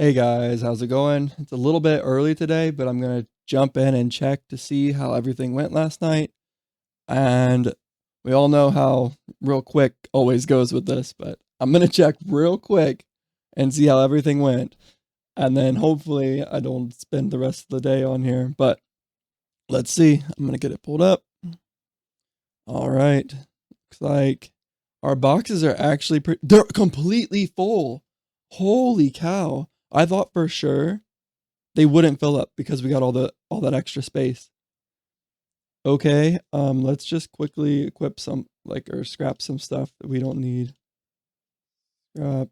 Hey guys, how's it going? It's a little bit early today, but I'm gonna jump in and check to see how everything went last night. And we all know how real quick always goes with this, but I'm gonna check real quick and see how everything went. And then hopefully I don't spend the rest of the day on here. But let's see. I'm gonna get it pulled up. All right. Looks like our boxes are actually they're completely full. Holy cow. I thought for sure they wouldn't fill up because we got all that extra space. Okay, let's just quickly equip some or scrap some stuff that we don't need. Scrap,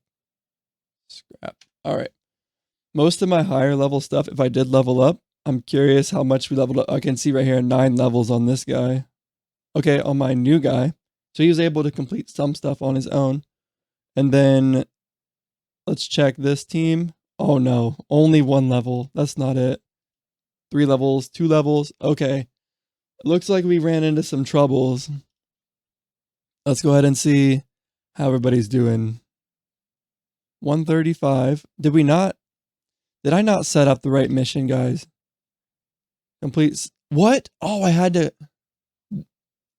scrap. All right. Most of my higher level stuff, if I did level up, I'm curious how much we leveled up. I can see right here 9 levels on this guy. Okay, on my new guy. So he was able to complete some stuff on his own. And then let's check this team. Oh no, only 1 level. That's not it. 3 levels, 2 levels. Okay. Looks like we ran into some troubles. Let's go ahead and see how everybody's doing. 135. Did I not set up the right mission, guys? Complete. What? Oh,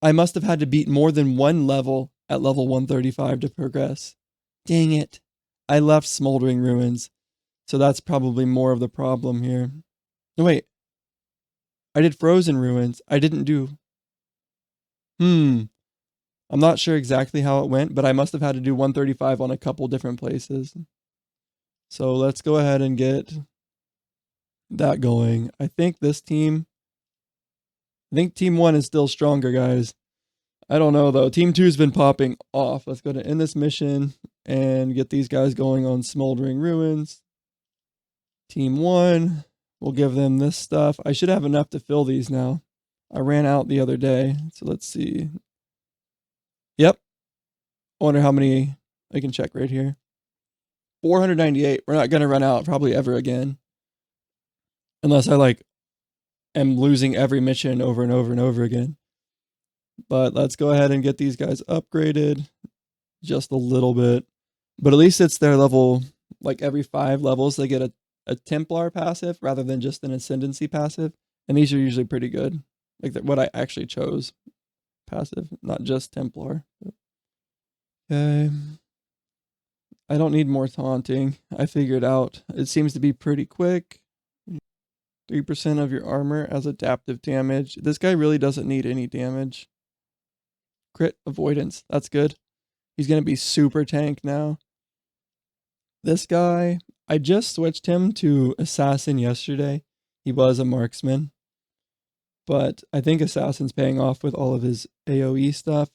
I must have had to beat more than 1 level at level 135 to progress. Dang it. I left Smoldering Ruins. So that's probably more of the problem here. No, wait. I did Frozen Ruins. I didn't do. I'm not sure exactly how it went, but I must have had to do 135 on a couple different places. So let's go ahead and get that going. I think team 1 is still stronger, guys. I don't know though. Team 2's been popping off. Let's go to end this mission and get these guys going on Smoldering Ruins. Team 1, we'll give them this stuff. I should have enough to fill these now. I ran out the other day. So let's see. Yep. I wonder how many I can check right here. 498. We're not going to run out probably ever again. Unless I am losing every mission over and over and over again. But let's go ahead and get these guys upgraded just a little bit. But at least it's their level, every 5 levels, they get a Templar passive rather than just an ascendancy passive. And these are usually pretty good. What I actually chose. Passive, not just Templar. Okay. I don't need more taunting. I figured out. It seems to be pretty quick. 3% of your armor as adaptive damage. This guy really doesn't need any damage. Crit avoidance. That's good. He's going to be super tank now. This guy, I just switched him to assassin yesterday. He was a marksman. But I think assassin's paying off with all of his AoE stuff.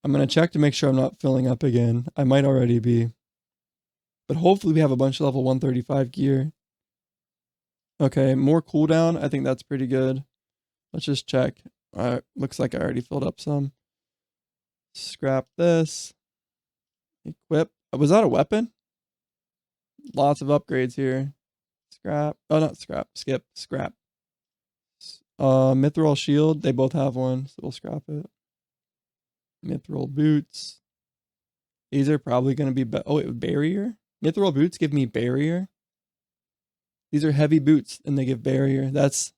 I'm going to check to make sure I'm not filling up again. I might already be. But hopefully we have a bunch of level 135 gear. Okay, more cooldown. I think that's pretty good. Let's just check. Looks like I already filled up some. Scrap this. Equip. Was that a weapon? Lots of upgrades here. Scrap. Oh, not scrap. Skip. Scrap. Mithril shield. They both have one, so we'll scrap it. Mithril boots. These are probably going to be... Oh, wait, barrier? Mithril boots give me barrier? These are heavy boots, and they give barrier. That's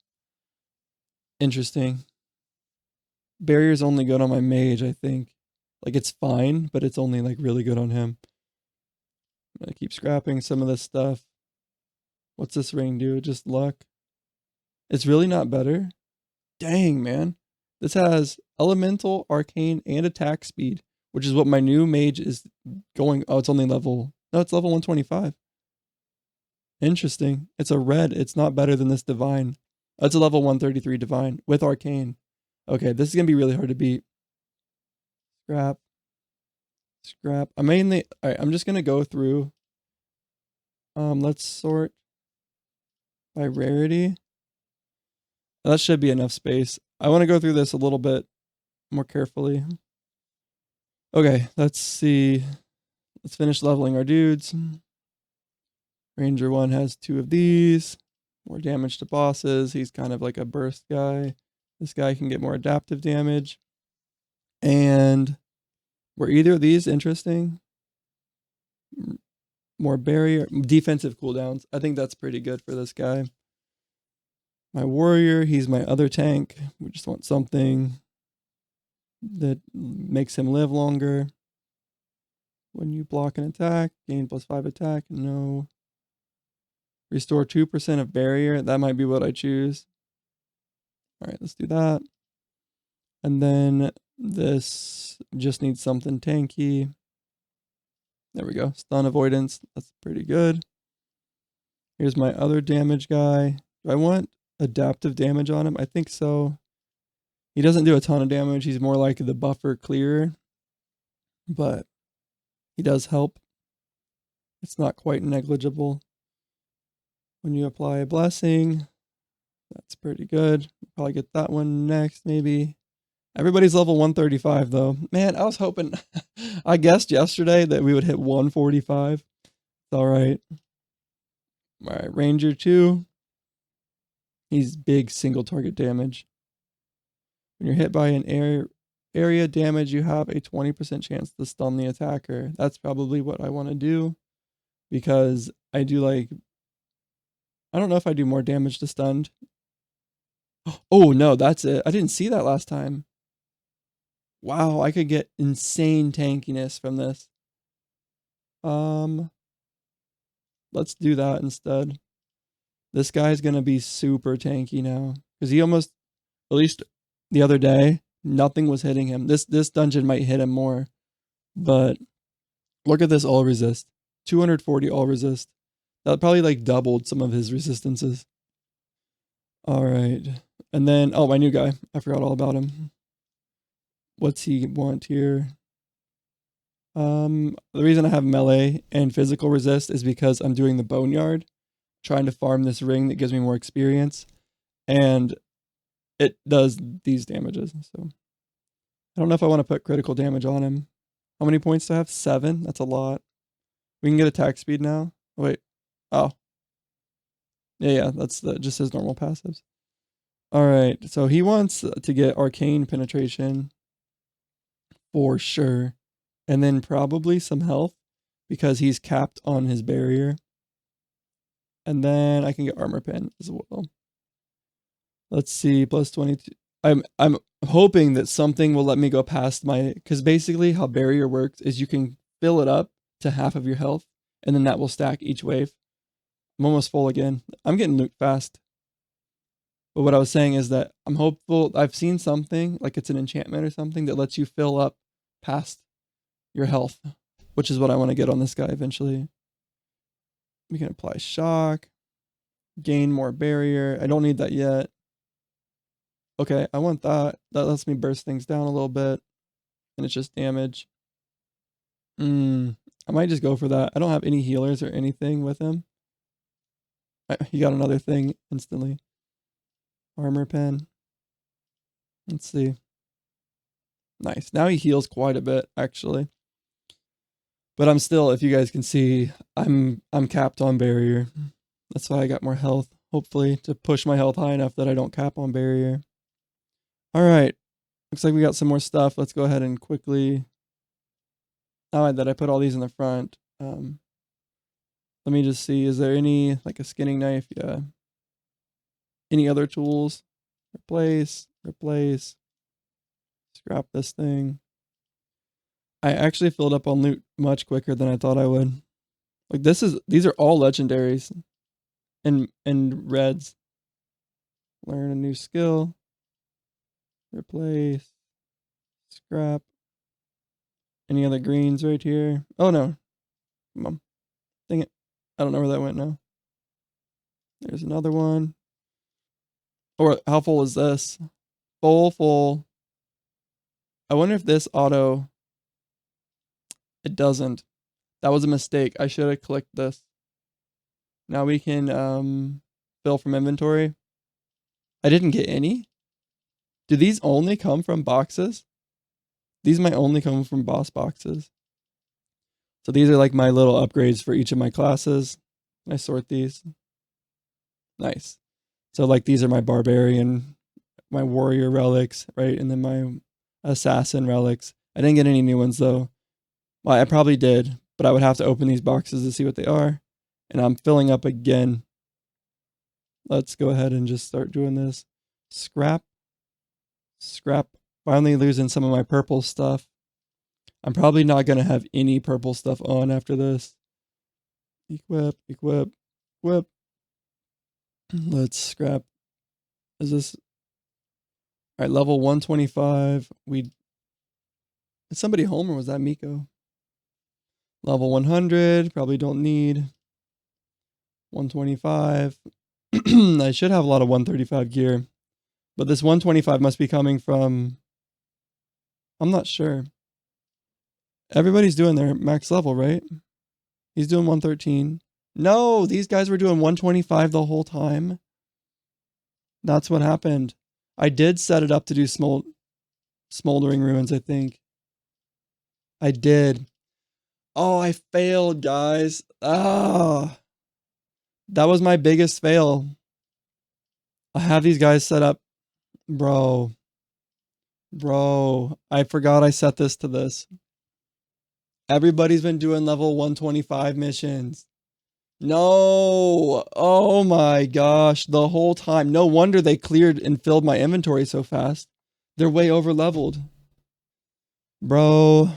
interesting. Barrier's only good on my mage, I think. It's fine, but it's only, really good on him. I'm going to keep scrapping some of this stuff. What's this ring do? Just luck. It's really not better. Dang, man. This has elemental, arcane, and attack speed, which is what my new mage is going. Oh, it's only level. No, it's level 125. Interesting. It's a red. It's not better than this divine. It's a level 133 divine with arcane. Okay, this is going to be really hard to beat. Scrap. Scrap. I'm just going to go through. Let's sort by rarity. That should be enough space. I want to go through this a little bit more carefully. Okay, let's see. Let's finish leveling our dudes. Ranger 1 has 2 of these. More damage to bosses. He's kind of like a burst guy. This guy can get more adaptive damage. And were either of these interesting? more barrier, defensive cooldowns. I think that's pretty good for this guy. My warrior, he's my other tank. We just want something that makes him live longer. When you block an attack, gain +5 attack. No. Restore 2% of barrier. That might be what I choose. All right, let's do that. And then this just needs something tanky. There we go. Stun avoidance. That's pretty good. Here's my other damage guy. Do I want adaptive damage on him? I think so. He doesn't do a ton of damage. He's more like the buffer clearer. But he does help. It's not quite negligible. When you apply a blessing, that's pretty good. Probably get that one next, maybe. Everybody's level 135, though. Man, I was hoping... I guessed yesterday that we would hit 145. It's all right. All right, Ranger 2. He's big single target damage. When you're hit by an area damage, you have a 20% chance to stun the attacker. That's probably what I want to do. Because I do like... I don't know if I do more damage to stunned. Oh, no, that's it. I didn't see that last time. Wow, I could get insane tankiness from this. Let's do that instead. This guy's gonna be super tanky now. Because he almost, at least the other day, nothing was hitting him. This dungeon might hit him more. But look at this all resist. 240 all resist. That probably like doubled some of his resistances. Alright. And then, oh, my new guy. I forgot all about him. What's he want here? The reason I have melee and physical resist is because I'm doing the boneyard, trying to farm this ring that gives me more experience, and it does these damages. So I don't know if I want to put critical damage on him. How many points do I have? 7. That's a lot. We can get attack speed now. Oh, wait. Oh. Yeah, that's just his normal passives. All right, so he wants to get arcane penetration for sure. And then probably some health because he's capped on his barrier. And then I can get armor pen as well. Let's see, plus 22. I'm hoping that something will let me go past my, because basically how barrier works is you can fill it up to half of your health, and then that will stack each wave. I'm almost full again. I'm getting loot fast. But what I was saying is that I'm hopeful. I've seen something, like it's an enchantment or something, that lets you fill up past your health, which is what I want to get on this guy eventually. We can apply shock, gain more barrier. I don't need that yet. Okay, I want that. That lets me burst things down a little bit, and it's just damage. I might just go for that. I don't have any healers or anything with him. He got another thing instantly. Armor pen. Let's see. Nice. Now he heals quite a bit, actually. But I'm still, if you guys can see, I'm capped on barrier. That's why I got more health, hopefully, to push my health high enough that I don't cap on barrier. All right. Looks like we got some more stuff. Let's go ahead and quickly, now that I put all these in the front, let me just see, is there any, like a skinning knife? Yeah. Any other tools? Replace. Scrap this thing. I actually filled up on loot much quicker than I thought I would. Like these are all legendaries and reds. Learn a new skill. Replace. Scrap. Any other greens right here? Oh no. Come on. Dang it. I don't know where that went now. There's another one. Or how full is this? Full. I wonder if this auto... It doesn't. That was a mistake. I should have clicked this. Now we can fill from inventory. I didn't get any. Do these only come from boxes? These might only come from boss boxes. So these are like my little upgrades for each of my classes. I sort these. Nice. So like these are my barbarian, my warrior relics, right? And then my assassin relics. I didn't get any new ones though. Well, I probably did, but I would have to open these boxes to see what they are. And I'm filling up again. Let's go ahead and just start doing this. Scrap. Scrap. Finally losing some of my purple stuff. I'm probably not going to have any purple stuff on after this. Equip, equip, equip. Let's scrap. Is this... All right, level 125. Is somebody home or was that Miko? Level 100. Probably don't need. 125. I should have a lot of 135 gear. But this 125 must be coming from... I'm not sure. Everybody's doing their max level, right? He's doing 113. No, these guys were doing 125 the whole time. That's what happened. I did set it up to do smoldering ruins, I think. I did. Oh, I failed, guys. Ah. That was my biggest fail. I have these guys set up. Bro, I forgot I set this to this. Everybody's been doing level 125 missions. No. Oh my gosh. The whole time. No wonder they cleared and filled my inventory so fast. They're way over leveled. Bro.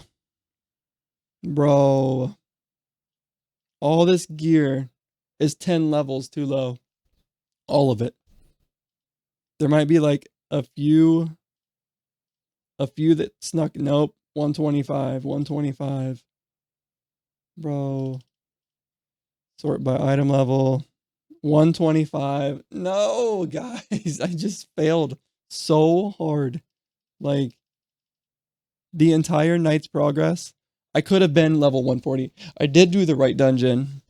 All this gear is 10 levels too low. All of it. There might be like a few that snuck. Nope. 125. Bro. Sort by item level. 125. No, guys. I just failed so hard. Like, the entire night's progress. I could have been level 140. I did do the right dungeon.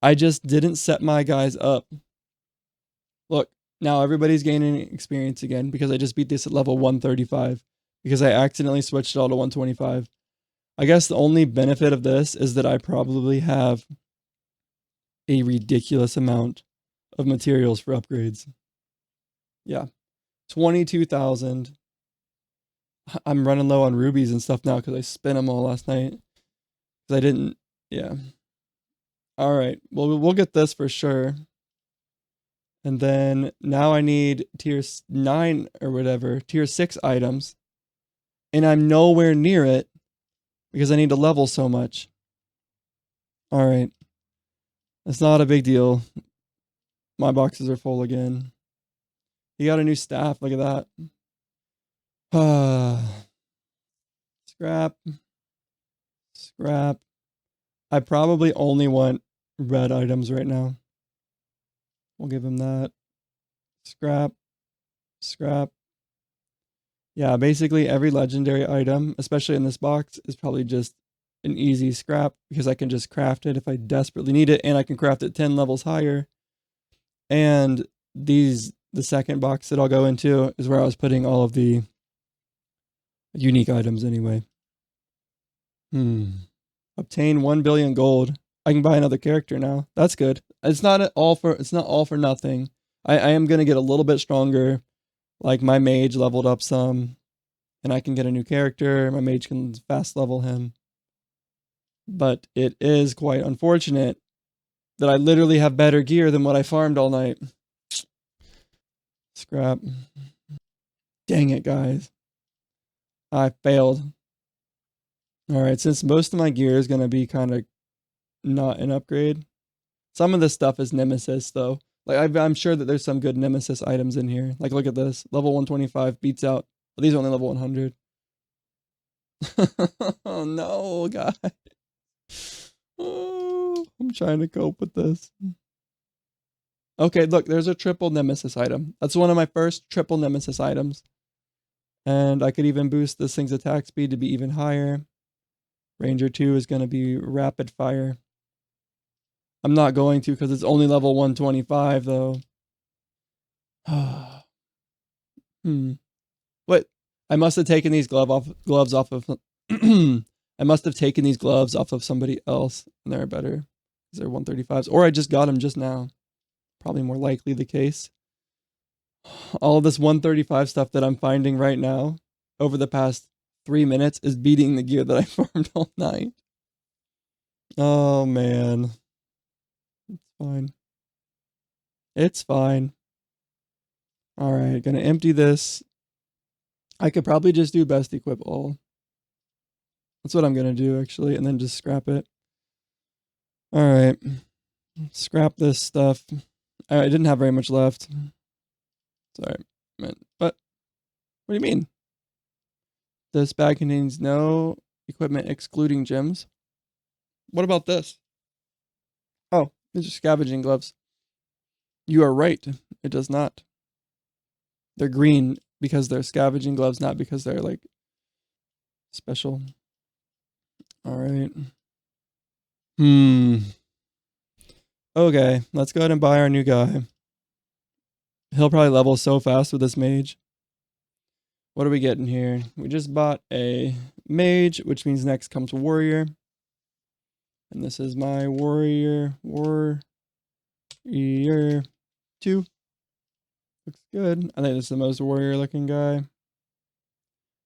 I just didn't set my guys up. Look, now everybody's gaining experience again because I just beat this at level 135 because I accidentally switched it all to 125. I guess the only benefit of this is that I probably have a ridiculous amount of materials for upgrades. Yeah. 22,000. I'm running low on rubies and stuff now because I spent them all last night. Because I didn't... Yeah. All right. Well, we'll get this for sure. And then now I need tier 9 or whatever, tier 6 items. And I'm nowhere near it because I need to level so much. All right. That's not a big deal. My boxes are full again. He got a new staff. Look at that. Scrap. I probably only want red items right now. We'll give him that. Scrap. Yeah, basically every legendary item, especially in this box, is probably just an easy scrap because I can just craft it if I desperately need it, and I can craft it 10 levels higher. And the second box that I'll go into is where I was putting all of the unique items anyway. Obtain 1 billion gold. I can buy another character now. That's good. It's not all for nothing. I am gonna get a little bit stronger. Like my mage leveled up some, and I can get a new character. My mage can fast level him. But it is quite unfortunate that I literally have better gear than what I farmed all night. Scrap. Dang it, guys. I failed. Alright, since most of my gear is going to be kind of not an upgrade. Some of this stuff is Nemesis, though. Like, I'm sure that there's some good Nemesis items in here. Like, look at this. Level 125 beats out... Well, these are only level 100. Oh, no, God. Oh, I'm trying to cope with this. Okay, look, there's a triple Nemesis item. That's one of my first triple Nemesis items. And I could even boost this thing's attack speed to be even higher. Ranger 2 is going to be rapid fire. I'm not going to because it's only level 125 though. What? I must have taken these gloves off of I must have taken these gloves off of somebody else and they're better. They're 135s. Or I just got them just now. Probably more likely the case. All this 135 stuff that I'm finding right now over the past 3 minutes is beating the gear that I farmed all night. Oh, man. It's fine. It's fine. All right, gonna empty this. I could probably just do best equip all. That's what I'm gonna do, actually, and then just scrap it. All right. Scrap this stuff. I didn't have very much left. Sorry. Man. What do you mean? This bag contains no equipment excluding gems. What about this? Oh, these are scavenging gloves. You are right. It does not. They're green because they're scavenging gloves, not because they're like special. All right. Okay, let's go ahead and buy our new guy. He'll probably level so fast with this mage. What are we getting here? We just bought a mage, which means next comes warrior. And this is my warrior 2. Looks good. I think this is the most warrior looking guy.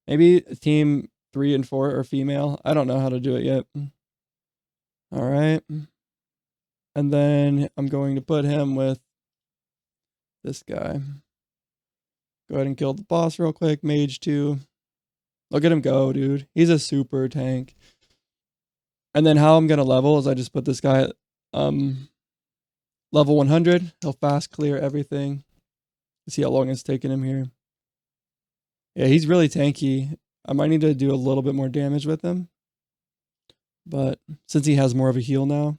Maybe team 3 and 4 are female. I don't know how to do it yet. All right. And then I'm going to put him with this guy. Go ahead and kill the boss real quick. Mage 2. Look at him go, dude. He's a super tank. And then how I'm going to level is I just put this guy at level 100. He'll fast clear everything. See how long it's taking him here. Yeah, he's really tanky. I might need to do a little bit more damage with him. But since he has more of a heal now.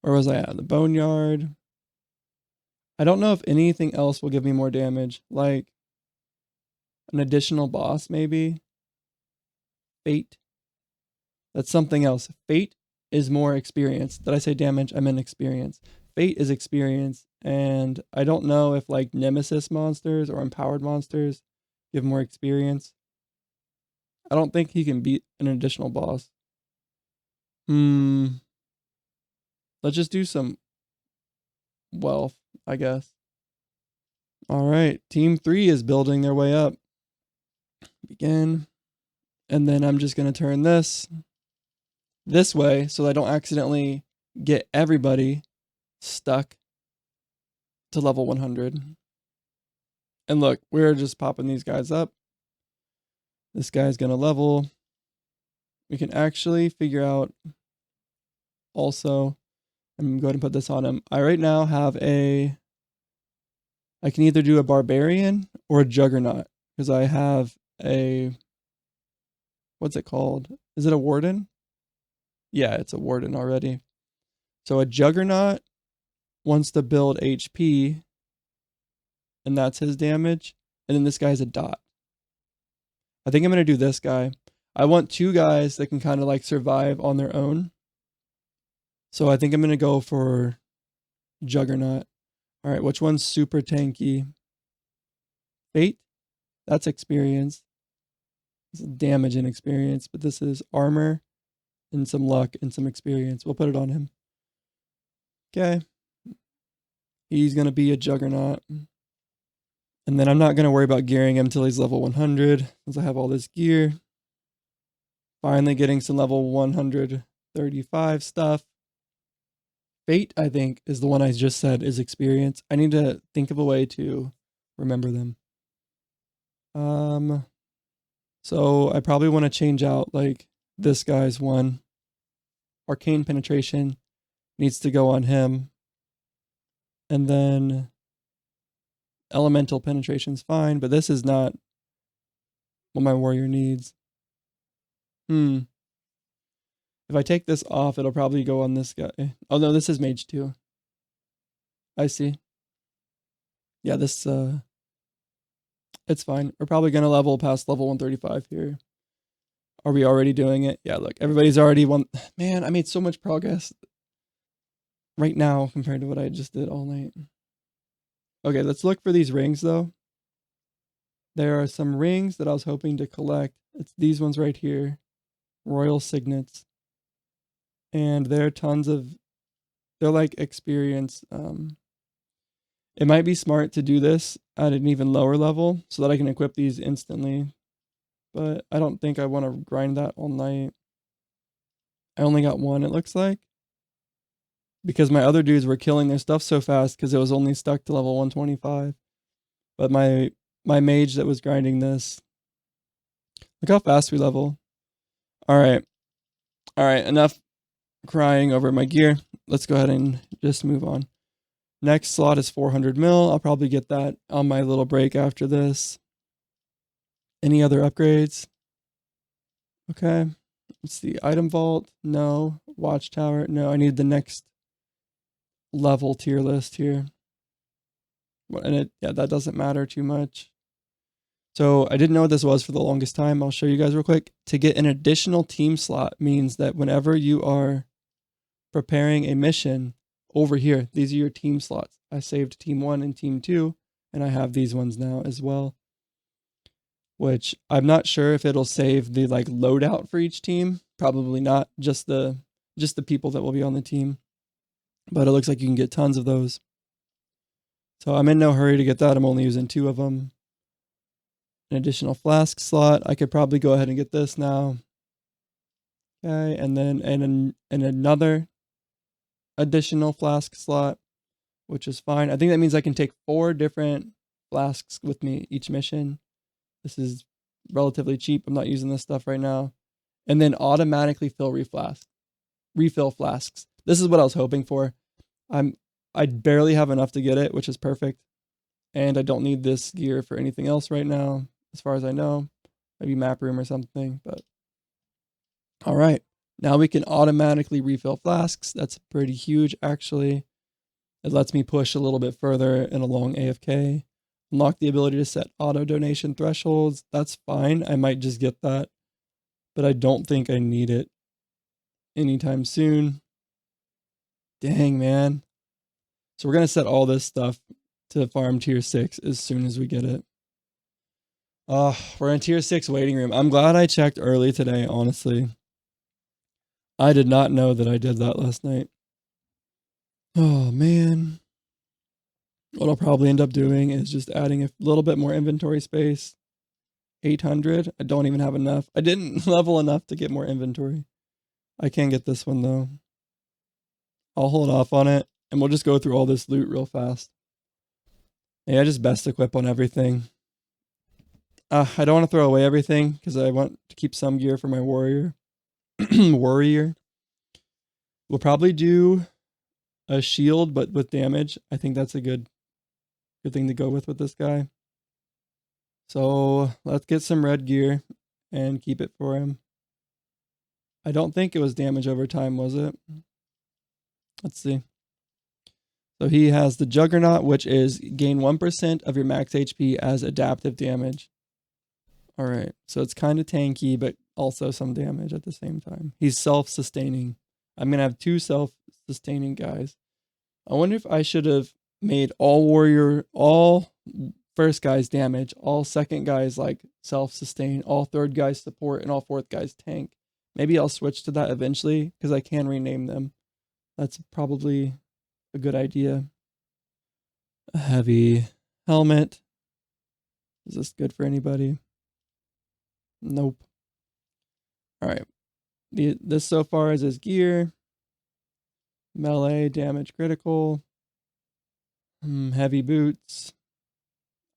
Where was I at? The Boneyard. I don't know if anything else will give me more damage. Like an additional boss, maybe. Fate. That's something else. Fate is more experience. Did I say damage? I meant experience. Fate is experience. And I don't know if like nemesis monsters or empowered monsters give more experience. I don't think he can beat an additional boss. Let's just do some wealth, I guess. All right. Team 3 is building their way up. Begin. And then I'm just going to turn this way so I don't accidentally get everybody stuck to level 100. And look, we're just popping these guys up. This guy's going to level. We can actually figure out also, I'm going to put this on him. I right now have I can either do a barbarian or a juggernaut because I have what's it called? Is it a warden? Yeah, it's a warden already. So a juggernaut wants to build HP, and that's his damage. And then this guy's a dot. I think I'm going to do this guy. I want 2 guys that can kind of like survive on their own. So I think I'm going to go for Juggernaut. All right, which one's super tanky? Fate? That's experience. This is damage and experience, but this is armor and some luck and some experience. We'll put it on him. Okay. He's going to be a Juggernaut. And then I'm not going to worry about gearing him until he's level 100, since I have all this gear. Finally getting some level 135 stuff. Fate, I think, is the one I just said is experience. I need to think of a way to remember them. So I probably want to change out like this guy's one. Arcane penetration needs to go on him. And then elemental penetration's fine, but this is not what my warrior needs. If I take this off, it'll probably go on this guy. Oh no, this is mage 2. I see. Yeah, this it's fine. We're probably gonna level past level 135 here. Are we already doing it? Yeah, look, everybody's already Man, I made so much progress right now compared to what I just did all night. Okay, let's look for these rings though. There are some rings that I was hoping to collect. It's these ones right here. Royal signets. And they're they're like experience. It might be smart to do this at an even lower level so that I can equip these instantly. But I don't think I want to grind that all night. I only got one, it looks like. Because my other dudes were killing their stuff so fast because it was only stuck to level 125. But my mage that was grinding this, look how fast we level. All right, enough crying over my gear. Let's go ahead and just move on. Next slot is 400 mil. I'll probably get that on my little break after this. Any other upgrades? Okay. Let's see. Item vault. No. Watchtower. No. I need the next level tier list here. And that doesn't matter too much. So I didn't know what this was for the longest time. I'll show you guys real quick. To get an additional team slot means that whenever you are preparing a mission over here, these are your team slots. I saved team 1 and team 2, and I have these ones now as well. Which I'm not sure if it'll save the like loadout for each team. Probably not. Just the people that will be on the team. But it looks like you can get tons of those. So I'm in no hurry to get that. I'm only using 2 of them. An additional flask slot. I could probably go ahead and get this now. Okay, and then and another additional flask slot, which is fine. I think that means I can take 4 different flasks with me each mission. This is relatively cheap. I'm not using this stuff right now. And then automatically refill flasks. This is what I was hoping for. I barely have enough to get it, which is perfect. And I don't need this gear for anything else right now, as far as I know. Maybe map room or something, but all right. Now we can automatically refill flasks. That's pretty huge, actually. It lets me push a little bit further in a long AFK. Unlock the ability to set auto donation thresholds. That's fine. I might just get that, but I don't think I need it anytime soon. Dang, man. So we're going to set all this stuff to farm tier 6 as soon as we get it. We're in tier 6 waiting room. I'm glad I checked early today, honestly. I did not know that I did that last night. Oh, man. What I'll probably end up doing is just adding a little bit more inventory space. 800. I don't even have enough. I didn't level enough to get more inventory. I can get this one, though. I'll hold off on it, and we'll just go through all this loot real fast. Yeah, just best equip on everything. I don't want to throw away everything because I want to keep some gear for my warrior. Warrior. We'll probably do a shield, but with damage. I think that's a good thing to go with this guy. So let's get some red gear and keep it for him. I don't think it was damage over time, was it? Let's see. So he has the Juggernaut, which is gain 1% of your max HP as adaptive damage. All right, so it's kind of tanky, but also some damage at the same time. He's self-sustaining. I'm going to have 2 self-sustaining guys. I wonder if I should have made all warrior, all first guys damage, all second guys like self-sustain, all third guys support, and all fourth guys tank. Maybe I'll switch to that eventually because I can rename them. That's probably a good idea. A heavy helmet. Is this good for anybody? Nope. All right. This so far is his gear. Melee, damage, critical. Heavy boots.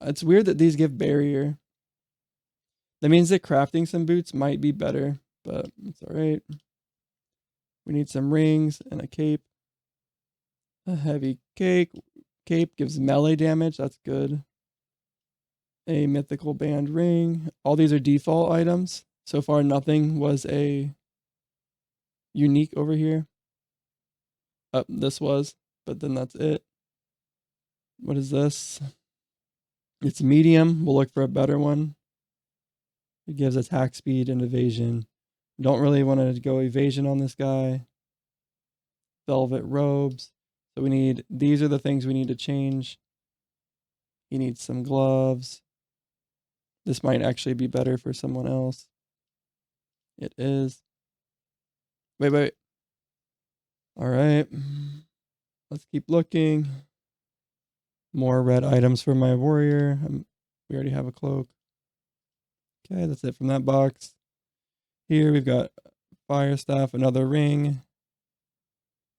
It's weird that these give barrier. That means that crafting some boots might be better, but it's all right. We need some rings and a cape. A heavy cape gives melee damage. That's good. A mythical band ring. All these are default items. So far, nothing was a unique over here. This was, but then that's it. What is this? It's medium. We'll look for a better one. It gives attack speed and evasion. Don't really want to go evasion on this guy. Velvet robes. So these are the things we need to change. He needs some gloves. This might actually be better for someone else. It is. Wait. All right. Let's keep looking. More red items for my warrior. We already have a cloak. Okay, that's it from that box. Here we've got fire staff, another ring,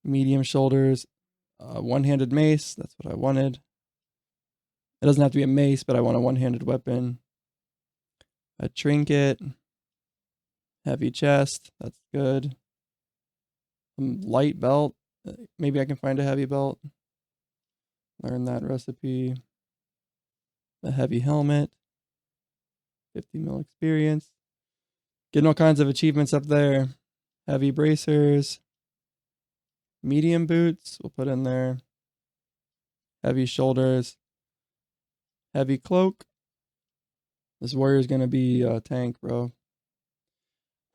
medium shoulders, one-handed mace. That's what I wanted. It doesn't have to be a mace, but I want a one-handed weapon. A trinket, heavy chest. That's good. Light belt. Maybe I can find a heavy belt. Learn that recipe. A heavy helmet. 50 mil experience. Getting all kinds of achievements up there. Heavy bracers. Medium boots. We'll put in there. Heavy shoulders. Heavy cloak. This warrior's going to be a tank, bro.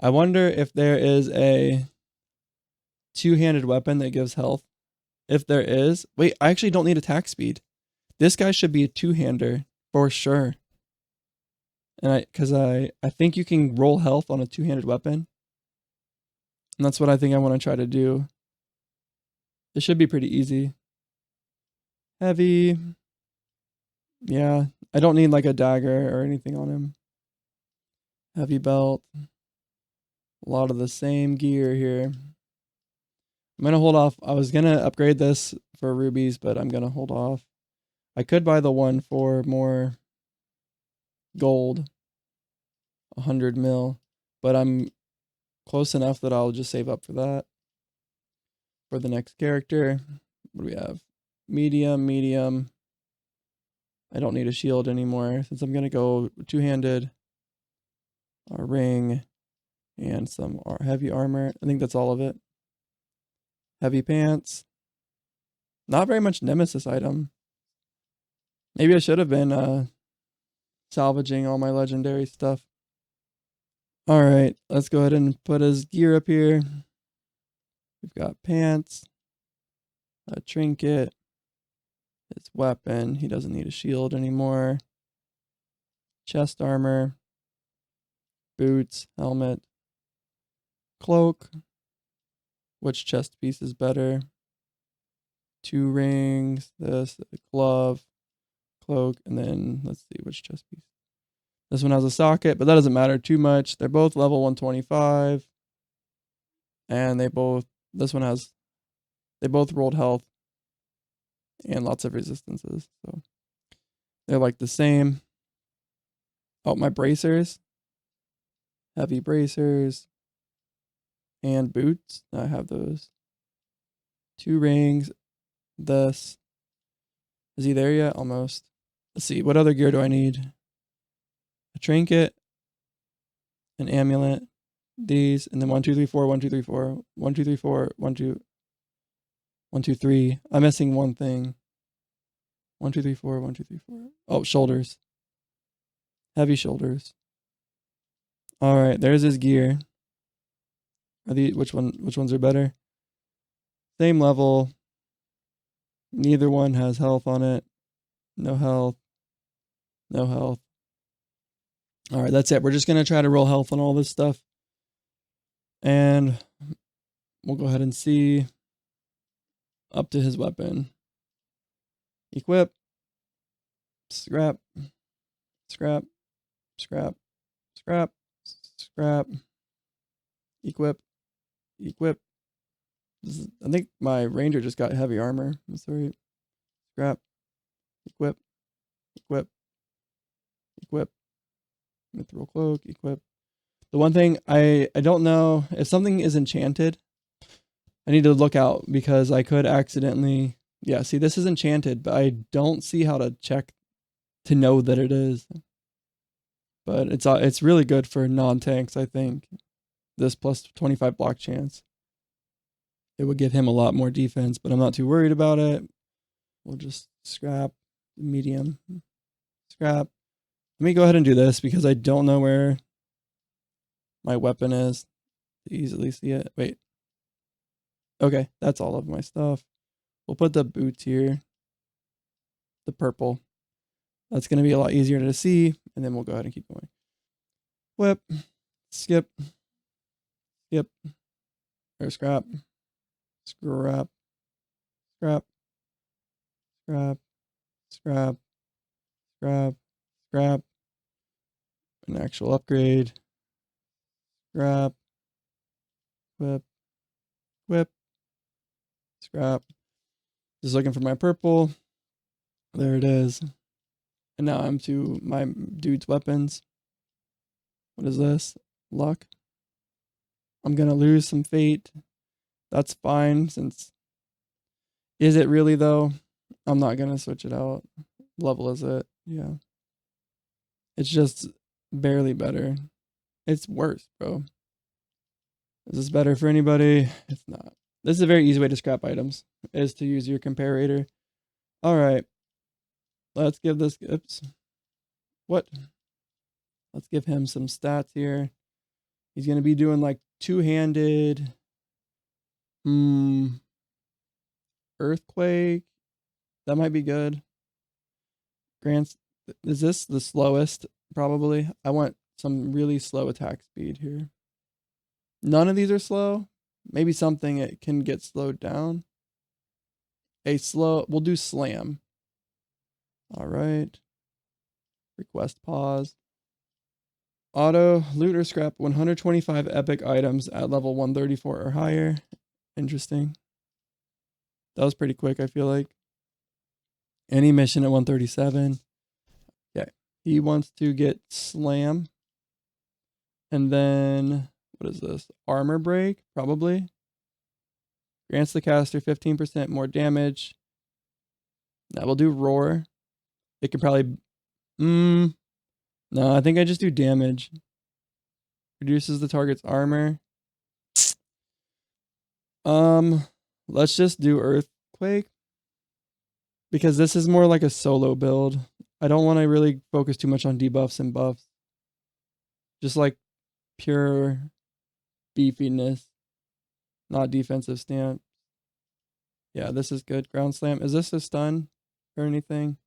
I wonder if there is a two-handed weapon that gives health. If there is, wait, I actually don't need attack speed. This guy should be a two-hander for sure. And because I think you can roll health on a two-handed weapon. And that's what I think I want to try to do. It should be pretty easy. Heavy. Yeah, I don't need like a dagger or anything on him. Heavy belt. A lot of the same gear here. I'm going to hold off. I was going to upgrade this for rubies, but I'm going to hold off. I could buy the one for more gold. 100 mil. But I'm close enough that I'll just save up for that. For the next character. What do we have? Medium, medium. I don't need a shield anymore since I'm going to go two-handed. A ring. And some heavy armor. I think that's all of it. Heavy pants. Not very much nemesis item. Maybe I should have been salvaging all my legendary stuff. Alright, let's go ahead and put his gear up here. We've got pants. A trinket. His weapon. He doesn't need a shield anymore. Chest armor. Boots. Helmet. Cloak. Which chest piece is better? 2 rings. This. A glove. Cloak. And then let's see which chest piece. This one has a socket, but that doesn't matter too much. They're both level 125. And they both rolled health. And lots of resistances. So they're like the same. Oh, my bracers. Heavy bracers. And boots. I have those. 2 rings. This. Is he there yet? Almost. Let's see. What other gear do I need? A trinket. An amulet. These. And then 1, 2, 3, 4. 1, 2, 3, 4. 1, 2, 3, 4. 1, 2. 1, 2, 3. I'm missing one thing. 1, 2, 3, 4. 1, 2, 3, 4. Oh, shoulders. Heavy shoulders. All right, there's his gear. Which ones are better? Same level. Neither one has health on it. No health. No health. All right, that's it. We're just going to try to roll health on all this stuff. And we'll go ahead and see up to his weapon. Equip. Scrap. Scrap. Scrap. Scrap. Scrap. Equip. Equip. I think my ranger just got heavy armor. I'm sorry. Scrap. Equip. Equip. Equip. Mithril cloak. Equip. The one thing I don't know if something is enchanted. I need to look out because I could accidentally. Yeah, see, this is enchanted, but I don't see how to check to know that it is. But it's really good for non-tanks, I think. This plus 25 block chance. It would give him a lot more defense, but I'm not too worried about it. We'll just scrap medium. Scrap. Let me go ahead and do this because I don't know where my weapon is to easily see it. Wait. Okay, that's all of my stuff. We'll put the boots here. The purple. That's going to be a lot easier to see, and then we'll go ahead and keep going. Whip. Skip. Skip. Or scrap. Scrap. Scrap. Scrap. Scrap. Scrap. Scrap. An actual upgrade. Scrap. Whip. Whip. Scrap. Just looking for my purple. There it is. And now I'm to my dude's weapons. What is this? Luck. I'm going to lose some fate. That's fine since... Is it really though? I'm not going to switch it out. Level is it? Yeah. It's just barely better. It's worse, bro. Is this better for anybody? It's not. This is a very easy way to scrap items, is to use your comparator. All right. Let's give this... Oops. What? Let's give him some stats here. He's going to be doing like two-handed... Earthquake. That might be good. Grants... Is this the slowest? Probably. I want some really slow attack speed here. None of these are slow. Maybe something it can get slowed down. We'll do slam. All right. Request pause. Auto, loot or scrap 125 epic items at level 134 or higher. Interesting. That was pretty quick, I feel like. Any mission at 137. Okay. He wants to get slam. And then, what is this? Armor break, probably. Grants the caster 15% more damage. Now we'll do roar. It could probably... No, I think I just do damage. Reduces the target's armor. Let's just do earthquake. Because this is more like a solo build. I don't want to really focus too much on debuffs and buffs. Just like pure beefiness. Not defensive stance. Yeah, this is good. Ground slam. Is this a stun or anything?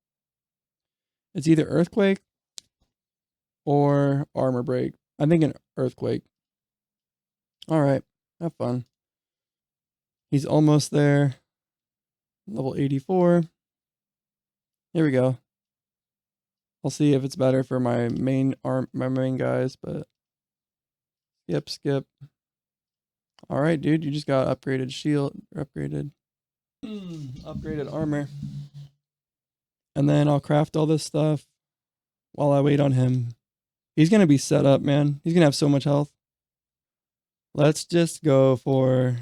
It's either earthquake or armor break. I'm thinking earthquake. All right. Have fun. He's almost there. Level 84. Here we go. I'll see if it's better for my main guys, but skip. All right, dude, you just got upgraded shield, upgraded armor. And then I'll craft all this stuff while I wait on him. He's going to be set up, man. He's going to have so much health. Let's just go for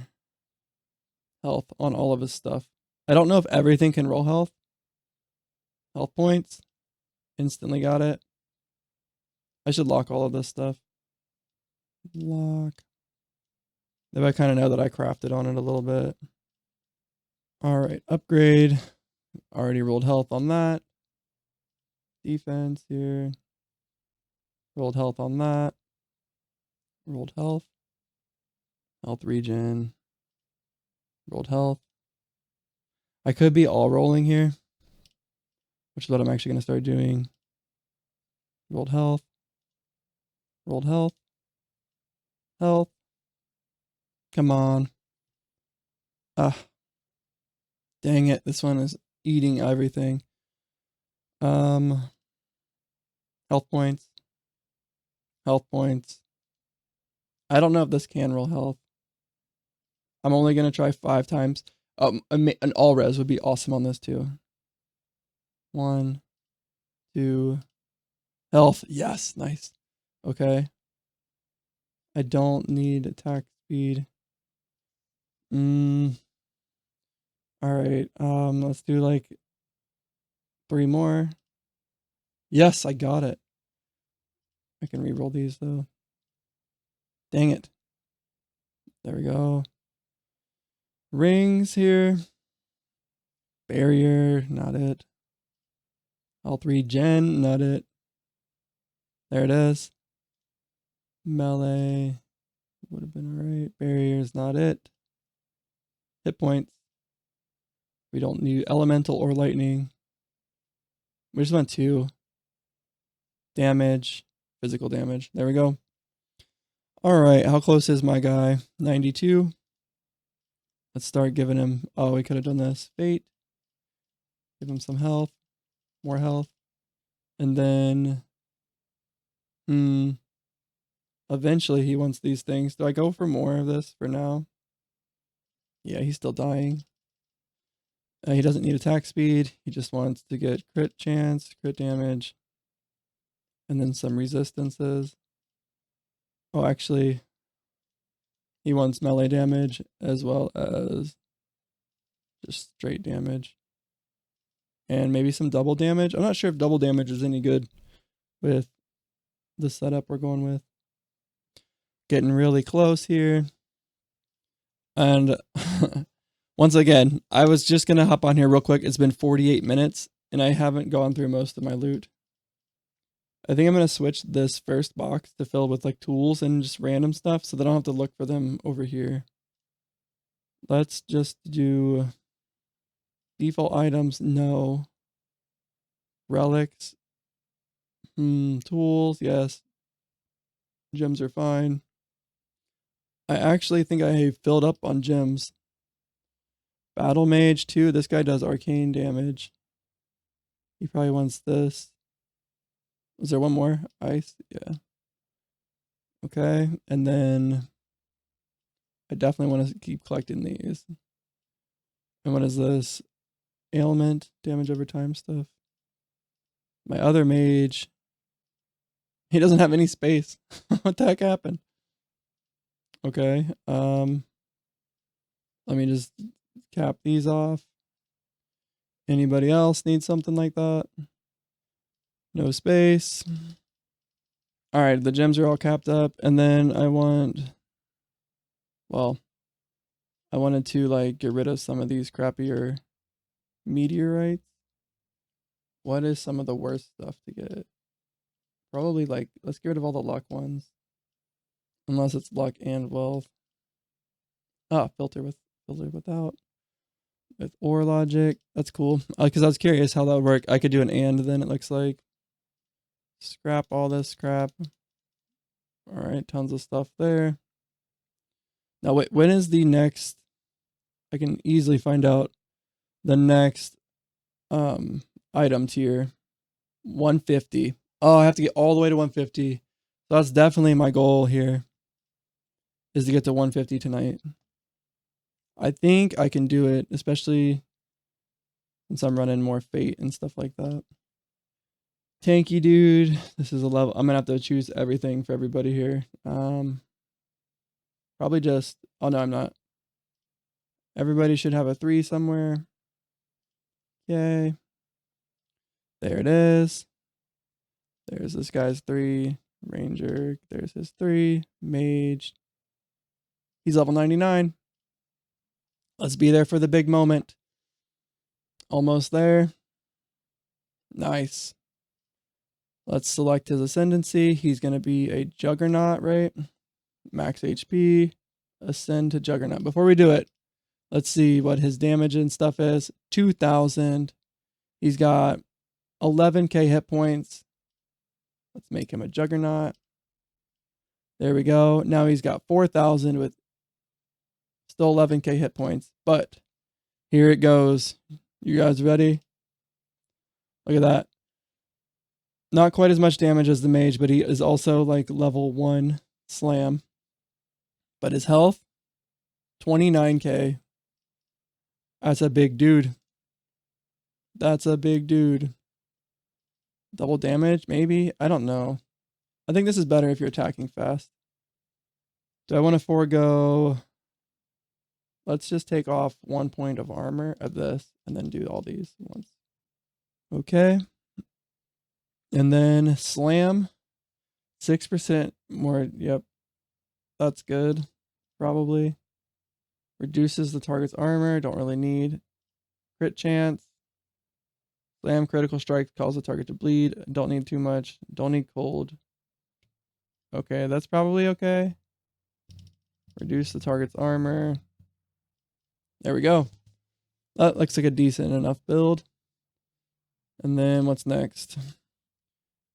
health on all of his stuff. I don't know if everything can roll health. Health points. Instantly got it. I should lock all of this stuff. Lock. Then I kind of know that I crafted on it a little bit. All right, upgrade. Already rolled health on that. Defense here. Rolled health on that. Rolled health. Health regen. Rolled health. I could be all rolling here, which is what I'm actually going to start doing. Rolled health. Rolled health. Health. Come on. Dang it. This one is eating everything. Health points. Health points. I don't know if this can roll health. I'm only going to try 5 times. An all res would be awesome on this too. 1, 2. Health. Yes. Nice. Okay. I don't need attack speed. All right. Let's do like 3 more. Yes, I got it. I can re-roll these though. Dang it. There we go. Rings here. Barrier, not it. All 3 gen, not it. There it is. Melee would have been alright. Barriers, not it. Hit points. We don't need elemental or lightning. We just want 2. Damage, physical damage. There we go. All right, how close is my guy? 92. Let's start giving him... Oh, we could have done this. Fate. Give him some health. More health. And then... Eventually he wants these things. Do I go for more of this for now? Yeah, he's still dying. He doesn't need attack speed. He just wants to get crit chance, crit damage, and then some resistances. Oh, actually, he wants melee damage as well as just straight damage. And maybe some double damage. I'm not sure if double damage is any good with the setup we're going with. Getting really close here. And once again, I was just going to hop on here real quick. It's been 48 minutes and I haven't gone through most of my loot. I think I'm going to switch this first box to fill with like tools and just random stuff so that I don't have to look for them over here. Let's just do default items. No. Relics. Tools. Yes. Gems are fine. I actually think I filled up on gems. Battle Mage too. This guy does arcane damage. He probably wants this. Was there one more? Ice? Yeah. Okay. And then I definitely want to keep collecting these. And what is this? Ailment, damage over time stuff. My other mage, he doesn't have any space. What the heck happened? Okay. Let me just cap these off. Anybody else need something like that? No space. All right, the gems are all capped up. And then I wanted to like get rid of some of these crappier meteorites. What is some of the worst stuff to get? Probably like, let's get rid of all the luck ones. Unless it's luck and wealth. Filter without. With ore logic. That's cool. Because I was curious how that would work. I could do an and then it looks like. Scrap all this crap. Alright, tons of stuff there. Now wait, when is the next? I can easily find out the next item tier. 150. Oh, I have to get all the way to 150. So that's definitely my goal here. Is to get to 150 tonight. I think I can do it, especially since I'm running more fate and stuff like that. Tanky dude. This is a level. I'm gonna have to choose everything for everybody here. Probably just. Oh no, I'm not. Everybody should have a 3 somewhere. Yay. There it is. There's this guy's 3. Ranger. There's his 3. Mage. He's level 99. Let's be there for the big moment. Almost there. Nice. Let's select his ascendancy. He's going to be a Juggernaut, right? Max HP. Ascend to Juggernaut. Before we do it, let's see what his damage and stuff is. 2,000. He's got 11k hit points. Let's make him a Juggernaut. There we go. Now he's got 4,000 with still 11k hit points. But here it goes. You guys ready? Look at that. Not quite as much damage as the mage, but he is also like level 1 slam. But his health, 29k. That's a big dude. That's a big dude. Double damage, maybe? I don't know. I think this is better if you're attacking fast. Do I want to forego? Let's just take off 1 point of armor of this and then do all these once. Okay. And then slam. 6% more. Yep. That's good. Probably. Reduces the target's armor. Don't really need. Crit chance. Slam critical strike. Cause the target to bleed. Don't need too much. Don't need cold. Okay, that's probably okay. Reduce the target's armor. There we go. That looks like a decent enough build. And then what's next?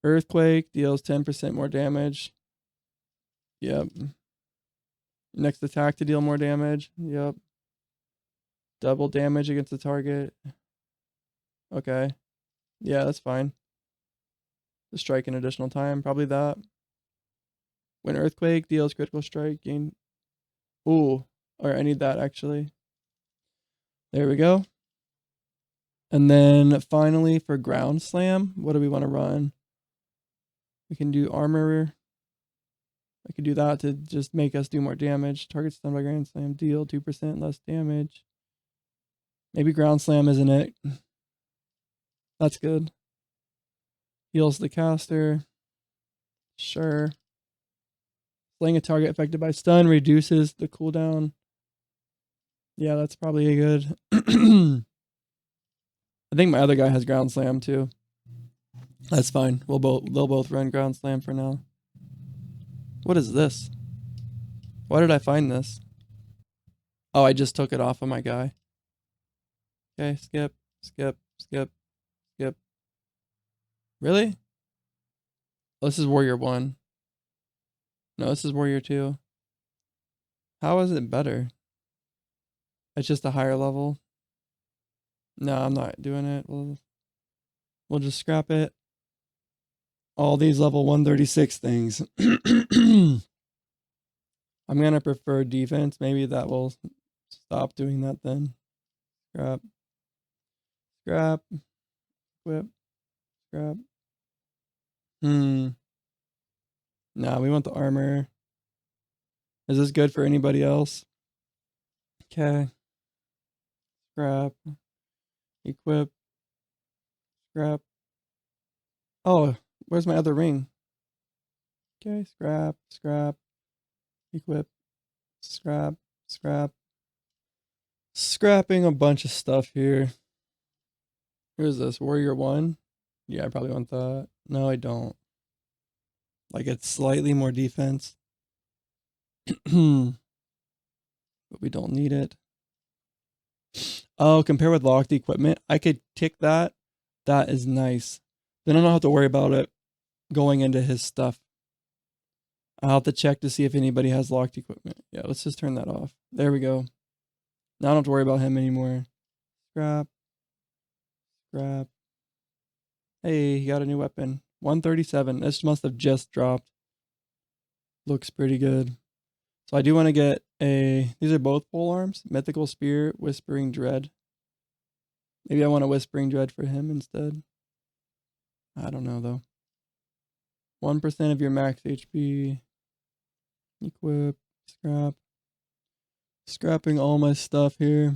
Earthquake deals 10% more damage. Yep. Next attack to deal more damage. Yep. Double damage against the target. Okay. Yeah, that's fine. To strike an additional time. Probably that. When Earthquake deals critical strike, gain. Ooh, or I need that actually. There we go. And then finally for Ground Slam, what do we want to run? We can do Armor. I could do that to just make us do more damage. Target stunned by Ground Slam, deal 2% less damage. Maybe Ground Slam isn't it. That's good. Heals the caster. Sure. Slaying a target affected by stun reduces the cooldown. Yeah, that's probably a good. I think my other guy has Ground Slam too. That's fine. They'll both run Ground Slam for now. What is this? Why did I find this? Oh, I just took it off of my guy. Okay, skip, skip, skip, skip. Really? Oh, this is Warrior 1. No, this is Warrior 2. How is it better? It's just a higher level. No, I'm not doing it. We'll just scrap it. All these level 136 things. I'm going to prefer defense. Maybe that will stop doing that then. Scrap. Scrap. Whip. Scrap. Nah, we want the armor. Is this good for anybody else? Okay. Scrap. Equip. Scrap. Oh, where's my other ring? Okay, scrap. Scrap. Equip. Scrap. Scrap. Scrapping a bunch of stuff here. Who's this? Warrior 1? Yeah, I probably want that. No, I don't. Like, it's slightly more defense. But we don't need it. Oh, compare with locked equipment. I could tick that. That is nice. Then I don't have to worry about it going into his stuff. I'll have to check to see if anybody has locked equipment. Yeah, let's just turn that off. There we go. Now I don't have to worry about him anymore. Scrap. Scrap. Hey, he got a new weapon. 137. This must have just dropped. Looks pretty good. So I do want to get a... These are both pole arms. Mythical Spear, Whispering Dread. Maybe I want a Whispering Dread for him instead. I don't know, though. 1% of your max HP. Equip. Scrap. Scrapping all my stuff here.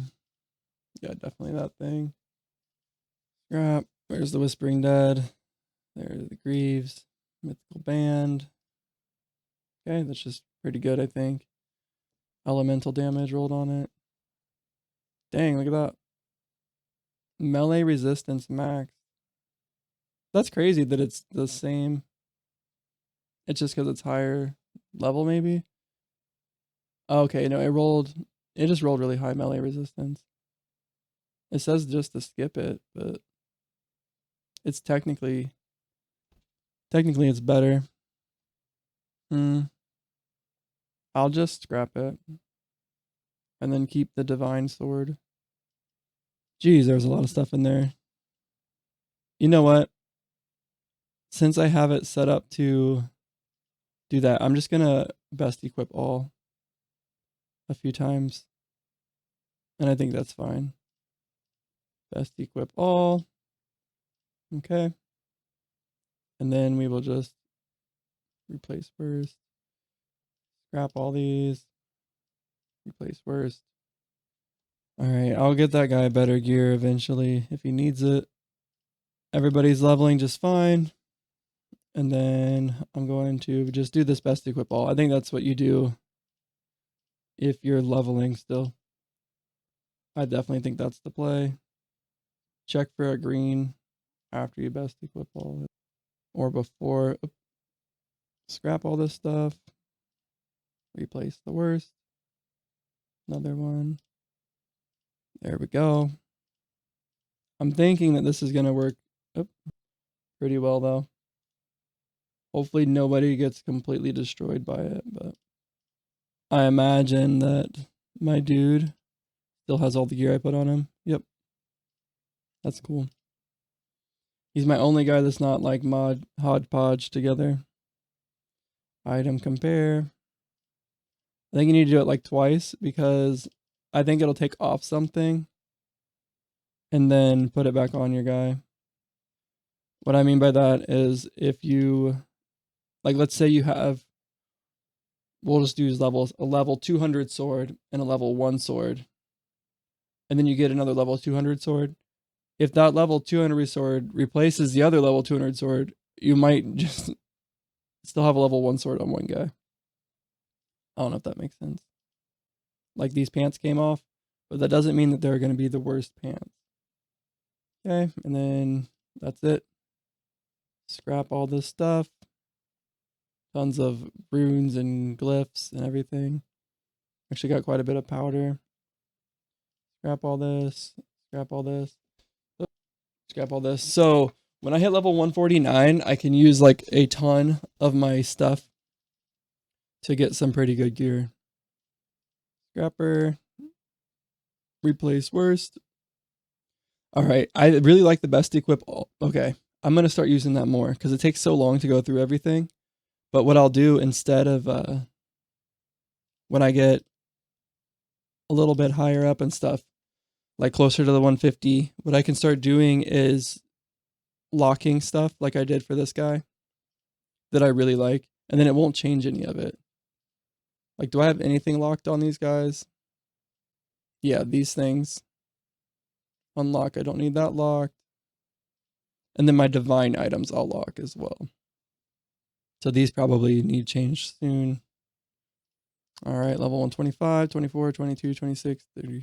Yeah, definitely that thing. Scrap. Where's the Whispering Dead? There's the Greaves. Mythical Band. Okay, that's just pretty good, I think. Elemental damage rolled on it. Dang, look at that. Melee resistance max. That's crazy that it's the same. It's just because it's higher level, maybe? Okay, no, it just rolled really high melee resistance. It says just to skip it, but it's technically it's better. I'll just scrap it. And then keep the Divine Sword. Geez, there's a lot of stuff in there. You know what? Since I have it set up to do that, I'm just gonna best equip all a few times. And I think that's fine. Best equip all. Okay. And then we will just replace worst. Scrap all these. Replace worst. Alright, I'll get that guy better gear eventually if he needs it. Everybody's leveling just fine. And then I'm going to just do this best equip all. I think that's what you do if you're leveling still. I definitely think that's the play. Check for a green after you best equip all. Or before. Scrap all this stuff. Replace the worst. Another one. There we go. I'm thinking that this is going to work pretty well, though. Hopefully nobody gets completely destroyed by it, but I imagine that my dude still has all the gear I put on him. Yep. That's cool. He's my only guy that's not like hodgepodge together. Item compare. I think you need to do it like twice because I think it'll take off something and then put it back on your guy. What I mean by that is if you, like, let's say you have, we'll just use levels, a level 200 sword and a level 1 sword, and then you get another level 200 sword. If that level 200 sword replaces the other level 200 sword, you might just still have a level 1 sword on one guy. I don't know if that makes sense. Like these pants came off, but that doesn't mean that they're going to be the worst pants. Okay, and then that's it. Scrap all this stuff. Tons of runes and glyphs and everything. Actually got quite a bit of powder. Scrap all this. Scrap all this. Scrap all this. So when I hit level 149, I can use like a ton of my stuff to get some pretty good gear. Scrapper. Replace worst. All right. I really like the best equip. Okay. I'm going to start using that more because it takes so long to go through everything. But what I'll do instead of when I get a little bit higher up and stuff, like closer to the 150, what I can start doing is locking stuff like I did for this guy that I really like. And then it won't change any of it. Like, do I have anything locked on these guys? Yeah, these things. Unlock. I don't need that locked. And then my divine items I'll lock as well. So these probably need change soon. All right, level 125, 24, 22, 26, 30.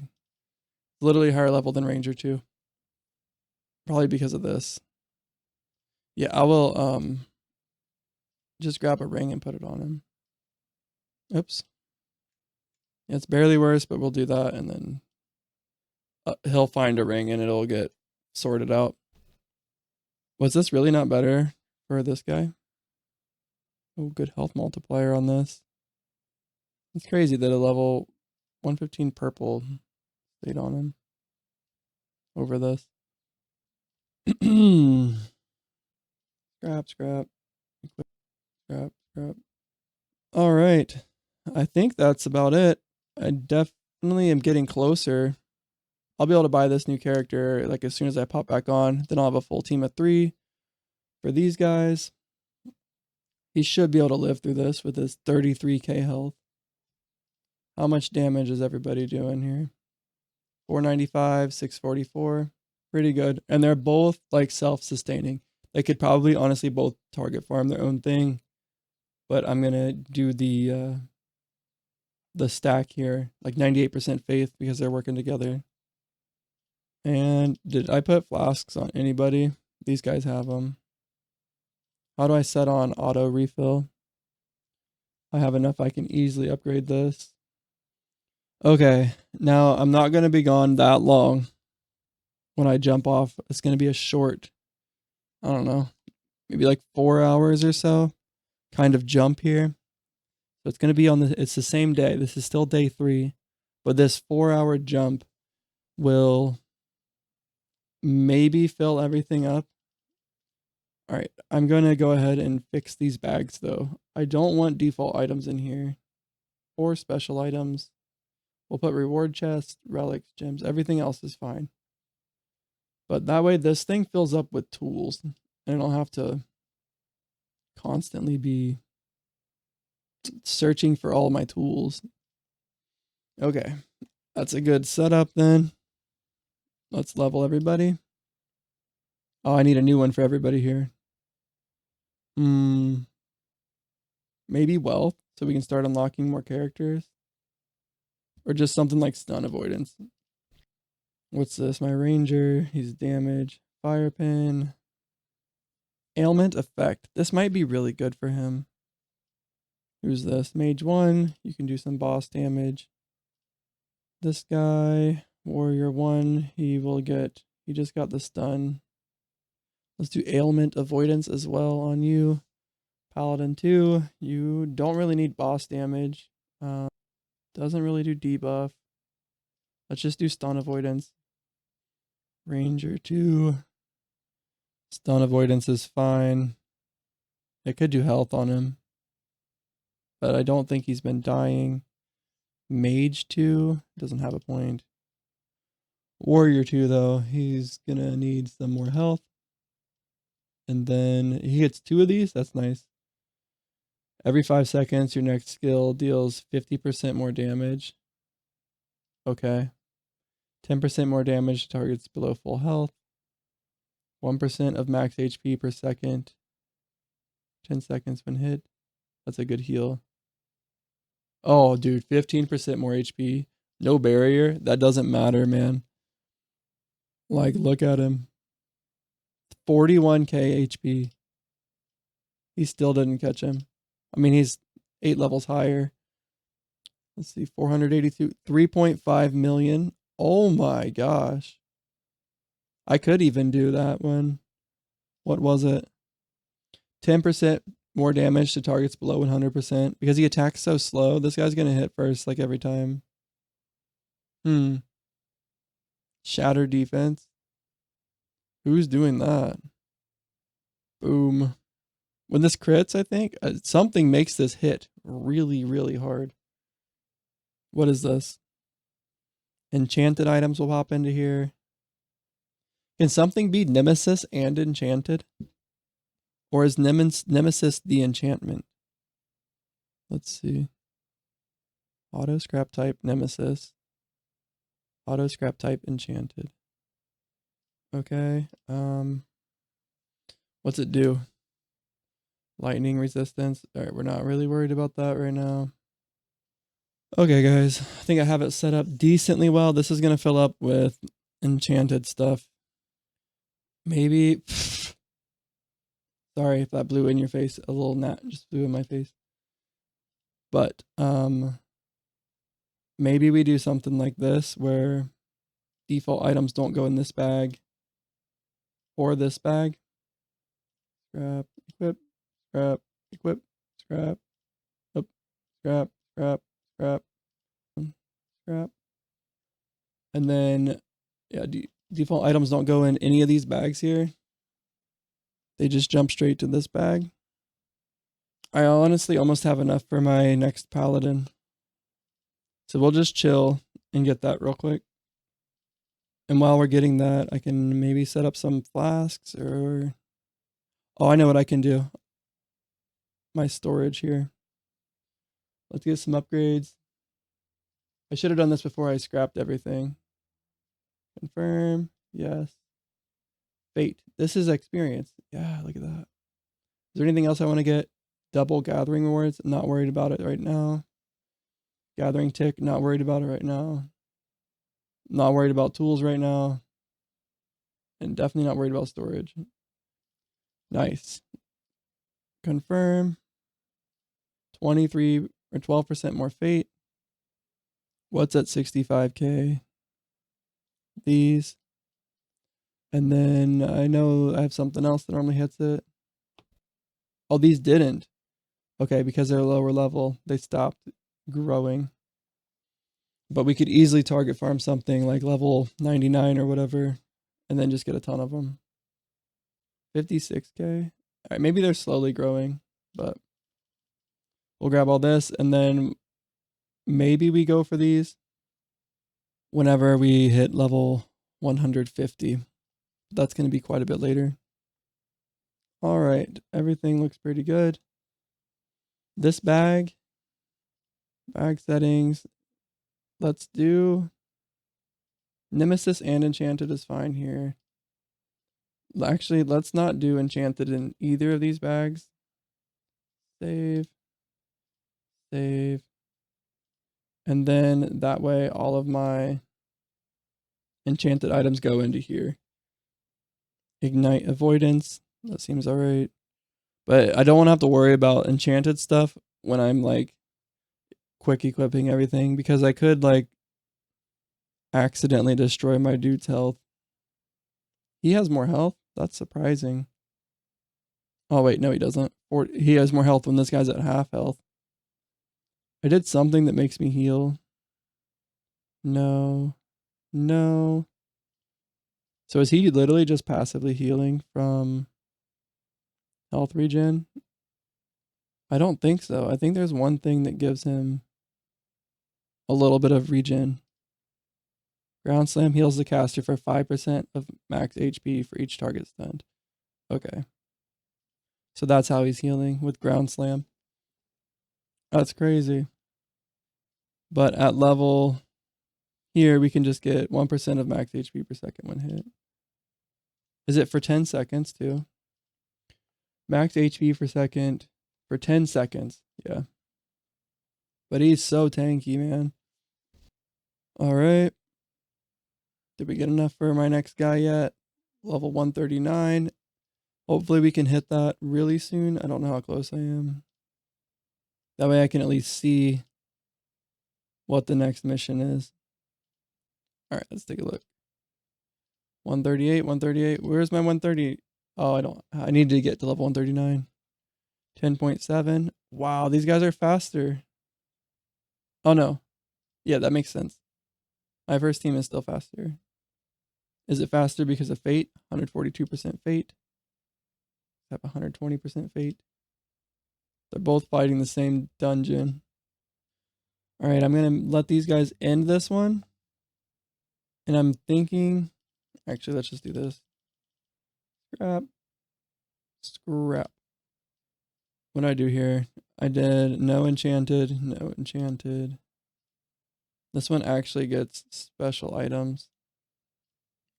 Literally higher level than Ranger too. Probably because of this. Yeah, I will just grab a ring and put it on him. Oops. Yeah, it's barely worse, but we'll do that and then he'll find a ring and it'll get sorted out. Was this really not better for this guy? Oh, good health multiplier on this. It's crazy that a level 115 purple stayed on him over this. Scrap, scrap, scrap, scrap. All right. I think that's about it. I definitely am getting closer. I'll be able to buy this new character like as soon as I pop back on. Then I'll have a full team of 3 for these guys. He should be able to live through this with his 33k health. How much damage is everybody doing here? 495, 644. Pretty good. And they're both like self-sustaining. They could probably honestly both target farm their own thing. But I'm going to do the stack here. Like 98% faith because they're working together. And did I put flasks on anybody? These guys have them. How do I set on auto refill? I have enough I can easily upgrade this. Okay, now I'm not going to be gone that long when I jump off. It's going to be a short, I don't know, maybe like 4 hours or so kind of jump here. So it's going to be it's the same day. This is still day 3, but this 4-hour jump will maybe fill everything up. All right, I'm going to go ahead and fix these bags though. I don't want default items in here or special items. We'll put reward chests, relics, gems, everything else is fine. But that way this thing fills up with tools and I don't have to constantly be searching for all my tools. Okay, that's a good setup then. Let's level everybody. Oh, I need a new one for everybody here. Maybe wealth, so we can start unlocking more characters. Or just something like stun avoidance. What's this? My ranger, he's damage. Fire pin. Ailment effect. This might be really good for him. Who's this? Mage 1, you can do some boss damage. This guy, warrior 1, he just got the stun. Let's do ailment avoidance as well on you. Paladin 2, you don't really need boss damage. Doesn't really do debuff. Let's just do stun avoidance. Ranger 2. Stun avoidance is fine. It could do health on him. but I don't think he's been dying. Mage 2 doesn't have a point. Warrior 2 though, he's gonna need some more health. And then he hits 2 of these. That's nice. Every 5 seconds, your next skill deals 50% more damage. Okay. 10% more damage to targets below full health. 1% of max HP per second. 10 seconds when hit. That's a good heal. Oh, dude, 15% more HP. No barrier. That doesn't matter, man. Like, look at him. 41k HP. He still didn't catch him. I mean, he's 8 levels higher. Let's see, 482, 3.5 million. Oh my gosh. I could even do that one. What was it? 10% more damage to targets below 100%. Because he attacks so slow, this guy's going to hit first like every time. Shatter defense. Who's doing that? Boom. When this crits, I think, something makes this hit really, really hard. What is this? Enchanted items will pop into here. Can something be Nemesis and enchanted? Or is Nemesis the enchantment? Let's see. Auto scrap type Nemesis. Auto scrap type enchanted. Okay. What's it do? Lightning resistance. All right, we're not really worried about that right now. Okay, guys. I think I have it set up decently well. This is going to fill up with enchanted stuff. Maybe. Sorry if that blew in your face. A little gnat just flew in my face. But maybe we do something like this where default items don't go in this bag or this bag. Scrap, equip, scrap, equip, scrap, up, scrap, scrap, scrap, scrap. And then, yeah, default items don't go in any of these bags here. They just jump straight to this bag. I honestly almost have enough for my next paladin. So we'll just chill and get that real quick. And while we're getting that, I can maybe set up some flasks or... Oh, I know what I can do. My storage here. Let's get some upgrades. I should have done this before I scrapped everything. Confirm. Yes. Fate. This is experience. Yeah, look at that. Is there anything else I want to get? Double gathering rewards. Not worried about it right now. Gathering tick. Not worried about it right now. Not worried about tools right now. And definitely not worried about storage. Nice. Confirm. 23 or 12% more fate. What's at 65k? These. And then I know I have something else that normally hits it. Oh, these didn't. Okay, because they're lower level, they stopped growing. But we could easily target farm something like level 99 or whatever, and then just get a ton of them. 56k. All right, maybe they're slowly growing, but we'll grab all this, and then maybe we go for these whenever we hit level 150. That's going to be quite a bit later. All right, everything looks pretty good. This bag settings, let's do Nemesis and Enchanted is fine here. Actually, let's not do Enchanted in either of these bags. Save. Save. And then that way all of my enchanted items go into here. Ignite avoidance. That seems alright. But I don't want to have to worry about enchanted stuff when I'm like quick equipping everything, because I could like accidentally destroy my dude's health. He has more health? That's surprising. Oh wait, no he doesn't. He has more health when this guy's at half health. I did something that makes me heal. No. No. So is he literally just passively healing from health regen? I don't think so. I think there's one thing that gives him a little bit of regen. Ground Slam heals the caster for 5% of max HP for each target stunned. Okay. So that's how he's healing with Ground Slam. That's crazy. But at level here, we can just get 1% of max HP per second when hit. Is it for 10 seconds too? Max HP per second for 10 seconds. Yeah. But he's so tanky, man. All right. Did we get enough for my next guy yet? Level 139. Hopefully we can hit that really soon. I don't know how close I am. That way I can at least see what the next mission is. All right, let's take a look. 138, 138. Where's my 130? Oh, I need to get to level 139. 10.7. Wow, these guys are faster. Oh no. Yeah, that makes sense. My first team is still faster. Is it faster because of fate? 142% fate. Have 120% fate. They're both fighting the same dungeon. All right, I'm going to let these guys end this one. And I'm thinking, actually, let's just do this. Scrap. Scrap. What did I do here? I did no enchanted, no enchanted. This one actually gets special items.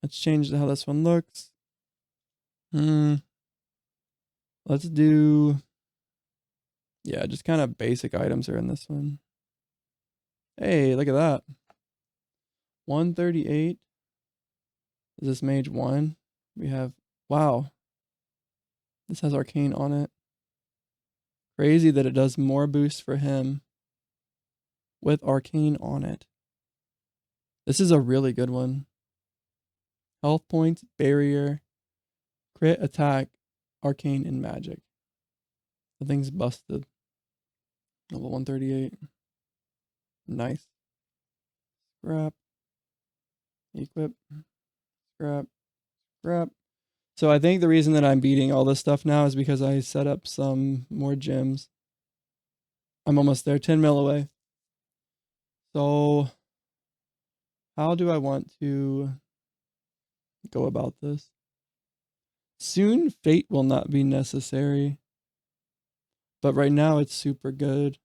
Let's change how this one looks. Let's do, yeah, just kind of basic items are in this one. Hey, look at that. 138. Is this mage 1? We have, wow. This has arcane on it. Crazy that it does more boost for him with arcane on it. This is a really good one. Health points, barrier, crit attack, arcane, and magic. The thing's busted. Level 138. Nice. Scrap. Equip. Scrap. Scrap. So I think the reason that I'm beating all this stuff now is because I set up some more gems. I'm almost there, 10 mil away. So how do I want to go about this? Soon fate will not be necessary. But right now it's super good.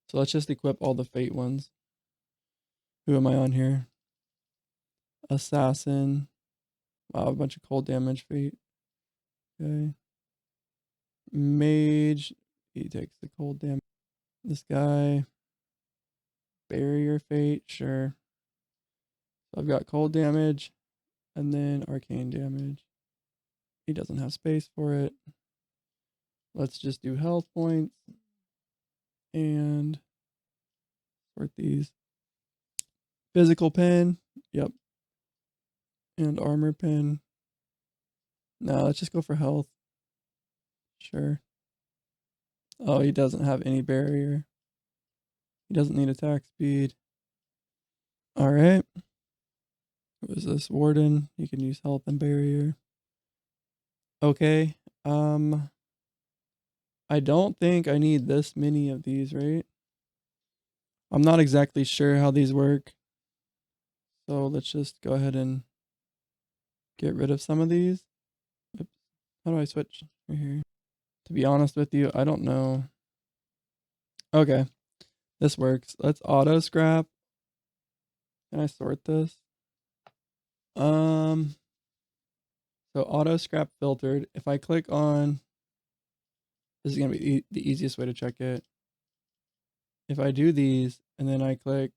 So let's just equip all the fate ones. Who am I on here? Assassin. Wow, a bunch of cold damage fate. Okay. Mage. He takes the cold damage. This guy. Barrier fate. Sure. So I've got cold damage. And then arcane damage. He doesn't have space for it. Let's just do health points. And sort these. Physical pen. Yep. And armor pen. No, let's just go for health. Sure. Oh, he doesn't have any barrier. He doesn't need attack speed. All right. Who is this? Warden. You can use health and barrier. Okay. I don't think I need this many of these, right? I'm not exactly sure how these work. So let's just go ahead and get rid of some of these. Oops. How do I switch right here? To be honest with you, I don't know. Okay. This works. Let's auto scrap. Can I sort this? So auto scrap filtered. If I click on, this is going to be the easiest way to check it. If I do these and then I click,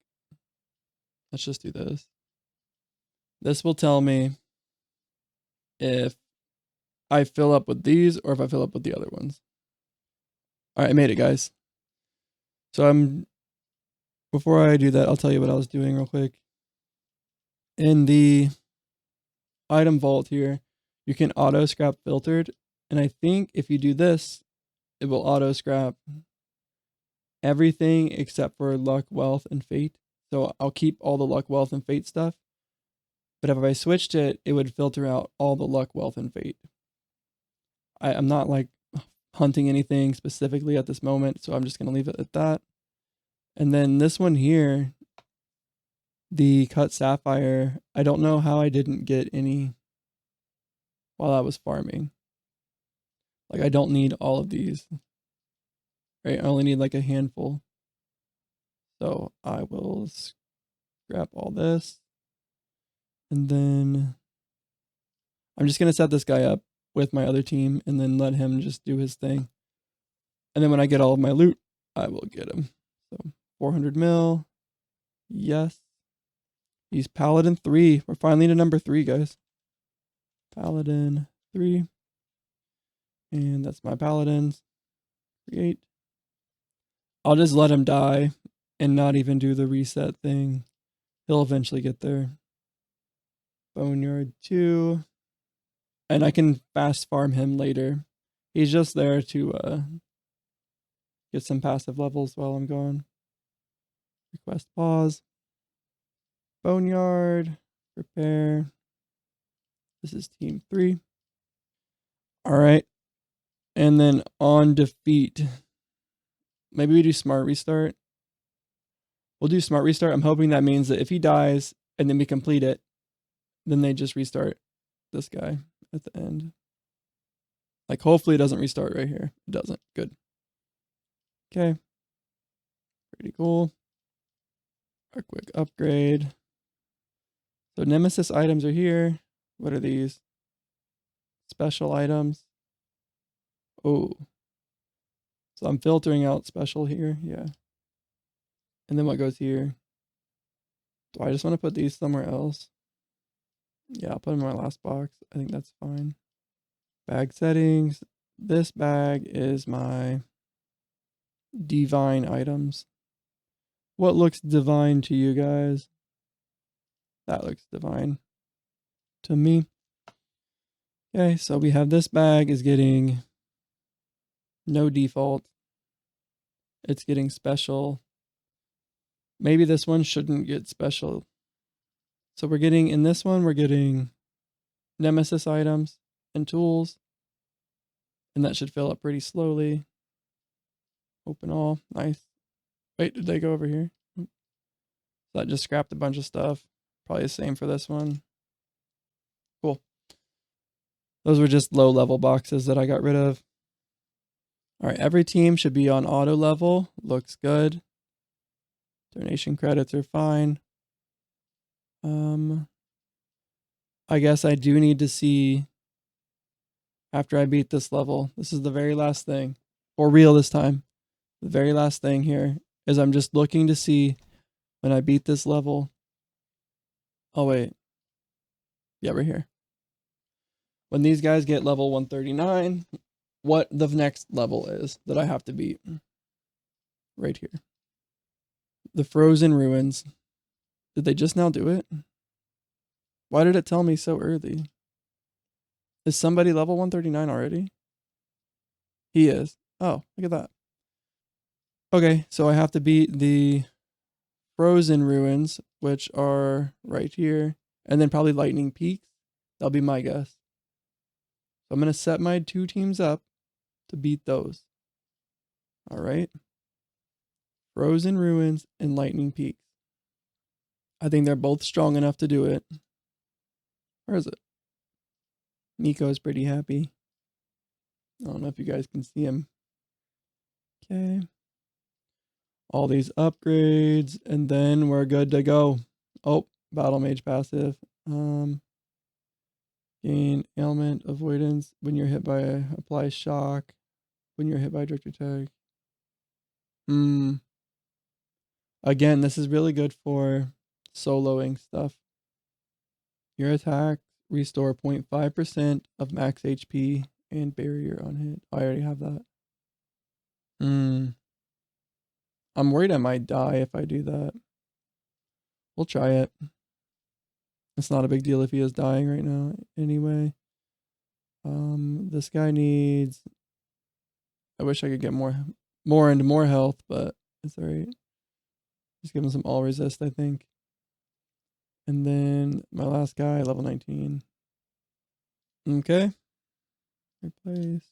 let's just do this. This will tell me if I fill up with these or if I fill up with the other ones. All right, I made it, guys. So before I do that, I'll tell you what I was doing real quick. In the item vault here, you can auto scrap filtered. And I think if you do this, it will auto scrap everything except for luck, wealth, and fate. So I'll keep all the luck, wealth, and fate stuff. But if I switched it, it would filter out all the luck, wealth, and fate. I'm not like hunting anything specifically at this moment, so I'm just going to leave it at that. And then this one here, the cut sapphire, I don't know how I didn't get any while I was farming. Like, I don't need all of these, right? I only need like a handful. So I will scrap all this. And then I'm just going to set this guy up with my other team and then let him just do his thing. And then when I get all of my loot, I will get him. So 400 mil. Yes. He's Paladin 3. We're finally to number 3, guys. Paladin 3. And that's my Paladins. Create. I'll just let him die and not even do the reset thing. He'll eventually get there. Boneyard 2. And I can fast farm him later. He's just there to get some passive levels while I'm gone. Request pause. Boneyard. Prepare. This is team 3. All right. And then on defeat. Maybe we do smart restart. We'll do smart restart. I'm hoping that means that if he dies and then we complete it, then they just restart this guy at the end. Like, hopefully it doesn't restart right here. It doesn't. Good. Okay. Pretty cool. A quick upgrade. So Nemesis items are here. What are these? Special items. Oh. So I'm filtering out special here. Yeah. And then what goes here? Do I just want to put these somewhere else? Yeah, I'll put them in my last box. I think that's fine. Bag settings. This bag is my divine items. What looks divine to you guys? That looks divine to me. Okay, so we have this bag is getting no default. It's getting special. Maybe this one shouldn't get special. So we're getting, in this one, we're getting Nemesis items and tools. And that should fill up pretty slowly. Open all. Nice. Wait, did they go over here? So that just scrapped a bunch of stuff. Probably the same for this one. Cool. Those were just low level boxes that I got rid of. All right, every team should be on auto level. Looks good. Donation credits are fine. I guess I do need to see after I beat this level. This is the very last thing. For real this time. The very last thing here is I'm just looking to see when I beat this level. Oh, wait. Yeah, we're here. When these guys get level 139, what the next level is that I have to beat. Right here. The Frozen Ruins. Did they just now do it? Why did it tell me so early? Is somebody level 139 already? He is. Oh, look at that. Okay, so I have to beat the Frozen Ruins, which are right here, and then probably Lightning Peaks. That'll be my guess. So I'm going to set my 2 teams up to beat those. All right. Frozen Ruins and Lightning Peaks. I think they're both strong enough to do it. Where is it? Nico's pretty happy. I don't know if you guys can see him. Okay. All these upgrades, and then we're good to go. Oh, Battle Mage passive. Gain ailment avoidance when you're hit by apply shock. When you're hit by direct attack. Again, this is really good for soloing stuff. Your attack restore 0.5% of max HP and barrier on hit. I already have that. I'm worried I might die if I do that. We'll try it. It's not a big deal if he is dying right now anyway. This guy needs... I wish I could get more into more health, but it's alright. Just give him some all resist, I think. And then my last guy, level 19. Okay. Replace.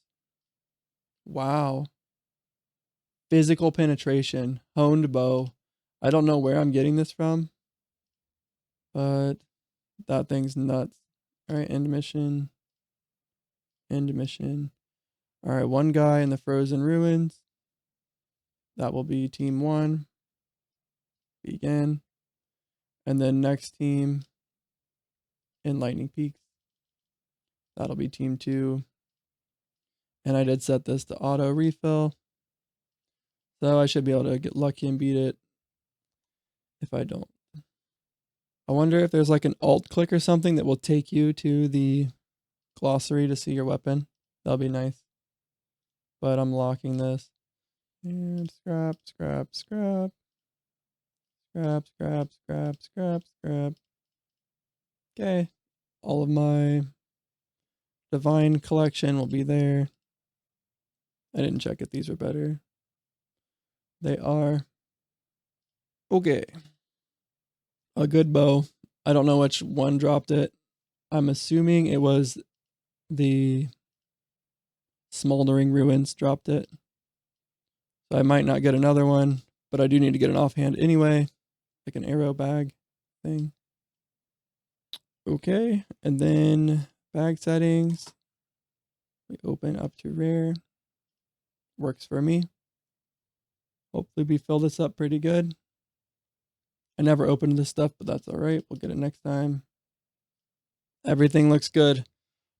Wow. Physical penetration, honed bow. I don't know where I'm getting this from, but that thing's nuts. All right, end mission. End mission. All right, one guy in the frozen ruins. That will be team 1. Begin. And then next team in Lightning Peaks. That'll be team 2. And I did set this to auto refill. So I should be able to get lucky and beat it if I don't. I wonder if there's like an alt click or something that will take you to the glossary to see your weapon. That'll be nice. But I'm locking this. And scrap, scrap, scrap. Scrap, scrap, scrap, scrap, scrap. Okay. All of my divine collection will be there. I didn't check if these were better. They are. Okay. A good bow. I don't know which one dropped it. I'm assuming it was the Smoldering Ruins dropped it. So I might not get another one, but I do need to get an offhand anyway. Like an arrow bag thing. Okay. And then bag settings. We open up to rare. Works for me. Hopefully we fill this up pretty good. I never opened this stuff, but that's all right. We'll get it next time. Everything looks good.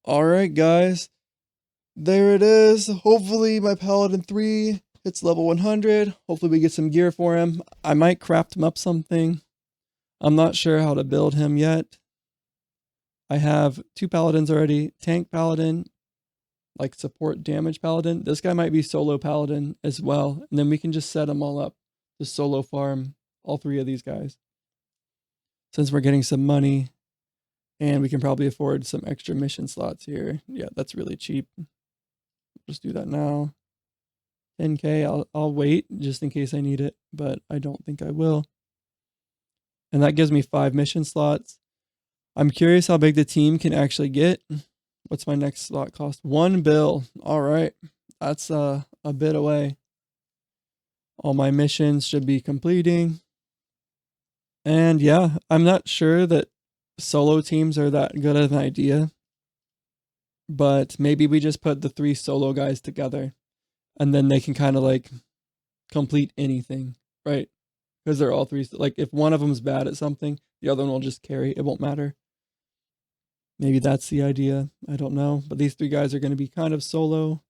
All right, guys. There it is. Hopefully my Paladin 3 hits level 100. Hopefully we get some gear for him. I might craft him up something. I'm not sure how to build him yet. I have 2 Paladins already. Tank Paladin, like support damage Paladin. This guy might be solo Paladin as well. And then we can just set them all up to solo farm all 3 of these guys. Since we're getting some money and we can probably afford some extra mission slots here. Yeah, that's really cheap. Just do that now. 10K, I'll wait just in case I need it, but I don't think I will. And that gives me 5 mission slots. I'm curious how big the team can actually get. What's my next slot cost? 1 bill. All right. That's a bit away. All my missions should be completing. And yeah, I'm not sure that solo teams are that good of an idea. But maybe we just put the 3 solo guys together. And then they can kind of like complete anything, right? Because they're all 3. Like if one of them's bad at something, the other one will just carry. It won't matter. Maybe that's the idea. I don't know. But these 3 guys are going to be kind of solo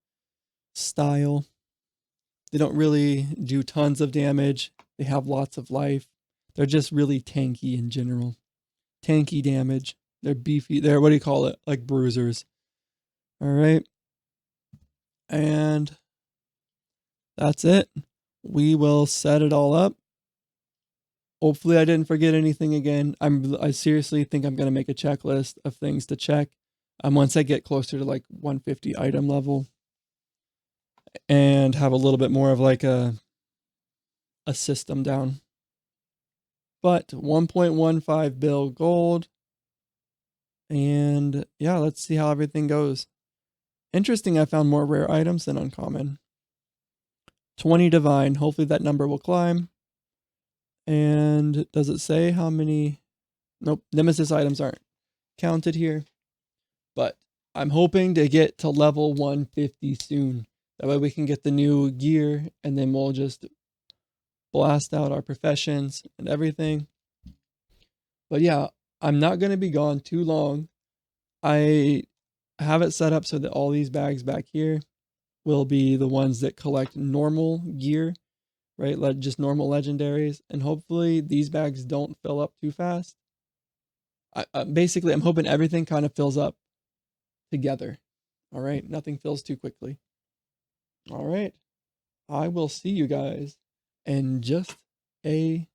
style. They don't really do tons of damage. They have lots of life. They're just really tanky in general. Tanky damage. They're beefy. They're, what do you call it? Like bruisers. All right. And that's it. We will set it all up. Hopefully I didn't forget anything again. I seriously think I'm going to make a checklist of things to check once I get closer to like 150 item level and have a little bit more of like a system down. But 1.15 bill gold. And yeah, let's see how everything goes. Interesting, I found more rare items than uncommon. 20 divine. Hopefully that number will climb. And does it say how many? Nope, nemesis items aren't counted here. But I'm hoping to get to level 150 soon. That way we can get the new gear and then we'll just blast out our professions and everything. But yeah, I'm not going to be gone too long. I have it set up so that all these bags back here will be the ones that collect normal gear, right? Just normal legendaries. And hopefully these bags don't fill up too fast. Basically, I'm hoping everything kind of fills up together. All right. Nothing fills too quickly. All right. I will see you guys in just a...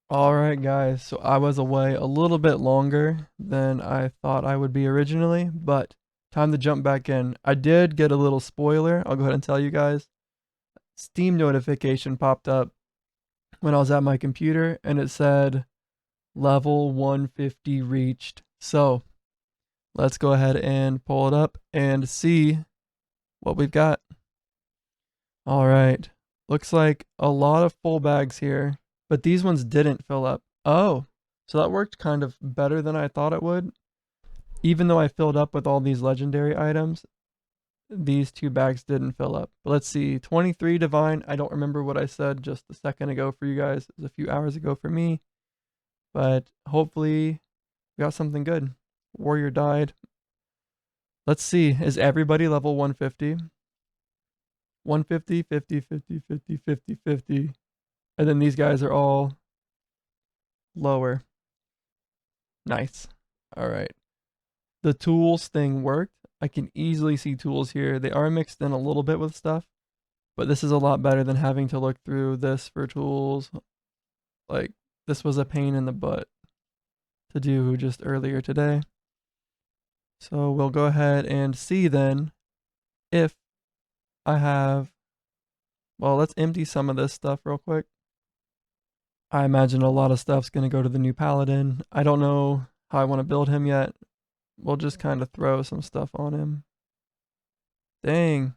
All right, guys. So I was away a little bit longer than I thought I would be originally, but time to jump back in. I did get a little spoiler. I'll go ahead and tell you guys. Steam notification popped up when I was at my computer and it said level 150 reached. So let's go ahead and pull it up and see what we've got. All right. Looks like a lot of full bags here, but these ones didn't fill up. Oh, so that worked kind of better than I thought it would. Even though I filled up with all these legendary items, these 2 bags didn't fill up. But let's see, 23 divine. I don't remember what I said just a second ago for you guys. It was a few hours ago for me. But hopefully we got something good. Warrior died. Let's see, is everybody level 150? 150, 50, 50, 50, 50, 50. And then these guys are all lower. Nice. All right. The tools thing worked. I can easily see tools here. They are mixed in a little bit with stuff, but this is a lot better than having to look through this for tools. Like, this was a pain in the butt to do just earlier today. So we'll go ahead and see then if I have, well, let's empty some of this stuff real quick. I imagine a lot of stuff's going to go to the new paladin. I don't know how I want to build him yet. We'll just kind of throw some stuff on him. Dang.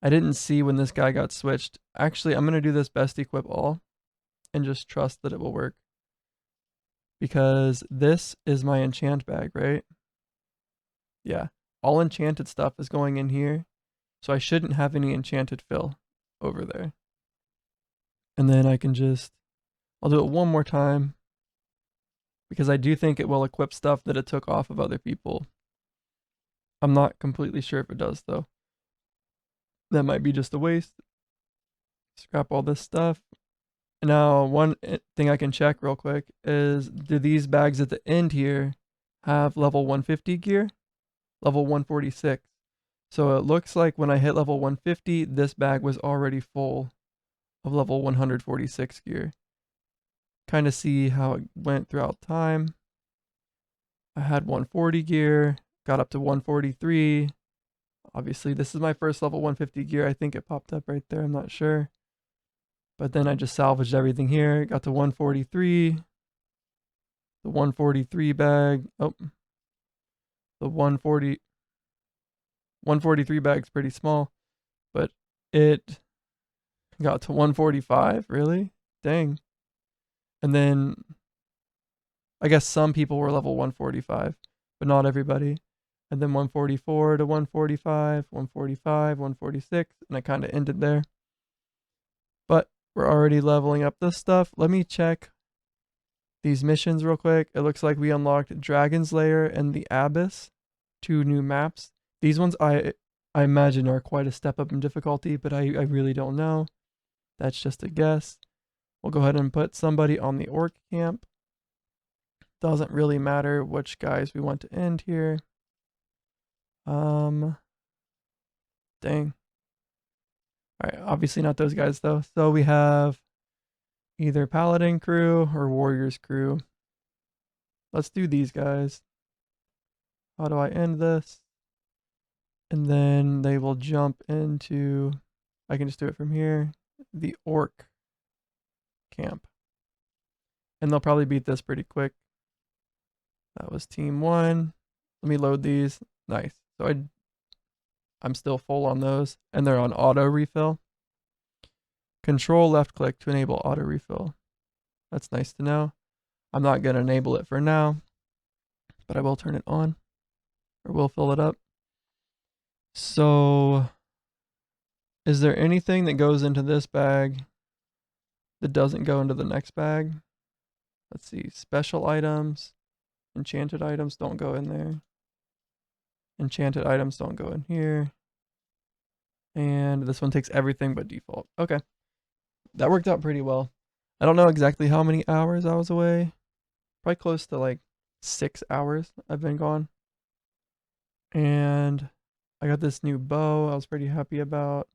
I didn't see when this guy got switched. Actually, I'm going to do this best equip all and just trust that it will work. Because this is my enchant bag, right? Yeah. All enchanted stuff is going in here. So I shouldn't have any enchanted fill over there. And then I can just, I'll do it one more time. Because I do think it will equip stuff that it took off of other people. I'm not completely sure if it does though. That might be just a waste. Scrap all this stuff. Now, one thing I can check real quick is, do these bags at the end here have level 150 gear? Level 146. So it looks like when I hit level 150, this bag was already full of level 146 gear. Kind of see how it went throughout time. I had 140 gear, got up to 143. Obviously, this is my first level 150 gear. I think it popped up right there. I'm not sure. But then I just salvaged everything here. Got to 143. The 143 bag. Oh. The 143 bag's pretty small. But it got to 145. Really? Dang. And then I guess some people were level 145, but not everybody. And then 144 to 145, 145, 146, and I kind of ended there. But we're already leveling up this stuff. Let me check these missions real quick. It looks like we unlocked Dragon's Lair and the Abyss, 2 new maps. These ones I imagine are quite a step up in difficulty, but I really don't know. That's just a guess. We'll go ahead and put somebody on the orc camp. Doesn't really matter which guys we want to end here. Dang. Alright, obviously not those guys though. So we have either Paladin crew or Warriors crew. Let's do these guys. How do I end this? And then they will jump into, I can just do it from here, the orc camp. And they'll probably beat this pretty quick. That was team 1. Let me load these. Nice. So I'm still full on those, and they're on auto refill. Control left click to enable auto refill. That's nice to know. I'm not going to enable it for now, but I will turn it on, or we'll fill it up. So is there anything that goes into this bag that doesn't go into the next bag? Let's see. Special items, enchanted items don't go in there. Enchanted items don't go in here. And this one takes everything but default. Okay. That worked out pretty well. I don't know exactly how many hours I was away. Probably close to like 6 hours I've been gone. And I got this new bow I was pretty happy about.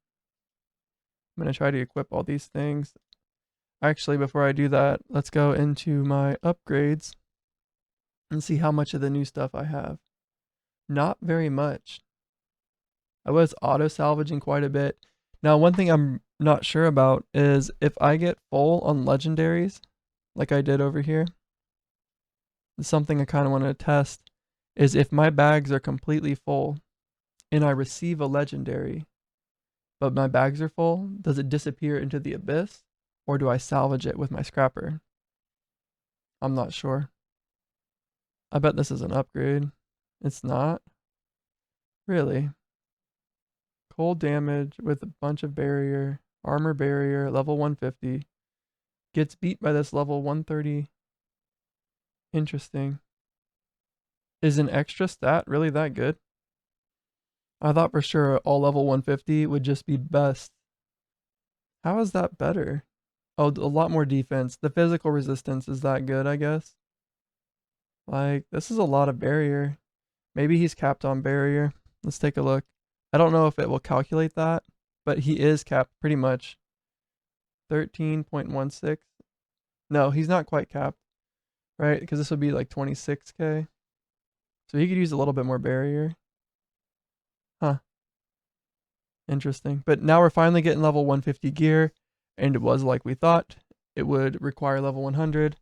I'm going to try to equip all these things. Actually, before I do that, let's go into my upgrades and see how much of the new stuff I have. Not very much. I was auto salvaging quite a bit. Now, one thing I'm not sure about is if I get full on legendaries, like I did over here, something I kind of want to test is if my bags are completely full and I receive a legendary, but my bags are full, does it disappear into the abyss, or do I salvage it with my scrapper? I'm not sure. I bet this is an upgrade. It's not. Really. Cold damage with a bunch of barrier, armor barrier, level 150. Gets beat by this level 130. Interesting. Is an extra stat really that good? I thought for sure all level 150 would just be best. How is that better? Oh, a lot more defense. The physical resistance is that good, I guess. Like, this is a lot of barrier. Maybe he's capped on barrier. Let's take a look. I don't know if it will calculate that, but he is capped pretty much. 13.16. No, he's not quite capped, right? Because this would be like 26k. So he could use a little bit more barrier. Huh. Interesting. But now we're finally getting level 150 gear, and it was like we thought. It would require level 100.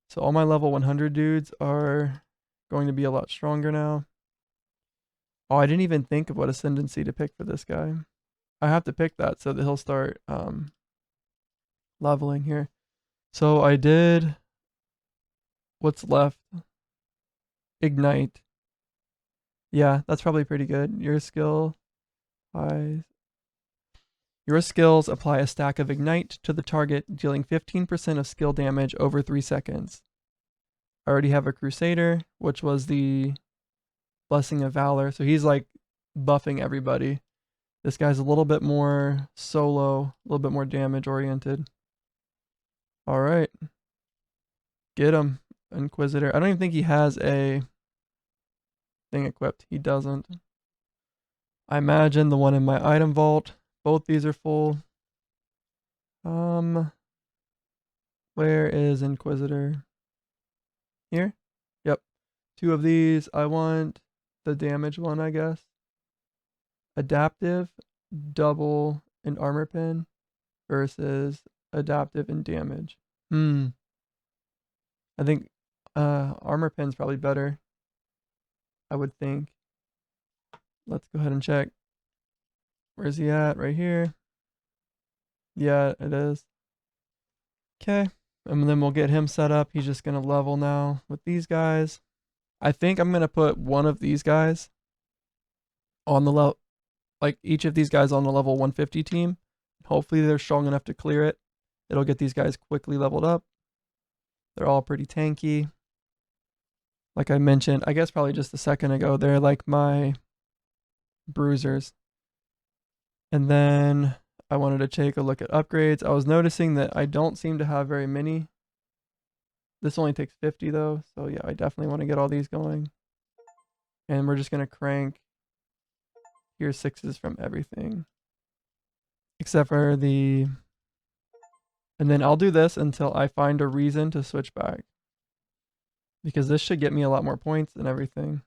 So all my level 100 dudes are going to be a lot stronger now. Oh, I didn't even think of what ascendancy to pick for this guy. I have to pick that so that he'll start leveling here. So I did what's left. Ignite. Yeah, that's probably pretty good. Your skills apply a stack of ignite to the target, dealing 15% of skill damage over 3 seconds. I already have a Crusader, which was the Blessing of Valor. So he's like buffing everybody. This guy's a little bit more solo, a little bit more damage oriented. All right. Get him, Inquisitor. I don't even think he has a thing equipped. He doesn't. I imagine the one in my item vault. Both these are full. Where is Inquisitor? Here? Yep. 2 of these. I want the damage one, I guess. Adaptive, double, and armor pin versus adaptive and damage. I think armor pin's probably better. I would think. Let's go ahead and check. Where's he at? Right here. Yeah, it is. Okay. And then we'll get him set up. He's just going to level now with these guys. I think I'm going to put one of these guys on the level, like each of these guys on the level 150 team. Hopefully they're strong enough to clear it. It'll get these guys quickly leveled up. They're all pretty tanky. Like I mentioned, I guess probably just a second ago, they're like my bruisers. And then I wanted to take a look at upgrades. I was noticing that I don't seem to have very many. This only takes 50 though. So yeah, I definitely want to get all these going. And we're just going to crank tier 6s from everything. Except for the... And then I'll do this until I find a reason to switch back. Because this should get me a lot more points and everything.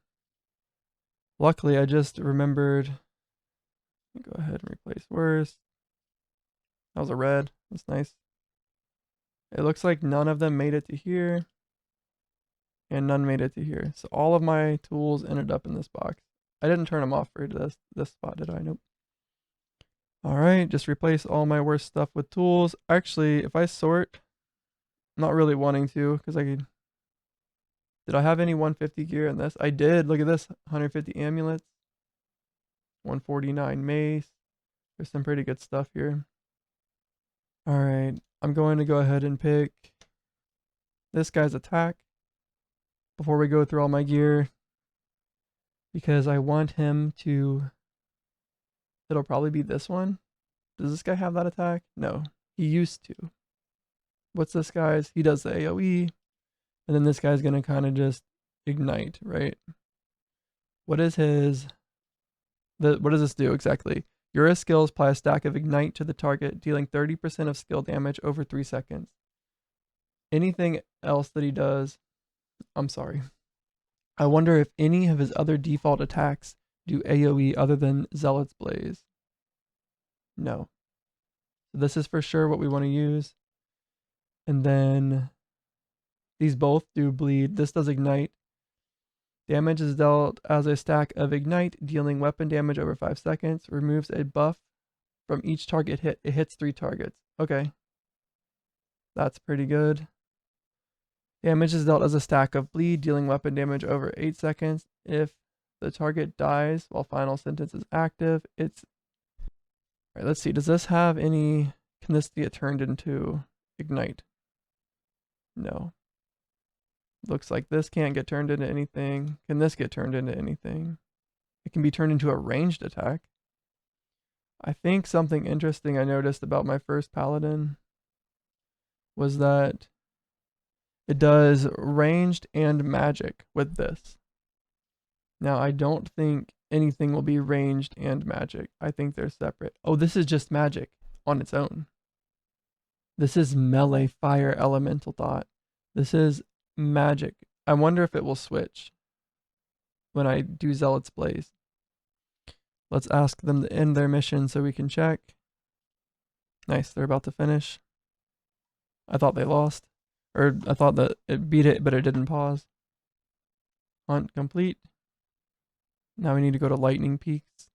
Luckily, I just remembered... Go ahead and replace worst. That was a red. That's nice. It looks like none of them made it to here. And none made it to here. So all of my tools ended up in this box. I didn't turn them off for this spot, did I? Nope. Alright, just replace all my worst stuff with tools. Actually, if I sort... I'm not really wanting to, because I could... Did I have any 150 gear in this? I did. Look at this. 150 amulets. 149 mace. There's some pretty good stuff here. Alright, I'm going to go ahead and pick this guy's attack before we go through all my gear. Because I want him to... It'll probably be this one. Does this guy have that attack? No. He used to. What's this guy's? He does the AoE. And then this guy's going to kind of just ignite, right? What is his... What does this do exactly? Your skills apply a stack of ignite to the target, dealing 30% of skill damage over 3 seconds. Anything else that he does... I'm sorry. I wonder if any of his other default attacks do AoE other than Zealot's Blaze. No. So this is for sure what we want to use. And then... These both do bleed. This does ignite. Damage is dealt as a stack of ignite, dealing weapon damage over 5 seconds. Removes a buff from each target hit. It hits 3 targets. Okay. That's pretty good. Damage is dealt as a stack of bleed, dealing weapon damage over 8 seconds. If the target dies while final sentence is active, it's... Alright, let's see. Does this have any... Can this get turned into ignite? No. Looks like this can't get turned into anything. Can this get turned into anything? It can be turned into a ranged attack. I think something interesting I noticed about my first paladin was that it does ranged and magic with this. Now, I don't think anything will be ranged and magic. I think they're separate. Oh, this is just magic on its own. This is melee fire elemental dot. This is magic. I wonder if it will switch when I do Zealot's Blaze. Let's ask them to end their mission so we can check. Nice, they're about to finish. I thought they lost. Or I thought that it beat it, but it didn't pause. Hunt complete. Now we need to go to Lightning Peaks.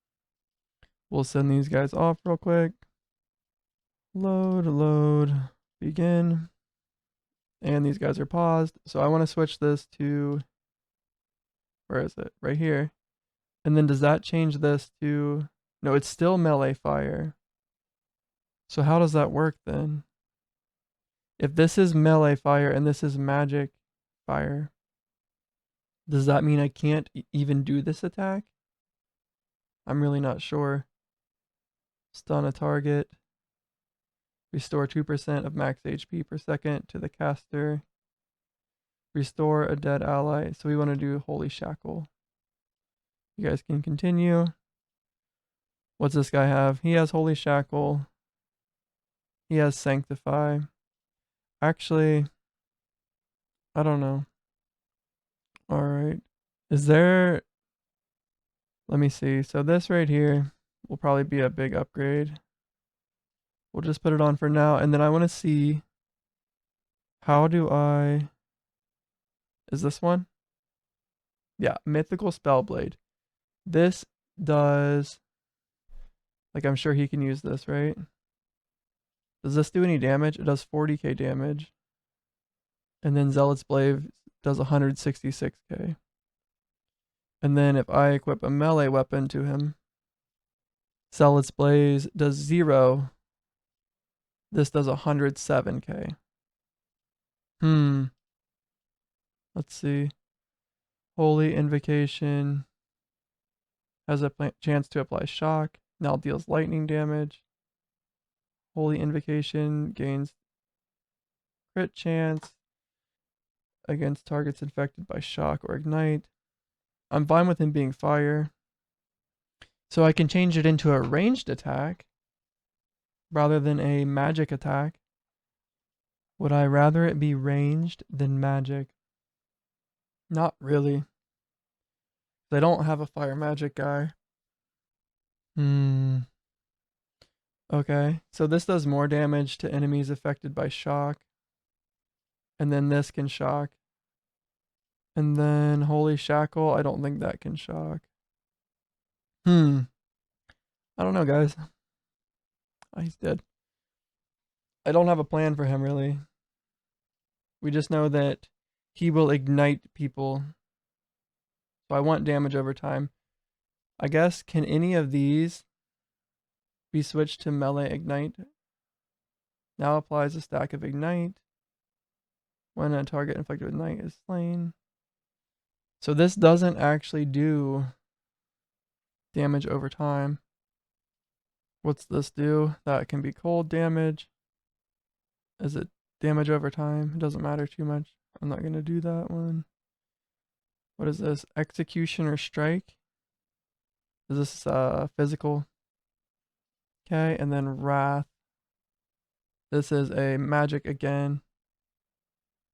We'll send these guys off real quick. Load, begin. And these guys are paused. So I want to switch this to, where is it? Right here. And then does that change this to, no, it's still melee fire. So how does that work then? If this is melee fire and this is magic fire, does that mean I can't even do this attack? I'm really not sure. Stun a target. Restore 2% of max HP per second to the caster. Restore a dead ally. So we want to do Holy Shackle. You guys can continue. What's this guy have? He has Holy Shackle. He has Sanctify. Actually, I don't know. Alright. Is there... Let me see. So this right here will probably be a big upgrade. We'll just put it on for now. And then I want to see... How do I... Is this one? Yeah, Mythical Spellblade. This does... Like, I'm sure he can use this, right? Does this do any damage? It does 40k damage. And then Zealot's Blade does 166k. And then if I equip a melee weapon to him, Zealot's Blaze does 0. This does 107k. Let's see. Holy Invocation has a chance to apply shock. Now deals lightning damage. Holy Invocation gains crit chance against targets infected by shock or ignite. I'm fine with him being fire. So I can change it into a ranged attack rather than a magic attack. Would I rather it be ranged than magic? Not really. I don't have a fire magic guy. Okay, so this does more damage to enemies affected by shock. And then this can shock. And then Holy Shackle, I don't think that can shock. I don't know, guys. Oh, he's dead. I don't have a plan for him, really. We just know that he will ignite people. So I want damage over time. I guess, can any of these be switched to melee ignite? Now applies a stack of ignite when a target inflicted with ignite is slain. So this doesn't actually do damage over time. What's this do? That can be cold damage. Is it damage over time? It doesn't matter too much. I'm not going to do that one. What is this? Execution or strike? Is this physical? Okay, and then Wrath. This is a magic again.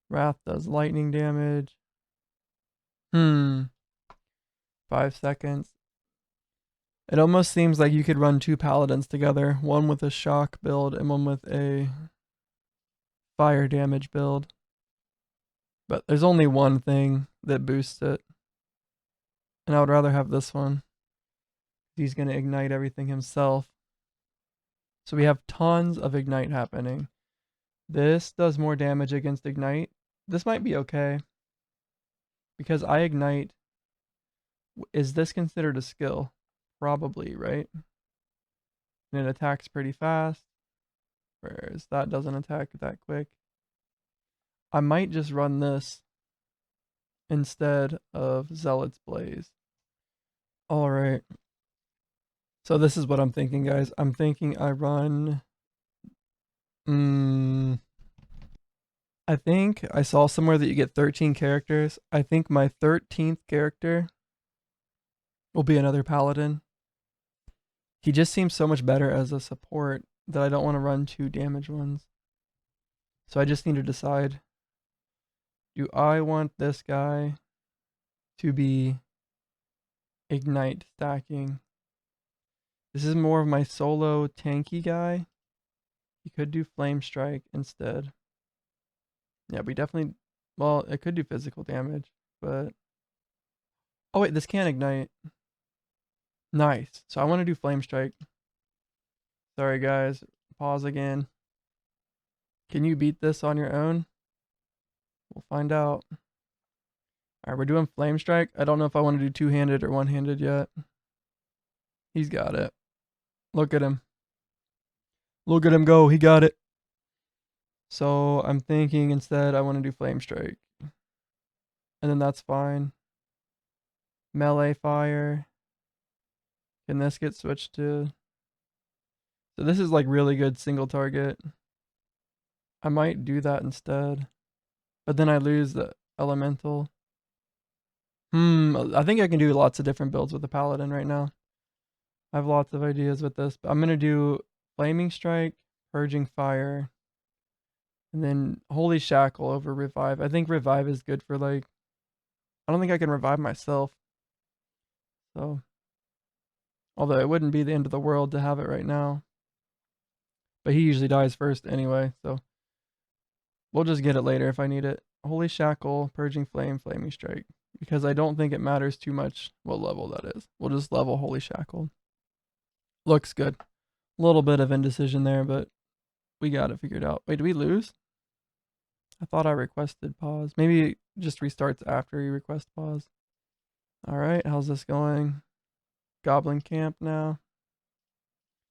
Wrath does lightning damage. 5 seconds. It almost seems like you could run 2 paladins together. One with a shock build and one with a fire damage build. But there's only one thing that boosts it. And I would rather have this one. He's going to ignite everything himself. So we have tons of ignite happening. This does more damage against ignite. This might be okay. Because I ignite. Is this considered a skill? Probably, right? And it attacks pretty fast. Whereas that doesn't attack that quick. I might just run this instead of Zealot's Blaze. Alright. So this is what I'm thinking, guys. I'm thinking I run... I think I saw somewhere that you get 13 characters. I think my 13th character will be another paladin. He just seems so much better as a support that I don't want to run 2 damage ones. So I just need to decide. Do I want this guy to be ignite stacking? This is more of my solo tanky guy. He could do flame strike instead. Yeah, we definitely... Well, it could do physical damage, but... Oh wait, this can ignite. Nice. So I want to do flame strike. Sorry guys. Pause again. Can you beat this on your own? We'll find out. Alright, we're doing flame strike. I don't know if I want to do two-handed or one-handed yet. He's got it. Look at him. Look at him go. He got it. So I'm thinking instead I want to do flame strike. And then that's fine. Melee fire. Can this get switched to... So this is like really good single target. I might do that instead. But then I lose the elemental. I think I can do lots of different builds with the paladin right now. I have lots of ideas with this. But I'm going to do flaming strike, purging fire, and then holy shackle over revive. I think revive is good for like... I don't think I can revive myself. So... Although it wouldn't be the end of the world to have it right now. But he usually dies first anyway, so... We'll just get it later if I need it. Holy shackle, purging flame, flaming strike. Because I don't think it matters too much what level that is. We'll just level holy shackle. Looks good. A little bit of indecision there, but we got it figured out. Wait, did we lose? I thought I requested pause. Maybe it just restarts after you request pause. Alright, how's this going? Goblin camp now.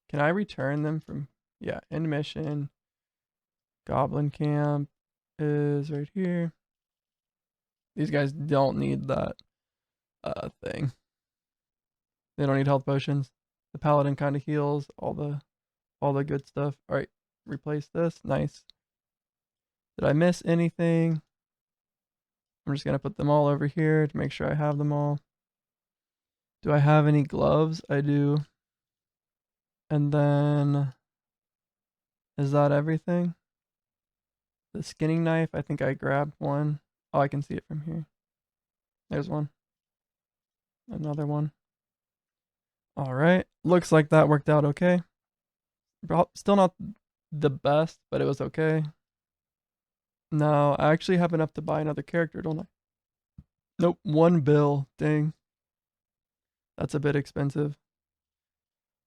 Can I return them from... Yeah, end mission. Goblin camp is right here. These guys don't need that thing. They don't need health potions. The paladin kind of heals all the good stuff. All right, replace this. Nice. Did I miss anything? I'm just gonna put them all over here to make sure I have them all. Do I have any gloves? I do. And then is that everything? The skinning knife, I think I grabbed one. Oh, I can see it from here. There's one. Another one. All right. Looks like that worked out okay. Still not the best, but it was okay. No, I actually have enough to buy another character, don't I? Nope, 1 bill. Dang. That's a bit expensive.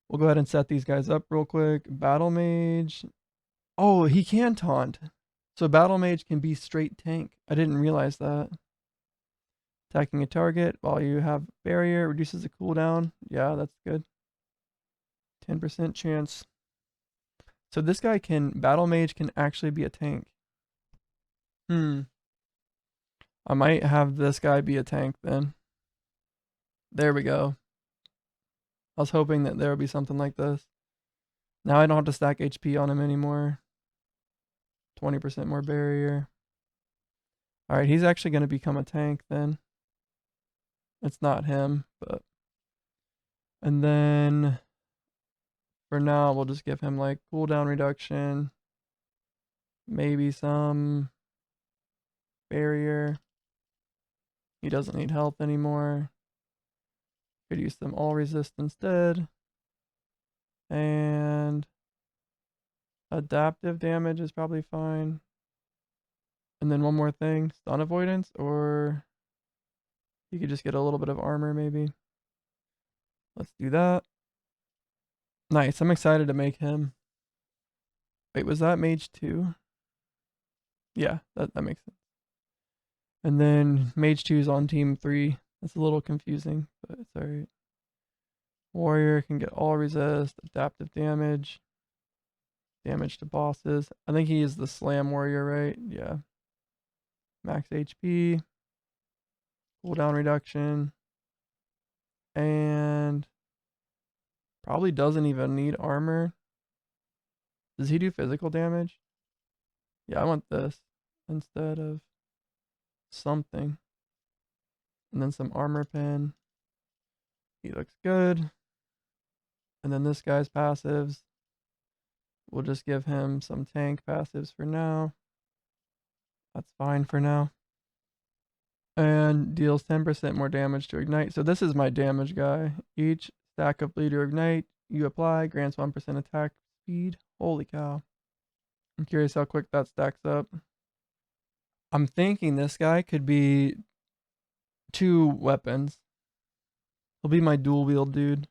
We'll go ahead and set these guys up real quick. Battle Mage. Oh, he can taunt. So Battle Mage can be straight tank. I didn't realize that. Attacking a target while you have barrier reduces the cooldown. Yeah, that's good. 10% chance. So this guy Battle Mage can actually be a tank. I might have this guy be a tank then. There we go. I was hoping that there would be something like this. Now I don't have to stack HP on him anymore. 20% more barrier. Alright, he's actually going to become a tank then. It's not him, but... And then... For now, we'll just give him like cooldown reduction. Maybe some... barrier. He doesn't need health anymore. Could use some all resist instead. And... adaptive damage is probably fine. And then one more thing. Stun avoidance or... He could just get a little bit of armor maybe. Let's do that. Nice. I'm excited to make him. Wait, was that mage 2? Yeah, that makes sense. And then mage 2 is on team 3. That's a little confusing, but it's alright. Warrior can get all resist, adaptive damage, damage to bosses. I think he is the slam warrior, right? Yeah. Max HP, cooldown reduction, and probably doesn't even need armor. Does he do physical damage? Yeah, I want this instead of something. And then some armor pen. He looks good. And then this guy's passives. We'll just give him some tank passives for now. That's fine for now. And deals 10% more damage to ignite. So this is my damage guy. Each stack of bleed or ignite you apply grants 1% attack speed. Holy cow. I'm curious how quick that stacks up. I'm thinking this guy could be 2 weapons. He'll be my dual wield dude.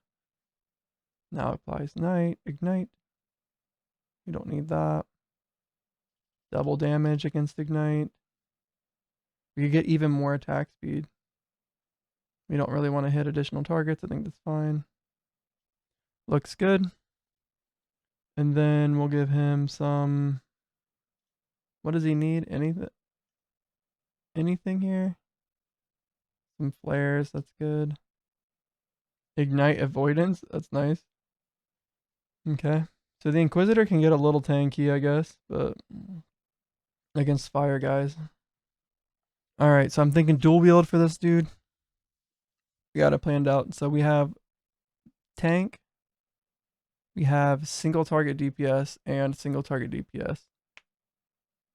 Now applies ignite. We don't need that. Double damage against ignite. We could get even more attack speed. We don't really want to hit additional targets. I think that's fine. Looks good. And then we'll give him some... What does he need? Anything here? Some flares. That's good. Ignite avoidance. That's nice. Okay. So the Inquisitor can get a little tanky, I guess, but against fire guys. Alright, so I'm thinking dual wield for this dude. We got it planned out. So we have tank, we have single target DPS, and single target DPS.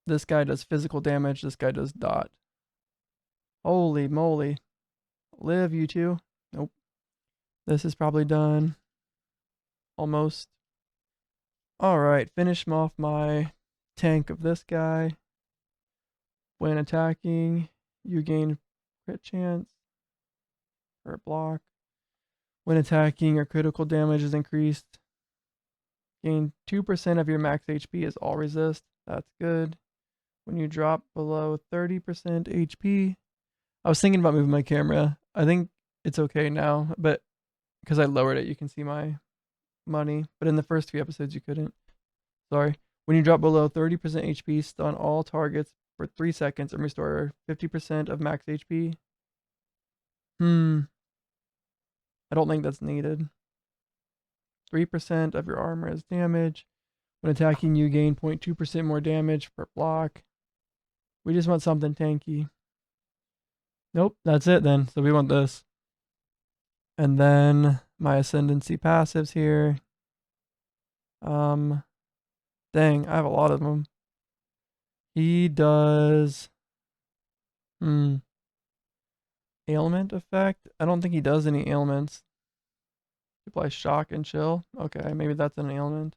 This guy does physical damage, this guy does dot. Holy moly. Live, you two. Nope. This is probably done. Almost. Alright, finish off my tank of this guy. When attacking, you gain crit chance per block. When attacking, your critical damage is increased. Gain 2% of your max HP is all resist. That's good. When you drop below 30% HP. I was thinking about moving my camera. I think it's okay now, but because I lowered it, you can see my money. But in the first few episodes, you couldn't. Sorry. When you drop below 30% HP, stun all targets for 3 seconds and restore 50% of max HP. I don't think that's needed. 3% of your armor is damage. When attacking, you gain 0.2% more damage per block. We just want something tanky. Nope, that's it then. So we want this. And then my ascendancy passives here. Dang, I have a lot of them. He does ailment effect. I don't think he does any ailments. Apply shock and chill. Okay, maybe that's an ailment.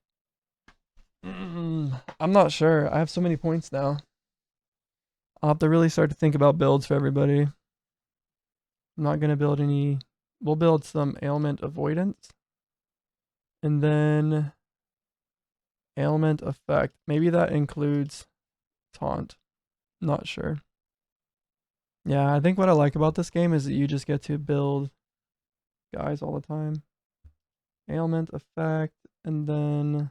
I'm not sure. I have so many points now. I'll have to really start to think about builds for everybody. I'm not gonna build any. We'll build some ailment avoidance. And then ailment effect. Maybe that includes taunt. Not sure. Yeah, I think what I like about this game is that you just get to build guys all the time. Ailment effect, and then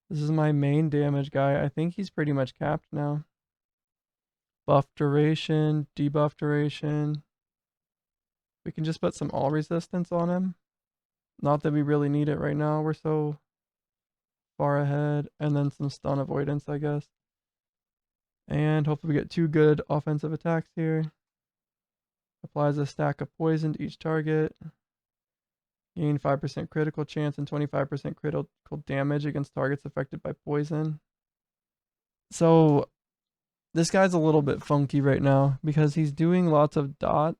this is my main damage guy. I think he's pretty much capped now. Buff duration, debuff duration. We can just put some all resistance on him. Not that we really need it right now. We're so far ahead. And then some stun avoidance, I guess. And hopefully we get 2 good offensive attacks here. Applies a stack of poison to each target. Gain 5% critical chance and 25% critical damage against targets affected by poison. So this guy's a little bit funky right now because he's doing lots of dots.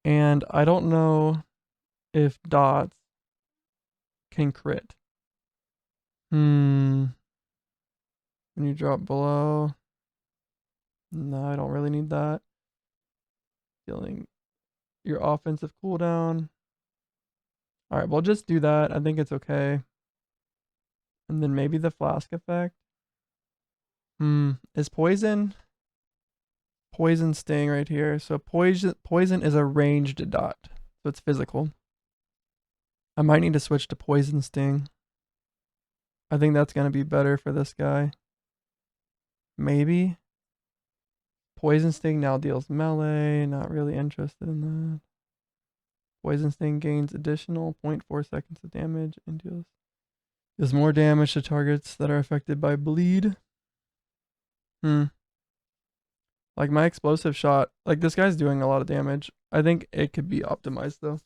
And I don't know if dots can crit. When you drop below. No, I don't really need that. Healing your offensive cooldown. Alright, we'll just do that. I think it's okay. And then maybe the flask effect. Is poison sting right here. So poison is a ranged dot. So it's physical. I might need to switch to poison sting. I think that's going to be better for this guy. Maybe. Poison sting now deals melee. Not really interested in that. Poison sting gains additional 0.4 seconds of damage and deals more damage to targets that are affected by bleed. Like my explosive shot, like this guy's doing a lot of damage. I think it could be optimized though.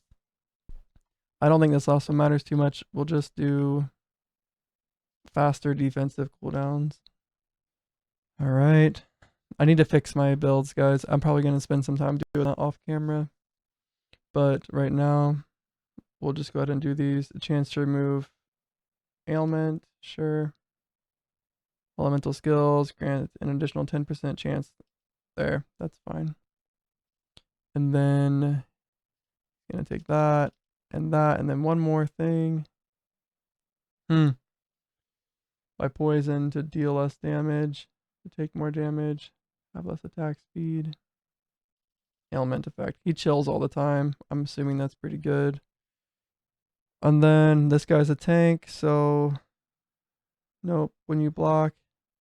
I don't think this also matters too much. We'll just do faster defensive cooldowns. All right. I need to fix my builds, guys. I'm probably going to spend some time doing that off camera. But right now, we'll just go ahead and do these. A chance to remove ailment, sure. Elemental skills, grant an additional 10% chance. There, that's fine. And then, gonna take that, and then one more thing. By poison to deal less damage, to take more damage, have less attack speed. Ailment effect. He chills all the time. I'm assuming that's pretty good. And then this guy's a tank, so nope. When you block,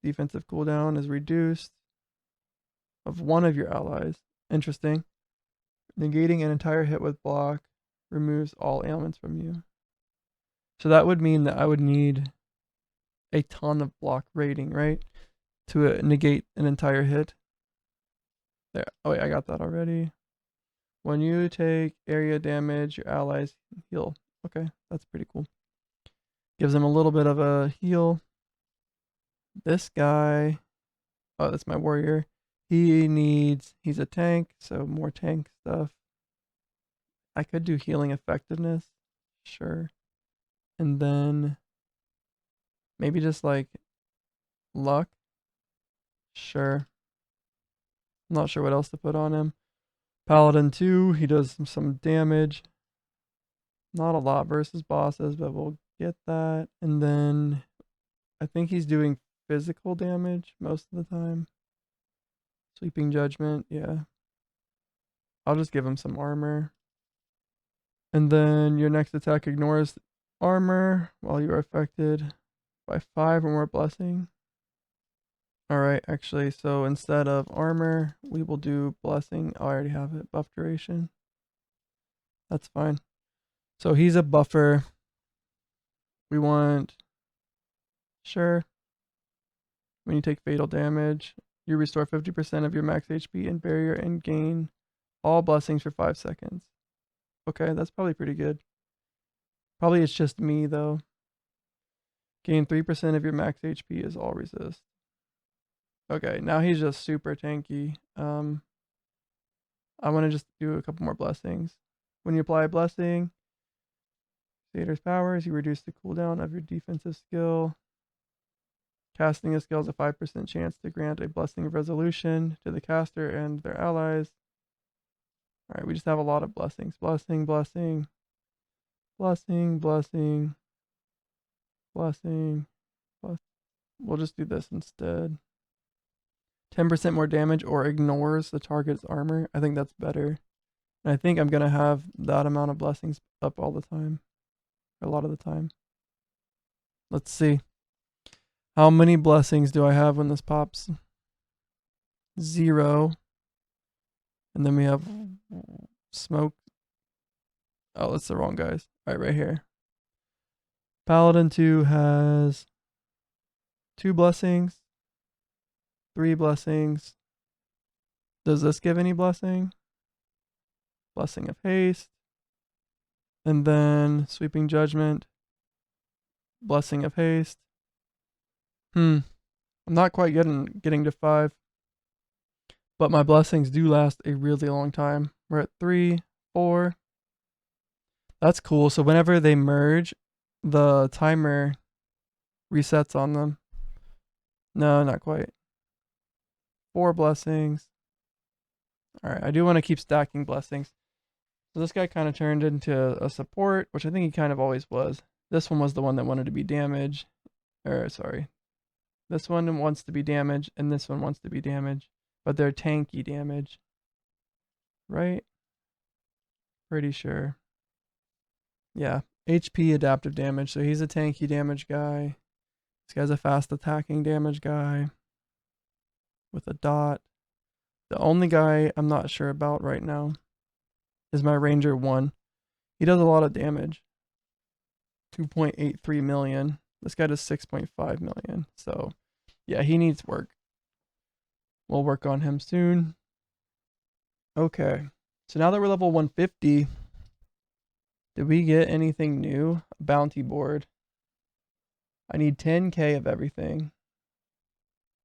defensive cooldown is reduced of one of your allies. Interesting. Negating an entire hit with block removes all ailments from you. So that would mean that I would need a ton of block rating, right? To negate an entire hit. There. Oh wait, I got that already. When you take area damage, your allies heal. Okay, that's pretty cool. Gives them a little bit of a heal. This guy, oh, that's my warrior. He's a tank, so more tank stuff. I could do healing effectiveness, sure. And then maybe just like luck, sure. Not sure what else to put on him. Paladin 2, he does some damage. Not a lot versus bosses, but we'll get that. And then I think he's doing physical damage most of the time. Sweeping Judgment, yeah. I'll just give him some armor. And then your next attack ignores armor while you are affected by 5 or more blessing. Alright, actually, so instead of armor, we will do blessing. Oh, I already have it. Buff duration. That's fine. So he's a buffer. We want, sure. When you take fatal damage, you restore 50% of your max HP and barrier and gain all blessings for 5 seconds. Okay, that's probably pretty good. Probably it's just me though. Gain 3% of your max HP is all resist. Okay, now he's just super tanky. I want to just do a couple more blessings. When you apply a blessing, Satyrs powers, you reduce the cooldown of your defensive skill. Casting a skill has a 5% chance to grant a blessing of resolution to the caster and their allies. Alright, we just have a lot of blessings. Blessing, blessing, blessing, blessing, blessing, blessing. We'll just do this instead. 10% more damage or ignores the target's armor. I think that's better. And I think I'm going to have that amount of blessings up all the time. Or a lot of the time. Let's see. How many blessings do I have when this pops? 0. And then we have smoke. Oh, that's the wrong guys. Alright, right here. Paladin 2 has 2 blessings. 3 blessings. Does this give any blessing? Blessing of haste. And then sweeping judgment. Blessing of haste. I'm not quite getting to 5. But my blessings do last a really long time. We're at 3, 4. That's cool. So whenever they merge, the timer resets on them. No, not quite. 4 blessings. Alright, I do want to keep stacking blessings. So this guy kind of turned into a support, which I think he kind of always was. This one was the one that wanted to be damage. Or, sorry. This one wants to be damage, and this one wants to be damage. But they're tanky damage. Right? Pretty sure. Yeah. HP adaptive damage, so he's a tanky damage guy. This guy's a fast attacking damage guy. With a dot. The only guy I'm not sure about right now is my Ranger 1. He does a lot of damage. 2.83 million. This guy does 6.5 million. So, yeah, he needs work. We'll work on him soon. Okay. So now that we're level 150, did we get anything new? Bounty board. I need 10k of everything.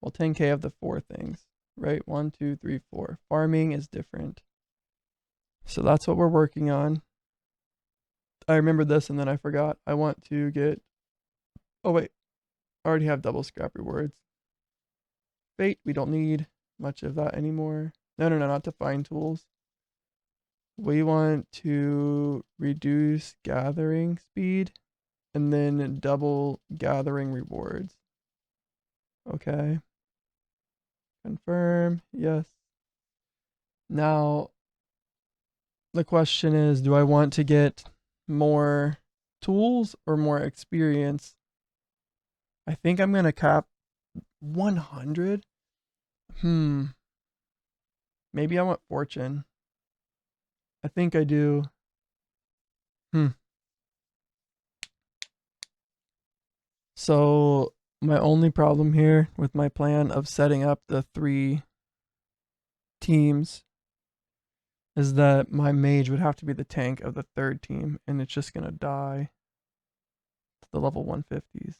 Well, 10k of the 4 things. Right? 1, 2, 3, 4. Farming is different. So that's what we're working on. I remembered this and then I forgot. I want to get... Oh, wait. I already have double scrap rewards. Fate, we don't need much of that anymore. No, not define tools. We want to reduce gathering speed and then double gathering rewards. Okay. Confirm. Yes. Now, the question is, do I want to get more tools or more experience? I think I'm going to cap 100. Maybe I want fortune. I think I do. So my only problem here with my plan of setting up the 3 teams is that my mage would have to be the tank of the 3rd team, and it's just gonna die to the level 150s.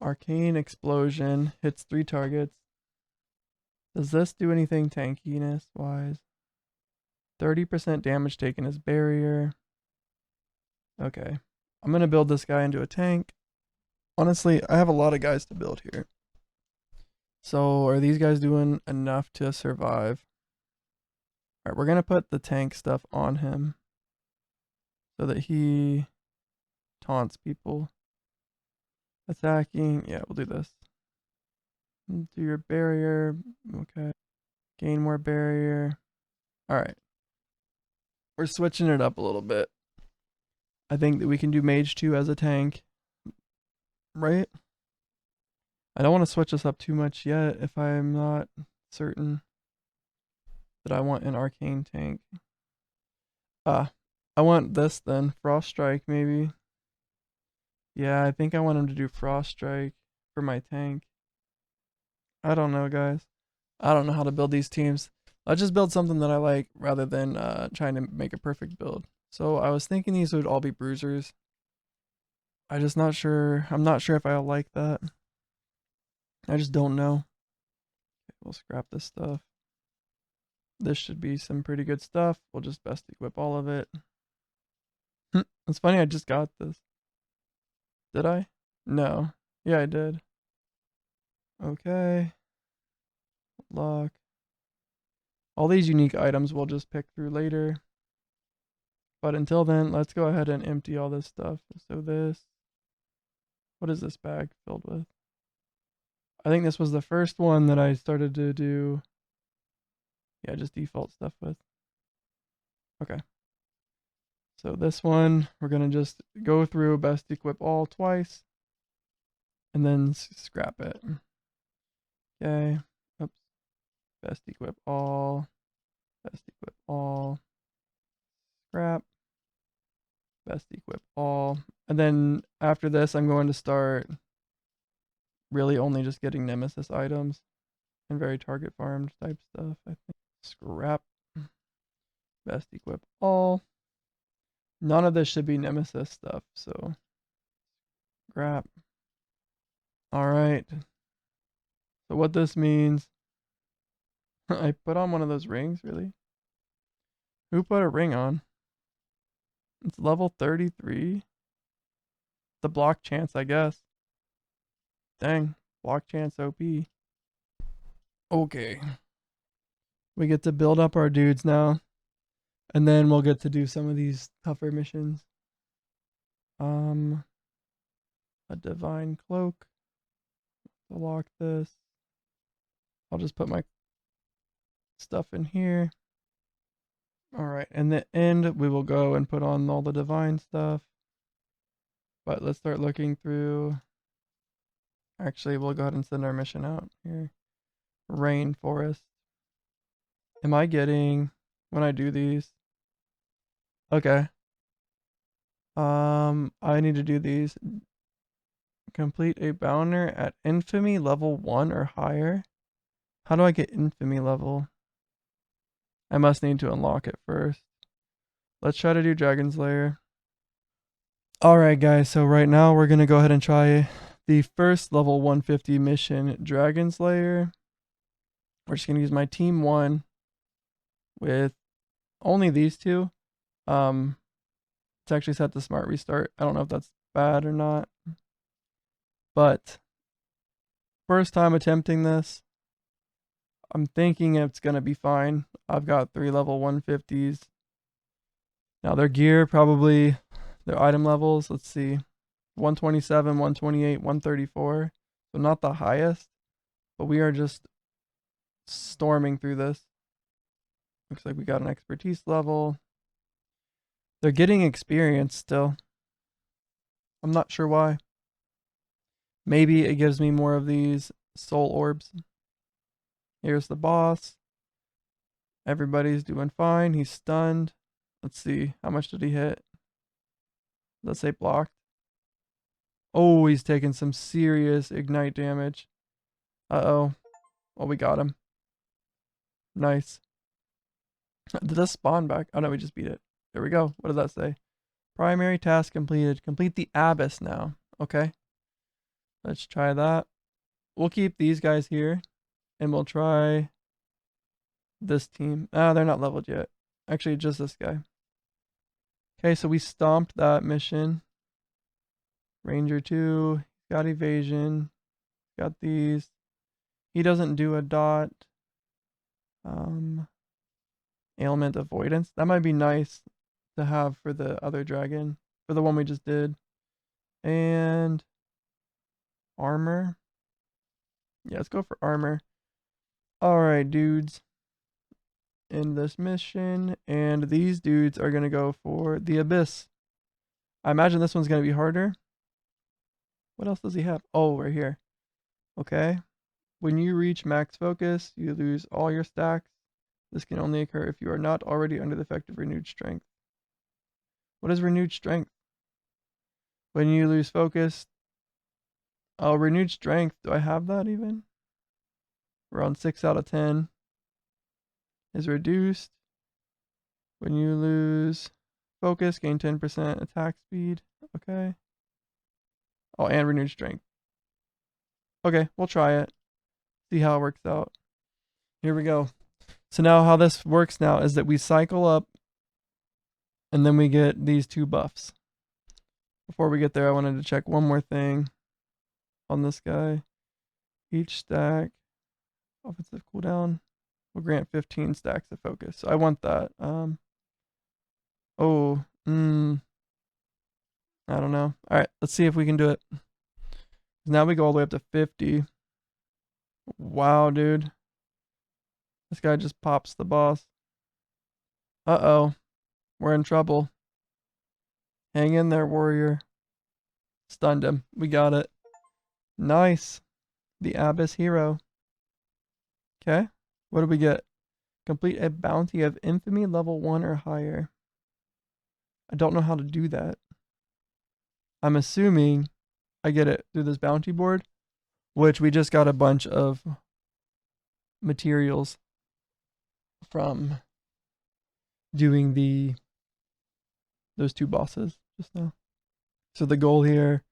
Arcane explosion hits 3 targets. Does this do anything tankiness wise? 30% damage taken as barrier. Okay. I'm gonna build this guy into a tank. Honestly, I have a lot of guys to build here. So are these guys doing enough to survive? Alright, we're gonna put the tank stuff on him so that he taunts people. Attacking, yeah, we'll do this. Do your barrier, okay. Gain more barrier. Alright. We're switching it up a little bit. I think that we can do Mage 2 as a tank. Right? I don't want to switch this up too much yet if I'm not certain that I want an arcane tank. I want this then. Frost Strike maybe. Yeah, I think I want him to do Frost Strike for my tank. I don't know, guys. I don't know how to build these teams. I'll just build something that I like rather than trying to make a perfect build. So I was thinking these would all be bruisers. I'm not sure if I like that. I just don't know. Okay, we'll scrap this stuff. This should be some pretty good stuff. We'll just best equip all of it. It's funny, I just got this. Did I? No. Yeah, I did. Okay. Lock. All these unique items we'll just pick through later. But until then, let's go ahead and empty all this stuff. So this. What is this bag filled with? I think this was the first one that I started to do. Yeah, just default stuff with. Okay. So this one, we're going to just go through best equip all twice. And then scrap it. Okay. Oops. Best equip all. Best equip all. Scrap. Best equip all. And then after this, I'm going to start really only just getting nemesis items and very target farmed type stuff, I think. Scrap. Best equip all. None of this should be nemesis stuff, so scrap. Alright. So what this means, I put on one of those rings, really? Who put a ring on? It's level 33. The block chance, I guess. Dang, block chance OP. Okay. We get to build up our dudes now. And then we'll get to do some of these tougher missions. A divine cloak. To lock this. I'll just put my stuff in here. Alright, in the end, we will go and put on all the divine stuff. But let's start looking through. Actually, we'll go ahead and send our mission out here. Rainforest. Am I getting, when I do these? Okay. I need to do these. Complete a bounder at infamy level 1 or higher. How do I get infamy level? I must need to unlock it first. Let's try to do Dragon Slayer. Alright guys, so right now we're going to go ahead and try the first level 150 mission, Dragon Slayer. We're just going to use my team 1 with only these two. It's actually set to smart restart. I don't know if that's bad or not. But first time attempting this. I'm thinking it's going to be fine. I've got 3 level 150s. Now their gear, probably their item levels, let's see. 127, 128, 134. So not the highest, but we are just storming through this. Looks like we got an expertise level. They're getting experience still. I'm not sure why. Maybe it gives me more of these soul orbs. Here's the boss. Everybody's doing fine. He's stunned. Let's see. How much did he hit? Let's say blocked. Oh, he's taking some serious ignite damage. Uh-oh. Well, we got him. Nice. Did this spawn back? Oh, no, we just beat it. There we go. What does that say? Primary task completed. Complete the Abyss now. Okay. Let's try that. We'll keep these guys here. And we'll try this team. Ah, they're not leveled yet. Actually, just this guy. Okay, so we stomped that mission. Ranger 2. Got evasion. Got these. He doesn't do a dot. Ailment avoidance. That might be nice to have for the other dragon. For the one we just did. And armor. Yeah, let's go for armor. Alright, dudes. In this mission. And these dudes are going to go for the Abyss. I imagine this one's going to be harder. What else does he have? Oh, right here. Okay. When you reach max focus, you lose all your stacks. This can only occur if you are not already under the effect of renewed strength. What is renewed strength? When you lose focus. Oh, renewed strength. Do I have that even? We're on 6 out of 10. Is reduced. When you lose focus, gain 10% attack speed. Okay. Oh, and renewed strength. Okay, we'll try it. See how it works out. Here we go. So now how this works now is that we cycle up and then we get these 2 buffs. Before we get there, I wanted to check one more thing on this guy. Each stack, offensive cooldown, will grant 15 stacks of focus. So I want that. I don't know. All right, let's see if we can do it. Now we go all the way up to 50. Wow, dude. This guy just pops the boss. Uh-oh. We're in trouble. Hang in there, warrior. Stunned him. We got it. Nice. The Abyss hero. Okay. What do we get? Complete a bounty of infamy level 1 or higher. I don't know how to do that. I'm assuming I get it through this bounty board, which we just got a bunch of materials from doing those 2 bosses just now. So the goal here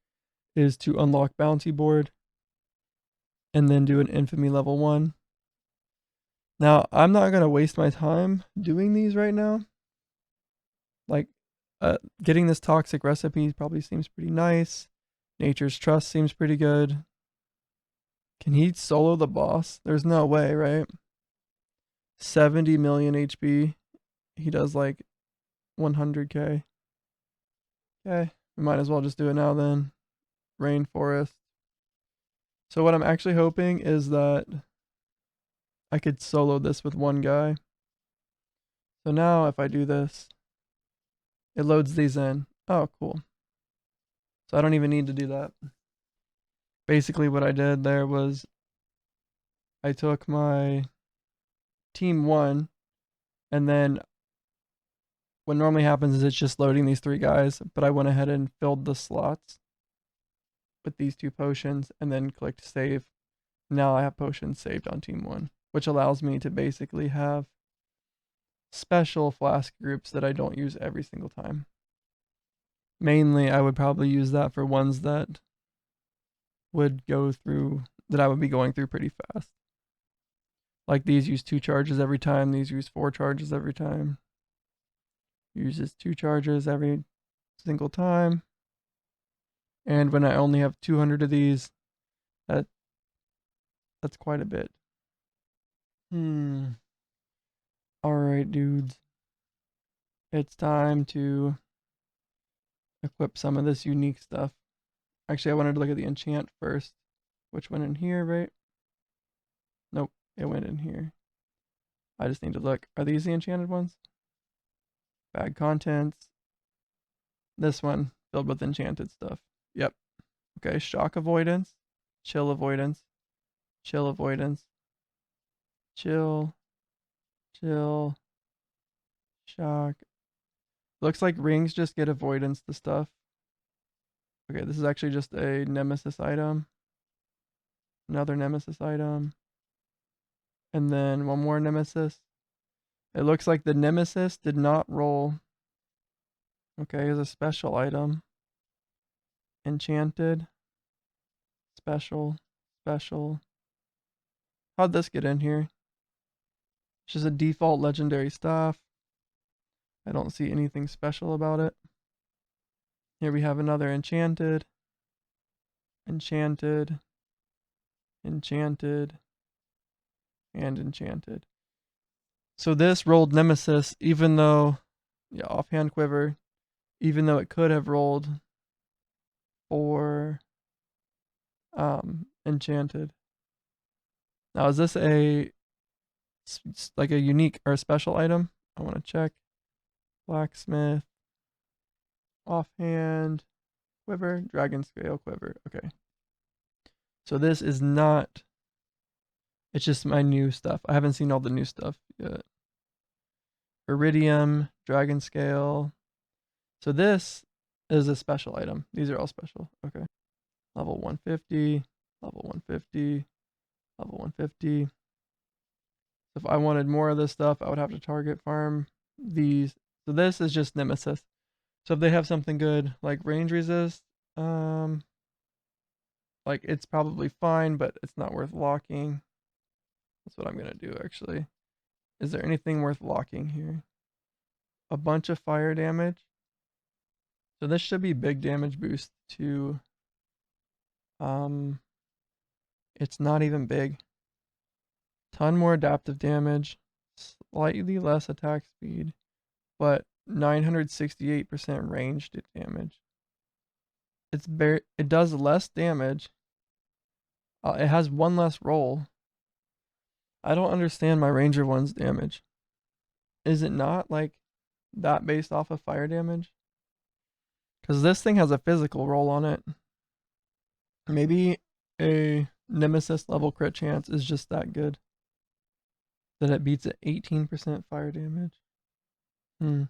is to unlock bounty board and then do an infamy level 1. Now, I'm not going to waste my time doing these right now. Like, getting this toxic recipe probably seems pretty nice. Nature's Trust seems pretty good. Can he solo the boss? There's no way, right? 70 million HP. He does like 100k. Okay, we might as well just do it now then. Rainforest. So what I'm actually hoping is that I could solo this with one guy. So now if I do this, it loads these in. Oh, cool. So I don't even need to do that. Basically what I did there was I took my team 1 and then what normally happens is it's just loading these 3 guys, but I went ahead and filled the slots with these 2 potions and then clicked save. Now I have potions saved on team 1, which allows me to basically have special flask groups that I don't use every single time. Mainly, I would probably use that for ones that would go through, that I would be going through pretty fast. Like these use 2 charges every time, these use 4 charges every time. Uses 2 charges every single time. And when I only have 200 of these, that's quite a bit. Alright, dudes. It's time to equip some of this unique stuff. Actually, I wanted to look at the enchant first, which went in here, right? Nope, it went in here. I just need to look. Are these the enchanted ones? Bag contents. This one, filled with enchanted stuff. Yep. Okay, shock avoidance, chill avoidance, chill avoidance, chill, chill, shock. Looks like rings just get avoidance to stuff. Okay, this is actually just a nemesis item. Another nemesis item. And then one more nemesis. It looks like the nemesis did not roll. Okay, here's a special item. Enchanted. Special. Special. How'd this get in here? It's just a default legendary staff. I don't see anything special about it. Here we have another enchanted. Enchanted. Enchanted. And enchanted. So this rolled nemesis, even though, yeah, offhand quiver, even though it could have rolled for enchanted. Now is this a like a unique or a special item? I want to check. Blacksmith, offhand quiver, dragon scale quiver. Okay. So this is not, it's just my new stuff. I haven't seen all the new stuff yet. Iridium, dragon scale. So this is a special item. These are all special. Okay. Level 150, level 150, level 150. So if I wanted more of this stuff, I would have to target farm these. So this is just nemesis. So if they have something good like range resist, like it's probably fine, but it's not worth locking. That's what I'm gonna do actually. Is there anything worth locking here? A bunch of fire damage. So this should be big damage boost to, it's not even big. Ton more adaptive damage, slightly less attack speed, but 968% ranged damage. It does less damage. It has one less roll. I don't understand my ranger one's damage. Is it not like that based off of fire damage? Because this thing has a physical roll on it. Maybe a nemesis level crit chance is just that good that it beats at 18% fire damage. So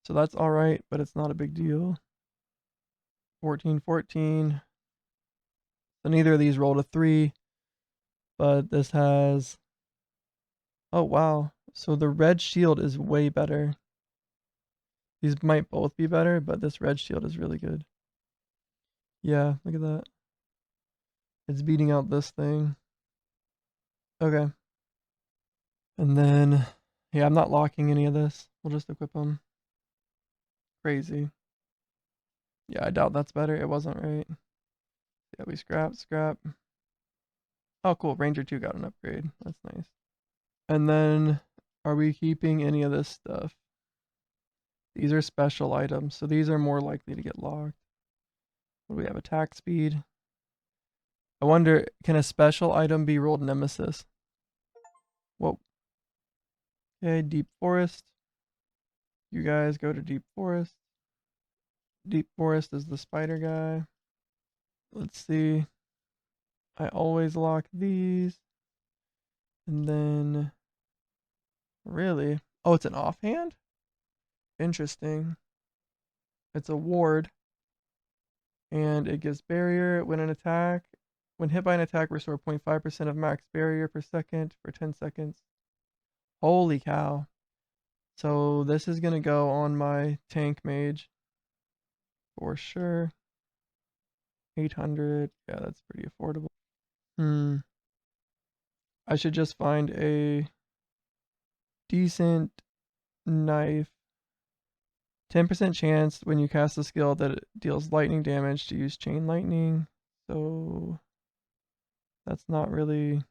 that's alright, but it's not a big deal. 14, 14. So neither of these rolled a 3, but this has, oh wow. So the red shield is way better. These might both be better, but this red shield is really good. Yeah, look at that. It's beating out this thing. Okay. And then, yeah, I'm not locking any of this. We'll just equip them. Crazy. Yeah, I doubt that's better. It wasn't right. Yeah, we scrap. Oh, cool. Ranger 2 got an upgrade. That's nice. And then, are we keeping any of this stuff? These are special items, so these are more likely to get locked. What do we have? Attack speed. I wonder, can a special item be rolled Nemesis? Whoa. Okay, Deep Forest. You guys go to Deep Forest. Deep Forest is the spider guy. Let's see. I always lock these. And then, really? Oh, it's an offhand? Interesting. It's a ward. And it gives barrier when an attack. When hit by an attack, restore 0.5% of max barrier per second for 10 seconds. Holy cow. So this is going to go on my tank mage. For sure. 800. Yeah, that's pretty affordable. I should just find a decent knife. 10% chance when you cast a skill that it deals lightning damage to use chain lightning. So that's not really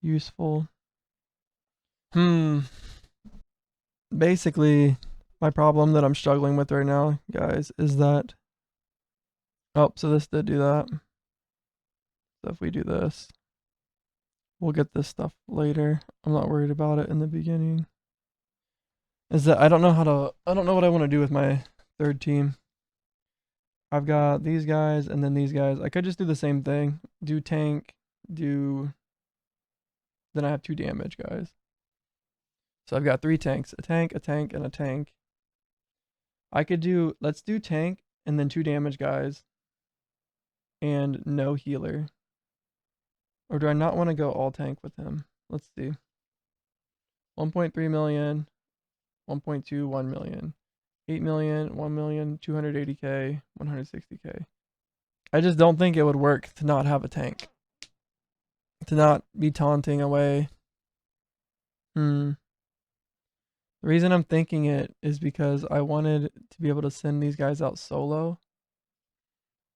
useful. Basically, my problem that I'm struggling with right now, guys, is that... Oh, so this did do that. So if we do this, we'll get this stuff later. I'm not worried about it in the beginning. Is that I don't know what I want to do with my third team. I've got these guys and then these guys. I could just do the same thing. Do tank, then I have 2 damage guys. So I've got 3 tanks. A tank, and a tank. I could do, let's do tank and then 2 damage guys. And no healer. Or do I not want to go all tank with him? Let's see. 1.3 million, 1.2, 1 million. 8 million, 1 million, 280k, 160k. I just don't think it would work to not have a tank. To not be taunting away. The reason I'm thinking it is because I wanted to be able to send these guys out solo.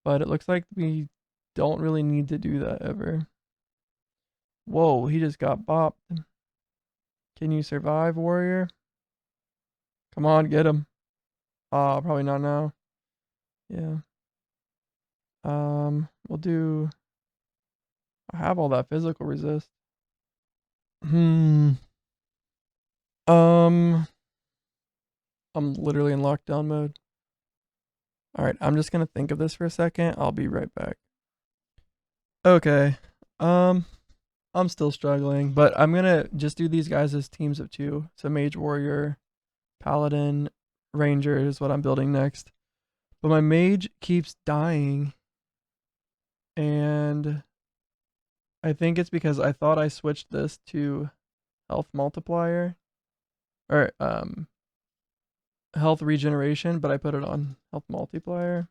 But it looks like we don't really need to do that ever. Whoa, he just got bopped. Can you survive, warrior? Come on, get him. Probably not now. Yeah. We'll do... I have all that physical resist. I'm literally in lockdown mode. Alright, I'm just gonna think of this for a second. I'll be right back. Okay. I'm still struggling, but I'm gonna just do these guys as teams of 2. So mage, warrior, paladin, ranger is what I'm building next. But my mage keeps dying. And I think it's because I thought I switched this to health multiplier. Or health regeneration, but I put it on health multiplier.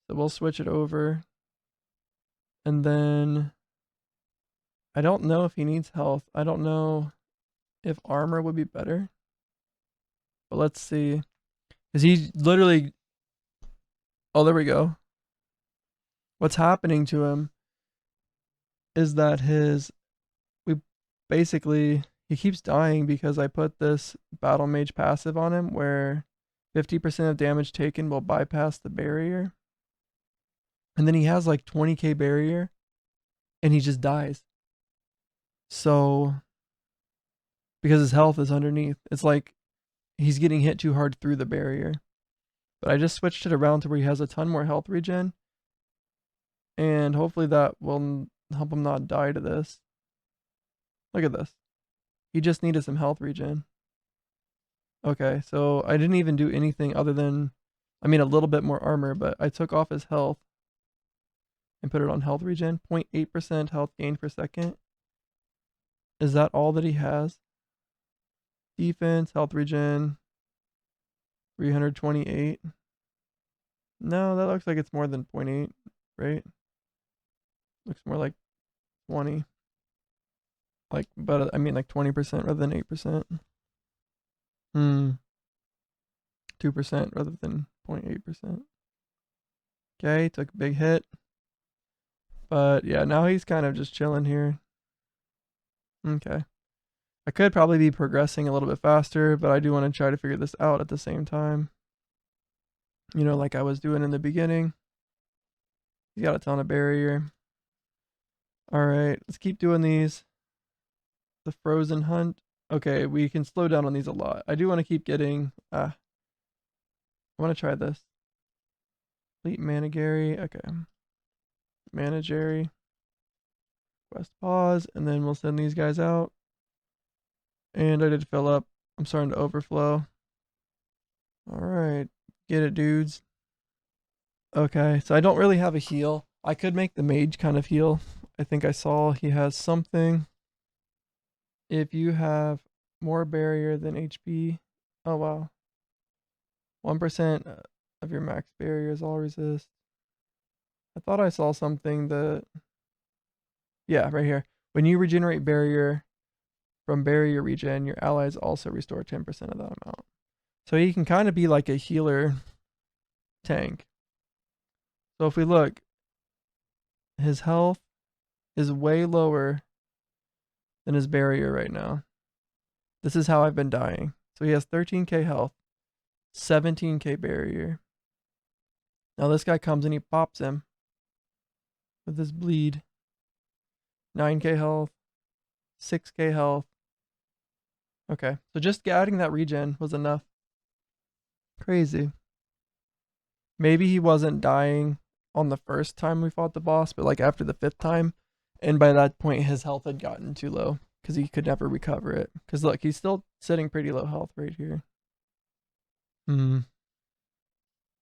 So we'll switch it over. And then I don't know if he needs health. I don't know if armor would be better. But let's see. Because he literally... Oh, there we go. What's happening to him is that he keeps dying because I put this battle mage passive on him where 50% of damage taken will bypass the barrier. And then he has like 20k barrier and he just dies. So, because his health is underneath, it's like he's getting hit too hard through the barrier. But I just switched it around to where he has a ton more health regen. And hopefully that will help him not die to this. Look at this. He just needed some health regen. Okay, so I didn't even do anything other than, a little bit more armor, but I took off his health and put it on health regen. 0.8% health gain per second. Is that all that he has? Defense, health regen, 328. No, that looks like it's more than 0.8, right? Looks more like 20. Like 20% rather than 8%. 2% rather than 0.8%. Okay, took a big hit. But yeah, now he's kind of just chilling here. Okay. I could probably be progressing a little bit faster, but I do want to try to figure this out at the same time. You know, like I was doing in the beginning. He's got a ton of barrier. All right, let's keep doing these. The frozen hunt. Okay, we can slow down on these a lot. I do want to keep getting. I want to try this. Fleet Managary. Okay. Managary. Quest pause, and then we'll send these guys out. And I did fill up. I'm starting to overflow. All right. Get it, dudes. Okay, so I don't really have a heal. I could make the mage kind of heal. I think I saw he has something. If you have more barrier than HP. Oh, wow. 1% of your max barrier is all resist. I thought I saw something that. Yeah, right here. When you regenerate barrier from barrier regen, your allies also restore 10% of that amount. So he can kind of be like a healer tank. So if we look, his health is way lower than his barrier right now. This is how I've been dying. So he has 13k health, 17k barrier. Now this guy comes and he pops him with his bleed. 9k health, 6k health. Okay, so just adding that regen was enough. Crazy. Maybe he wasn't dying on the first time we fought the boss, but like after the 5th time. And by that point, his health had gotten too low because he could never recover it. Because look, he's still sitting pretty low health right here. All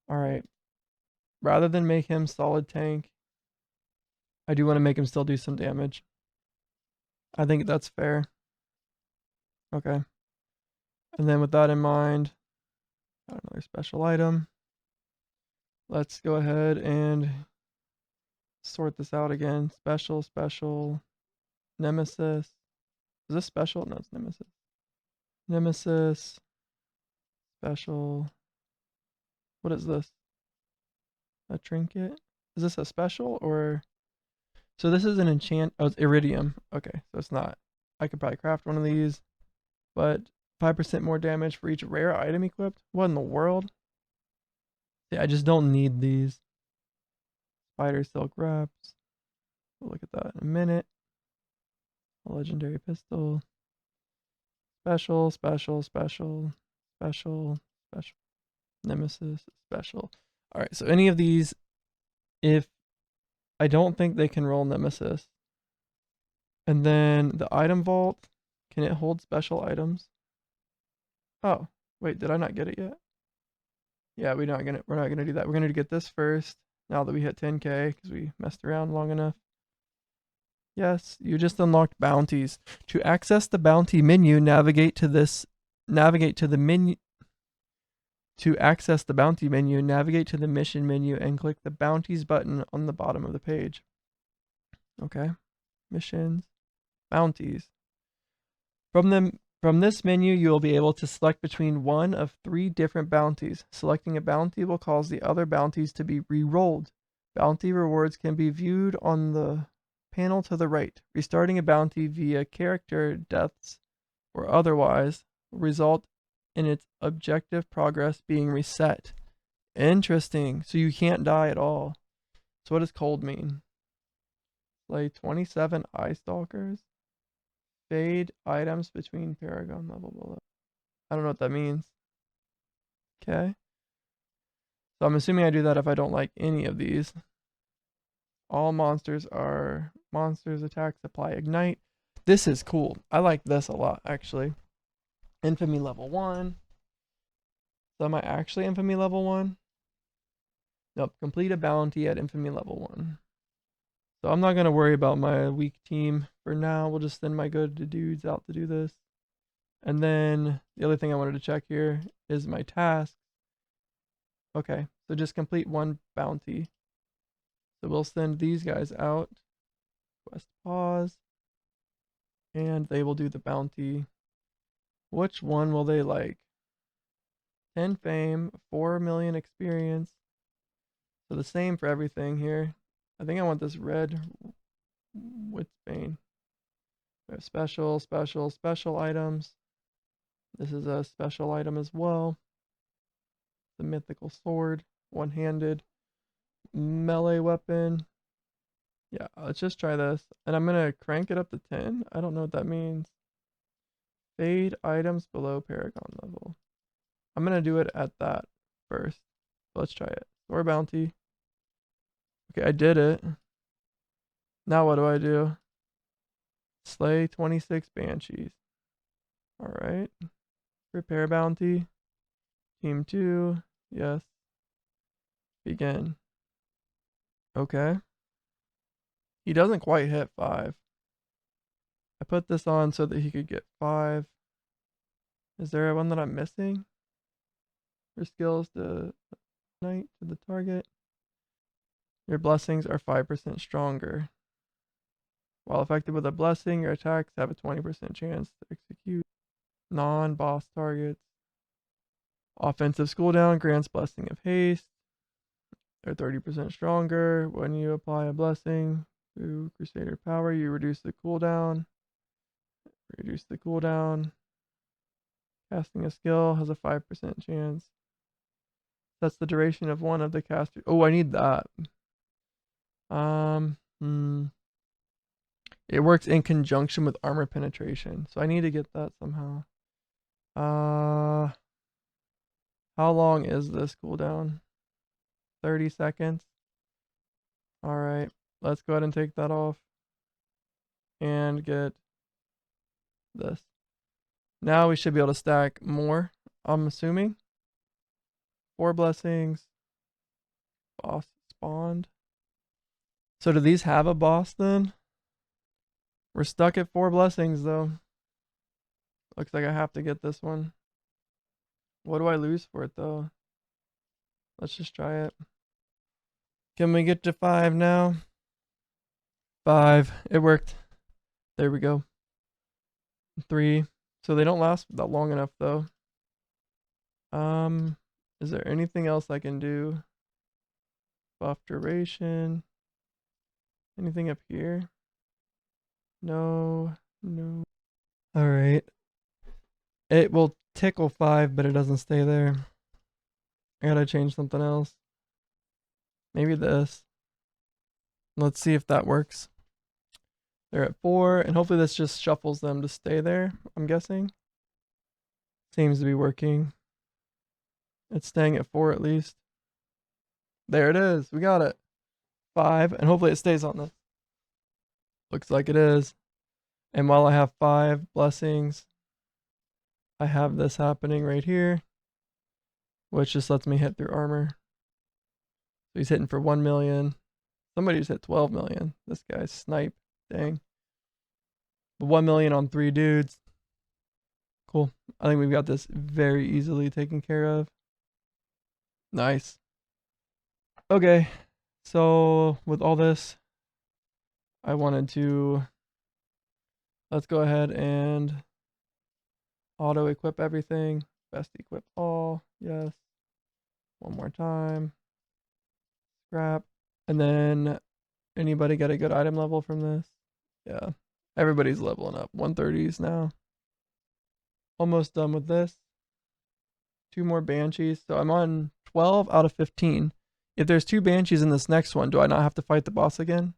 right. Rather than make him solid tank, I do want to make him still do some damage. I think that's fair. Okay. And then with that in mind, got another special item. Let's go ahead and sort this out again. Special, special, nemesis. Is this special? No, it's nemesis. Nemesis, special. What is this? A trinket? Is this a special or? So this is an enchant. Oh, it's iridium. Okay, so it's not. I could probably craft one of these, but 5% more damage for each rare item equipped. What in the world? Yeah, I just don't need these. Spider silk wraps. We'll look at that in a minute. A legendary pistol. Special, special, special, special, special. Nemesis, special. All right, so any of these, if I don't think they can roll Nemesis. And then the item vault, can it hold special items? Oh, wait, did I not get it yet? Yeah, we're not gonna do that. We're gonna get this first. Now that we hit 10k, because we messed around long enough. Yes, you just unlocked bounties. To access the bounty menu, navigate to the menu. To access the bounty menu, navigate to the mission menu and click the bounties button on the bottom of the page. Okay, missions, bounties. From this menu, you will be able to select between one of 3 different bounties. Selecting a bounty will cause the other bounties to be re-rolled. Bounty rewards can be viewed on the panel to the right. Restarting a bounty via character deaths or otherwise will result in its objective progress being reset. Interesting. So you can't die at all. So what does cold mean? Slay 27 eye stalkers. Fade items between Paragon level below. I don't know what that means. Okay. So I'm assuming I do that if I don't like any of these. All monsters attacks apply ignite. This is cool. I like this a lot, actually. Infamy level 1. So am I actually Infamy level 1? Nope. Complete a bounty at Infamy level 1. So I'm not going to worry about my weak team for now. We'll just send my good dudes out to do this. And then the other thing I wanted to check here is my task. Okay, so just complete 1 bounty. So we'll send these guys out. Quest pause. And they will do the bounty. Which one will they like? 10 fame, 4 million experience. So the same for everything here. I think I want this red Witsbane. We have special, special, special items. This is a special item as well. The mythical sword, one-handed melee weapon. Yeah, let's just try this. And I'm going to crank it up to 10. I don't know what that means. Fade items below Paragon level. I'm going to do it at that first. Let's try it. Or bounty. Okay, I did it. Now what do I do? Slay 26 banshees. Alright. Prepare bounty. Team 2. Yes. Begin. Okay. He doesn't quite hit 5. I put this on so that he could get 5. Is there one that I'm missing? Your skills to knight to the target. Your blessings are 5% stronger. While affected with a blessing, your attacks have a 20% chance to execute non-boss targets. Offensive cooldown grants blessing of haste. They're 30% stronger. When you apply a blessing through Crusader power, you reduce the cooldown. Reduce the cooldown. Casting a skill has a 5% chance. That's the duration of one of the casters. Oh, I need that. It works in conjunction with armor penetration, so I need to get that somehow. How long is this cooldown? 30 seconds. Alright, let's go ahead and take that off. And get this. Now we should be able to stack more, I'm assuming. 4 blessings. Boss spawned. So do these have a boss then? We're stuck at 4 blessings though. Looks like I have to get this one. What do I lose for it though? Let's just try it. Can we get to 5 now? 5. It worked. There we go. 3. So they don't last that long enough though. Is there anything else I can do? Buff duration. Anything up here? No. No. Alright. It will tickle 5, but it doesn't stay there. I gotta change something else. Maybe this. Let's see if that works. They're at 4, and hopefully this just shuffles them to stay there, I'm guessing. Seems to be working. It's staying at 4 at least. There it is. We got it. 5, and hopefully it stays on this. Looks like it is. And while I have 5 blessings, I have this happening right here, which just lets me hit through armor. So he's hitting for 1 million. Somebody's hit 12 million. This guy's snipe. Dang. But 1 million on 3 dudes. Cool. I think we've got this very easily taken care of. Nice. Okay. So with all this, I wanted to, let's go ahead and auto equip everything. Best equip all. Yes. One more time. Scrap. And then anybody get a good item level from this? Yeah. Everybody's leveling up. 130s now. Almost done with this. 2 more banshees. So I'm on 12 out of 15. If there's 2 banshees in this next one, do I not have to fight the boss again?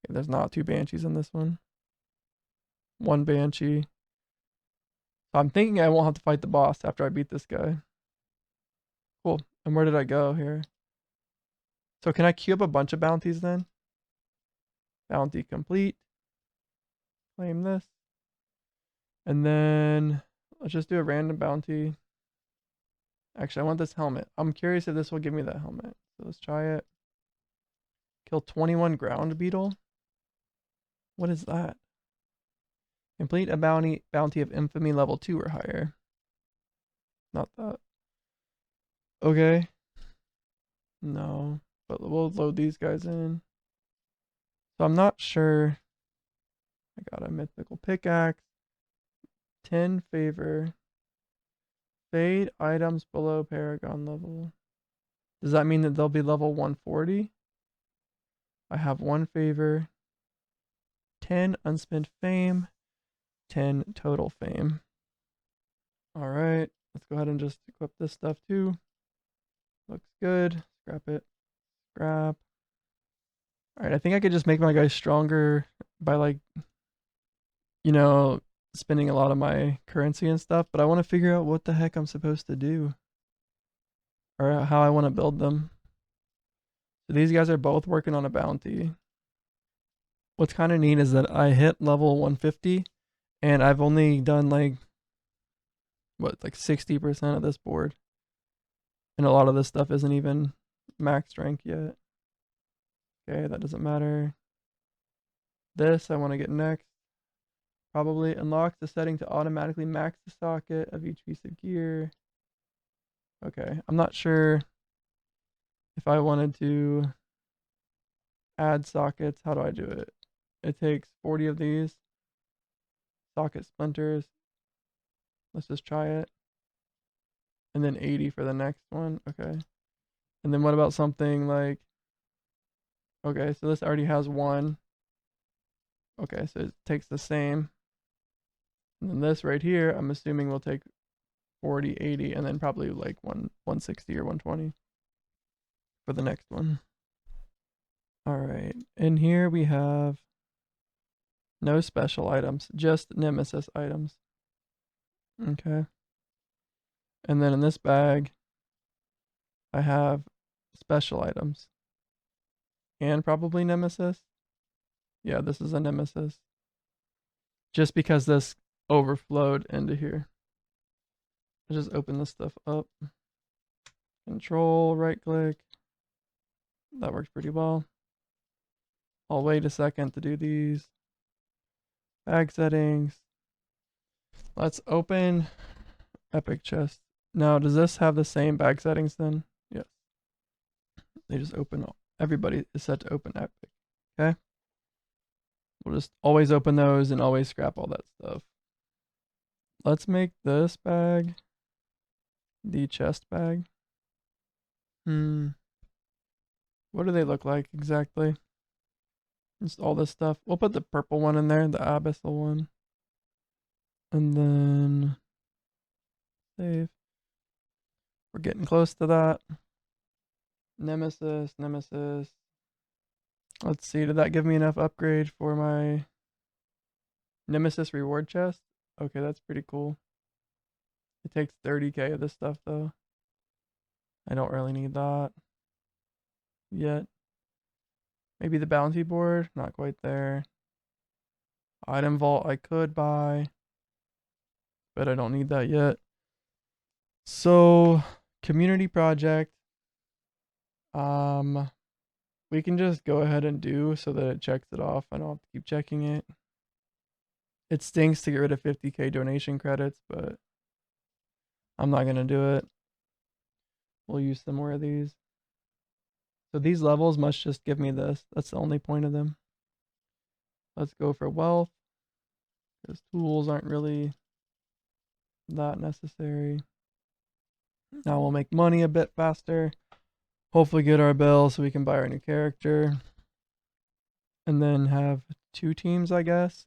Okay, there's not 2 banshees in this one. 1 banshee. So I'm thinking I won't have to fight the boss after I beat this guy. Cool. And where did I go here? So can I queue up a bunch of bounties then? Bounty complete. Claim this. And then let's just do a random bounty. Actually, I want this helmet. I'm curious if this will give me that helmet. So let's try it. Kill 21 ground beetle. What is that? Complete a bounty of infamy level 2 or higher. Not that. Okay. No. But we'll load these guys in. So I'm not sure. I got a mythical pickaxe. 10 favor. Fade items below Paragon level. Does that mean that they'll be level 140? I have 1 favor. 10 unspent fame, 10 total fame. All right, let's go ahead and just equip this stuff too. Looks good. Scrap it. Scrap. All right, I think I could just make my guys stronger by like, you know, spending a lot of my currency and stuff, but I want to figure out what the heck I'm supposed to do or how I want to build them. So these guys are both working on a bounty. What's kind of neat is that I hit level 150 and I've only done like, what, like 60% of this board. And a lot of this stuff isn't even max rank yet. Okay, that doesn't matter. This I want to get next. Probably unlocks the setting to automatically max the socket of each piece of gear. Okay, I'm not sure if I wanted to add sockets. How do I do it? It takes 40 of these socket splinters. Let's just try it. And then 80 for the next one. Okay. And then what about something like, okay, so this already has one. Okay, so it takes the same. And then this right here, I'm assuming will take 40, 80, and then probably like 160 or 120 for the next one. All right, in here we have no special items, just nemesis items. Okay. And then in this bag, I have special items. And probably nemesis. Yeah, this is a nemesis. Just because this overflowed into here. I just open this stuff up. Control, right click. That works pretty well. I'll wait a second to do these. Bag settings. Let's open epic chest. Now, does this have the same bag settings then? Yes. They just open all. Everybody is set to open epic. Okay. We'll just always open those and always scrap all that stuff. Let's make this bag the chest bag. What do they look like exactly? Just all this stuff. We'll put the purple one in there, the abyssal one. And then save. We're getting close to that. Nemesis. Let's see, did that give me enough upgrade for my Nemesis reward chest? Okay, that's pretty cool. It takes 30k of this stuff though. I don't really need that yet. Maybe the bounty board, not quite there. Item vault I could buy, but I don't need that yet. So, community project. We can just go ahead and do so that it checks it off. I don't have to keep checking it. It stinks to get rid of 50k donation credits, but I'm not gonna do it. We'll use some more of these. So these levels must just give me this. That's the only point of them. Let's go for wealth, because tools aren't really that necessary. Now we'll make money a bit faster. Hopefully get our bill so we can buy our new character. And then have 2 teams, I guess.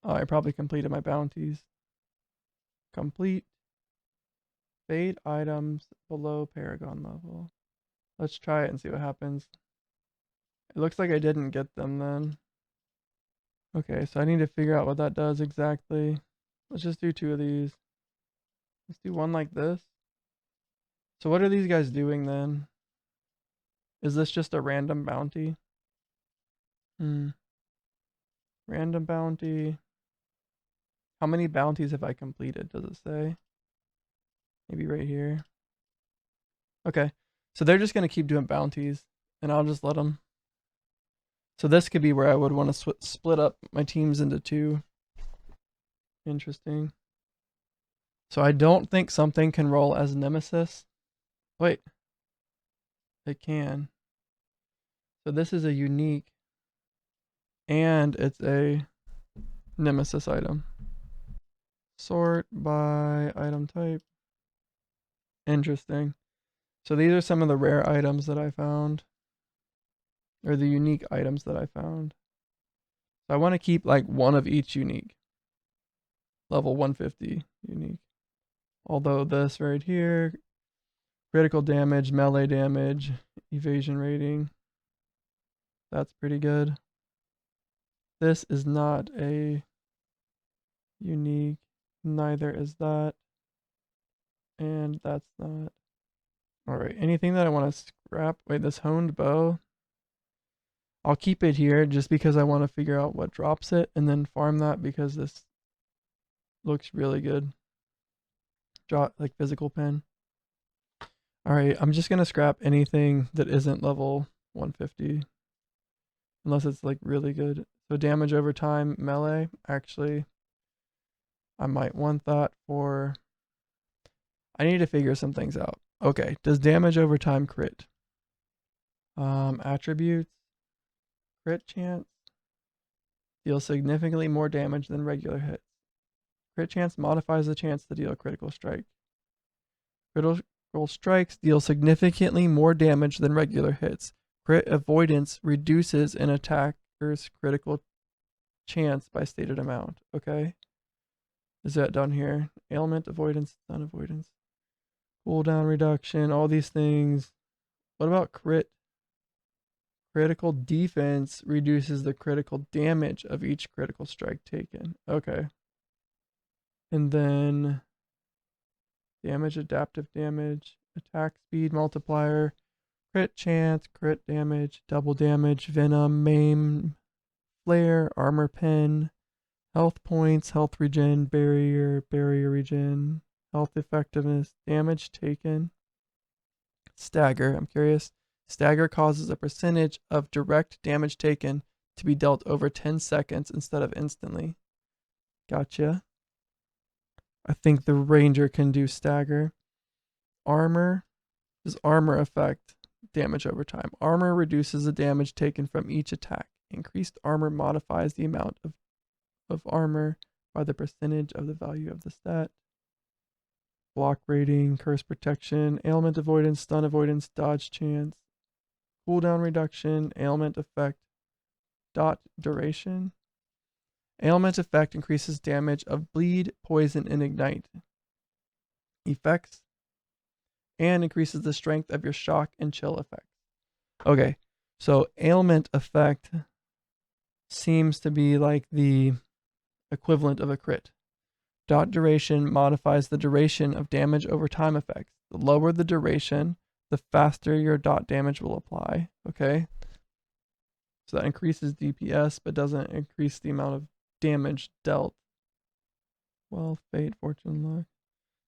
Oh, I probably completed my bounties. Complete. Fade items below Paragon level. Let's try it and see what happens. It looks like I didn't get them then. Okay, so I need to figure out what that does exactly. Let's just do 2 of these. Let's do one like this. So what are these guys doing then? Is this just a random bounty? Random bounty. How many bounties have I completed? Does it say? Maybe right here. Okay. So they're just going to keep doing bounties and I'll just let them. So this could be where I would want to split up my teams into 2. Interesting. So I don't think something can roll as Nemesis. Wait. It can. So this is a unique. And it's a Nemesis item. Sort by item type. Interesting. So these are some of the rare items that I found. Or the unique items that I found. So I want to keep like one of each unique. Level 150 unique. Although this right here, critical damage, melee damage, evasion rating, that's pretty good. This is not a unique, neither is that, and that's not. All right, anything that I want to scrap? Wait, this honed bow, I'll keep it here just because I want to figure out what drops it and then farm that because this looks really good. Drop like physical pen. All right, I'm just gonna scrap anything that isn't level 150 unless it's like really good. So damage over time, melee. Actually, I might want that for. I need to figure some things out. Okay, does damage over time crit? Attributes, crit chance, deal significantly more damage than regular hits. Crit chance modifies the chance to deal a critical strike. Critical strikes deal significantly more damage than regular hits. Crit avoidance reduces an attacker's critical chance by stated amount. Okay. Is that down here? Ailment avoidance, stun avoidance, cooldown reduction, all these things. What about crit? Critical defense reduces the critical damage of each critical strike taken. Okay. And then damage, adaptive damage, attack speed multiplier, crit chance, crit damage, double damage, venom, maim, flare, armor pen, health points, health regen, barrier regen, health effectiveness, damage taken, stagger. I'm curious. Stagger causes a percentage of direct damage taken to be dealt over 10 seconds instead of instantly. Gotcha. I think the ranger can do stagger. Armor. Does armor affect damage over time? Armor reduces the damage taken from each attack. Increased armor modifies the amount of armor by the percentage of the value of the stat. Block rating, curse protection, ailment avoidance, stun avoidance, dodge chance, cooldown reduction, ailment effect, dot duration. Ailment effect increases damage of bleed, poison, and ignite effects, and increases the strength of your shock and chill effects. Okay, so ailment effect seems to be like the equivalent of a crit. Dot duration modifies the duration of damage over time effects. The lower the duration, the faster your dot damage will apply. Okay. So that increases DPS, but doesn't increase the amount of damage dealt. Well, fate, fortune, luck.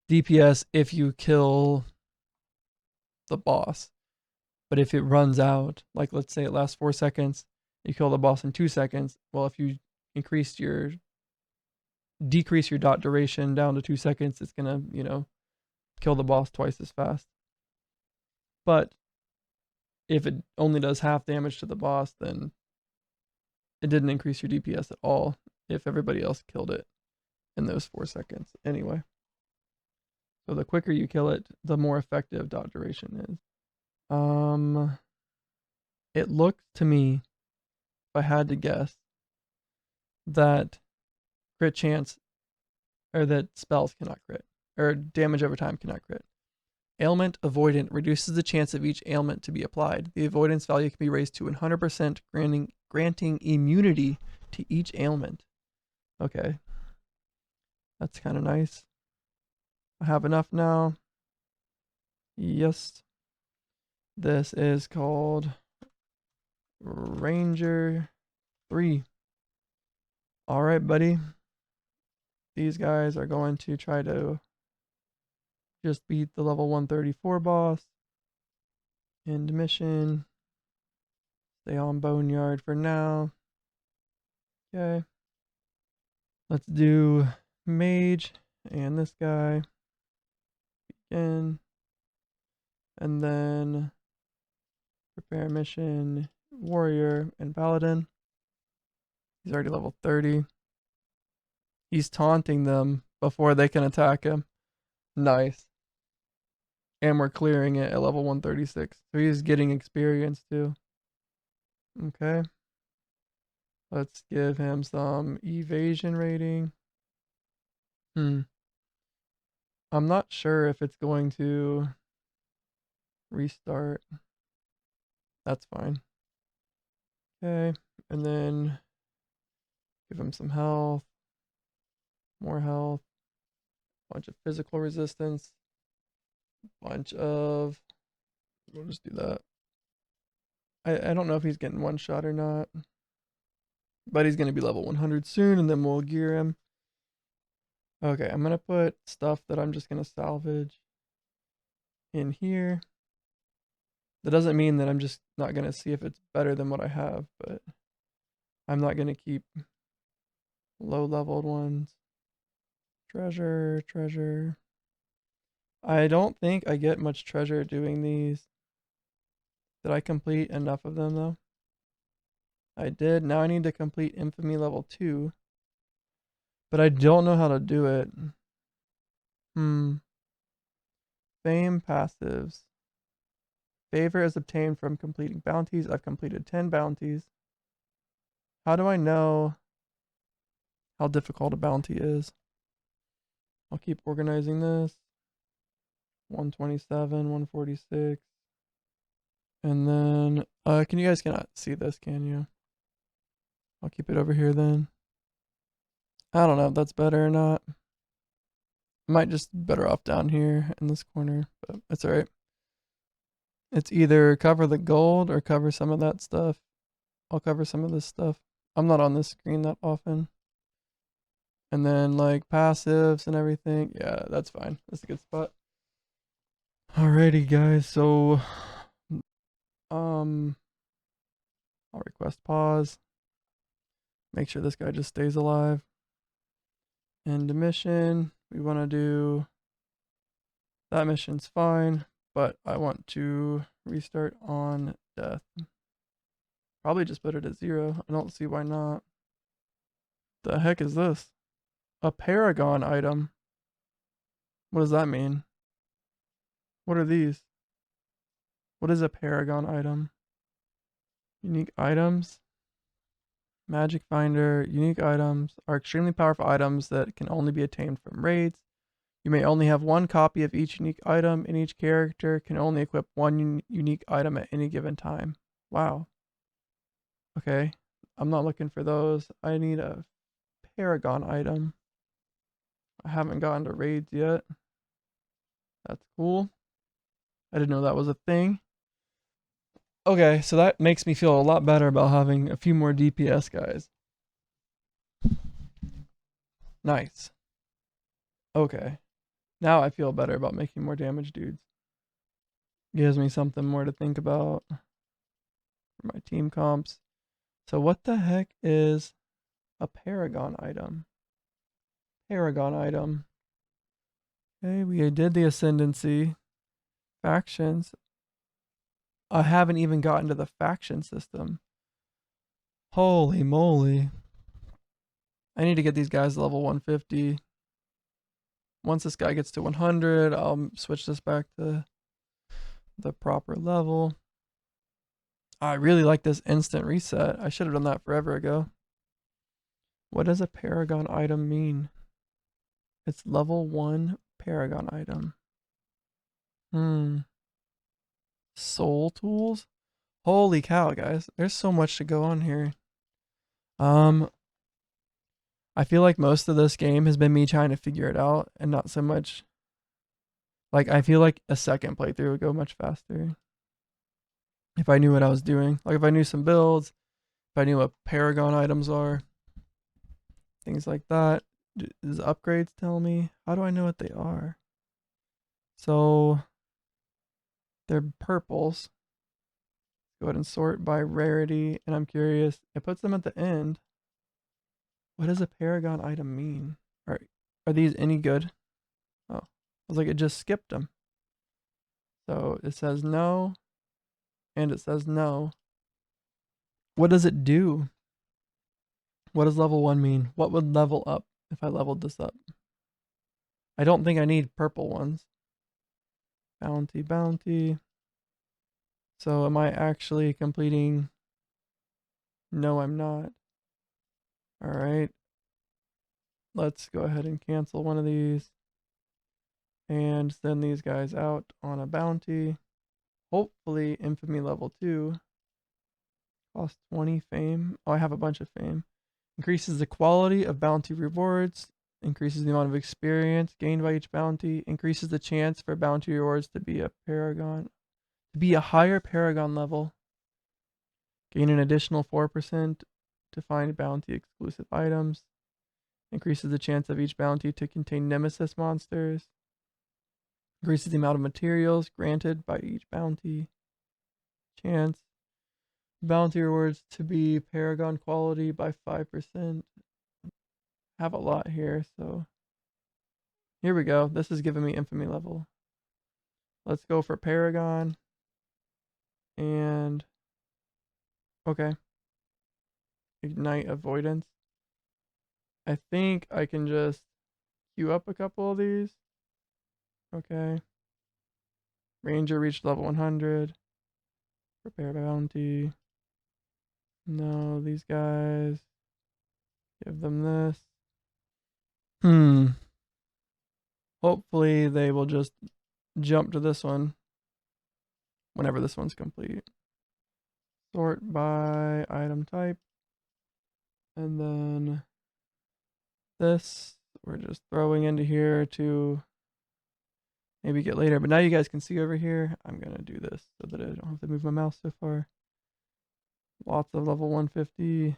DPS if you kill the boss. But if it runs out, like let's say it lasts 4 seconds, you kill the boss in 2 seconds. Well, if you decrease your dot duration down to 2 seconds, it's gonna, kill the boss twice as fast. But if it only does half damage to the boss, then it didn't increase your DPS at all if everybody else killed it in those 4 seconds. Anyway. So the quicker you kill it, the more effective dot duration is. It looks to me, if I had to guess, that crit chance, or that spells cannot crit, or damage over time cannot crit. Ailment avoidant reduces the chance of each ailment to be applied. The avoidance value can be raised to 100%, granting immunity to each ailment. Okay. That's kind of nice. I have enough now. Yes. This is called Ranger 3. All right, buddy. These guys are going to try to just beat the level 134 boss. End mission. Stay on Boneyard for now. Okay. Let's do Mage and this guy. Begin. And then prepare mission, Warrior and Paladin. He's already level 30. He's taunting them before they can attack him. Nice. And we're clearing it at level 136. So he's getting experience too. Okay. Let's give him some evasion rating. I'm not sure if it's going to restart. That's fine. Okay, and then give him some health, more health, bunch of physical resistance, bunch of. We'll just do that. I don't know if he's getting one shot or not, but he's gonna be level 100 soon, and then we'll gear him. Okay, I'm gonna put stuff that I'm just gonna salvage in here. That doesn't mean that I'm just not gonna see if it's better than what I have, but I'm not gonna keep low leveled ones. Treasure, treasure. I don't think I get much treasure doing these. Did I complete enough of them though? I did. Now I need to complete Infamy level 2. But I don't know how to do it. Fame passives. Favor is obtained from completing bounties. I've completed 10 bounties. How do I know how difficult a bounty is? I'll keep organizing this. 127, 146. And then, can you guys cannot see this, can you? I'll keep it over here then. I don't know if that's better or not. Might just be better off down here in this corner, but it's alright. It's either cover the gold or cover some of that stuff. I'll cover some of this stuff. I'm not on this screen that often. And then like passives and everything. Yeah, that's fine. That's a good spot. Alrighty guys, so I'll request pause. Make sure this guy just stays alive. End mission. We want to do that mission's fine, but I want to restart on death. Probably just put it at 0. I don't see why not. The heck is this? A Paragon item. What does that mean? What are these? What is a Paragon item? Unique items. Magic Finder. Unique items are extremely powerful items that can only be attained from raids. You may only have one copy of each unique item, and each character can only equip one unique item at any given time. Wow. Okay. I'm not looking for those. I need a Paragon item. I haven't gotten to raids yet. That's cool. I didn't know that was a thing. Okay, so that makes me feel a lot better about having a few more DPS guys. Nice. Okay. Now I feel better about making more damage dudes. Gives me something more to think about for my team comps. So what the heck is a Paragon item? Paragon item. Okay, we did the ascendancy. Factions. I haven't even gotten to the faction system. Holy moly. I need to get these guys to level 150. Once this guy gets to 100, I'll switch this back to the proper level. I really like this instant reset. I should have done that forever ago. What does a Paragon item mean? It's level 1 Paragon item. Soul tools? Holy cow, guys. There's so much to go on here. I feel like most of this game has been me trying to figure it out and not so much. Like, I feel like a second playthrough would go much faster if I knew what I was doing. Like, if I knew some builds, if I knew what Paragon items are, things like that. Does upgrades tell me? How do I know what they are? So, they're purples. Go ahead and sort by rarity, and I'm curious. It puts them at the end. What does a Paragon item mean? Are these any good? Oh, I was like, it just skipped them. So it says no, and it says no. What does it do? What does level 1 mean? What would level up if I leveled this up? I don't think I need purple ones. Bounty, bounty. So am I actually completing? No, I'm not. All right. Let's go ahead and cancel one of these and send these guys out on a bounty. Hopefully, infamy level 2. Cost 20 fame. Oh, I have a bunch of fame. Increases the quality of bounty rewards. Increases the amount of experience gained by each bounty. Increases the chance for bounty rewards to be a paragon. To be a higher paragon level. Gain an additional 4% to find bounty exclusive items. Increases the chance of each bounty to contain nemesis monsters. Increases the amount of materials granted by each bounty. Chance. Bounty rewards to be paragon quality by 5%. Have a lot here, so here we go. This is giving me infamy level. Let's go for paragon. And okay. Ignite avoidance. I think I can just queue up a couple of these. Okay. Ranger reached level 100. Prepare bounty. No, these guys. Give them this. Hopefully they will just jump to this one whenever this one's complete. Sort by item type. And then this we're just throwing into here to maybe get later. But now you guys can see over here. I'm going to do this so that I don't have to move my mouse so far. Lots of level 150.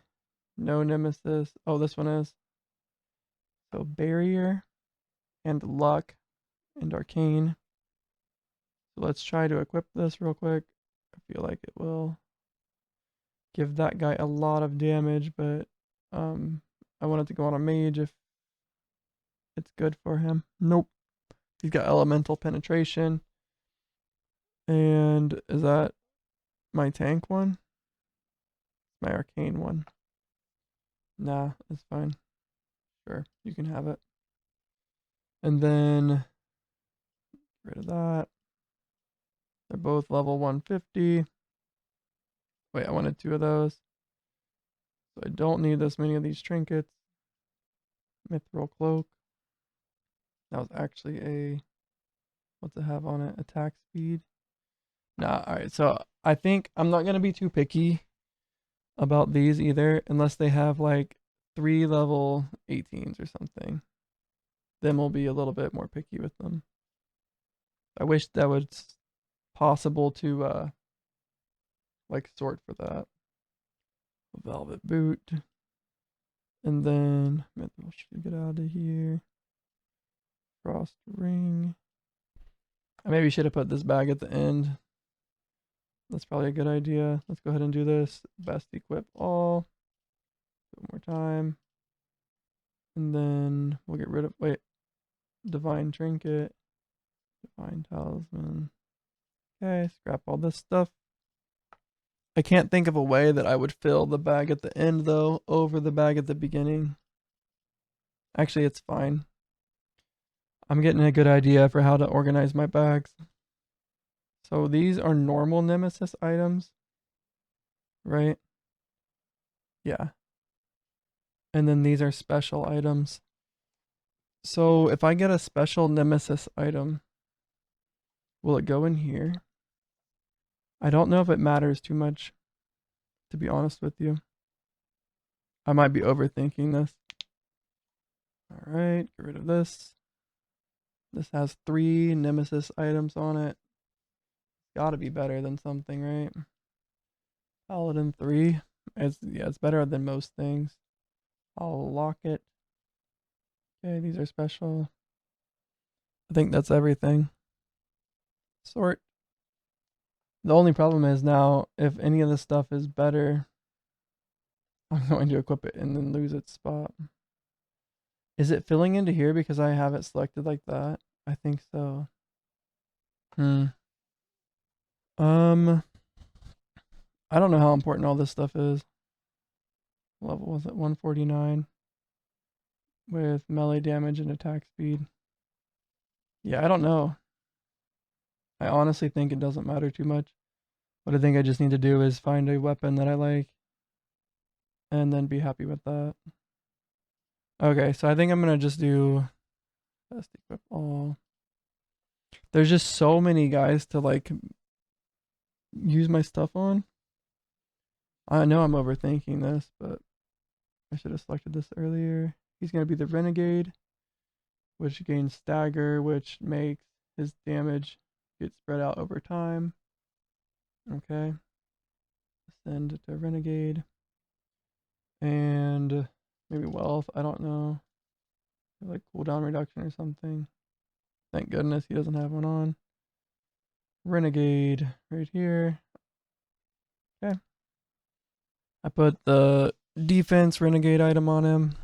No nemesis. Oh, this one is. So barrier and luck and arcane. So let's try to equip this real quick. I feel like it will give that guy a lot of damage, but I want it to go on a mage if it's good for him. Nope. He's got elemental penetration. And is that my tank one? My arcane one. Nah, it's fine. Sure, you can have it. And then get rid of that. They're both level 150. Wait, I wanted 2 of those. So I don't need this many of these trinkets. Mithril cloak. That was actually a, what's it have on it? Attack speed. Nah, alright, so I think I'm not gonna be too picky about these either, unless they have like 3 level 18s or something. Then we'll be a little bit more picky with them. I wish that was possible to like sort for that. Velvet boot. And then mithril should get out of here. Frost ring. I maybe should have put this bag at the end. That's probably a good idea. Let's go ahead and do this. Best equip all. One more time. And then we'll get rid of, wait, divine trinket. Divine talisman. Okay, scrap all this stuff. I can't think of a way that I would fill the bag at the end though, over the bag at the beginning. Actually, it's fine. I'm getting a good idea for how to organize my bags. So these are normal nemesis items, right? Yeah. And then these are special items. So if I get a special nemesis item, will it go in here? I don't know if it matters too much, to be honest with you. I might be overthinking this. All right, get rid of this. This has 3 nemesis items on it. Gotta be better than something, right? Paladin 3. It's better than most things. I'll lock it. Okay, these are special. I think that's everything. Sort. The only problem is now, if any of this stuff is better, I'm going to equip it and then lose its spot. Is it filling into here because I have it selected like that? I think so. I don't know how important all this stuff is. Level was at 149 with melee damage and attack speed. Yeah, I don't know. I honestly think it doesn't matter too much. What I think I just need to do is find a weapon that I like and then be happy with that. Okay, so I think I'm gonna just do best equip all. There's just so many guys to like use my stuff on. I know I'm overthinking this, but I should have selected this earlier. He's gonna be the Renegade, which gains stagger, which makes his damage get spread out over time. Okay. Send it to Renegade. And maybe wealth, I don't know. Like cooldown reduction or something. Thank goodness he doesn't have one on. Renegade right here. Okay. I put the defense Renegade item on him.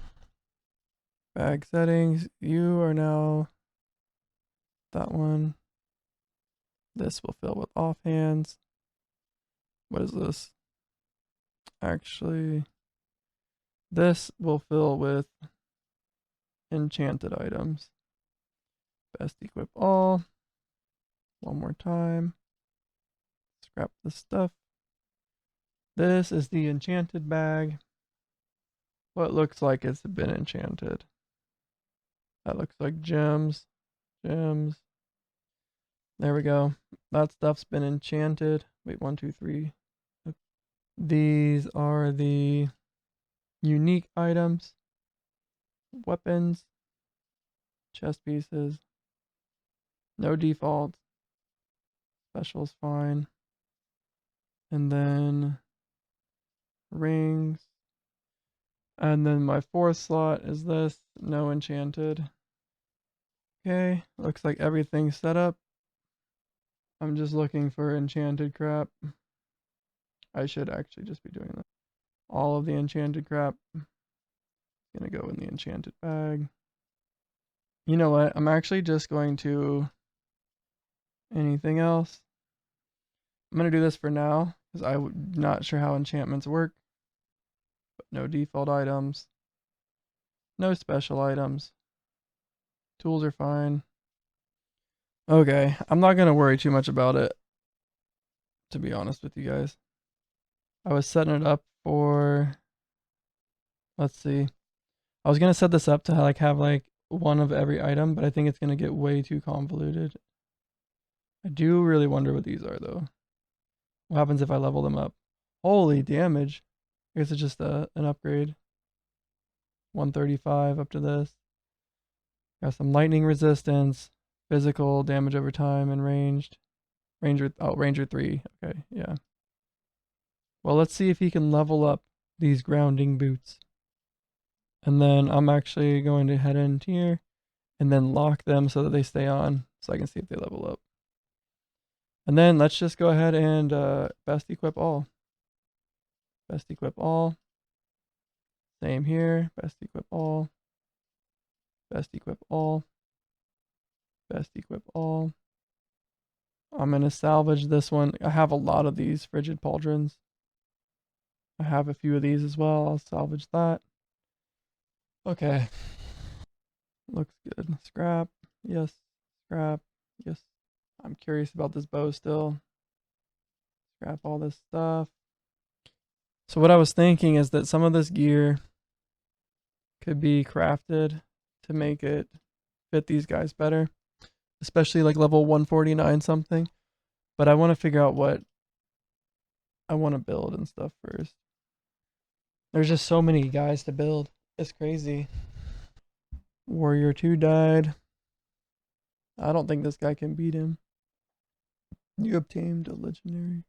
Bag settings. You are now that one. This will fill with offhands. What is this? Actually, this will fill with enchanted items. Best equip all. One more time. Scrap the stuff. This is the enchanted bag. What looks like it's been enchanted. That looks like gems. Gems. There we go. That stuff's been enchanted. Wait, 1, 2, 3. These are the unique items. Weapons. Chest pieces. No default. Special's fine. And then rings. And then my fourth slot is this. No enchanted. Okay. Looks like everything's set up. I'm just looking for enchanted crap. I should actually just be doing that. All of the enchanted crap is gonna go in the enchanted bag. You know what? I'm actually just going to anything else. I'm gonna do this for now because I'm not sure how enchantments work. But no default items, no special items. Tools are fine. Okay, I'm not gonna worry too much about it, to be honest with you guys. I was setting it up for, let's see. I was gonna set this up to have like one of every item, but I think it's gonna get way too convoluted. I do really wonder what these are though. What happens if I level them up? Holy damage. I guess it's just an upgrade. 135 up to this. Got some lightning resistance, physical damage over time, and ranged. Ranger 3. Okay, yeah. Well, let's see if he can level up these grounding boots. And then I'm actually going to head in here and then lock them so that they stay on so I can see if they level up. And then let's just go ahead and best equip all. Best equip all. Same here. Best equip all. Best equip all. Best equip all. I'm going to salvage this one. I have a lot of these frigid pauldrons. I have a few of these as well. I'll salvage that. Okay. Looks good. Scrap. Yes. Scrap. Yes. I'm curious about this bow still. Scrap all this stuff. So what I was thinking is that some of this gear could be crafted to make it fit these guys better. Especially like level 149 something. But I want to figure out what I want to build and stuff first. There's just so many guys to build. It's crazy. Warrior 2 died. I don't think this guy can beat him. You obtained a legendary.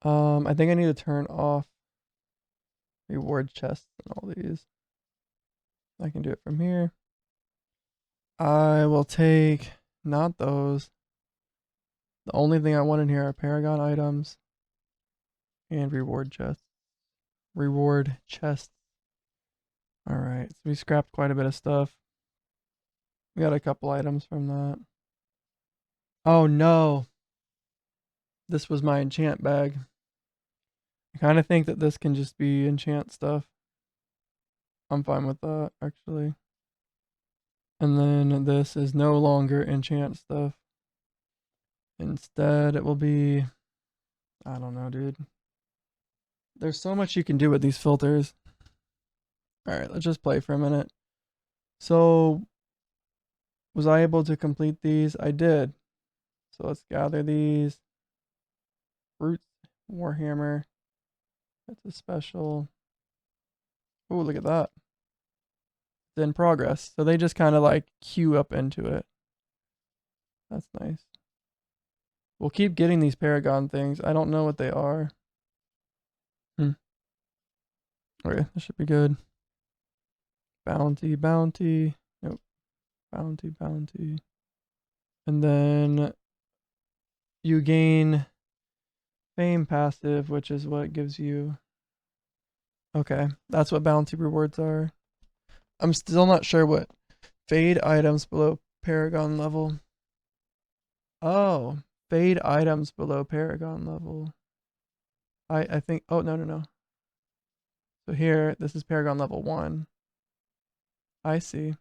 I think I need to turn off reward chests and all these. I can do it from here. I will take not those. The only thing I want in here are Paragon items and reward chests. Reward chests. Alright, so we scrapped quite a bit of stuff. We got a couple items from that. Oh no. This was my enchant bag. I kind of think that this can just be enchant stuff. I'm fine with that, actually. And then this is no longer enchant stuff. Instead, it will be, I don't know, dude. There's so much you can do with these filters. Alright, let's just play for a minute. So, was I able to complete these? I did. So let's gather these. Brute Warhammer. That's a special. Oh, look at that. It's in progress. So they just kind of like queue up into it. That's nice. We'll keep getting these Paragon things. I don't know what they are. Okay, this should be good. Bounty, bounty. Nope. Bounty, bounty. And then you gain fame passive, which is what gives you. Okay, that's what bounty rewards are. I'm still not sure what fade items below Paragon level. Oh, fade items below Paragon level. I think. Oh, no. So here, this is Paragon level 1. I see.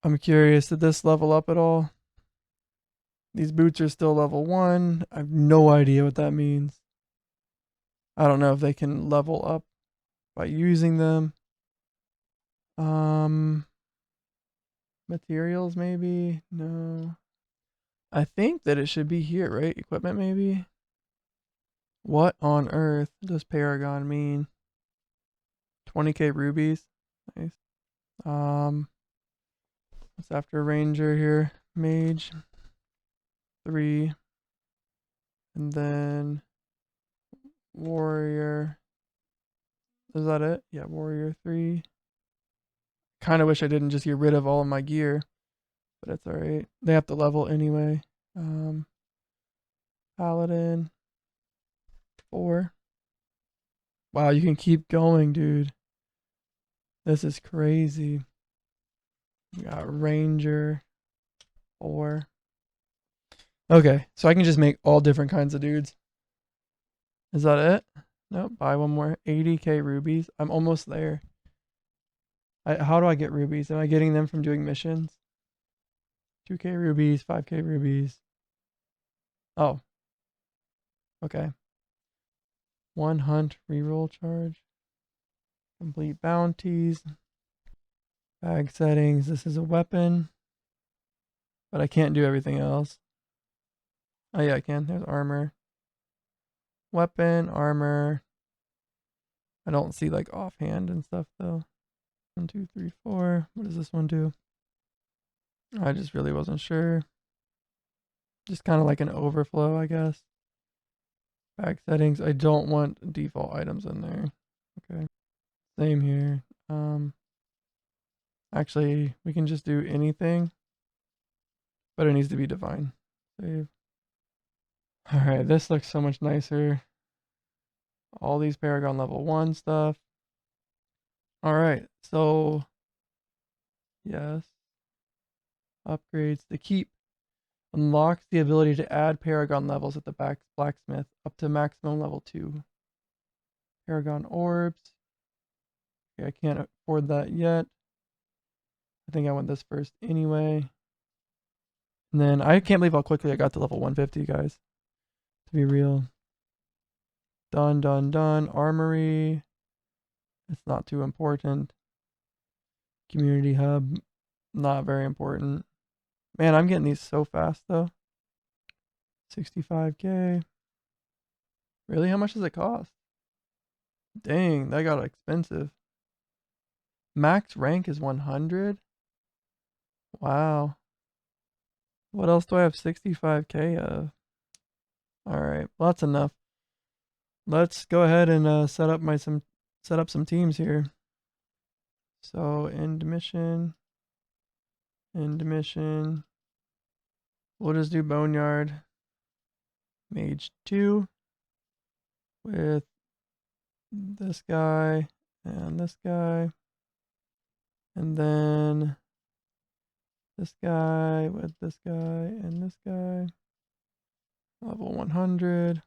I'm curious, did this level up at all? These boots are still level 1. I have no idea what that means. I don't know if they can level up by using them. Materials maybe? No. I think that it should be here, right? Equipment maybe? What on earth does Paragon mean? 20k rubies. Nice. What's after Ranger here? Mage. 3. And then Warrior. Is that it? Yeah, Warrior 3. Kind of wish I didn't just get rid of all of my gear, but it's alright. They have to level anyway. Paladin. 4. Wow, you can keep going, dude. This is crazy. We got Ranger. 4. Okay, so I can just make all different kinds of dudes. Is that it? Nope, buy one more. 80k rubies. I'm almost there. How do I get rubies? Am I getting them from doing missions? 2k rubies, 5k rubies. Oh. Okay. 1 hunt reroll charge. Complete bounties. Bag settings. This is a weapon. But I can't do everything else. Oh yeah, I can. There's armor. Weapon, armor. I don't see like offhand and stuff though. 1, 2, 3, 4. What does this one do? I just really wasn't sure. Just kind of like an overflow, I guess. Bag settings. I don't want default items in there. Okay. Same here. Actually, we can just do anything, but it needs to be defined. Save. All right, this looks so much nicer. All these Paragon level 1 stuff. All right, so yes. Upgrades. The keep unlocks the ability to add Paragon levels at the blacksmith up to maximum level 2. Paragon orbs. Okay, I can't afford that yet. I think I want this first anyway. And then I can't believe how quickly I got to level 150, guys. To be real. Done. Armory. It's not too important. Community hub. Not very important. Man, I'm getting these so fast though. 65k. Really? How much does it cost? Dang, that got expensive. Max rank is 100? Wow. What else do I have 65k of? Alright, well that's enough. Let's go ahead and set up some teams here. So end mission. We'll just do Boneyard. Mage 2 with this guy and this guy. And then this guy with this guy and this guy. Level 100.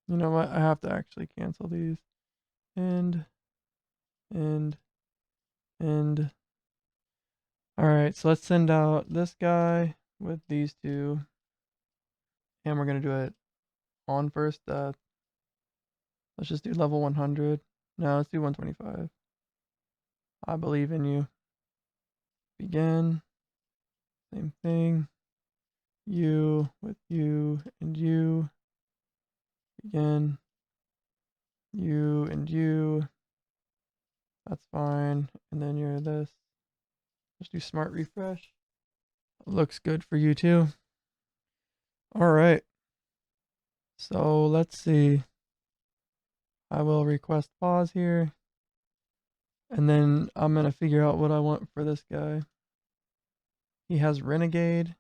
You know what? I have to actually cancel these. End. Alright, so let's send out this guy with these two. And we're going to do it on first death. Let's just do level 100. No, let's do 125. I believe in you. Begin. Same thing. You with you and you. Begin. You and you. That's fine. And then you're this. Just do smart refresh. Looks good for you too. All right. So let's see. I will request pause here. And then I'm going to figure out what I want for this guy. He has Renegade,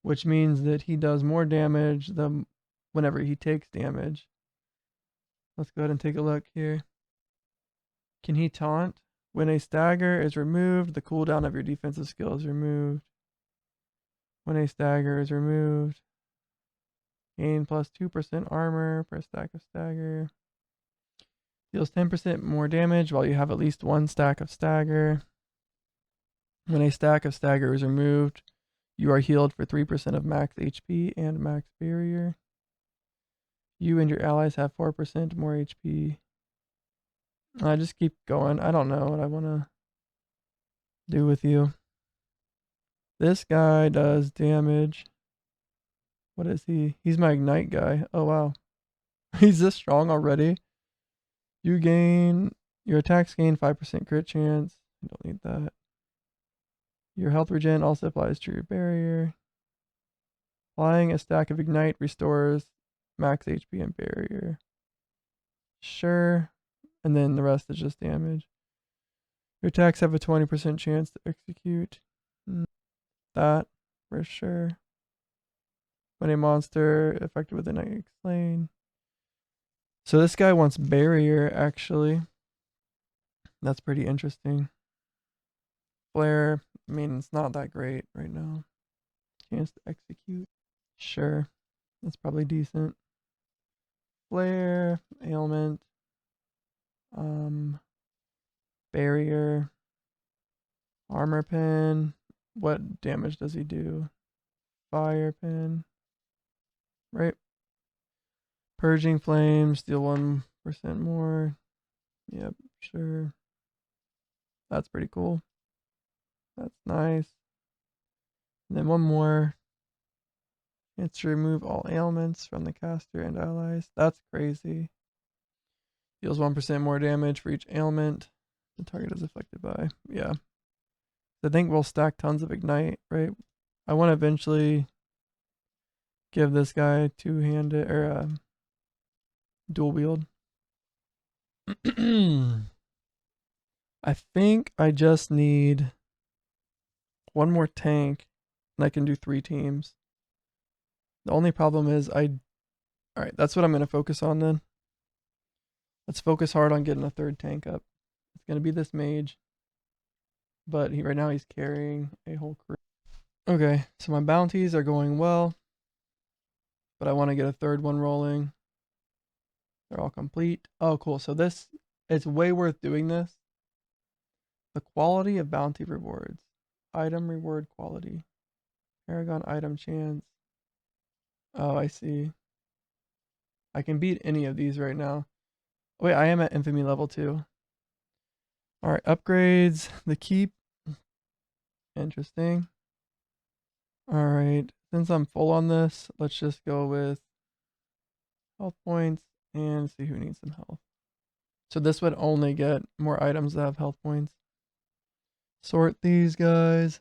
which means that he does more damage than whenever he takes damage. Let's go ahead and take a look here. Can he taunt? When a stagger is removed, the cooldown of your defensive skill is removed. When a stagger is removed, gain plus 2% armor per stack of stagger. Deals 10% more damage while you have at least one stack of stagger. When a stack of stagger is removed, you are healed for 3% of max HP and max barrier. You and your allies have 4% more HP. I just keep going. I don't know what I want to do with you. This guy does damage. What is he? He's my ignite guy. Oh, wow. He's this strong already. Your attacks gain 5% crit chance. I don't need that. Your health regen also applies to your barrier. Flying a stack of ignite restores max HP and barrier. Sure. And then the rest is just damage. Your attacks have a 20% chance to execute. That for sure. When a monster affected with ignite is slain. So this guy wants barrier, actually. That's pretty interesting. Flare, I mean, it's not that great right now. Chance to execute. Sure. That's probably decent. Flare, ailment. Barrier. Armor pin. What damage does he do? Fire pin. Right. Purging flames, deal 1% more. Yep, sure. That's pretty cool. That's nice. And then one more. It's to remove all ailments from the caster and allies. That's crazy. Deals 1% more damage for each ailment the target is affected by. Yeah. I think we'll stack tons of ignite, right? I want to eventually give this guy two-handed or dual wield. I think I just need one more tank and I can do 3 teams. The only problem is alright, that's what I'm going to focus on then. Let's focus hard on getting a 3rd tank up. It's going to be this mage. But right now he's carrying a whole crew. Okay, so my bounties are going well. But I want to get a 3rd one rolling. They're all complete. Oh, cool. So it's way worth doing this. The quality of bounty rewards. Item reward quality. Paragon item chance. Oh, I see. I can beat any of these right now. Wait, I am at infamy level 2. Alright, upgrades. The keep. Interesting. Alright, since I'm full on this, let's just go with health points and see who needs some health. So this would only get more items that have health points. Sort these guys.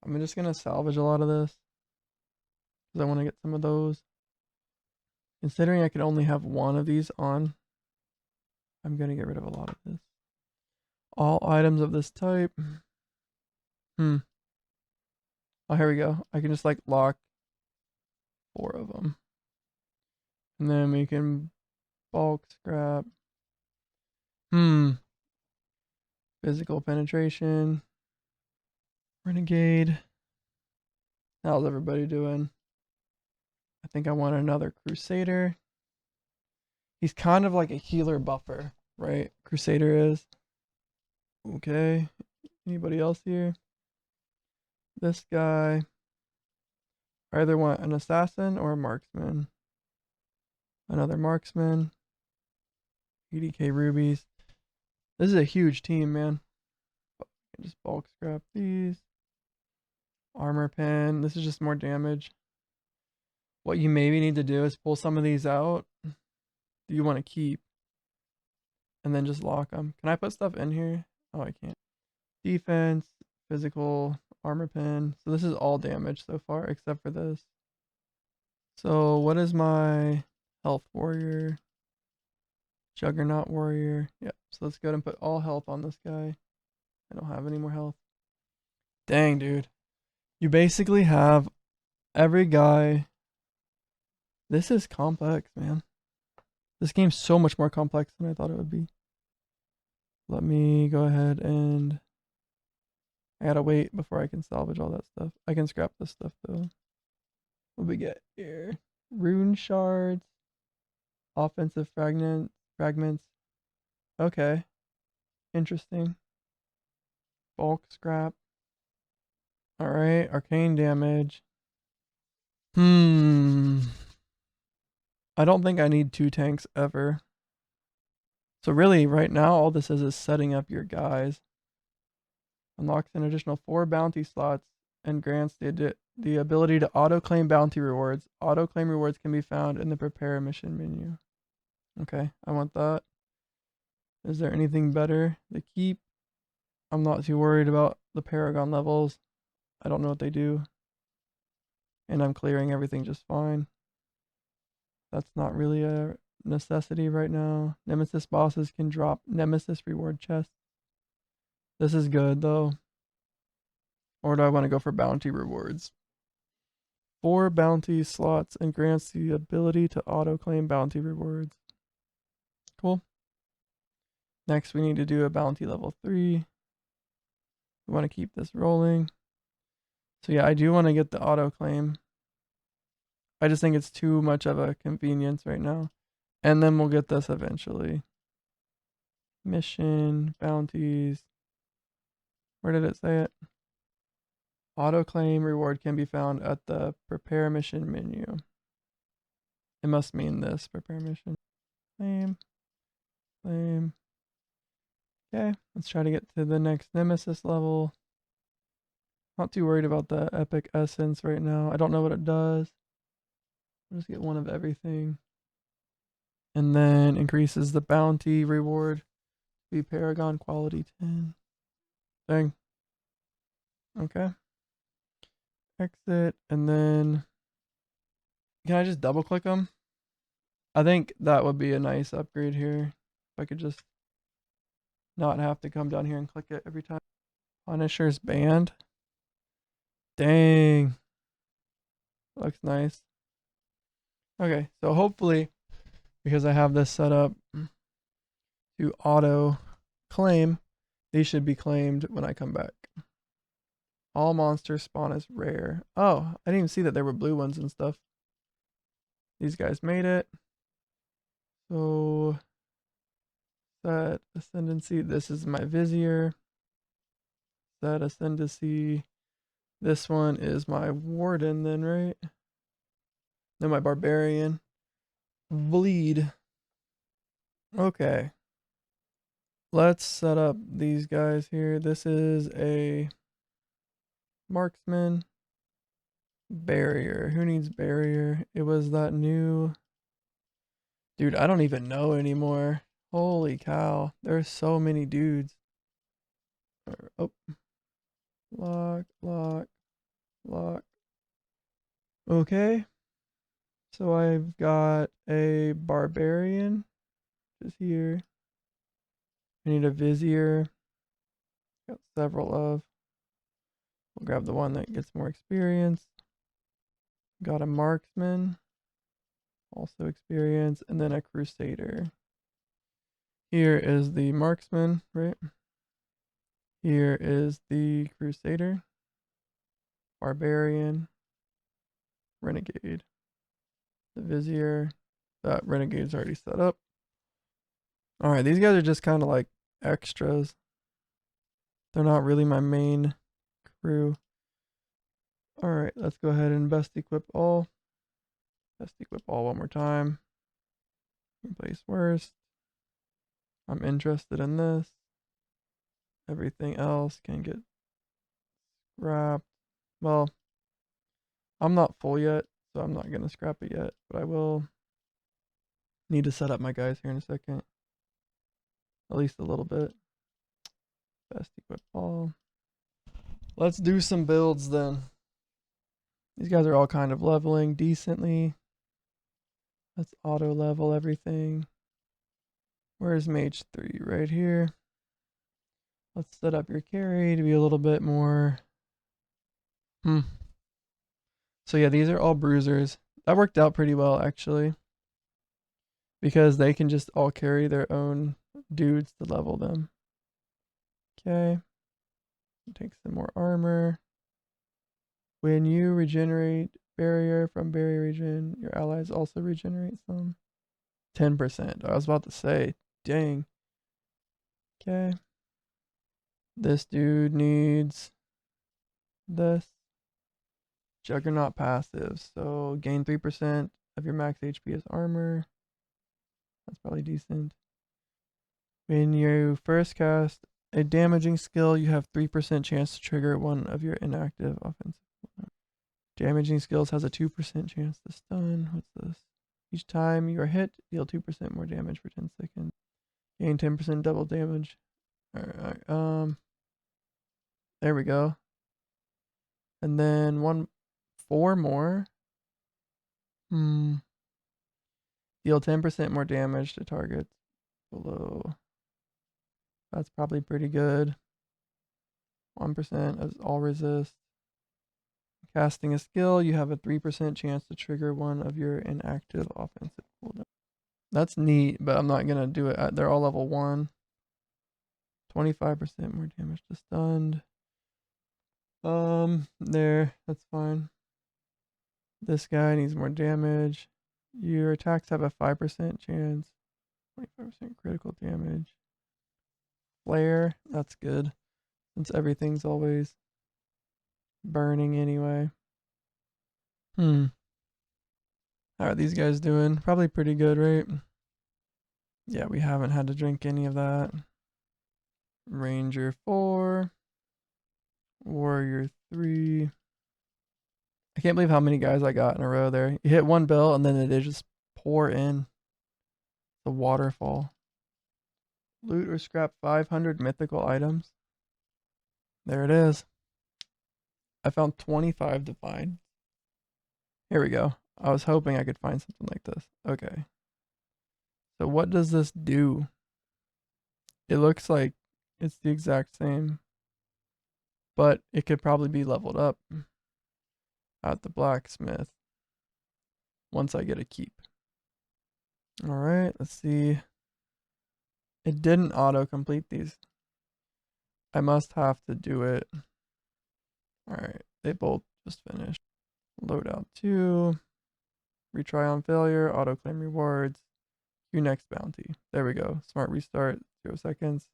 I'm just going to salvage a lot of this because I want to get some of those. Considering I can only have one of these on, I'm going to get rid of a lot of this. All items of this type. Oh, here we go. I can just like lock 4 of them. And then we can bulk scrap. Physical penetration. Renegade. How's everybody doing? I think I want another Crusader. He's kind of like a healer buffer, right? Crusader is. Okay. Anybody else here? This guy. I either want an assassin or a marksman. Another marksman. 80k rubies. This is a huge team, man. can just bulk scrap these. Armor pen. This is just more damage. What you maybe need to do is pull some of these out that you want to keep. And then just lock them. Can I put stuff in here? Oh, I can't. Defense, physical, armor pen. So this is all damage so far, except for this. So what is my health warrior? Juggernaut warrior. Yep. So let's go ahead and put all health on this guy. I don't have any more health. Dang, dude. You basically have every guy. This is complex, man. This game's so much more complex than I thought it would be. Let me go ahead and... I gotta wait before I can salvage all that stuff. I can scrap this stuff, though. What do we get here? Rune shards. Offensive fragments. Okay. Interesting. Bulk scrap. Alright, arcane damage. I don't think I need 2 tanks ever. So really, right now, all this is setting up your guys. Unlocks an additional 4 bounty slots and grants the ability to auto-claim bounty rewards. Auto-claim rewards can be found in the prepare mission menu. Okay, I want that. Is there anything better to keep? I'm not too worried about the Paragon levels. I don't know what they do. And I'm clearing everything just fine. That's not really a necessity right now. Nemesis bosses can drop Nemesis reward chests. This is good though. Or do I want to go for bounty rewards? 4 bounty slots and grants the ability to auto-claim bounty rewards. Cool. Next we need to do a bounty level 3. We want to keep this rolling. So yeah, I do want to get the auto-claim. I just think it's too much of a convenience right now. And then we'll get this eventually. Mission, bounties. Where did it say it? Auto-claim reward can be found at the prepare mission menu. It must mean this, prepare mission. Claim. Okay, let's try to get to the next Nemesis level. Not too worried about the epic essence right now. I don't know what it does. I'll just get one of everything. And then increases the bounty reward. Be Paragon quality 10. Dang. Okay. Exit, and then can I just double click them? I think that would be a nice upgrade here. If I could just not have to come down here and click it every time. Punisher's banned. Dang. Looks nice. Okay, so hopefully, because I have this set up to auto claim, these should be claimed when I come back. All monsters spawn as rare. Oh, I didn't even see that there were blue ones and stuff. These guys made it. So set ascendancy. This is my vizier. Set ascendancy. This one is my warden then, right? Then my barbarian. Bleed. Okay. Let's set up these guys here. This is a marksman. Barrier. Who needs barrier? It was that new... Dude, I don't even know anymore. Holy cow. There's so many dudes. Oh. Lock. Okay. So I've got a barbarian. Just here. I need a vizier. Got several of. We'll grab the one that gets more experience. Got a marksman. Also experience. And then a crusader. Here is the marksman, right? Here is the crusader. Barbarian. Renegade. The vizier. That renegade's already set up. Alright, these guys are just kind of like extras. They're not really my main crew. Alright, let's go ahead and best equip all. Best equip all one more time. Replace worst. I'm interested in this. Everything else can get scrapped. Well, I'm not full yet, so I'm not gonna scrap it yet, but I will need to set up my guys here in a second. At least a little bit. Best equip all. Let's do some builds then. These guys are all kind of leveling decently. Let's auto level everything. Where's mage 3? Right here. Let's set up your carry to be a little bit more. So yeah, these are all bruisers. That worked out pretty well actually, because they can just all carry their own dudes to level them. Okay. Take some more armor. When you regenerate barrier from barrier region, your allies also regenerate some. 10%. I was about to say, dang. Okay. This dude needs this. Juggernaut passive. So gain 3% of your max HP as armor. That's probably decent. When you first cast a damaging skill, you have 3% chance to trigger one of your inactive offensive. Damaging skills has a 2% chance to stun. What's this? Each time you are hit, deal 2% more damage for 10 seconds. Gain 10% double damage. Alright, there we go. And then 4 more. Deal 10% more damage to targets below. That's probably pretty good. 1% as all resist. Casting a skill, you have a 3% chance to trigger one of your inactive offensive cooldowns. That's neat, but I'm not gonna do it. They're all level 1. 25% more damage to stunned. There, that's fine. This guy needs more damage. Your attacks have a 5% chance. 25% critical damage. Flare, that's good, since everything's always burning anyway. How are these guys doing? Probably pretty good, right? Yeah, we haven't had to drink any of that. Ranger 4. Warrior 3. I can't believe how many guys I got in a row there. You hit one bill and then they just pour in the waterfall. Loot or scrap 500 mythical items. There it is. I found 25 to find. Here we go. I was hoping I could find something like this. Okay. So what does this do? It looks like it's the exact same, but it could probably be leveled up at the blacksmith once I get a keep. All right, let's see. It didn't auto complete these. I must have to do it. All right, they both just finished. Loadout 2. Retry on failure. Auto claim rewards. Your next bounty. There we go. Smart restart. 0 seconds.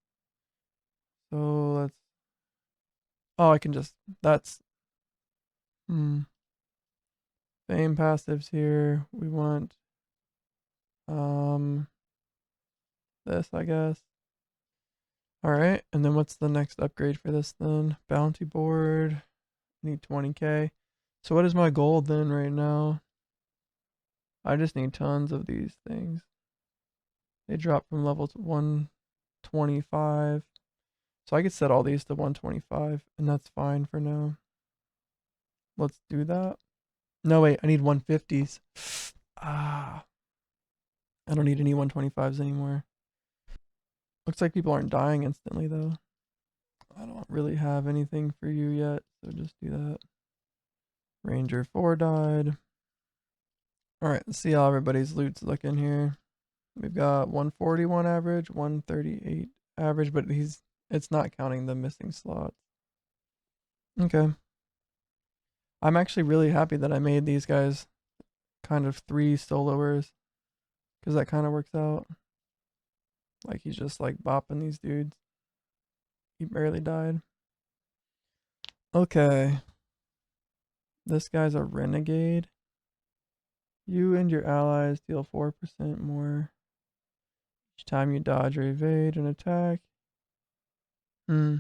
So let's. Oh, I can just. That's. Fame passives here. We want. This, I guess. All right, and then what's the next upgrade for this then? Bounty board. Need 20k. So what is my goal then right now? I just need tons of these things. They drop from level to 125. So I could set all these to 125, and that's fine for now. Let's do that. No, wait, I need 150s. I don't need any 125s anymore. Looks like people aren't dying instantly, though. I don't really have anything for you yet, so just do that. Ranger 4 died. Alright, let's see how everybody's loot's looking here. We've got 141 average, 138 average, but it's not counting the missing slots. Okay. I'm actually really happy that I made these guys kind of 3 soloers, because that kind of works out. Like he's just like bopping these dudes. He barely died. Okay. This guy's a renegade. You and your allies deal 4% more each time you dodge or evade an attack. Hmm.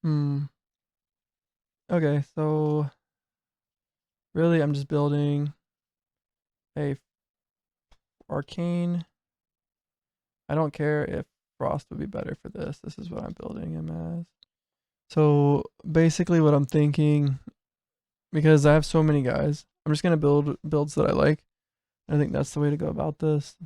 Hmm. Okay, so really I'm just building a arcane. I don't care if frost would be better for this. This is what I'm building him as. So basically what I'm thinking, because I have so many guys, I'm just gonna build builds that I like. I think that's the way to go about this,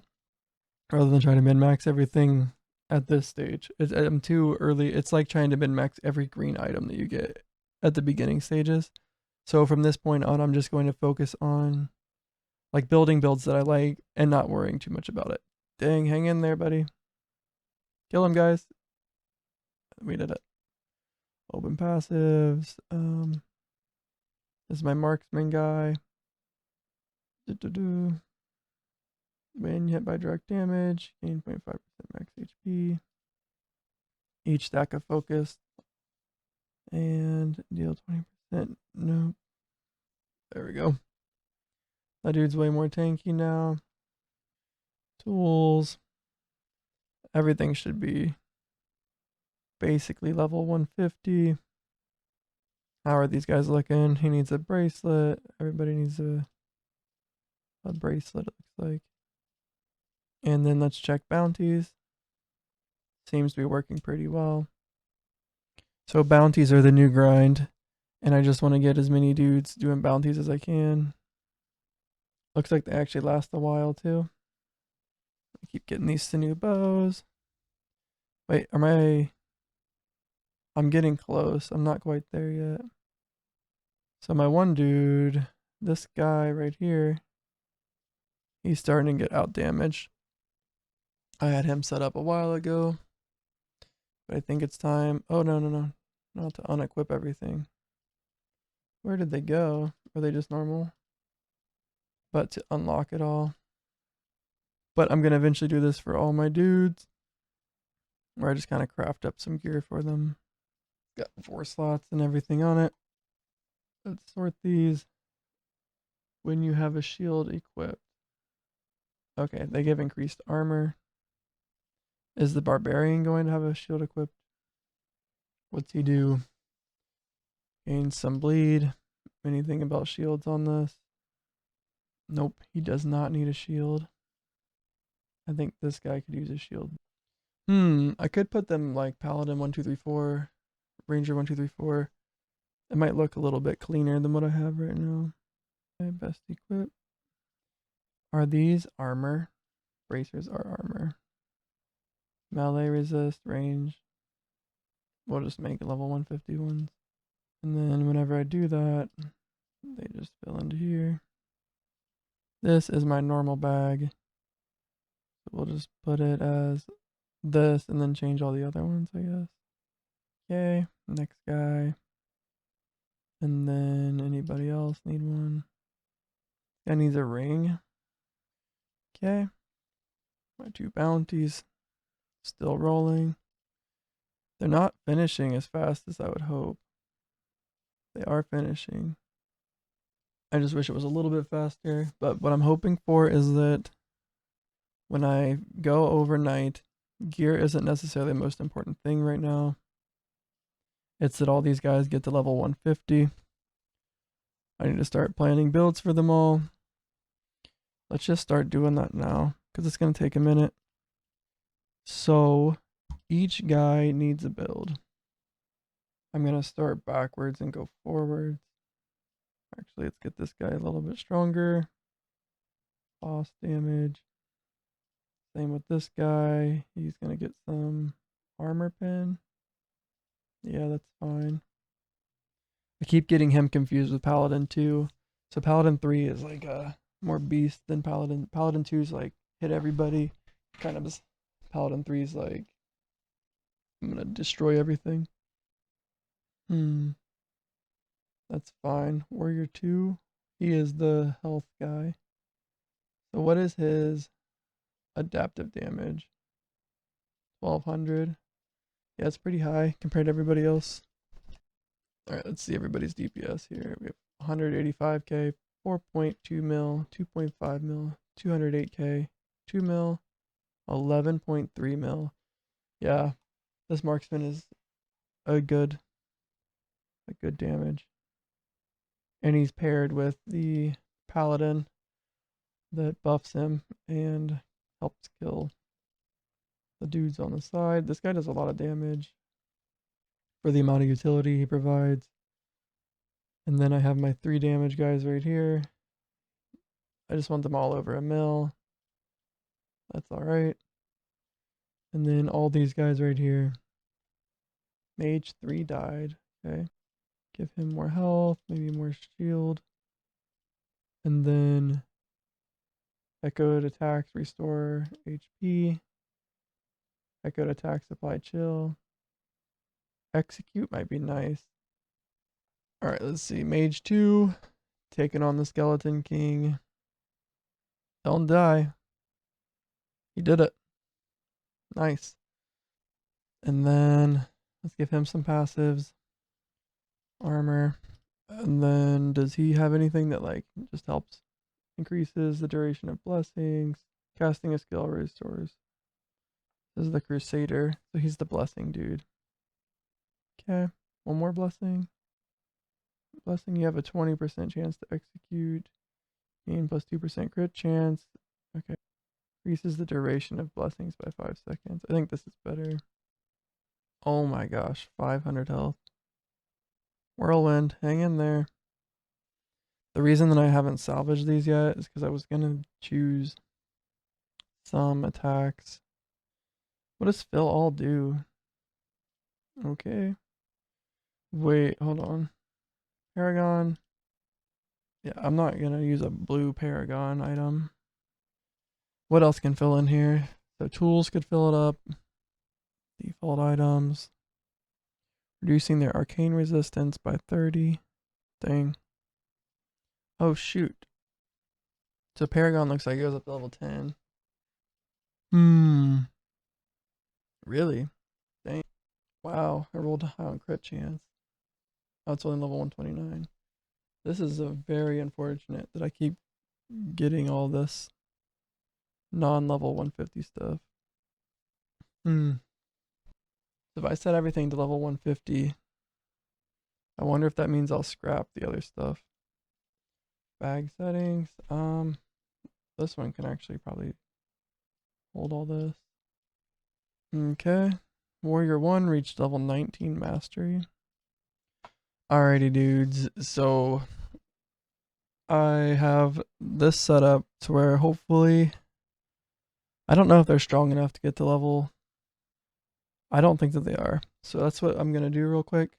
rather than trying to min-max everything at this stage. I'm too early. It's like trying to min-max every green item that you get at the beginning stages. So from this point on, I'm just going to focus on like building builds that I like and not worrying too much about it. Dang, hang in there, buddy. Kill him, guys. We did it. Open passives. This is my marksman guy. When hit by direct damage, gain 0.5% max HP. Each stack of focus. And deal 20%. No. There we go. That dude's way more tanky now. Tools. Everything should be basically level 150. How are these guys looking? He needs a bracelet. Everybody needs a bracelet, it looks like. And then let's check bounties. Seems to be working pretty well. So bounties are the new grind. And I just want to get as many dudes doing bounties as I can. Looks like they actually last a while too. I keep getting these sinew bows. Wait, I'm getting close. I'm not quite there yet. So my one dude, this guy right here, he's starting to get out damaged. I had him set up a while ago. But I think it's time. Oh, no. Not to unequip everything. Where did they go? Are they just normal? But to unlock it all. But I'm going to eventually do this for all my dudes. Where I just kind of craft up some gear for them. Got 4 slots and everything on it. Let's sort these. When you have a shield equipped. Okay, they give increased armor. Is the barbarian going to have a shield equipped? What's he do? Gain some bleed. Anything about shields on this? Nope, he does not need a shield. I think this guy could use a shield. I could put them like Paladin 1, 2, 3, 4, Ranger 1, 2, 3, 4. It might look a little bit cleaner than what I have right now. Okay, best equip. Are these armor? Bracers are armor. Melee resist, range. We'll just make level 150 ones. And then whenever I do that, they just fill into here. This is my normal bag. So we'll just put it as this and then change all the other ones, I guess. Okay, next guy. And then anybody else need one? Guy needs a ring. Okay. My 2 bounties still rolling. They're not finishing as fast as I would hope. They are finishing. I just wish it was a little bit faster. But what I'm hoping for is that when I go overnight, gear isn't necessarily the most important thing right now. It's that all these guys get to level 150. I need to start planning builds for them all. Let's just start doing that now, because it's going to take a minute. So each guy needs a build. I'm going to start backwards and go forwards. Actually, let's get this guy a little bit stronger. Boss damage. Same with this guy. He's going to get some armor pin. Yeah, that's fine. I keep getting him confused with Paladin 2. So Paladin 3 is like a more beast than Paladin. Paladin 2 is like hit everybody. Kind of. Paladin 3 is like I'm going to destroy everything. That's fine. Warrior 2, he is the health guy. So what is his adaptive damage? 1200. Yeah, it's pretty high compared to everybody else. Alright, let's see everybody's DPS here. We have 185k, 4.2 mil, 2.5 mil, 208k, 2 mil, 11.3 mil. Yeah, This marksman is a good damage. And he's paired with the paladin that buffs him and helps kill the dudes on the side. This guy does a lot of damage for the amount of utility he provides. And then I have my 3 damage guys right here. I just want them all over a mil. That's alright. And then all these guys right here. Mage 3 died. Okay. Give him more health, maybe more shield. And then echoed attacks, restore HP. Echoed attacks, apply chill. Execute might be nice. Alright, let's see. Mage 2. Taking on the Skeleton King. Don't die. He did it. Nice. And then let's give him some passives. Armor. And then does he have anything that like just helps? Increases the duration of blessings. Casting a skill restores. This is the Crusader. So he's the blessing dude. Okay. One more blessing. Blessing, you have a 20% chance to execute. Gain plus 2% crit chance. Okay. Increases the duration of blessings by 5 seconds. I think this is better. Oh my gosh. 500 health. Whirlwind. Hang in there. The reason that I haven't salvaged these yet is because I was going to choose some attacks. What does Phil all do? Okay. Wait, hold on. Paragon. Yeah, I'm not going to use a blue Paragon item. What else can fill in here? So tools could fill it up. Default items. Reducing their arcane resistance by 30. Dang. Oh, shoot. So Paragon looks like it goes up to level 10. Really? Dang. Wow, I rolled high on crit chance. Oh, it's only level 129. This is a very unfortunate that I keep getting all this non-level 150 stuff. So if I set everything to level 150, I wonder if that means I'll scrap the other stuff. Bag settings. This one can actually probably hold all this. Okay. Warrior 1 reached level 19 mastery. Alrighty, dudes. So I have this set up to where hopefully, I don't know if they're strong enough to get to level. I don't think that they are. So that's what I'm going to do real quick,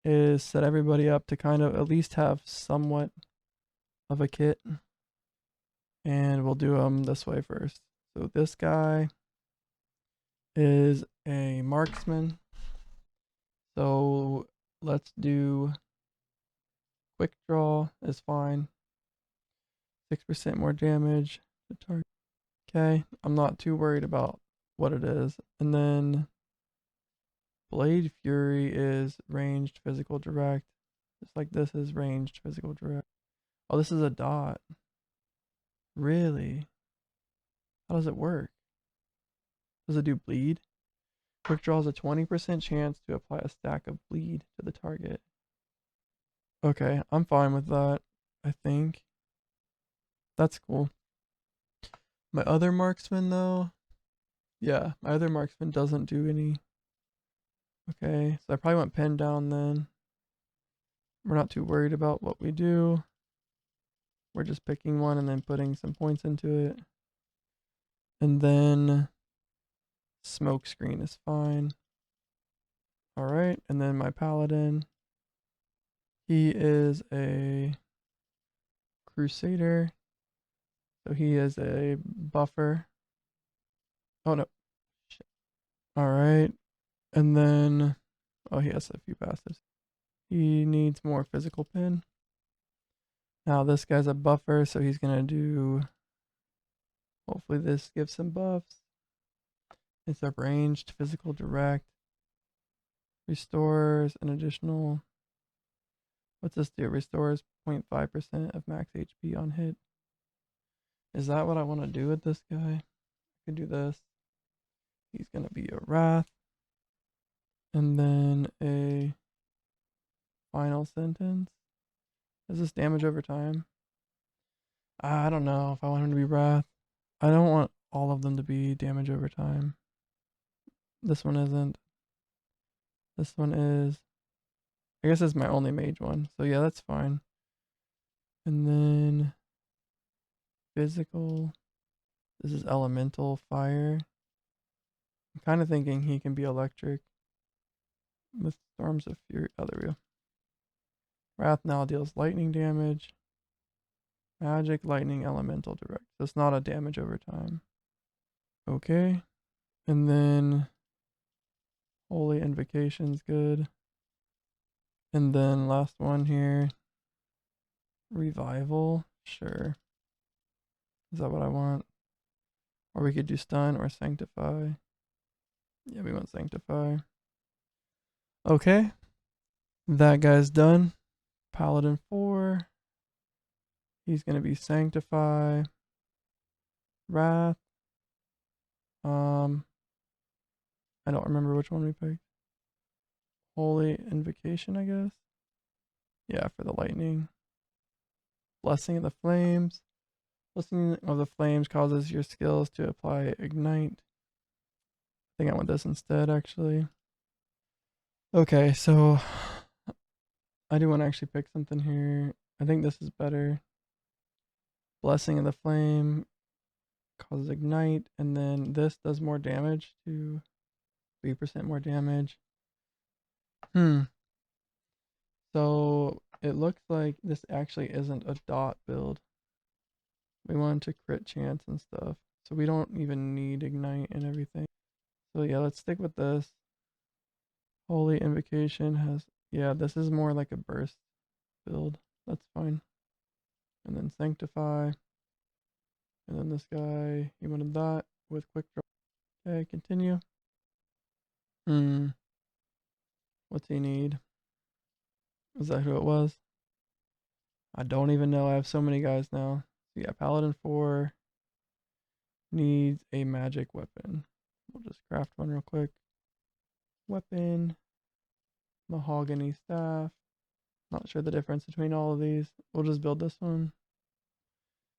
is set everybody up to kind of at least have somewhat of a kit. And we'll do them this way first. So this guy is a marksman. So let's do quick draw is fine. 6% more damage to target. Okay, I'm not too worried about what it is. And then Blade Fury is ranged physical direct. Just like this is ranged physical direct. Oh, this is a dot. Really? How does it work? Does it do bleed? Quick draw has a 20% chance to apply a stack of bleed to the target. Okay, I'm fine with that, I think. That's cool. My other marksman though, yeah, my other marksman doesn't do any. Okay, so I probably went pen down then. We're not too worried about what we do. We're just picking one and then putting some points into it. And then smoke screen is fine. Alright, and then my paladin. He is a crusader. So he is a buffer. Oh no. Shit. Alright. And then, oh, he has a few passives. He needs more physical pin. Now this guy's a buffer, so he's gonna do, hopefully this gives some buffs. It's a ranged physical direct. Restores an additional, what's this do? Restores 0.5% of max HP on hit. Is that what I want to do with this guy? I could do this. He's gonna be a wrath. And then a final sentence. Is this damage over time? I don't know if I want him to be wrath. I don't want all of them to be damage over time. This one isn't. This one is. I guess it's my only mage one. So yeah, that's fine. And then physical. This is elemental fire. I'm kind of thinking he can be electric with storms of fury. Oh, there we go. Wrath now deals lightning damage. Magic, lightning, elemental, direct. So it's not a damage over time. Okay. And then Holy Invocation's good. And then last one here. Revival. Sure. Is that what I want? Or we could do stun or sanctify. Yeah, we want sanctify. Okay. That guy's done. Paladin 4. He's going to be sanctify. Wrath. I don't remember which one we picked. Holy Invocation, I guess. Yeah, for the lightning. Blessing of the Flames. Blessing of the Flames causes your skills to apply ignite. I think I want this instead, actually. Okay, so I do want to actually pick something here. I think this is better. Blessing of the Flame causes ignite, and then this does more damage to 3% more damage. So it looks like this actually isn't a dot build. We want to crit chance and stuff. So we don't even need ignite and everything. So yeah, let's stick with this. Holy Invocation has, yeah, this is more like a burst build. That's fine. And then Sanctify. And then this guy, he wanted that with quick draw. Okay, continue. What's he need? Is that who it was? I don't even know. I have so many guys now. So yeah, Paladin 4 needs a magic weapon. We'll just craft one real quick. Weapon. Mahogany staff. Not sure the difference between all of these. We'll just build this one.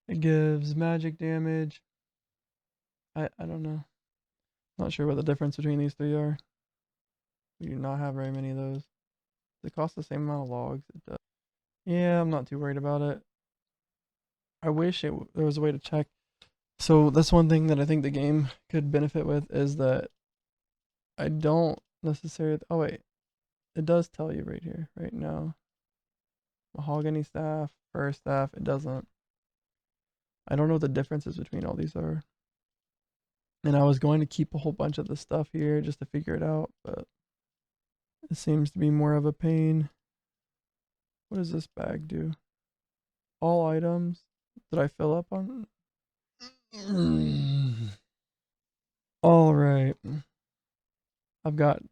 It gives magic damage. I don't know. Not sure what the difference between these three are. We do not have very many of those. Does it cost the same amount of logs? It does. Yeah, I'm not too worried about it. I wish there was a way to check. So that's one thing that I think the game could benefit with is that I don't necessarily. Oh wait, it does tell you right here, right now. Mahogany staff, fir staff. It doesn't. I don't know what the differences between all these are. And I was going to keep a whole bunch of the stuff here just to figure it out, but it seems to be more of a pain. What does this bag do? All items. Did I fill up on? All right. I've got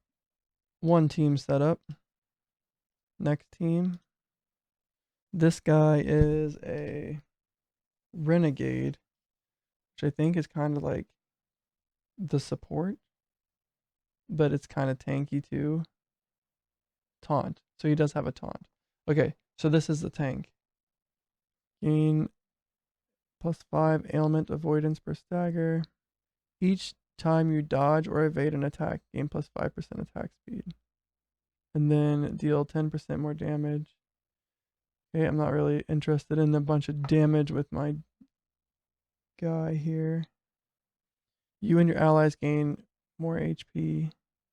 one team set up. Next team. This guy is a renegade, which I think is kind of like the support, but it's kind of tanky too. Taunt. So he does have a taunt. Okay, so this is the tank. Gain +5 ailment avoidance per stagger. Each time you dodge or evade an attack, gain +5% attack speed. And then deal 10% more damage. Okay, I'm not really interested in a bunch of damage with my guy here. You and your allies gain more HP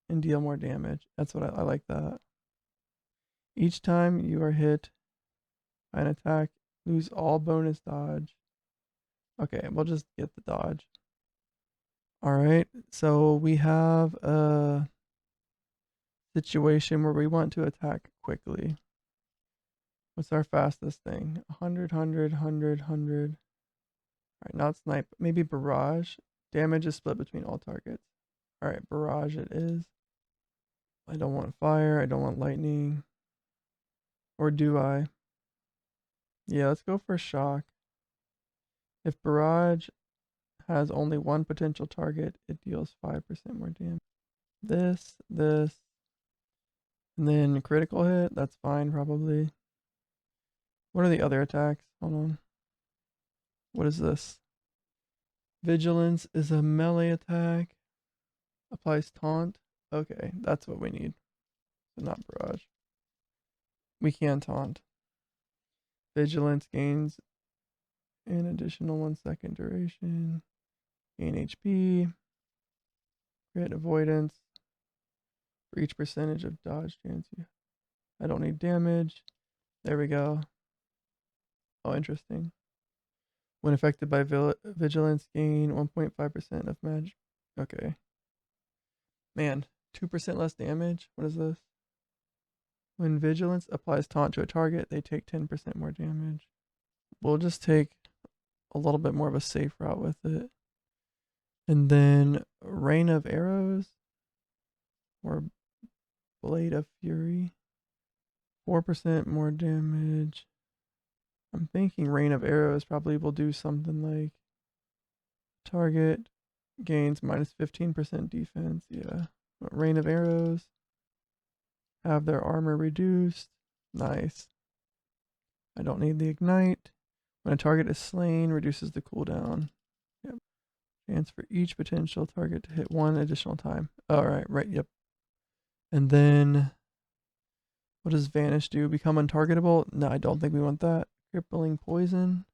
and deal more damage. That's what I like that. Each time you are hit by an attack, lose all bonus dodge. Okay, we'll just get the dodge. Alright, so we have a situation where we want to attack quickly. What's our fastest thing? 100, 100, 100, 100. Alright, not snipe. Maybe barrage. Damage is split between all targets. Alright, barrage it is. I don't want fire. I don't want lightning. Or do I? Yeah, let's go for shock. If barrage has only one potential target, it deals 5% more damage. This. And then critical hit, that's fine probably. What are the other attacks? Hold on. What is this? Vigilance is a melee attack. Applies taunt. Okay, that's what we need. So not barrage. We can taunt. Vigilance gains an additional 1 second duration. Gain HP. Crit avoidance. For each percentage of dodge chance. I don't need damage. There we go. Oh, interesting. When affected by vigilance, gain 1.5% of magic. Okay. Man, 2% less damage? What is this? When vigilance applies taunt to a target, they take 10% more damage. We'll just take a little bit more of a safe route with it. And then Rain of Arrows or Blade of Fury. 4% more damage. I'm thinking Rain of Arrows probably will do something like target gains minus 15% defense. Yeah. Rain of Arrows. Have their armor reduced. Nice. I don't need the ignite. When a target is slain, reduces the cooldown. Yep. Chance for each potential target to hit 1 additional time. Alright, right, yep. And then, what does Vanish do? Become untargetable? No, I don't think we want that. Crippling Poison.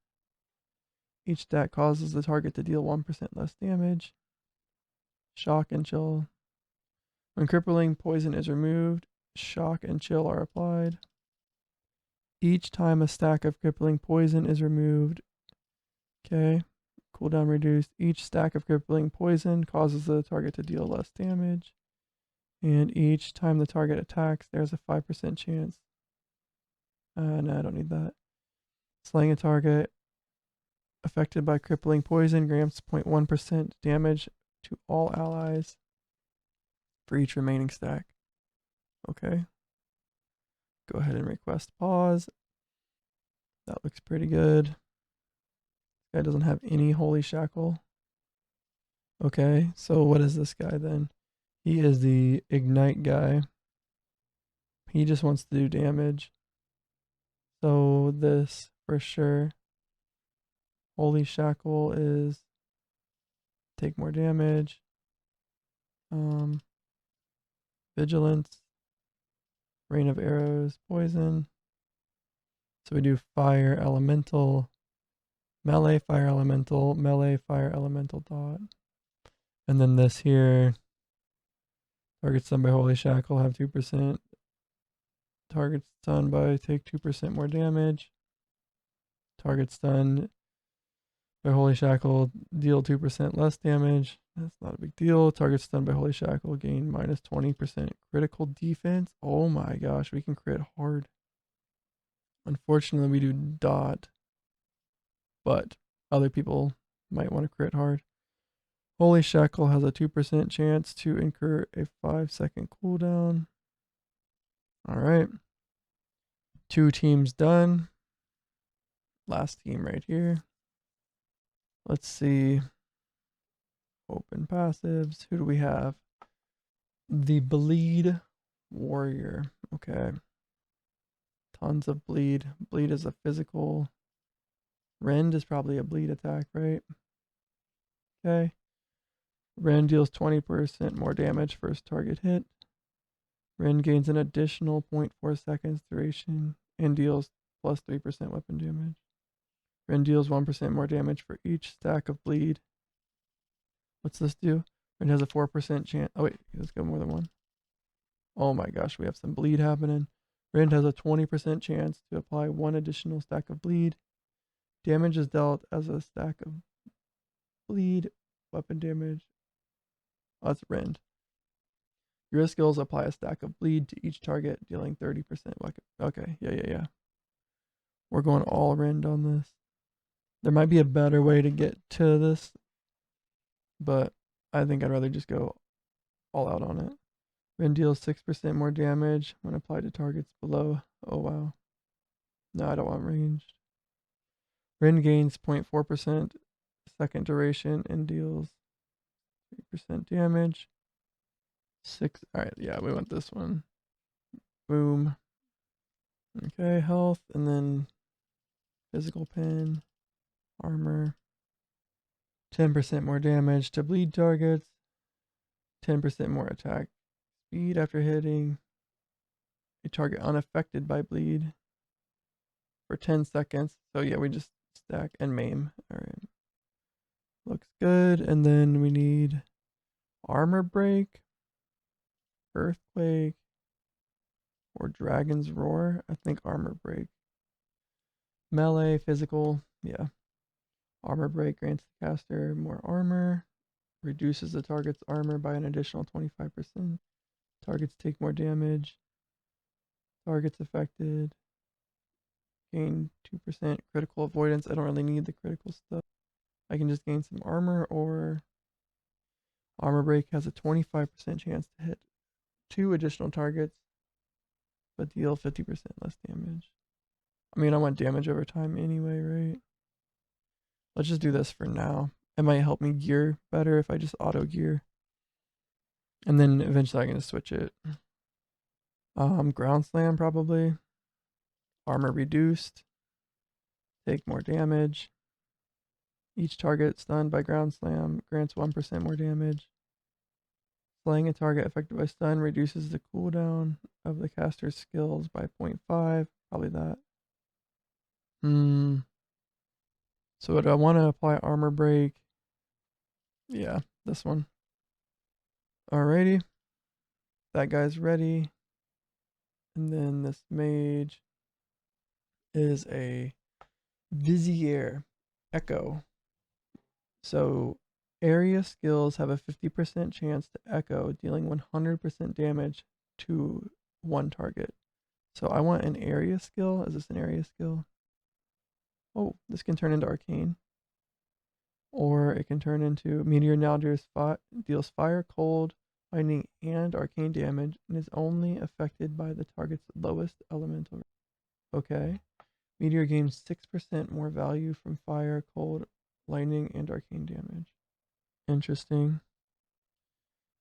Each stack causes the target to deal 1% less damage. Shock and Chill. When crippling poison is removed, shock and chill are applied. Each time a stack of crippling poison is removed, okay, cooldown reduced. Each stack of crippling poison causes the target to deal less damage. And each time the target attacks, there's a 5% chance. No, I don't need that. Slaying a target affected by crippling poison grants 0.1% damage to all allies for each remaining stack. Okay. Go ahead and request pause. That looks pretty good. This guy doesn't have any holy shackle. Okay, so what is this guy then? He is the ignite guy. He just wants to do damage. So this for sure. Holy shackle is take more damage. Vigilance. Rain of arrows, poison. So we do fire elemental, melee fire elemental, melee fire elemental dot. And then this here, target stunned by holy shackle, have 2%. Target stunned by take 2% more damage. Target stunned by holy shackle, deal 2% less damage. That's not a big deal. Target stunned by holy shackle, gain minus 20% critical defense. Oh my gosh, we can crit hard. Unfortunately, we do dot, but other people might want to crit hard. Holy shackle has a 2% chance to incur a 5-second cooldown. All right. 2 teams done. Last team right here. Let's see. Open passives. Who do we have? The Bleed Warrior. Okay. Tons of bleed. Bleed is a physical. Rend is probably a bleed attack, right? Okay. Rend deals 20% more damage first target hit. Rend gains an additional 0.4 seconds duration and deals plus 3% weapon damage. Rend deals 1% more damage for each stack of bleed. What's this do? Rend has a 4% chance. Oh wait, let's go more than one. Oh my gosh, we have some bleed happening. Rend has a 20% chance to apply 1 additional stack of bleed. Damage is dealt as a stack of bleed. Weapon damage. Oh, that's Rend. Your skills apply a stack of bleed to each target, dealing 30% weapon. Okay, yeah. We're going all Rend on this. There might be a better way to get to this, but I think I'd rather just go all out on it. Rend deals 6% more damage when applied to targets below. Oh wow. No, I don't want ranged. Rend gains 0.4% second duration and deals 3% damage. 6. Alright, yeah, we want this one. Boom. Okay, health, and then physical pen, armor. 10% more damage to bleed targets. 10% more attack speed after hitting a target unaffected by bleed for 10 seconds. So yeah, we just stack and maim. All right. Looks good. And then we need armor break, earthquake, or dragon's roar. I think armor break. Melee, physical, yeah. Armor break grants the caster more armor, reduces the target's armor by an additional 25%. Targets take more damage. Targets affected gain 2% critical avoidance. I don't really need the critical stuff. I can just gain some armor, or armor break has a 25% chance to hit 2 additional targets, but deal 50% less damage. I mean, I want damage over time anyway, right? Let's just do this for now. It might help me gear better if I just auto gear. And then eventually I can just switch it. Ground slam probably. Armor reduced. Take more damage. Each target stunned by ground slam grants 1% more damage. Slaying a target affected by stun reduces the cooldown of the caster's skills by 0.5. Probably that. So do I want to apply armor break? Yeah, this one. Alrighty. That guy's ready. And then this mage is a Vizier Echo. So area skills have a 50% chance to echo, dealing 100% damage to one target. So I want an area skill. Is this an area skill? Oh, this can turn into arcane. Or it can turn into meteor now deals fire, cold, lightning, and arcane damage, and is only affected by the target's lowest elemental. Okay. Meteor gains 6% more value from fire, cold, lightning, and arcane damage. Interesting.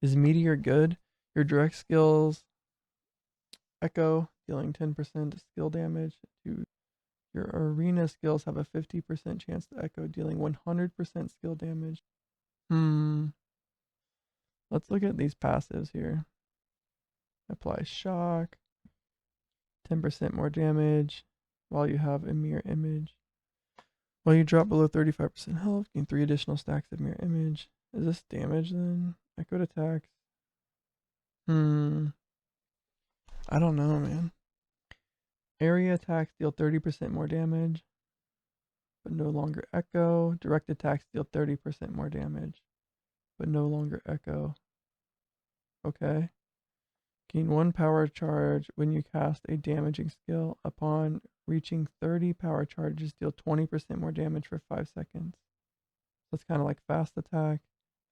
Is Meteor good? Your direct skills echo, dealing 10% skill damage to your arena skills have a 50% chance to echo, dealing 100% skill damage. Let's look at these passives here. Apply shock, 10% more damage while you have a mirror image. While you drop below 35% health, gain 3 additional stacks of mirror image. Is this damage then? Echoed attacks. I don't know, man. Area attacks deal 30% more damage, but no longer echo. Direct attacks deal 30% more damage, but no longer echo. Okay. Gain 1 power charge when you cast a damaging skill. Upon reaching 30 power charges, deal 20% more damage for 5 seconds. So it's kind of like fast attack.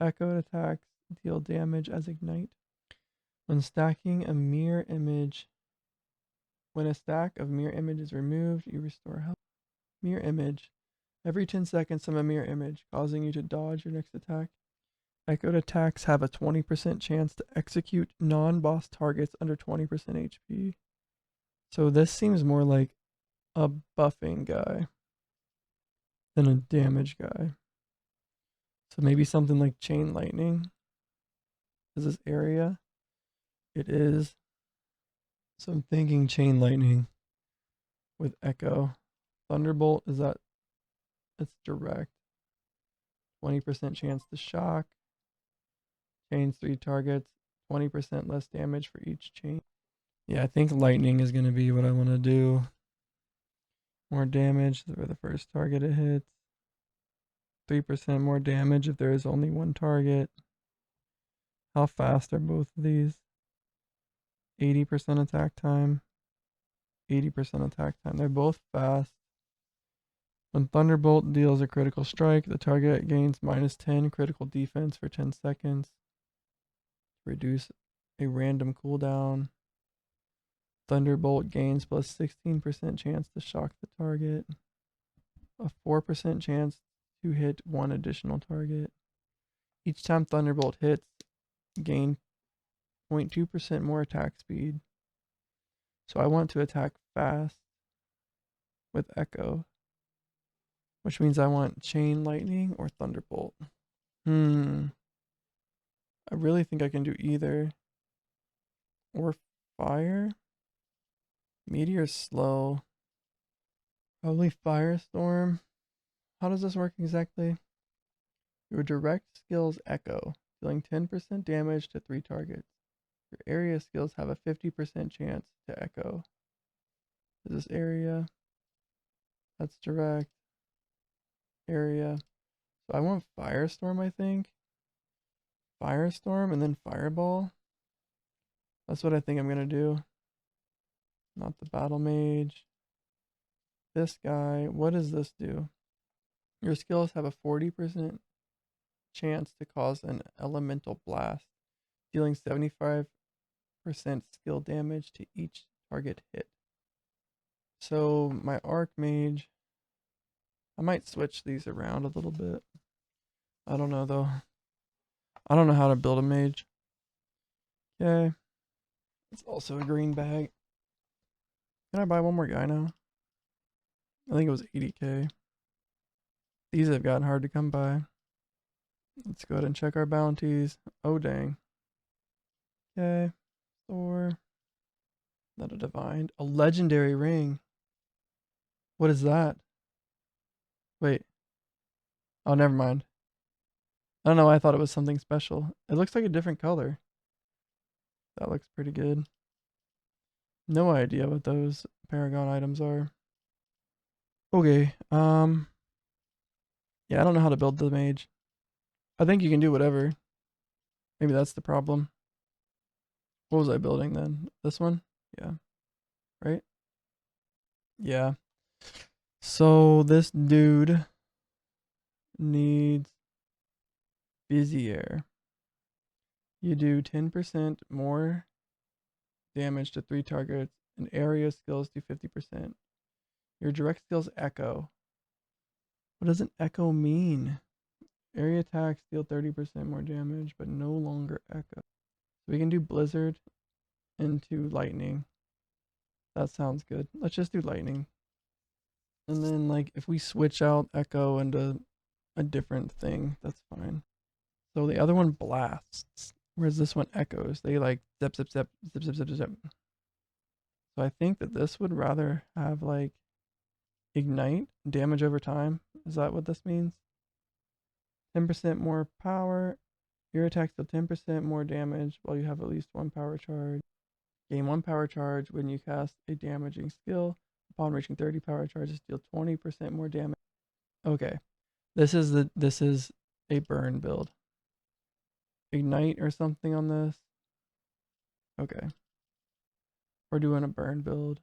Echoed attacks deal damage as ignite. When stacking a mirror image, when a stack of mirror image is removed, you restore health. Mirror image. Every 10 seconds, summon a mirror image, causing you to dodge your next attack. Echoed attacks have a 20% chance to execute non-boss targets under 20% HP. So this seems more like a buffing guy than a damage guy. So maybe something like Chain Lightning. Is this area? It is. So I'm thinking Chain Lightning with Echo. Thunderbolt, is that? It's direct. 20% chance to shock. Chains 3 targets. 20% less damage for each chain. Yeah, I think lightning is going to be what I want to do. More damage for the first target it hits. 3% more damage if there is only one target. How fast are both of these? 80% attack time. 80% attack time. They're both fast. When Thunderbolt deals a critical strike, the target gains -10 critical defense for 10 seconds. Reduce a random cooldown. Thunderbolt gains plus 16% chance to shock the target. A 4% chance to hit 1 additional target. Each time Thunderbolt hits, gain 0.2% more attack speed. So I want to attack fast with Echo, which means I want Chain Lightning or Thunderbolt. I really think I can do either. Or Fire? Meteor's slow. Probably Firestorm. How does this work exactly? Your direct skills Echo, dealing 10% damage to 3 targets. Your area skills have a 50% chance to Echo. Is this area? That's direct. Area. So I want Firestorm, I think. Firestorm and then Fireball. That's what I think I'm going to do. Not the Battle Mage. This guy. What does this do? Your skills have a 40% chance to cause an elemental blast, dealing 75% skill damage to each target hit. So my Archmage, I might switch these around a little bit. I don't know though. I don't know how to build a mage. Okay. It's also a green bag. Can I buy one more guy now? I think it was 80k. These have gotten hard to come by. Let's go ahead and check our bounties. Oh dang. Okay. Thor. Not a divine. A legendary ring. What is that? Wait. Oh, never mind. I don't know why I thought it was something special. It looks like a different color. That looks pretty good. No idea what those Paragon items are. Okay. Yeah, I don't know how to build the mage. I think you can do whatever. Maybe that's the problem. What was I building then? This one? Yeah. Right? Yeah. So this dude needs Vizier. You do 10% more damage to 3 targets, and area skills do 50%. Your direct skills Echo. What does an Echo mean? Area attacks deal 30% more damage, but no longer Echo. So we can do Blizzard into Lightning. That sounds good. Let's just do Lightning. And then, like, if we switch out Echo into a different thing, that's fine. So the other one blasts, whereas this one echoes. They like zip, zip, zip, zip, zip, zip, zip. So I think that this would rather have like ignite damage over time. Is that what this means? 10% more power. Your attacks deal 10% more damage while you have at least 1 power charge. Gain 1 power charge when you cast a damaging skill. Upon reaching 30 power charges, deal 20% more damage. Okay. This is a burn build. Ignite or something on this. Okay. We're doing a burn build.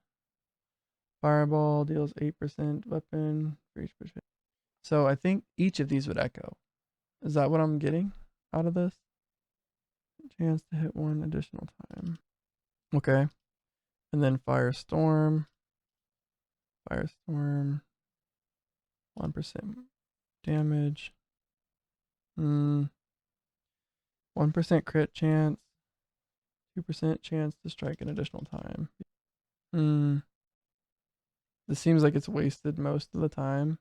Fireball deals 8% weapon for each push hit. So I think each of these would echo. Is that what I'm getting out of this? Chance to hit 1 additional time. Okay. And then Firestorm. Firestorm. 1% damage. 1% crit chance. 2% chance to strike an additional time. This seems like it's wasted most of the time.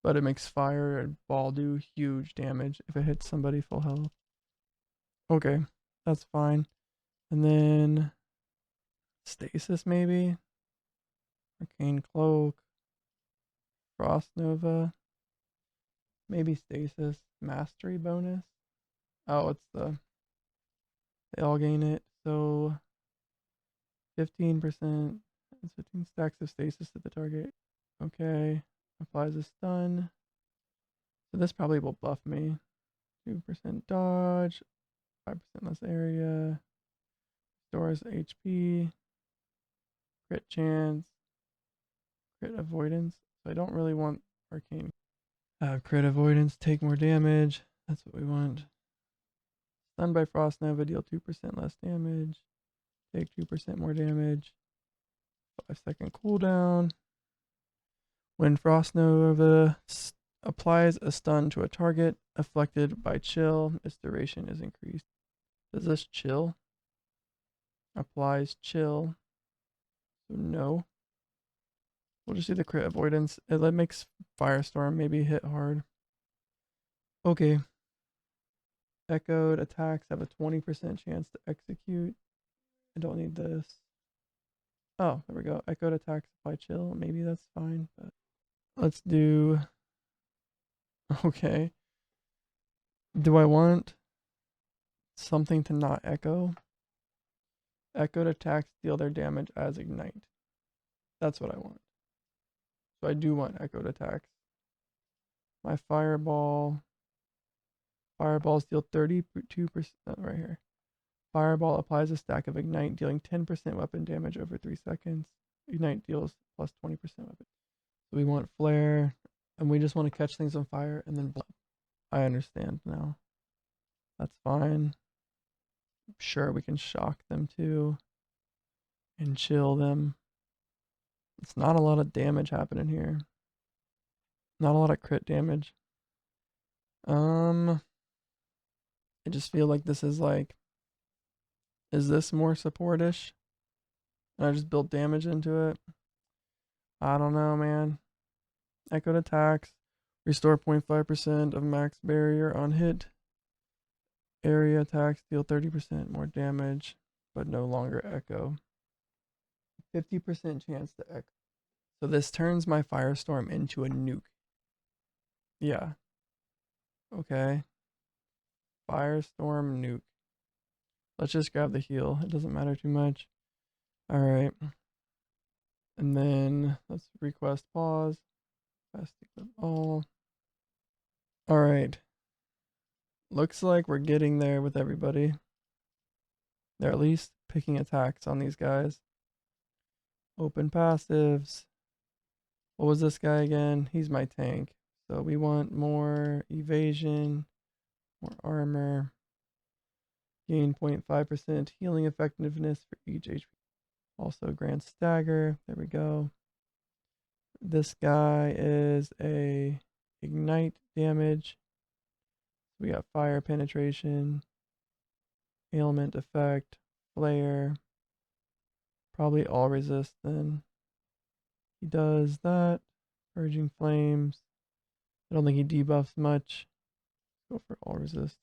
But it makes fire and ball do huge damage if it hits somebody full health. Okay, that's fine. And then Stasis maybe? Arcane Cloak. Frost Nova. Maybe Stasis. Mastery bonus. Oh, it's they all gain it. So 15%. It's 15 stacks of stasis to the target. Okay. Applies a stun. So this probably will buff me. 2% dodge. 5% less area. Stores HP. Crit chance. Crit avoidance. So I don't really want arcane. Crit avoidance. Take more damage. That's what we want. Stunned by Frost Nova. Deal 2% less damage. Take 2% more damage. 5-second cooldown. When Frost Nova applies a stun to a target afflicted by chill, its duration is increased. Does this chill? Applies chill. So no. We'll just do the crit avoidance. It makes Firestorm maybe hit hard. Okay. Echoed attacks have a 20% chance to execute. I don't need this. Oh, there we go. Echoed attacks apply chill. Maybe that's fine, but let's do. Okay. Do I want something to not echo? Echoed attacks deal their damage as ignite. That's what I want. So I do want echoed attacks. My fireballs deal 32% right here. Fireball applies a stack of ignite, dealing 10% weapon damage over 3 seconds. Ignite deals plus 20% weapon. So we want flare, and we just want to catch things on fire and then blow. I understand now. That's fine. Sure, we can shock them too and chill them. It's not a lot of damage happening here. Not a lot of crit damage. I just feel like this is like, is this more supportish? And I just build damage into it. I don't know, man. Echoed attacks. Restore 0.5% of max barrier on hit. Area attacks deal 30% more damage, but no longer echo. 50% chance to echo. So this turns my Firestorm into a nuke. Yeah. Okay. Firestorm nuke. Let's just grab the heal. It doesn't matter too much. Alright. And then let's request pause. Fast equip all. Alright. Looks like we're getting there with everybody. They're at least picking attacks on these guys. Open passives. What was this guy again? He's my tank. So we want more evasion, more armor. Gain 0.5% healing effectiveness for each HP. Also grants stagger. There we go. This guy is a ignite damage. We got fire penetration, ailment effect, flare. Probably all resist then. He does that. Purging flames. I don't think he debuffs much. Go for all resist.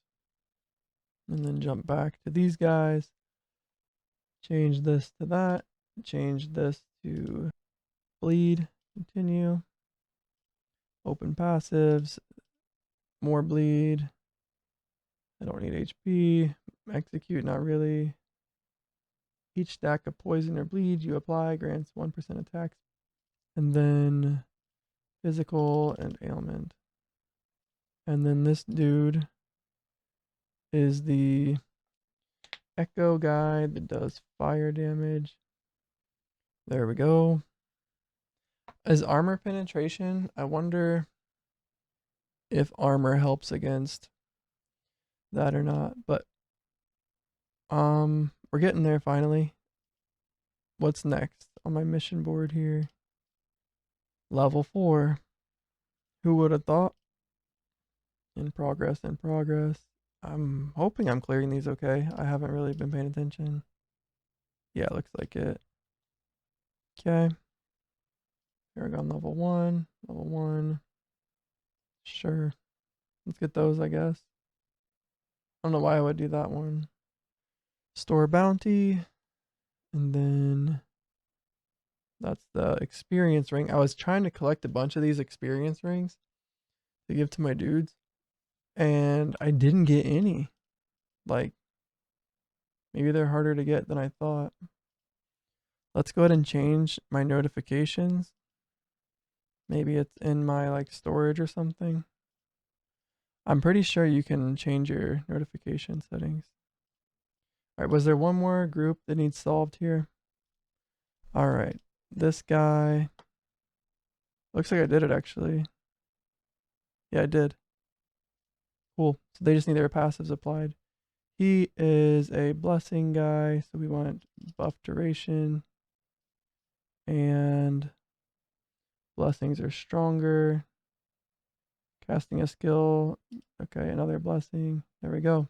And then jump back to these guys. Change this to that. Change this to bleed. Continue. Open passives. More bleed. I don't need HP. Execute, not really. Each stack of poison or bleed you apply grants 1% attacks. And then physical and ailment. And then this dude is the echo guy that does fire damage. There we go. As armor penetration, I wonder if armor helps against that or not, but we're getting there finally. What's next on my mission board here? Level 4. Who would have thought? In progress, in progress. I'm hoping I'm clearing these okay. I haven't really been paying attention. Yeah, looks like it. Okay. Paragon level 1. Level 1. Sure. Let's get those, I guess. I don't know why I would do that one. Store bounty. And then that's the experience ring. I was trying to collect a bunch of these experience rings to give to my dudes. And I didn't get any. Like, maybe they're harder to get than I thought. Let's go ahead and change my notifications. Maybe it's in my like storage or something. I'm pretty sure you can change your notification settings. All right, was there one more group that needs solved here? All right, this guy. Looks like I did it actually. Yeah, I did. Cool. So they just need their passives applied. He is a blessing guy, so we want buff duration. And blessings are stronger. Casting a skill. Okay, another blessing. There we go.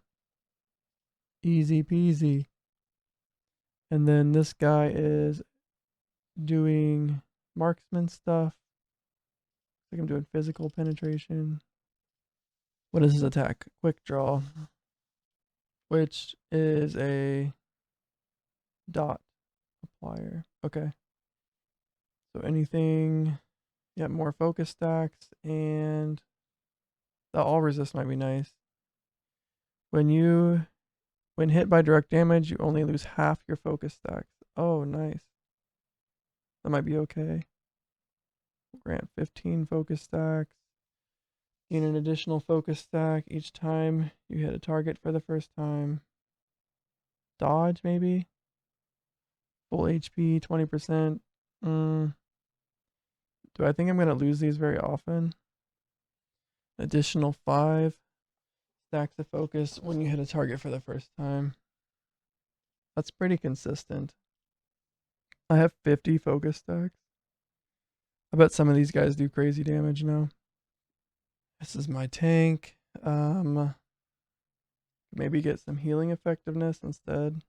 Easy peasy. And then this guy is doing marksman stuff. I think I'm doing physical penetration. What is his attack? Quick draw, which is a dot applier. Okay. So anything, yeah, more focus stacks, and the all resist might be nice. When hit by direct damage, you only lose half your focus stacks. Oh, nice. That might be okay. Grant 15 focus stacks. Gain an additional focus stack each time you hit a target for the first time. Dodge, maybe? Full HP, 20%. Do I think I'm going to lose these very often? Additional 5 stacks of focus when you hit a target for the first time. That's pretty consistent. I have 50 focus stacks. I bet some of these guys do crazy damage now. This is my tank. Maybe get some healing effectiveness instead.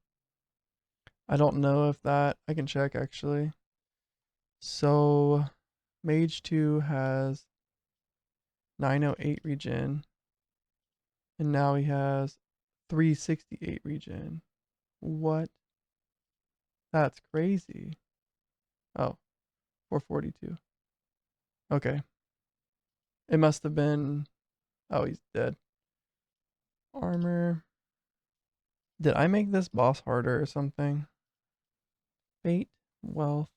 I don't know if that, I can check actually. So Mage 2 has 908 regen. And now he has 368 regen. What? That's crazy. Oh, 442. Okay. It must have been, oh, he's dead. Armor. Did I make this boss harder or something? Fate, wealth.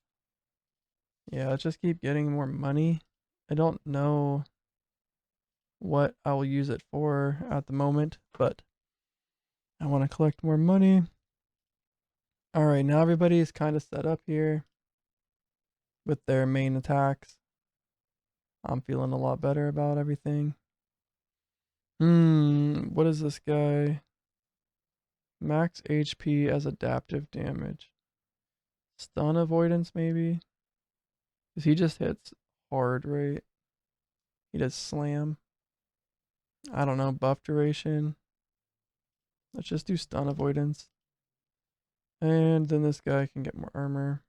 Yeah, let's just keep getting more money. I don't know what I will use it for at the moment, but I want to collect more money. All right, now everybody is kind of set up here with their main attacks. I'm feeling a lot better about everything. What is this guy? Max HP as adaptive damage. Stun avoidance, maybe? Because he just hits hard, right? He does slam. I don't know, buff duration. Let's just do stun avoidance. And then this guy can get more armor.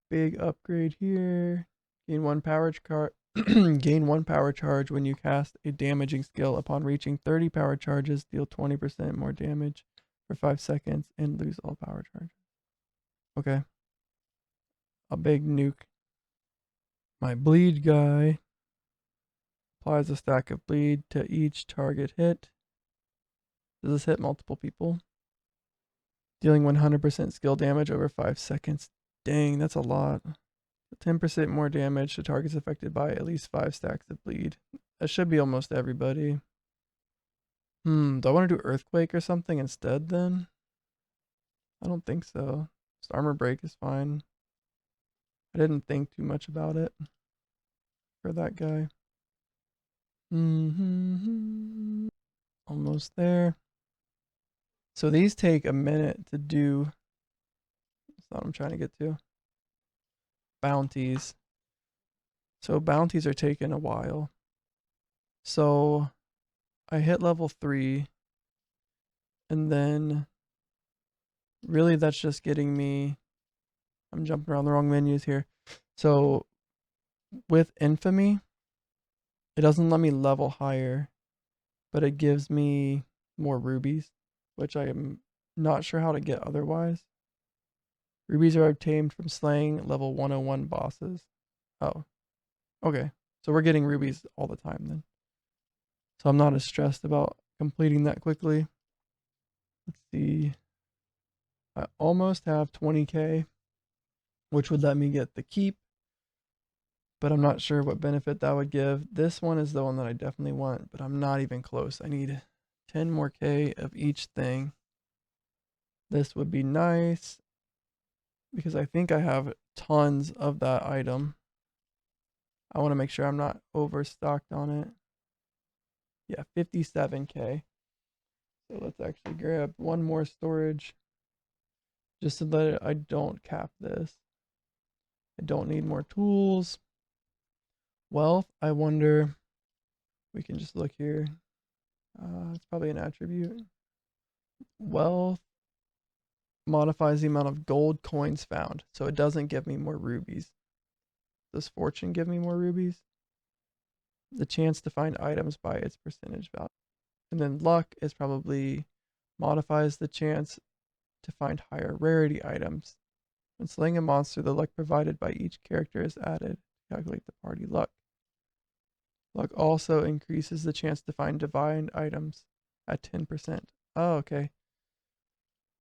Big upgrade here. Gain one power gain one power charge when you cast a damaging skill. Upon reaching 30 power charges, deal 20% more damage for 5 seconds and lose all power charges. Okay. A big nuke. My bleed guy applies a stack of bleed to each target hit. Does this hit multiple people? Dealing 100% skill damage over 5 seconds. Dang, that's a lot. 10% more damage to targets affected by at least 5 stacks of bleed. That should be almost everybody. Do I want to do Earthquake or something instead then? I don't think so. Just Armor Break is fine. I didn't think too much about it for that guy. Almost there. So these take a minute to do. That's not what I'm trying to get to. Bounties. So bounties are taking a while. So I hit level 3. And then really that's just getting me. I'm jumping around the wrong menus here. So with Infamy, it doesn't let me level higher, but it gives me more rubies, which I am not sure how to get otherwise. Rubies are obtained from slaying level 101 bosses. Oh, okay. So we're getting rubies all the time then. So I'm not as stressed about completing that quickly. Let's see. I almost have 20k, which would let me get the keep, but I'm not sure what benefit that would give. This one is the one that I definitely want, but I'm not even close. I need 10 more K of each thing. This would be nice because I think I have tons of that item. I want to make sure I'm not overstocked on it. Yeah, 57k. So let's actually grab one more storage just so that I don't cap this. I don't need more tools. Wealth, I wonder, we can just look here. It's probably an attribute. Wealth, modifies the amount of gold coins found. So it doesn't give me more rubies. Does fortune give me more rubies? The chance to find items by its percentage value. And then luck is probably modifies the chance to find higher rarity items. When slaying a monster, the luck provided by each character is added to calculate the party luck. Luck also increases the chance to find divine items at 10%. Oh, okay.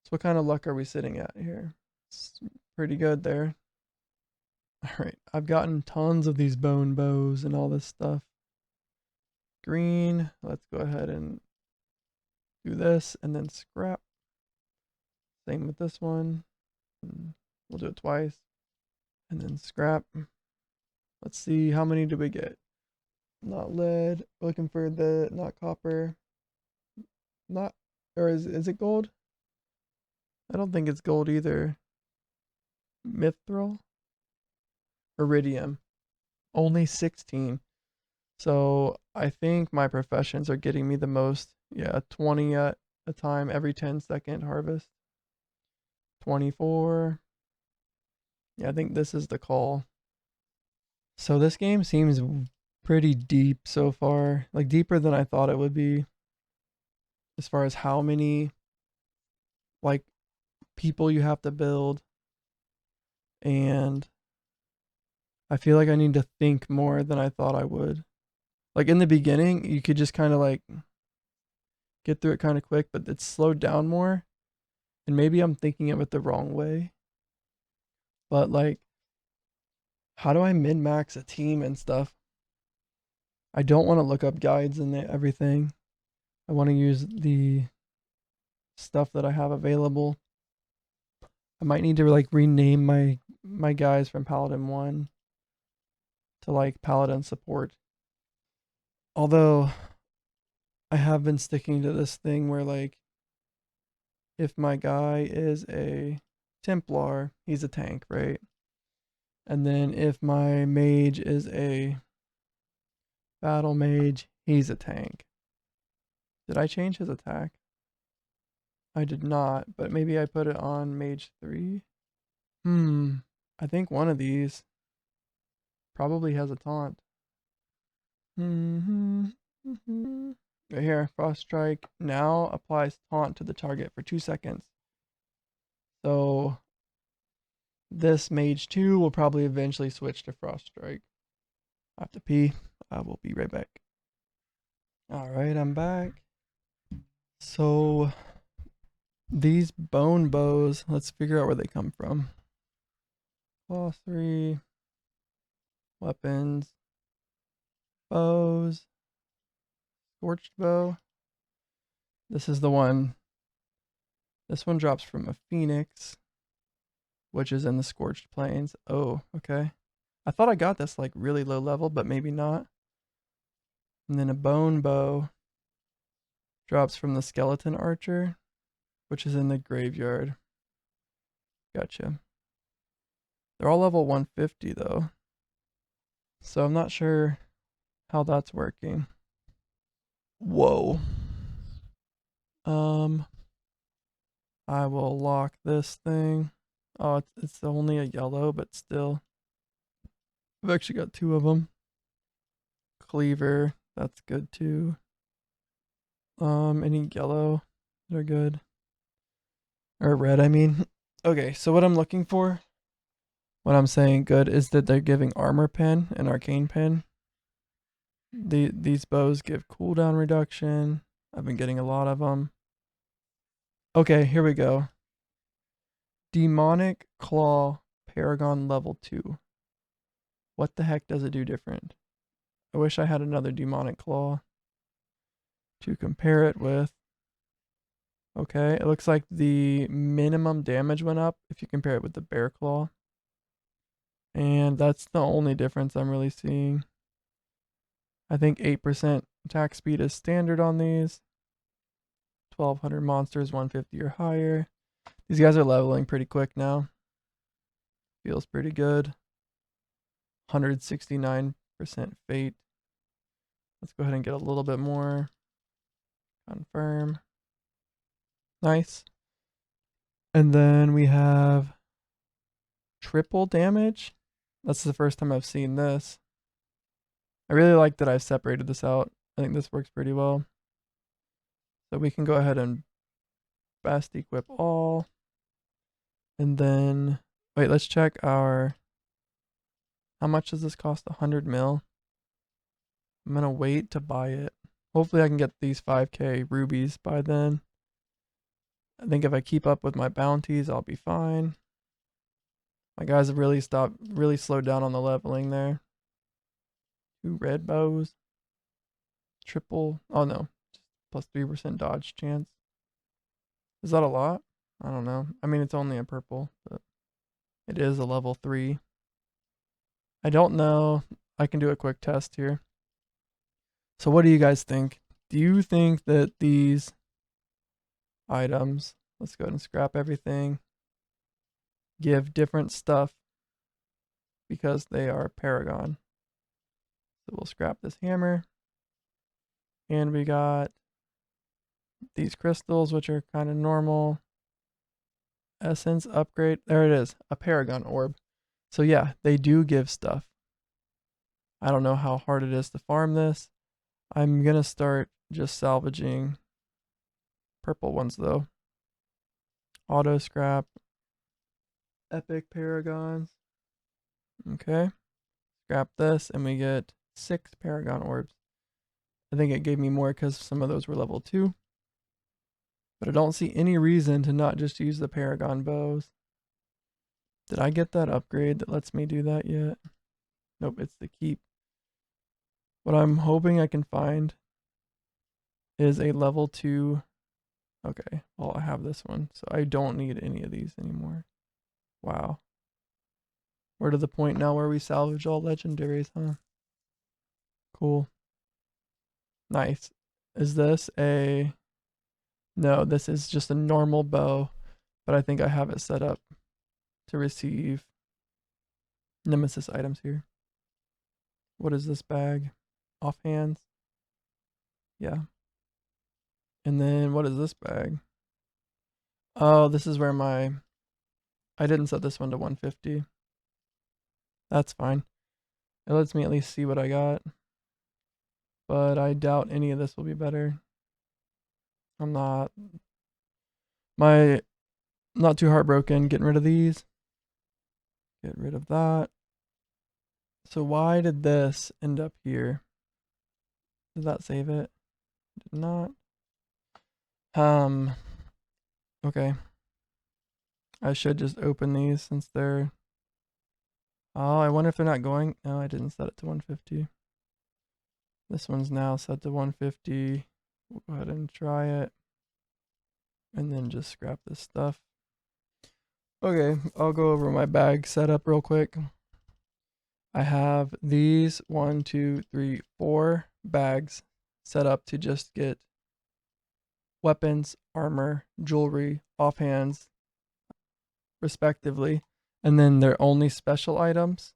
So what kind of luck are we sitting at here? It's pretty good there. Alright, I've gotten tons of these bone bows and all this stuff. Green, let's go ahead and do this and then scrap. Same with this one. We'll do it twice. And then scrap. Let's see, how many do we get? Not lead. Looking for the, not copper. Not, or is it gold? I don't think it's gold either. Mithril? Iridium. Only 16. So I think my professions are getting me the most. Yeah, 20 at a time every 10-second harvest. 24. Yeah, I think this is the call. So this game seems pretty deep so far. Like deeper than I thought it would be. As far as how many like people you have to build. And I feel like I need to think more than I thought I would. Like in the beginning, you could just kind of like get through it kind of quick, but it's slowed down more. And maybe I'm thinking of it the wrong way. But like, how do I min-max a team and stuff? I don't want to look up guides and everything. I want to use the stuff that I have available. I might need to like rename my guys from Paladin 1 to like Paladin support. Although I have been sticking to this thing where like if my guy is a Templar, he's a tank, right? And then if my mage is a battle mage, he's a tank. Did I change his attack? I did not, but maybe I put it on mage 3. I think one of these probably has a taunt. Right here, Frost Strike now applies taunt to the target for 2 seconds. So this mage 2 will probably eventually switch to Frost Strike. I have to pee. I will be right back. Alright, I'm back. So these bone bows, let's figure out where they come from. Claw 3, weapons, bows, scorched bow. This is the one. This one drops from a phoenix, which is in the scorched plains. Oh, okay. I thought I got this like really low level, but maybe not. And then a bone bow drops from the skeleton archer, which is in the graveyard. Gotcha. They're all level 150 though. So I'm not sure how that's working. Whoa. I will lock this thing. Oh, it's only a yellow, but still. I've actually got 2 of them. Cleaver, that's good too. Any yellow, they're good. Or red, I mean. Okay, so what I'm looking for, when I'm saying good, is that they're giving armor pen and arcane pen. These bows give cooldown reduction. I've been getting a lot of them. Okay, here we go. Demonic Claw Paragon level 2. What the heck does it do different? I wish I had another Demonic Claw to compare it with. Okay, it looks like the minimum damage went up if you compare it with the Bear Claw. And that's the only difference I'm really seeing. I think 8% attack speed is standard on these. 1200 monsters, 150 or higher. These guys are leveling pretty quick now. Feels pretty good. 169% fate. Let's go ahead and get a little bit more. Confirm. Nice. And then we have triple damage. That's the first time I've seen this. I really like that I've separated this out. I think this works pretty well. So we can go ahead and best equip all. And then, wait, let's check our, how much does this cost? 100 mil. I'm gonna wait to buy it. Hopefully I can get these 5k rubies by then. I think if I keep up with my bounties, I'll be fine. My guys have really slowed down on the leveling there. 2 red bows. Triple, oh no, plus 3% dodge chance. Is that a lot? I don't know. I mean, it's only a purple, but it is a level 3. I don't know. I can do a quick test here. So what do you guys think? Do you think that these items, let's go ahead and scrap everything, give different stuff because they are Paragon? So we'll scrap this hammer. And we got these crystals, which are kind of normal. Essence upgrade. There it is. A Paragon orb. So yeah, they do give stuff. I don't know how hard it is to farm this. I'm going to start just salvaging purple ones though. Auto scrap. Epic Paragons. Okay. Scrap this and we get 6 Paragon orbs. I think it gave me more because some of those were level 2. But I don't see any reason to not just use the Paragon bows. Did I get that upgrade that lets me do that yet? Nope, it's the keep. What I'm hoping I can find is a level 2. Okay, well, I have this one, so I don't need any of these anymore. Wow. We're to the point now where we salvage all legendaries, huh? Cool. Nice. Is this a... No, this is just a normal bow, but I think I have it set up to receive Nemesis items here. What is this bag? Offhands? Yeah. And then what is this bag? Oh, this is where my... I didn't set this one to 150. That's fine. It lets me at least see what I got. But I doubt any of this will be better. I'm not too heartbroken getting rid of these. Get rid of that. So why did this end up here? Did that save it? Did not. Okay. I should just open these since they're... Oh, I wonder if they're not going... No, I didn't set it to 150. This one's now set to 150. We'll go ahead and try it. And then just scrap this stuff. Okay, I'll go over my bag setup real quick. I have these 1, 2, 3, 4 bags set up to just get weapons, armor, jewelry, offhands, respectively. And then they're only special items.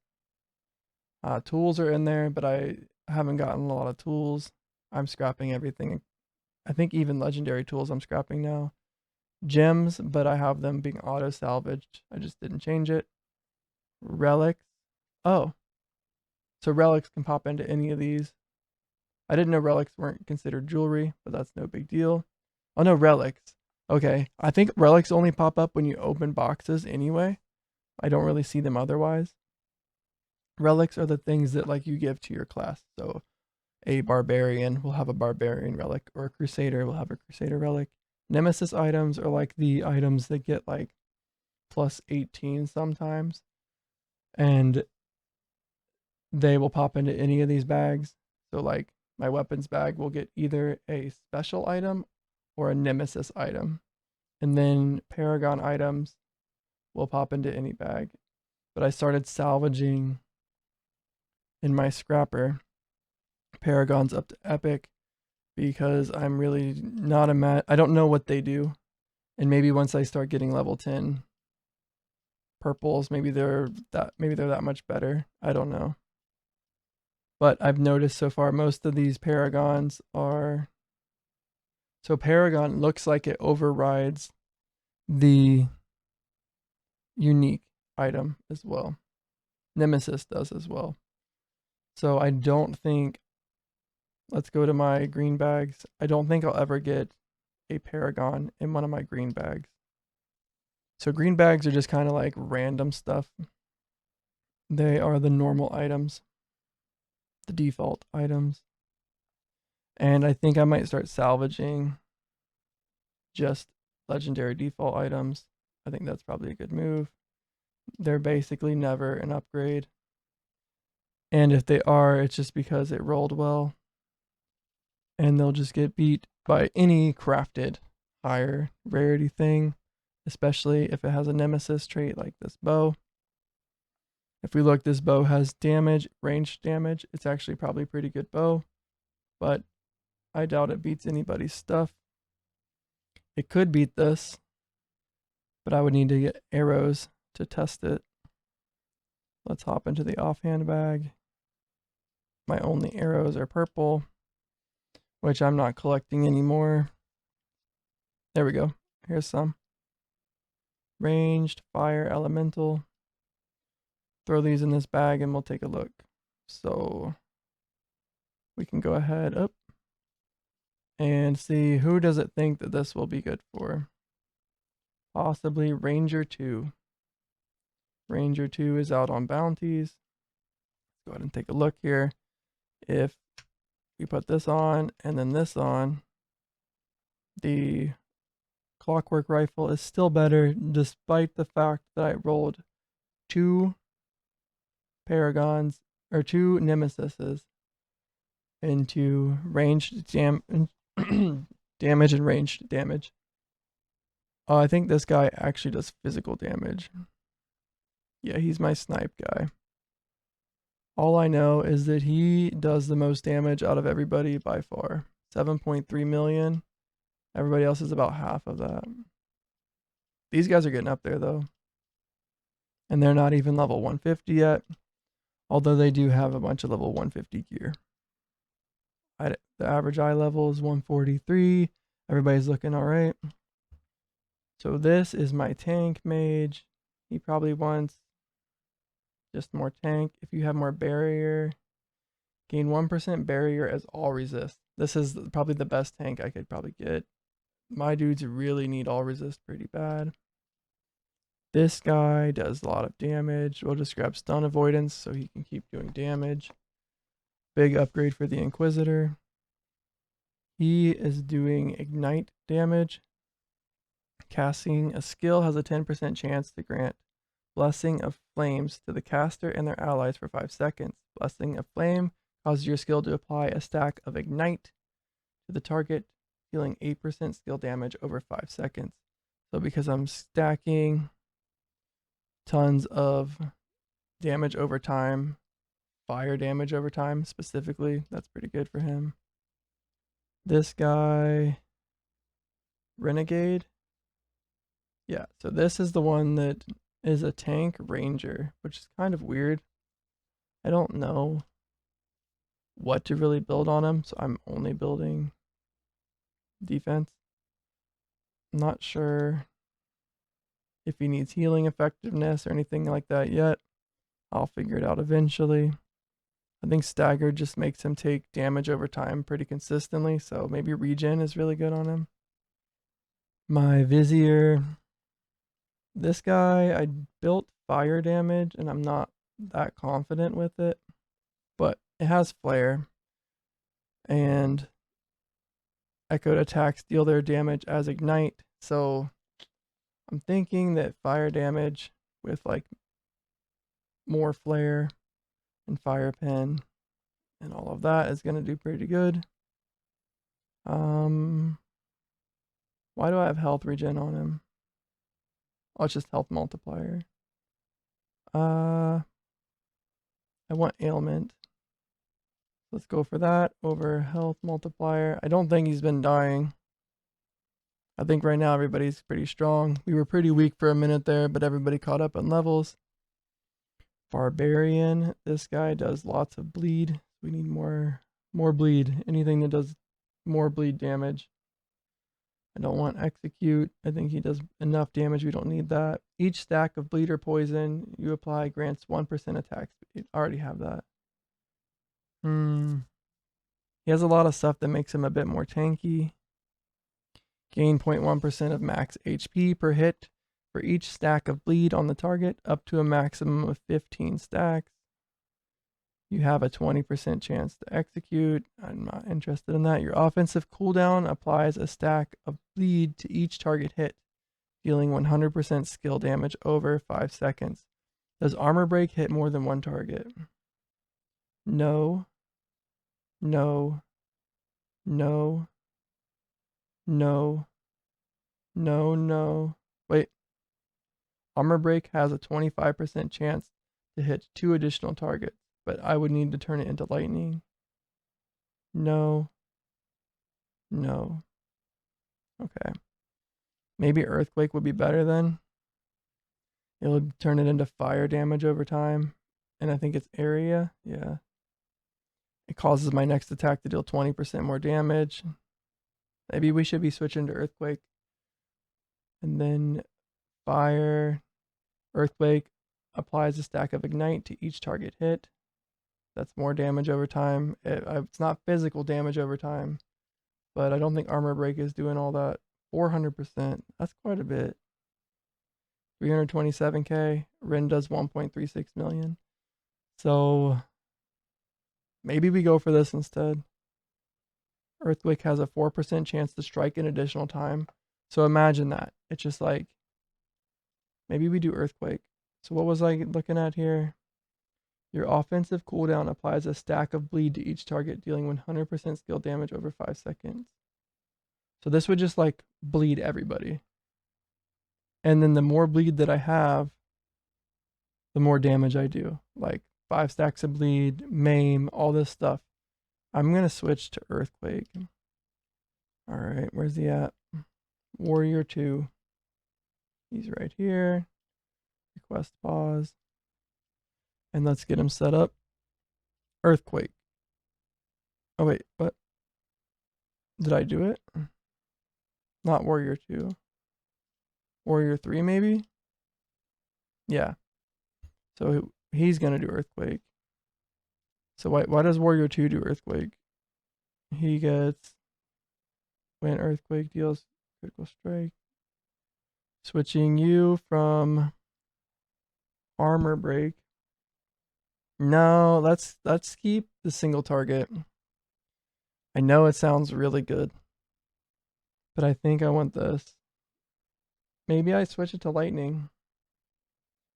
Tools are in there, but I haven't gotten a lot of tools. I'm scrapping everything. I think even legendary tools I'm scrapping now. Gems, but I have them being auto salvaged. I just didn't change it. Relics. Oh. So relics can pop into any of these. I didn't know relics weren't considered jewelry, but that's no big deal. Oh no, relics. Okay. I think relics only pop up when you open boxes anyway. I don't really see them otherwise. Relics are the things that like you give to your class. So a barbarian will have a barbarian relic, or a crusader will have a crusader relic. Nemesis items are like the items that get like plus 18 sometimes. And they will pop into any of these bags. So like my weapons bag will get either a special item or a Nemesis item. And then Paragon items will pop into any bag. But I started salvaging in my scrapper Paragons up to epic because I'm really not I don't know what they do. And maybe once I start getting level 10 purples, maybe they're that much better. I don't know. But I've noticed so far most of these Paragons are... So Paragon looks like it overrides the unique item as well. Nemesis does as well. So I don't think, let's go to my green bags. I don't think I'll ever get a Paragon in one of my green bags. So green bags are just kind of like random stuff. They are the normal items, the default items. And I think I might start salvaging just legendary default items. I think that's probably a good move. They're basically never an upgrade. And if they are, it's just because it rolled well. And they'll just get beat by any crafted higher rarity thing, especially if it has a nemesis trait like this bow. If we look, this bow has damage, ranged damage. It's actually probably a pretty good bow, but I doubt it beats anybody's stuff. It could beat this, but I would need to get arrows to test it. Let's hop into the offhand bag. My only arrows are purple, which I'm not collecting anymore. There we go. Here's some. Ranged, fire, elemental. Throw these in this bag and we'll take a look. So we can go ahead up and see who does it think that this will be good for. Possibly Ranger 2. Ranger 2 is out on bounties. Let's go ahead and take a look here. If we put this on and then this on, the clockwork rifle is still better despite the fact that I rolled 2 Paragons or 2 Nemesises into ranged damage and ranged damage. I think this guy actually does physical damage. Yeah, he's my snipe guy. All I know is that he does the most damage out of everybody by far. 7.3 million. Everybody else is about half of that. These guys are getting up there though. And they're not even level 150 yet. Although they do have a bunch of level 150 gear. The average eye level is 143. Everybody's looking alright. So this is my tank mage. He probably wants just more tank. If you have more barrier, gain 1% barrier as all resist. This is probably the best tank I could probably get. My dudes really need all resist pretty bad. This guy does a lot of damage. We'll just grab stun avoidance so he can keep doing damage. Big upgrade for the Inquisitor. He is doing ignite damage. Casting a skill has a 10% chance to grant Blessing of Flames to the caster and their allies for 5 seconds. Blessing of Flame causes your skill to apply a stack of ignite to the target, dealing 8% skill damage over 5 seconds. So because I'm stacking tons of damage over time, fire damage over time specifically, that's pretty good for him. This guy, Renegade. Yeah, so this is the one that is a tank ranger, which is kind of weird. I don't know what to really build on him, so I'm only building defense. I'm not sure if he needs healing effectiveness or anything like that yet. I'll figure it out eventually. I think stagger just makes him take damage over time pretty consistently, so maybe regen is really good on him. My Vizier. This guy, I built fire damage, and I'm not that confident with it, but it has flare, and echoed attacks deal their damage as ignite, so I'm thinking that fire damage with like more flare and fire pen and all of that is going to do pretty good. Why do I have health regen on him? Oh, it's just health multiplier. I want ailment. Let's go for that over health multiplier. I don't think he's been dying. I think right now everybody's pretty strong. We were pretty weak for a minute there, but everybody caught up on levels. Barbarian. This guy does lots of bleed. We need more bleed. Anything that does more bleed damage. I don't want execute. I think he does enough damage. We don't need that. Each stack of bleed or poison you apply grants 1% attack speed. I already have that. He has a lot of stuff that makes him a bit more tanky. Gain 0.1% of max HP per hit for each stack of bleed on the target, up to a maximum of 15 stacks. You have a 20% chance to execute. I'm not interested in that. Your offensive cooldown applies a stack of bleed to each target hit, dealing 100% skill damage over 5 seconds. Does armor break hit more than one target? No. No. No. No. No, no. Wait. Armor break has a 25% chance to hit 2 additional targets, but I would need to turn it into lightning. No. No. Okay. Maybe earthquake would be better then. It would turn it into fire damage over time. And I think it's area. Yeah. It causes my next attack to deal 20% more damage. Maybe we should be switching to earthquake. And then fire. Earthquake applies a stack of ignite to each target hit. That's more damage over time. It's not physical damage over time, but I don't think armor break is doing all that. 400%. That's quite a bit. 327k. Rin does 1.36 million. So maybe we go for this instead. Earthquake has a 4% chance to strike an additional time. So imagine that. It's just like, maybe we do earthquake. So what was I looking at here? Your offensive cooldown applies a stack of bleed to each target, dealing 100% skill damage over 5 seconds. So this would just like bleed everybody. And then the more bleed that I have, the more damage I do. Like 5 stacks of bleed, maim, all this stuff. I'm going to switch to earthquake. All right, where's he at? Warrior 2. He's right here. Request pause. And let's get him set up. Earthquake. Oh, wait, what? Did I do it? Not Warrior 2. Warrior 3, maybe? Yeah. So he's going to do Earthquake. So why does Warrior 2 do Earthquake? He gets... When Earthquake deals critical strike. Switching you from armor break. No, let's keep the single target. I know it sounds really good, but I think I want this. Maybe I switch it to lightning.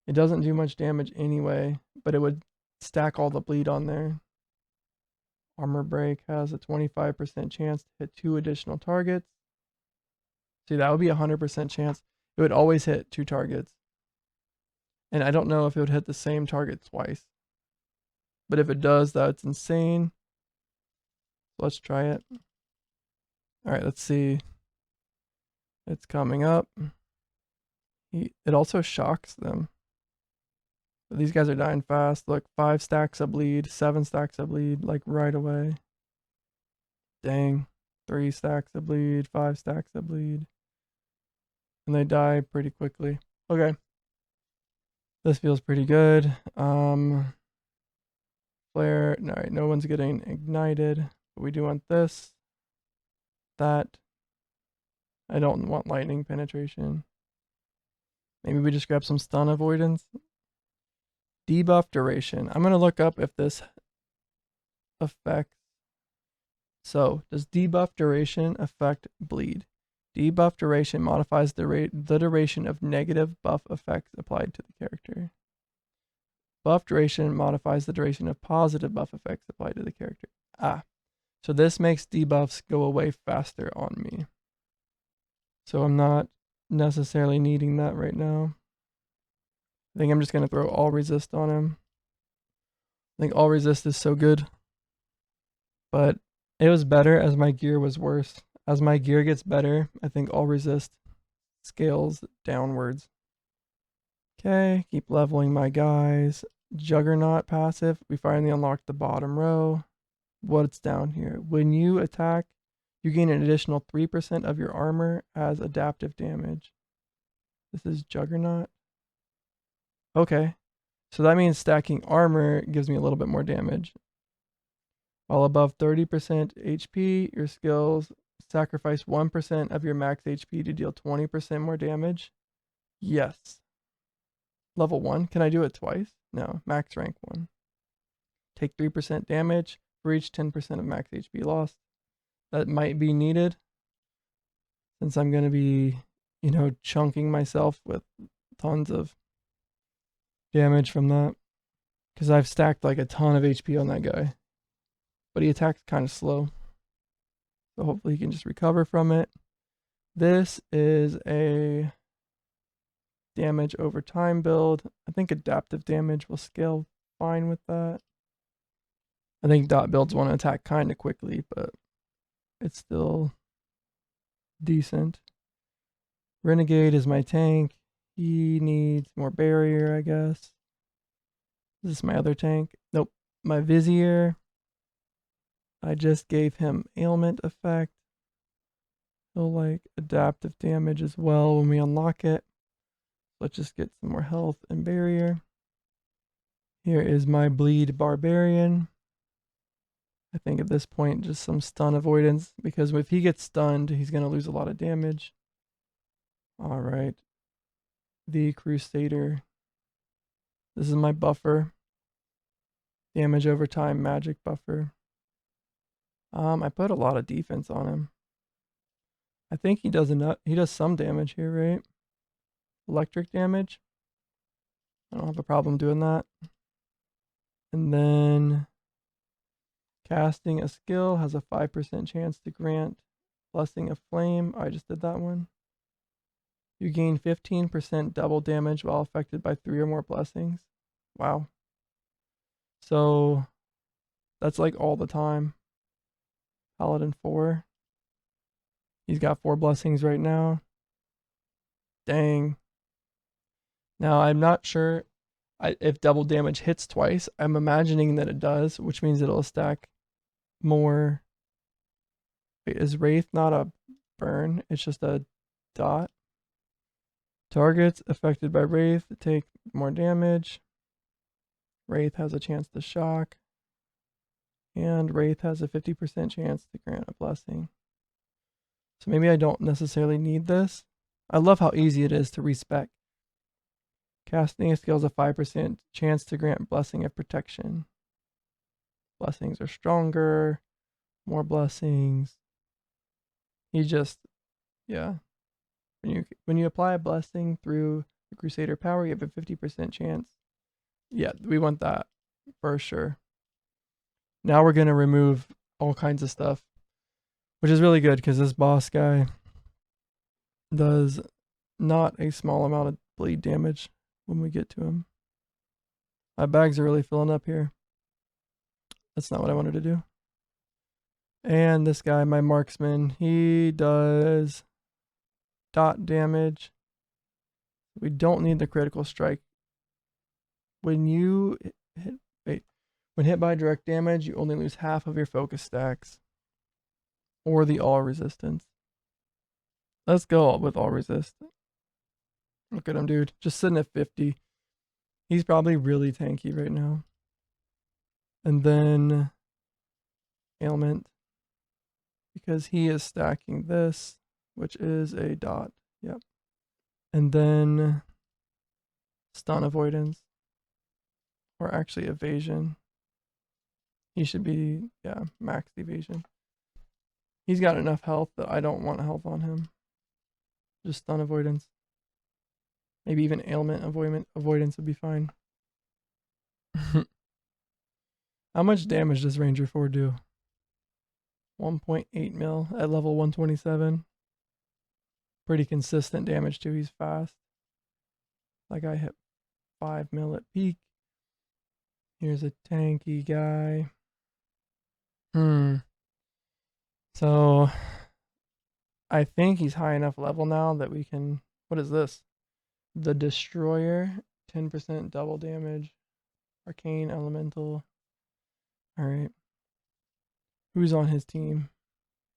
It doesn't do much damage anyway, but it would stack all the bleed on there. Armor break has a 25% chance to hit 2 additional targets. See, that would be a 100% chance. It would always hit 2 targets. And I don't know if it would hit the same target twice. But if it does, that's insane. Let's try it. All right, let's see. It's coming up. It also shocks them. These guys are dying fast. Look, 5 stacks of bleed, 7 stacks of bleed, like right away. Dang. 3 stacks of bleed, 5 stacks of bleed. And they die pretty quickly. Okay. This feels pretty good. Flare. Alright, no one's getting ignited. But we do want this. That. I don't want lightning penetration. Maybe we just grab some stun avoidance. Debuff duration. I'm going to look up if this affects. So, does debuff duration affect bleed? Debuff duration modifies the duration of negative buff effects applied to the character. Buff duration modifies the duration of positive buff effects applied to the character. So this makes debuffs go away faster on me. So I'm not necessarily needing that right now. I think I'm just going to throw all resist on him. I think all resist is so good. But it was better as my gear was worse. As my gear gets better, I think all resist scales downwards. Okay, keep leveling my guys. Juggernaut passive. We finally unlocked the bottom row. What's down here? When you attack, You gain an additional 3% of your armor as adaptive damage. This is Juggernaut. Okay. So that means stacking armor gives me a little bit more damage. While above 30% HP, your skills sacrifice 1% of your max HP to deal 20% more damage. Yes. Level 1. Can I do it twice? No. Max rank 1. Take 3% damage for each 10% of max HP lost. That might be needed since I'm going to be, chunking myself with tons of damage from that. Because I've stacked like a ton of HP on that guy. But he attacks kind of slow. So hopefully he can just recover from it. This is a damage over time build. I think adaptive damage will scale fine with that. I think dot builds want to attack kind of quickly, but it's still decent. Renegade is my tank. He needs more barrier, I guess. Is this my other tank? Nope. My Vizier. I just gave him ailment effect. He'll like adaptive damage as well when we unlock it. Let's just get some more health and barrier. Here is my bleed barbarian. I think at this point just some stun avoidance, because if he gets stunned, he's going to lose a lot of damage. All right. The Crusader. This is my buffer. Damage over time magic buffer. I put a lot of defense on him. I think he does enough. He does some damage here, right? Electric damage. I don't have a problem doing that. And then casting a skill has a 5% chance to grant Blessing of Flame. I just did that one. You gain 15% double damage while affected by 3 or more blessings. Wow. So that's like all the time. Paladin 4. He's got 4 blessings right now. Dang. Now I'm not sure if double damage hits twice. I'm imagining that it does, which means it'll stack more. Wait, is Wraith not a burn? It's just a dot. Targets affected by Wraith take more damage. Wraith has a chance to shock. And Wraith has a 50% chance to grant a blessing. So maybe I don't necessarily need this. I love how easy it is to respec. Casting a skill has a 5% chance to grant Blessing of Protection. Blessings are stronger. More blessings. He just, yeah. When you apply a blessing through the Crusader power, you have a 50% chance. Yeah, we want that for sure. Now we're going to remove all kinds of stuff, which is really good because this boss guy does not a small amount of bleed damage when we get to him. My bags are really filling up here. That's not what I wanted to do. And this guy, my marksman, he does dot damage. We don't need the critical strike. When you when hit by direct damage, you only lose half of your focus stacks. Or the all resistance. Let's go with all resist. Look at him, dude. Just sitting at 50. He's probably really tanky right now. And then ailment. Because he is stacking this, which is a dot. Yep. And then stun avoidance. Or actually evasion. He should be, yeah, max evasion. He's got enough health that I don't want health on him. Just stun avoidance. Maybe even ailment avoidance would be fine. How much damage does Ranger 4 do? 1.8 mil at level 127. Pretty consistent damage too. He's fast. Like I hit 5 mil at peak. Here's a tanky guy. So I think he's high enough level now that we can. What is this? The Destroyer. 10% double damage. Arcane Elemental. Alright. Who's on his team?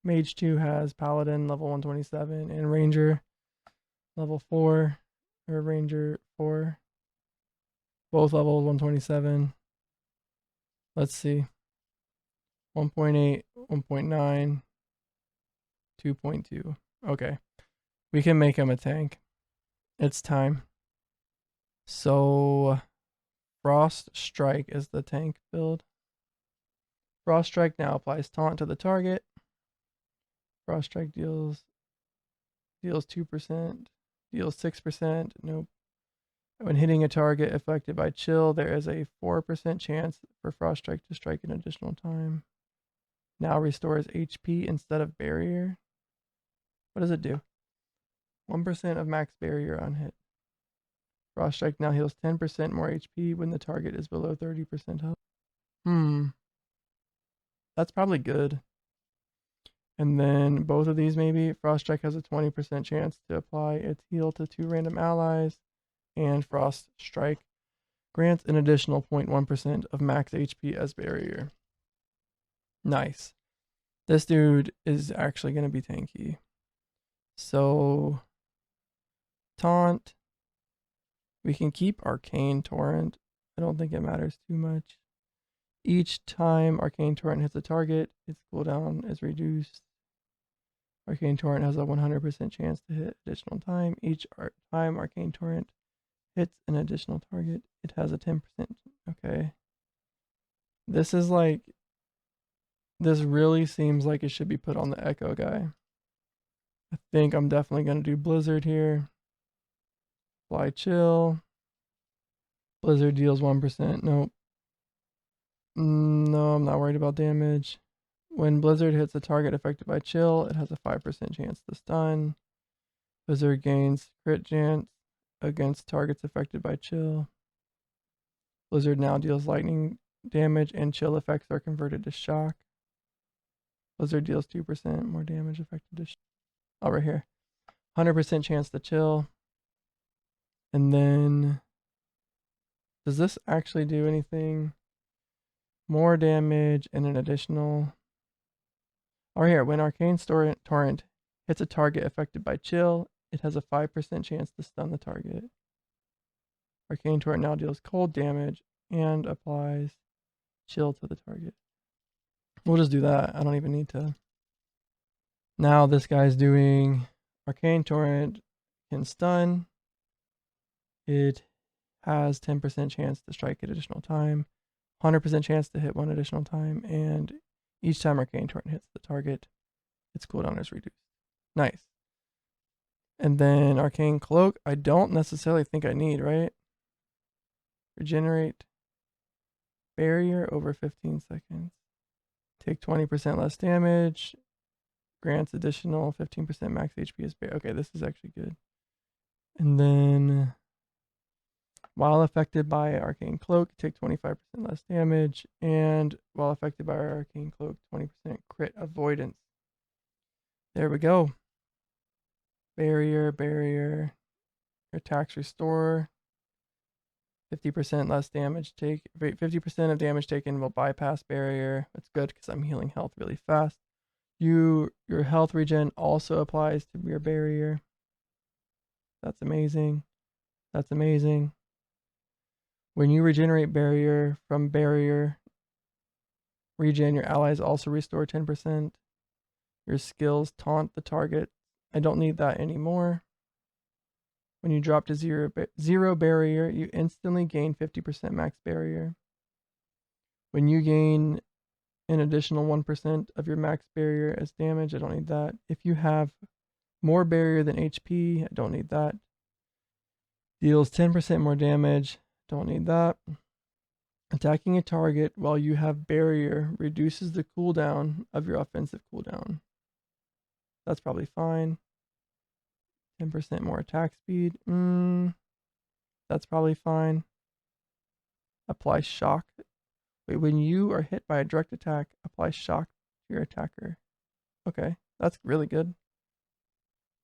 Mage 2 has Paladin level 127 and Ranger level 4 or Ranger 4. Both levels 127. Let's see. 1.8, 1.9, 2.2. Okay. We can make him a tank. It's time. So Frost Strike is the tank build. Frost Strike now applies taunt to the target. Frost Strike deals 2%, deals 6%. Nope. When hitting a target affected by chill, there is a 4% chance for Frost Strike to strike an additional time. Now restores HP instead of barrier. What does it do? 1% of max barrier on hit. Frost Strike now heals 10% more HP when the target is below 30% health. That's probably good. And then both of these maybe. Frost Strike has a 20% chance to apply its heal to 2 random allies. And Frost Strike grants an additional 0.1% of max HP as barrier. Nice. This dude is actually going to be tanky. So, taunt. We can keep Arcane Torrent. I don't think it matters too much. Each time Arcane Torrent hits a target, its cooldown is reduced. Arcane Torrent has a 100% chance to hit additional time. Each time Arcane Torrent hits an additional target, it has a 10%. Okay. This is like, this really seems like it should be put on the Echo guy. I think I'm definitely going to do Blizzard here. Fly Chill. Blizzard deals 1%. Nope. No, I'm not worried about damage. When Blizzard hits a target affected by chill, it has a 5% chance to stun. Blizzard gains crit chance against targets affected by chill. Blizzard now deals lightning damage and chill effects are converted to shock. Blizzard deals 2% more damage affected to shock. Oh, right here. 100% chance to chill. And then, does this actually do anything? More damage and an additional. Oh, here, when Arcane Torrent hits a target affected by chill, it has a 5% chance to stun the target. Arcane Torrent now deals cold damage and applies chill to the target. We'll just do that. I don't even need to. Now this guy's doing Arcane Torrent can stun. It has 10% chance to strike at additional time, 100% chance to hit one additional time, and each time Arcane Torrent hits the target, its cooldown is reduced. Nice. And then Arcane Cloak, I don't necessarily think I need, right? Regenerate barrier over 15 seconds. Take 20% less damage. Grants additional 15% max HP as barrier. Okay, this is actually good. And then, while affected by Arcane Cloak, take 25% less damage. And while affected by Arcane Cloak, 20% crit avoidance. There we go. Barrier. Attacks restore. 50% less damage 50% of damage taken will bypass barrier. That's good because I'm healing health really fast. Your health regen also applies to your barrier. That's amazing. That's amazing. When you regenerate barrier from barrier regen, your allies also restore 10%. Your skills taunt the target. I don't need that anymore. When you drop to zero barrier, you instantly gain 50% max barrier. When you gain an additional 1% of your max barrier as damage, I don't need that. If you have more barrier than HP, I don't need that. Deals 10% more damage, don't need that. Attacking a target while you have barrier reduces the cooldown of your offensive cooldown. That's probably fine. 10% more attack speed. That's probably fine. Apply shock. Wait, when you are hit by a direct attack, apply shock to your attacker. Okay, that's really good.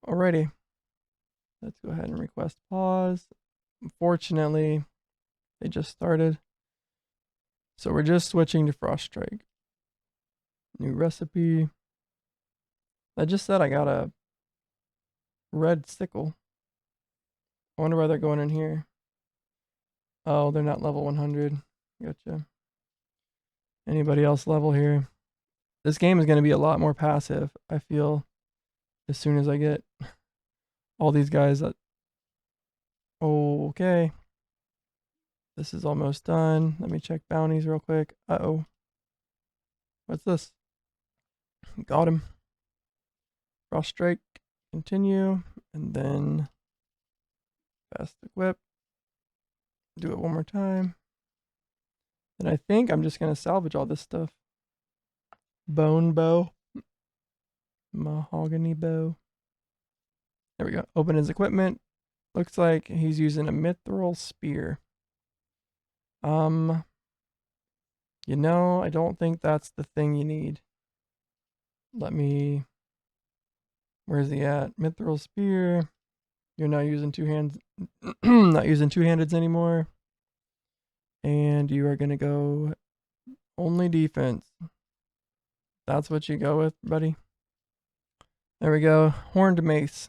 Alrighty. Let's go ahead and request pause. Unfortunately, they just started. So we're just switching to Frost Strike. New recipe. I just said I got a red sickle. I wonder why they're going in here. Oh, they're not level 100. Gotcha. Anybody else level here? This game is going to be a lot more passive, I feel, as soon as I get all these guys that... Oh, okay. This is almost done. Let me check bounties real quick. Uh-oh. What's this? Got him. Frost Strike. Continue. And then fast equip. Do it one more time. And I think I'm just going to salvage all this stuff. Bone bow. Mahogany bow. There we go. Open his equipment. Looks like he's using a mithril spear. You know, I don't think that's the thing you need. Let me... Where's he at? Mithril spear. You're not using two hands. Not using two-handeds anymore. And you are going to go only defense. That's what you go with, buddy. There we go. Horned mace.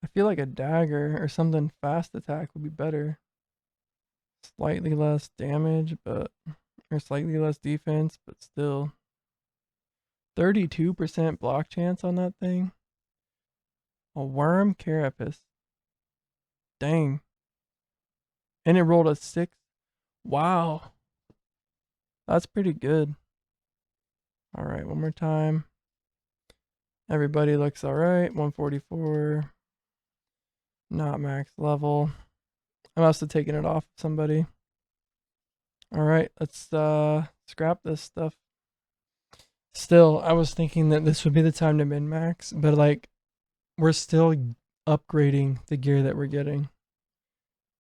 I feel like a dagger or something fast attack would be better. Slightly less damage, but... Or slightly less defense, but still. 32% block chance on that thing. A worm carapace. Dang. And it rolled a 6. Wow. That's pretty good. Alright, one more time. Everybody looks alright. 144. Not max level. I must have taken it off somebody. Alright, let's scrap this stuff. Still, I was thinking that this would be the time to min-max, but like, we're still upgrading the gear that we're getting.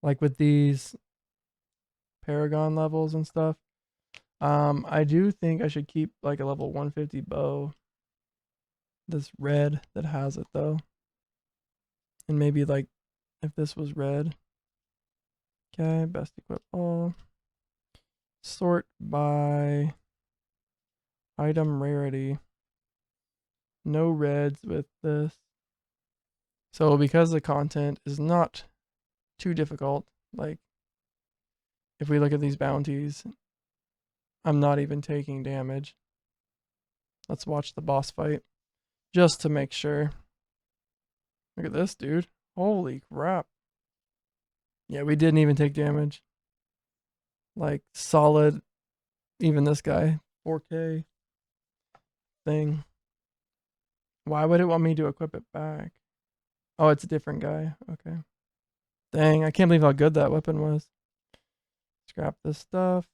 Like with these Paragon levels and stuff. I do think I should keep like a level 150 bow. This red that has it though. And maybe like if this was red. Okay, best equip all. Sort by item rarity. No reds with this. So because the content is not too difficult, like if we look at these bounties, I'm not even taking damage. Let's watch the boss fight just to make sure. Look at this, dude. Holy crap. Yeah, we didn't even take damage. Like solid, even this guy, 4K thing. Why would it want me to equip it back? Oh, it's a different guy. Okay. Dang, I can't believe how good that weapon was. Scrap this stuff.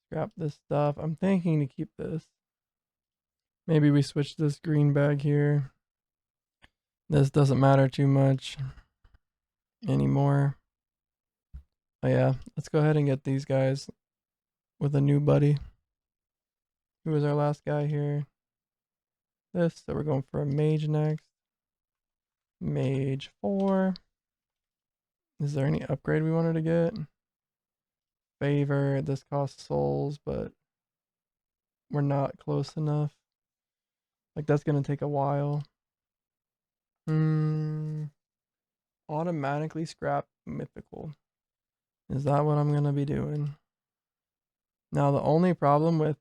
Scrap this stuff. I'm thinking to keep this. Maybe we switch this green bag here. This doesn't matter too much anymore. Oh yeah, let's go ahead and get these guys with a new buddy. Who was our last guy here? This, so we're going for a mage next. Mage 4. Is there any upgrade we wanted to get? Favor, this costs souls, but we're not close enough. Like that's gonna take a while. Automatically scrap mythical. Is that what I'm gonna be doing? Now the only problem with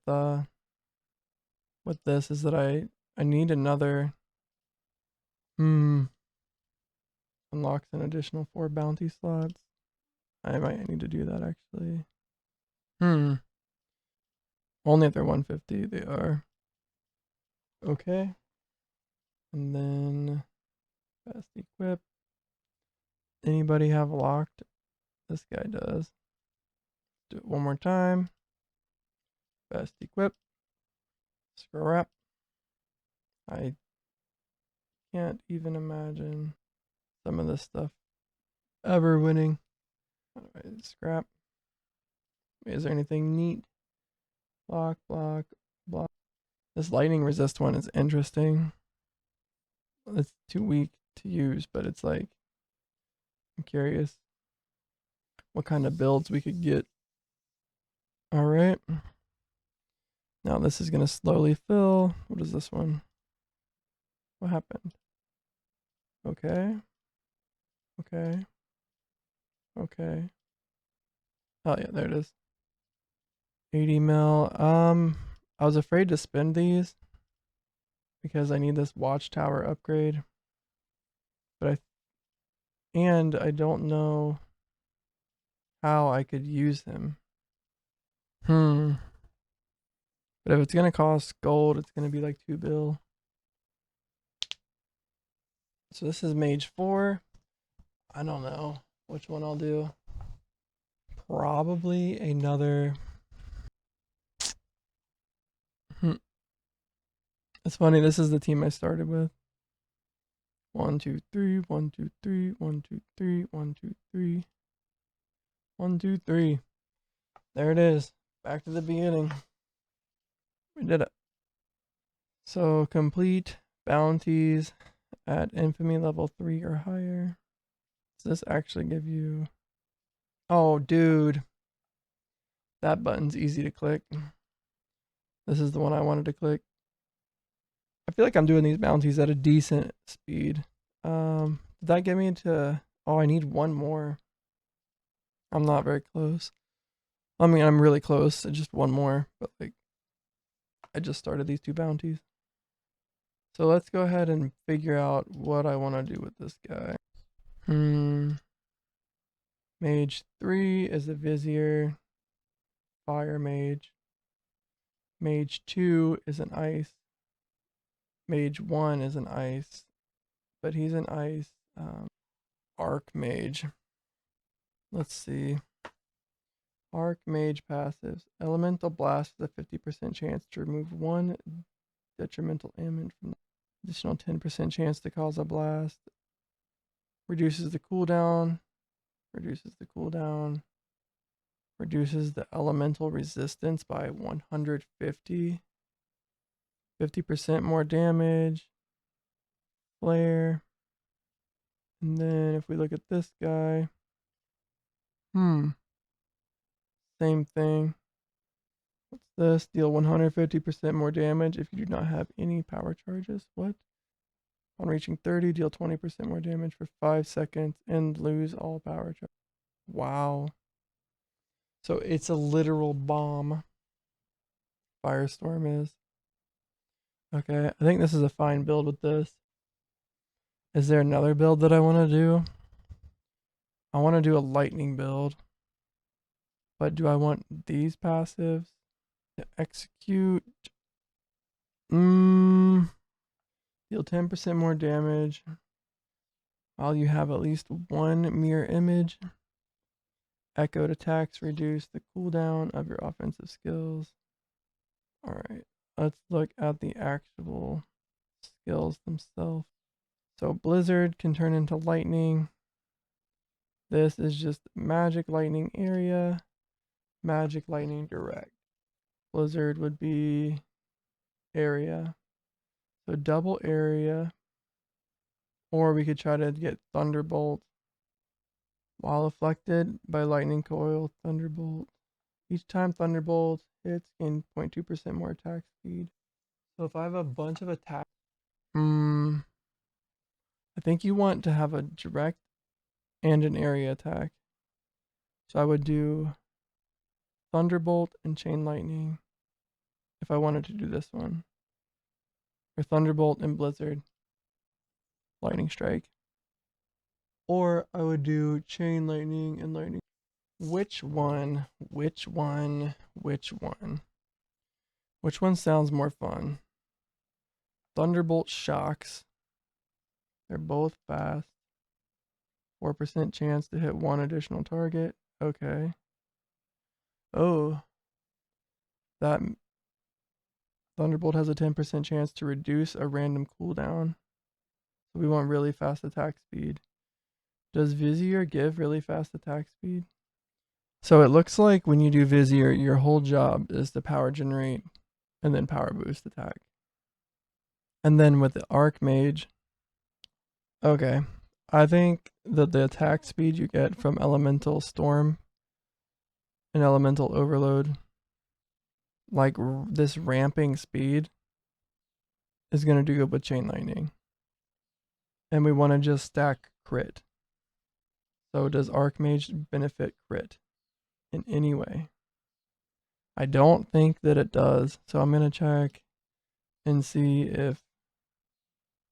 this is that I need another unlocks an additional 4 bounty slots. I might need to do that actually. Only if they're 150 they are. Okay. And then best equip. Anybody have locked? This guy does. Do it one more time. Best equip. Scrap. I can't even imagine some of this stuff ever winning. Alright, scrap. Is there anything neat? Block, block, block. This lightning resist one is interesting. It's too weak to use, but it's like, I'm curious what kind of builds we could get. Alright. Now this is going to slowly fill. What is this one? What happened? Okay. Okay. Okay. Oh yeah, there it is. 80 mil. I was afraid to spend these because I need this watchtower upgrade. But I don't know how I could use him. But if it's gonna cost gold, it's gonna be like 2 bill. So this is mage 4. I don't know which one I'll do. Probably another. It's funny, this is the team I started with. 1, 2, 3, 1, 2, 3, 1, 2, 3, 1, 2, 3. 1, 2, 3. There it is. Back to the beginning. We did it. So complete bounties at infamy level 3 or higher. Does this actually give you... Oh, dude. That button's easy to click. This is the one I wanted to click. I feel like I'm doing these bounties at a decent speed. Did that get me to... Oh, I need one more. I'm not very close. I mean, I'm really close. Just one more. But, like, I just started these 2 bounties. So let's go ahead and figure out what I want to do with this guy. Mage 3 is a Vizier. Fire Mage. Mage 2 is an Ice. Mage 1 is an Ice. But he's an Ice. Archmage. Let's see. Archmage passives. Elemental Blast with a 50% chance to remove 1 detrimental ailment from the additional 10% chance to cause a blast. Reduces the cooldown. Reduces the cooldown. Reduces the elemental resistance by 150. 50% more damage. Flare. And then if we look at this guy. Same thing. What's this? Deal 150% more damage if you do not have any power charges. What? On reaching 30, deal 20% more damage for 5 seconds and lose all power charges. Wow. So it's a literal bomb. Firestorm is. Okay, I think this is a fine build with this. Is there another build that I want to do? I want to do a lightning build. But do I want these passives to execute? Deal 10% more damage while you have at least 1 mirror image. Echoed attacks reduce the cooldown of your offensive skills. Alright, let's look at the actual skills themselves. So Blizzard can turn into lightning. This is just magic lightning area, magic lightning direct. Blizzard would be area. So double area. Or we could try to get Thunderbolt. While afflicted by lightning coil, Thunderbolt. Each time Thunderbolt hits, gain 0.2% more attack speed. So if I have a bunch of attacks, I think you want to have a direct and an area attack. So I would do Thunderbolt and Chain Lightning if I wanted to do this one. Or Thunderbolt and Blizzard. Lightning Strike. Or I would do Chain Lightning and Lightning. Which one? Which one? Which one? Which one sounds more fun? Thunderbolt shocks. They're both fast. 4% chance to hit 1 additional target. Okay. Oh. That Thunderbolt has a 10% chance to reduce a random cooldown. So we want really fast attack speed. Does Vizier give really fast attack speed? So it looks like when you do Vizier, your whole job is to power generate and then power boost attack. And then with the Archmage, okay, I think that the attack speed you get from Elemental Storm and Elemental Overload, like this ramping speed, is going to do good with Chain Lightning. and we want to just stack crit. So does Archmage benefit crit in any way? I don't think that it does. So I'm going to check and see if,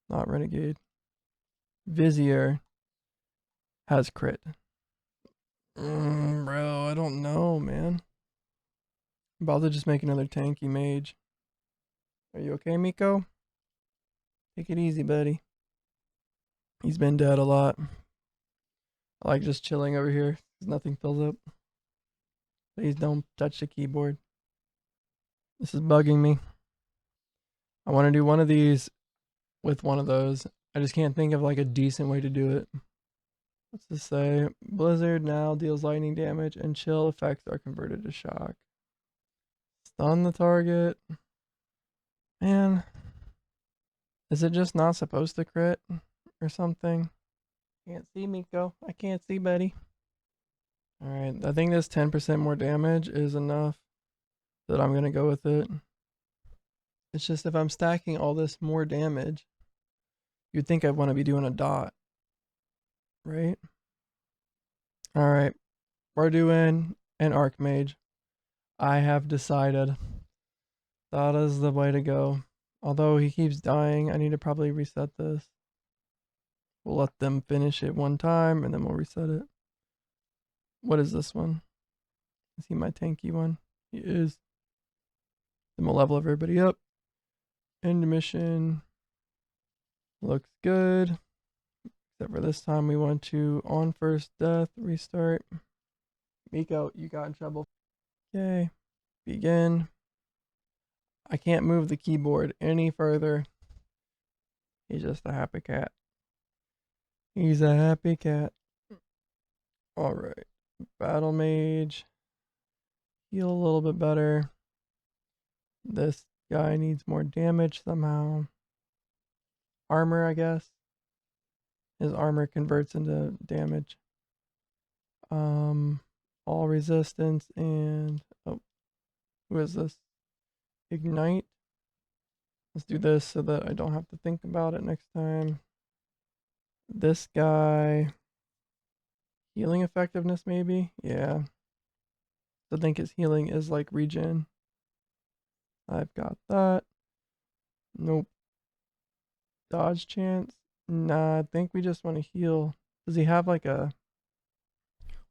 not Renegade, Vizier has crit. Bro, I don't know, man. I'm about to just make another tanky mage. Are you okay, Miko? Take it easy, buddy. He's been dead a lot. I like just chilling over here because nothing fills up. Please don't touch the keyboard. This is bugging me. I want to do one of these with one of those. I just can't think of like a decent way to do it. What's this say? Blizzard now deals lightning damage and chill effects are converted to shock. Stun the target. Man, is it just not supposed to crit or something? Can't see, Miko. I can't see, buddy. Alright, I think this 10% more damage is enough that I'm going to go with it. It's just if I'm stacking all this more damage, you'd think I'd want to be doing a dot. Right? Alright, we're doing an Archmage. I have decided that is the way to go. Although he keeps dying, I need to probably reset this. We'll let them finish it one time and then we'll reset it. What is this one? Is he my tanky one? He is. Then we'll level everybody up. End mission. Looks good. Except for this time we want to on first death, restart. Miko, you got in trouble. Okay. Begin. I can't move the keyboard any further. He's just a happy cat. He's a happy cat. Alright. Battle Mage. Heal a little bit better. This guy needs more damage somehow. Armor, I guess. His armor converts into damage. All resistance and oh, who is this? Ignite. Let's do this so that I don't have to think about it next time. This guy, healing effectiveness maybe? Yeah. I think his healing is like regen. I've got that. Nope. Dodge chance? Nah, I think we just want to heal. Does he have like a...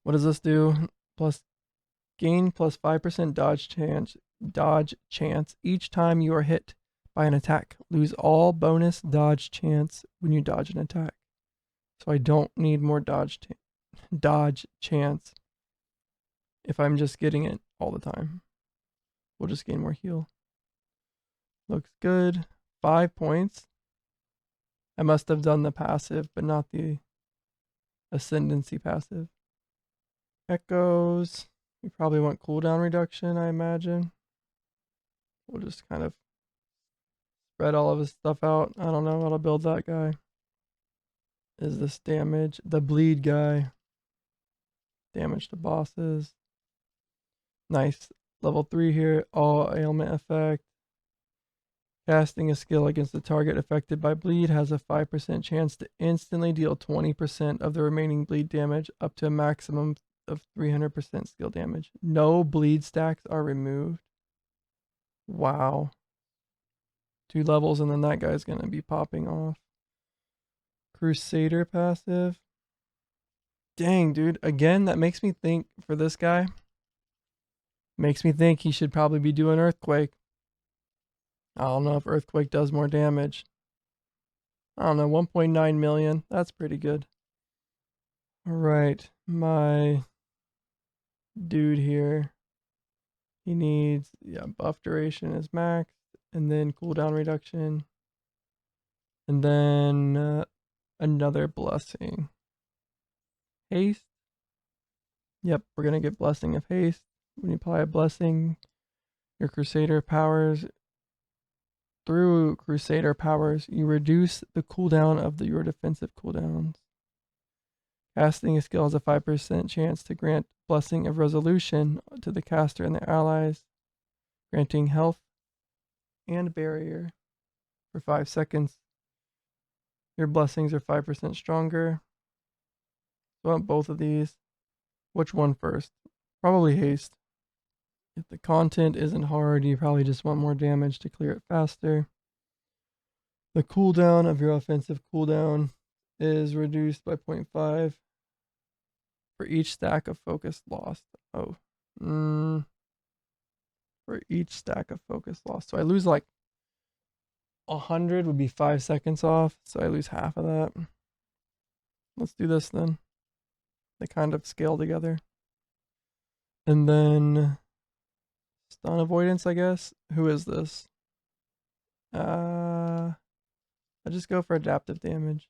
What does this do? Plus gain plus 5% dodge chance each time you are hit by an attack. Lose all bonus dodge chance when you dodge an attack. So I don't need more dodge chance if I'm just getting it all the time. We'll just gain more heal. Looks good. 5 points. I must have done the passive, but not the ascendancy passive. Echoes. We probably want cooldown reduction, I imagine. We'll just kind of spread all of his stuff out. I don't know how to build that guy. Is this damage? The bleed guy. Damage to bosses. Nice. Level 3 here. All ailment effect. Casting a skill against the target affected by bleed has a 5% chance to instantly deal 20% of the remaining bleed damage up to a maximum of 300% skill damage. No bleed stacks are removed. Wow. 2 levels and then that guy's going to be popping off. Crusader passive. Dang, dude. Again, that makes me think for this guy. Makes me think he should probably be doing Earthquake. I don't know if Earthquake does more damage. I don't know, 1.9 million. That's pretty good. Alright, my dude here. He needs, buff duration is maxed. And then cooldown reduction. And then another blessing. Haste. Yep, we're going to get Blessing of Haste. When you apply a blessing, your Crusader powers... Through Crusader powers, you reduce the cooldown of your defensive cooldowns. Casting a skill has a 5% chance to grant Blessing of Resolution to the caster and their allies, granting health and barrier for 5 seconds. Your blessings are 5% stronger. So I want both of these. Which one first? Probably haste. If the content isn't hard, you probably just want more damage to clear it faster. The cooldown of your offensive cooldown is reduced by 0.5 for each stack of focus lost. Oh. For each stack of focus lost. So I lose like 100 would be 5 seconds off. So I lose half of that. Let's do this then. They kind of scale together. And then stun avoidance, I guess. Who is this? I just go for adaptive damage.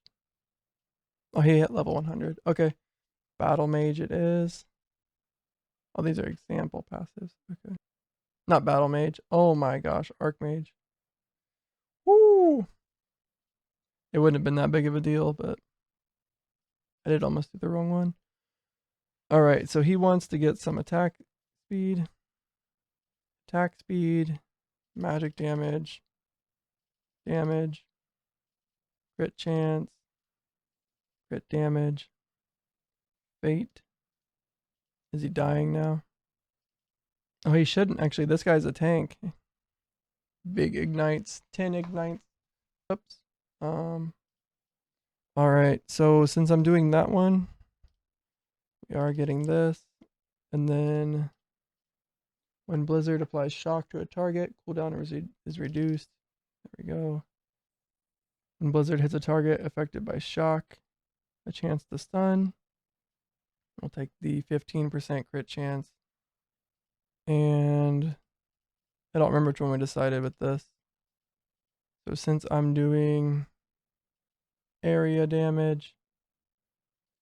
Oh, he hit level 100. Okay. Battle mage it is. Oh, these are example passives. Okay. Not battle mage. Oh my gosh, archmage. Woo! It wouldn't have been that big of a deal, but I did almost do the wrong one. All right, so he wants to get some attack speed, magic damage, crit chance, crit damage, fate. Is he dying now? Oh, he shouldn't actually. This guy's a tank. Big ignites, 10 ignites. Oops. All right, so since I'm doing that one, we are getting this, and then when Blizzard applies shock to a target, cooldown is reduced. There we go. When Blizzard hits a target affected by shock, a chance to stun. We'll take the 15% crit chance. And I don't remember which one we decided with this. So since I'm doing area damage,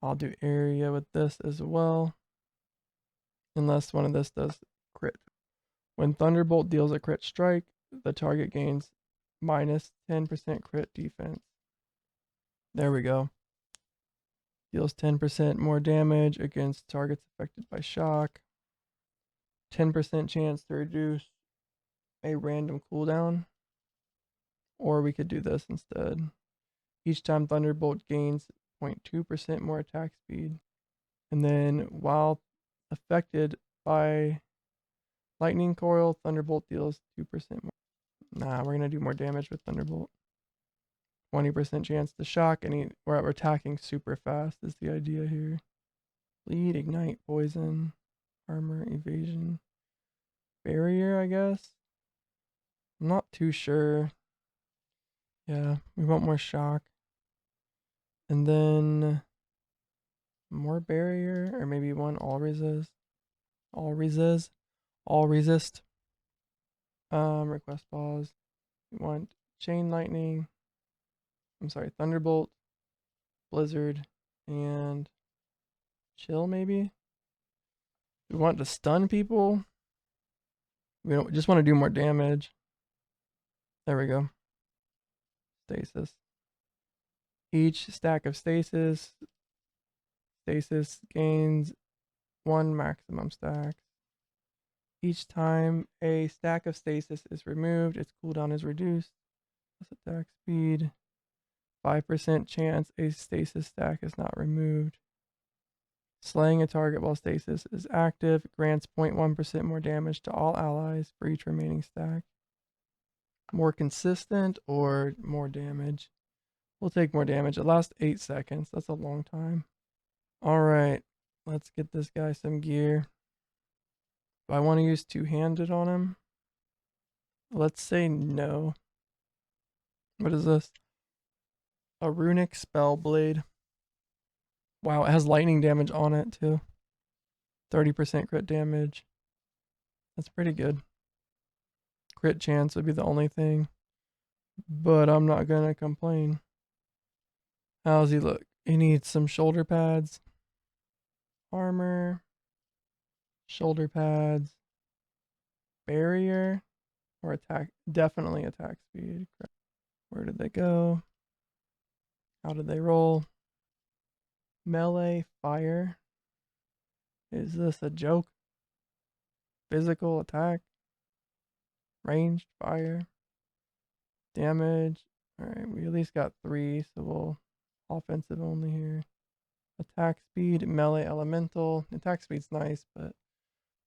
I'll do area with this as well. Unless one of this does crit. When Thunderbolt deals a crit strike, the target gains minus 10% crit defense. There we go. Deals 10% more damage against targets affected by shock. 10% chance to reduce a random cooldown. Or we could do this instead. Each time Thunderbolt gains 0.2% more attack speed. And then while affected by Lightning Coil, Thunderbolt deals 2% more. Nah, we're going to do more damage with Thunderbolt. 20% chance to shock, and we're attacking super fast is the idea here. Bleed, ignite, poison, armor, evasion, barrier, I guess. I'm not too sure. Yeah, we want more shock. And then more barrier, or maybe one all resist. Request pause. We want chain lightning. I'm sorry, Thunderbolt, Blizzard, and chill maybe. We want to stun people. We don't just want to do more damage. There we go. Stasis. Each stack of stasis gains 1 maximum stack. Each time a stack of stasis is removed, its cooldown is reduced. Plus attack speed. 5% chance a stasis stack is not removed. Slaying a target while stasis is active grants 0.1% more damage to all allies for each remaining stack. More consistent or more damage? We'll take more damage. It lasts 8 seconds. That's a long time. Alright, let's get this guy some gear. Do I want to use two-handed on him? Let's say no. What is this? A runic spell blade. Wow, it has lightning damage on it too. 30% crit damage. That's pretty good. Crit chance would be the only thing. But I'm not gonna complain. How's he look? He needs some shoulder pads. Armor. Shoulder pads. Barrier. Or attack. Definitely attack speed. Where did they go? How did they roll? Melee fire. Is this a joke? Physical attack. Ranged fire. Damage. Alright, we at least got 3, so we'll offensive only here. Attack speed, melee elemental. Attack speed's nice, but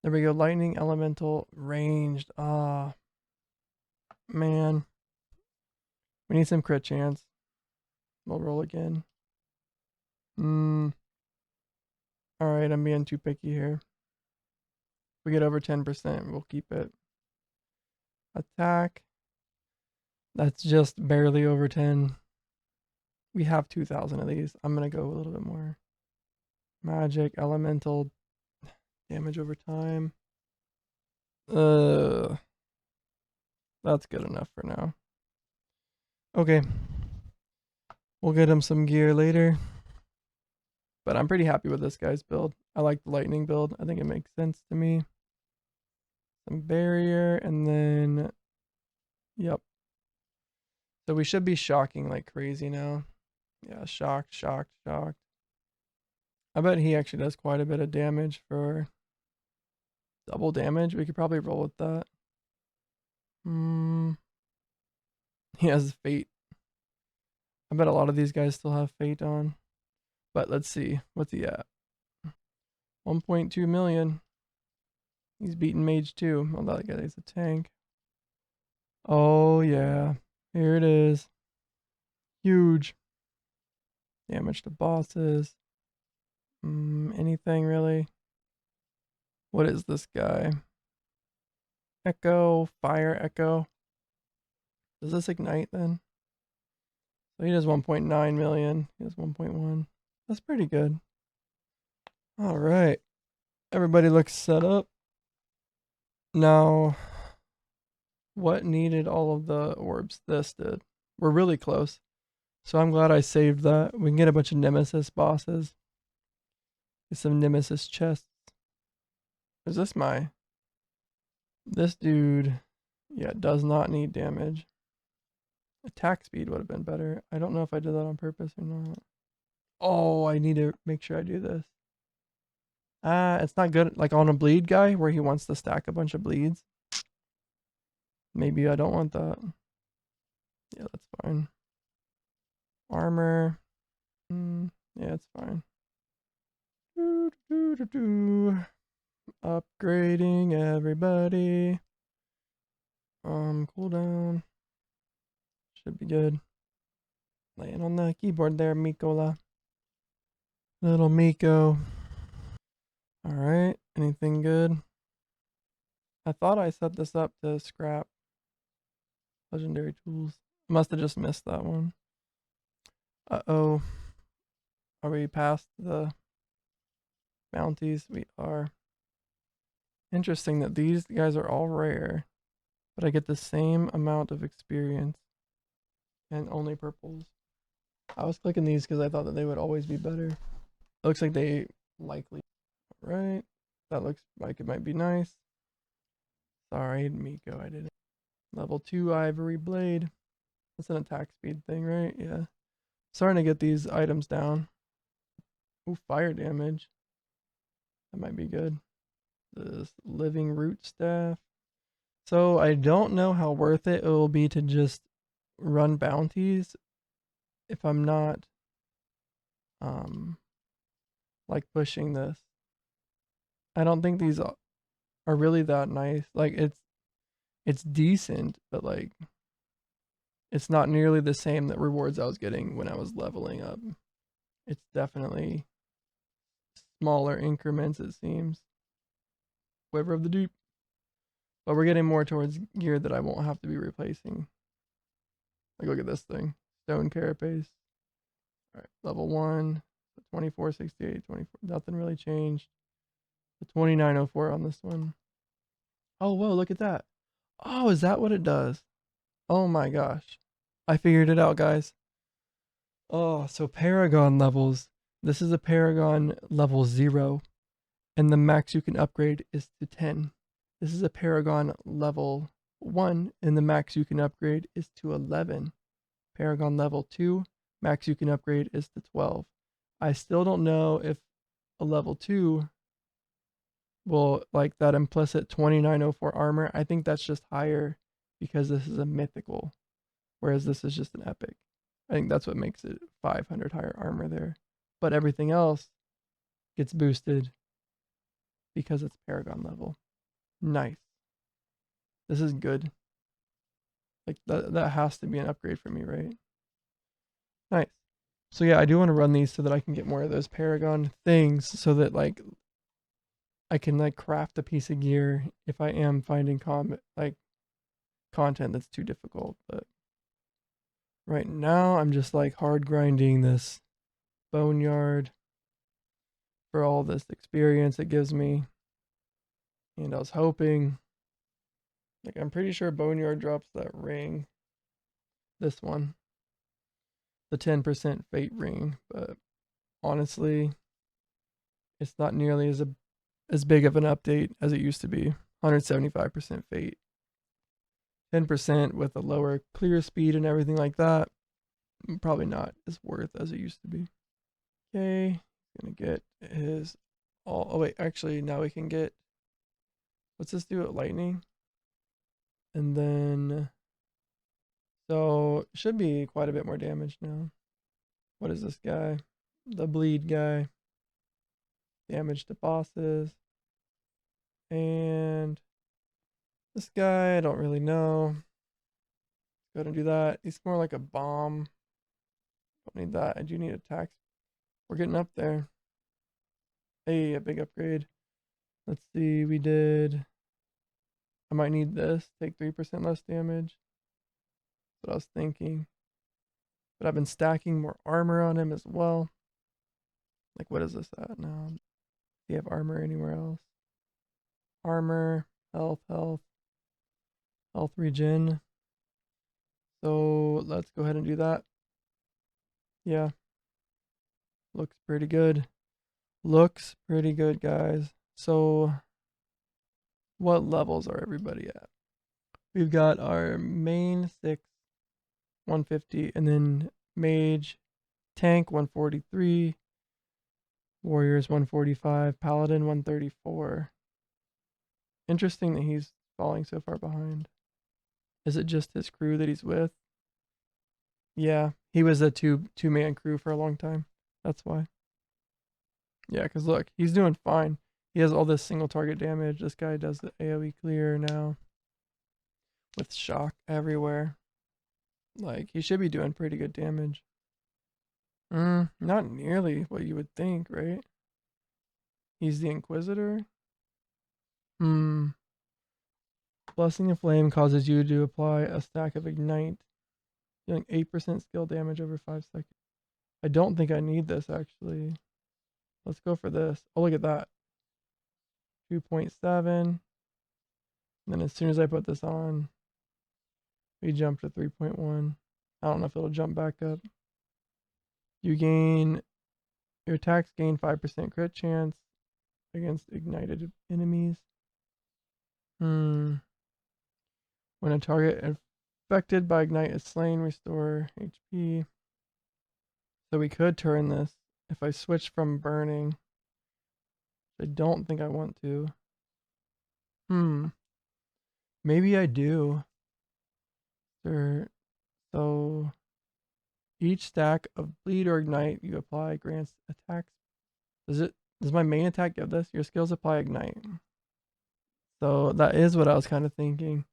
there we go. Lightning elemental, ranged. Ah, man. We need some crit chance. We'll roll again. Alright, I'm being too picky here. If we get over 10%, we'll keep it. Attack. That's just barely over 10. We have 2,000 of these. I'm going to go a little bit more. Magic, elemental, damage over time. That's good enough for now. Okay. We'll get him some gear later. But I'm pretty happy with this guy's build. I like the lightning build. I think it makes sense to me. Some barrier, and then... Yep. So we should be shocking like crazy now. Yeah, shocked. I bet he actually does quite a bit of damage for double damage. We could probably roll with that. He has fate. I bet a lot of these guys still have fate on. But let's see. What's he at? 1.2 million. He's beating Mage 2. Well, that guy's a tank. Oh, yeah. Here it is. Huge. Damage to bosses. Anything really? What is this guy? Echo. Fire Echo. Does this ignite then? So he does 1.9 million. He does 1.1. That's pretty good. All right. Everybody looks set up. Now, what needed all of the orbs? This did. We're really close. So I'm glad I saved that. We can get a bunch of Nemesis bosses. Get some Nemesis chests. Is this my... This dude, yeah, does not need damage. Attack speed would have been better. I don't know if I did that on purpose or not. Oh, I need to make sure I do this. It's not good. Like on a bleed guy where he wants to stack a bunch of bleeds. Maybe I don't want that. Yeah, that's fine. Armor. Yeah, it's fine. Upgrading everybody. Cooldown. Should be good. Laying on the keyboard there, Mikola. Little Miko. Alright, anything good? I thought I set this up to scrap legendary tools. Must have just missed that one. Uh-oh. Are we past the bounties? We are. Interesting that these guys are all rare, but I get the same amount of experience and only purples. I was clicking these because I thought that they would always be better. It looks like they likely. Right. That looks like it might be nice. Sorry, Miko, I didn't. Level 2 Ivory Blade. That's an attack speed thing, right? Yeah. Starting to get these items down. Ooh, fire damage. That might be good. This Living Root Staff. So I don't know how worth it will be to just run bounties if I'm not like pushing this. I don't think these are really that nice. Like it's decent, but like it's not nearly the same that rewards I was getting when I was leveling up. It's definitely smaller increments, it seems. Quiver of the Deep. But we're getting more towards gear that I won't have to be replacing. Like, look at this thing. Stone Carapace. Alright, level 1. 2468, 24. Nothing really changed. The 2904 on this one. Oh, whoa, look at that. Oh, is that what it does? Oh my gosh. I figured it out, guys. Oh, so Paragon levels. This is a Paragon level 0. And the max you can upgrade is to 10. This is a Paragon level 1. And the max you can upgrade is to 11. Paragon level 2. Max you can upgrade is to 12. I still don't know if a level 2 will, like that implicit 2904 armor. I think that's just higher because this is a mythical. whereas this is just an epic. I think that's what makes it 500 higher armor there. But everything else gets boosted because it's Paragon level. Nice. This is good. Like that has to be an upgrade for me, right? Nice. So yeah, I do want to run these so that I can get more of those Paragon things so that like I can like craft a piece of gear if I am finding content that's too difficult. But right now I'm just like hard grinding this boneyard for all this experience it gives me. And I was hoping, like I'm pretty sure boneyard drops that ring. This one. The 10% fate ring, but honestly, it's not nearly as big of an update as it used to be. 175% fate. 10% with a lower clear speed and everything like that. Probably not as worth as it used to be. Okay, gonna get his all. Oh wait, actually now we can get. What's this do at lightning? And then, so should be quite a bit more damage now. What is this guy? The bleed guy. Damage to bosses. And this guy, I don't really know. Go ahead and do that. He's more like a bomb. Don't need that. I do need attacks. We're getting up there. Hey, a big upgrade. Let's see, we did. I might need this. Take 3% less damage. That's what I was thinking. But I've been stacking more armor on him as well. Like, what is this at now? Do you have armor anywhere else? Armor, health, health regen. So let's go ahead and do that. Yeah. Looks pretty good. Looks pretty good, guys. So what levels are everybody at? We've got our main 6, 150, and then mage, tank 143, warriors 145, paladin 134. Interesting that he's falling so far behind. Is it just his crew that he's with? Yeah, he was a two-man crew for a long time. That's why. Yeah, because look, he's doing fine. He has all this single target damage. This guy does the AoE clear now with shock everywhere. Like, he should be doing pretty good damage. Not nearly what you would think, right? He's the Inquisitor. Blessing of Flame causes you to apply a stack of Ignite, dealing 8% skill damage over 5 seconds. I don't think I need this, actually. Let's go for this. Oh, look at that. 2.7. And then as soon as I put this on, we jump to 3.1. I don't know if it'll jump back up. Your attacks gain 5% crit chance against ignited enemies. When a target affected by Ignite is slain, restore HP. So we could turn this if I switch from burning. I don't think I want to. Maybe I do. So each stack of bleed or ignite you apply grants attacks. Does my main attack give this? Your skills apply ignite. So that is what I was kind of thinking.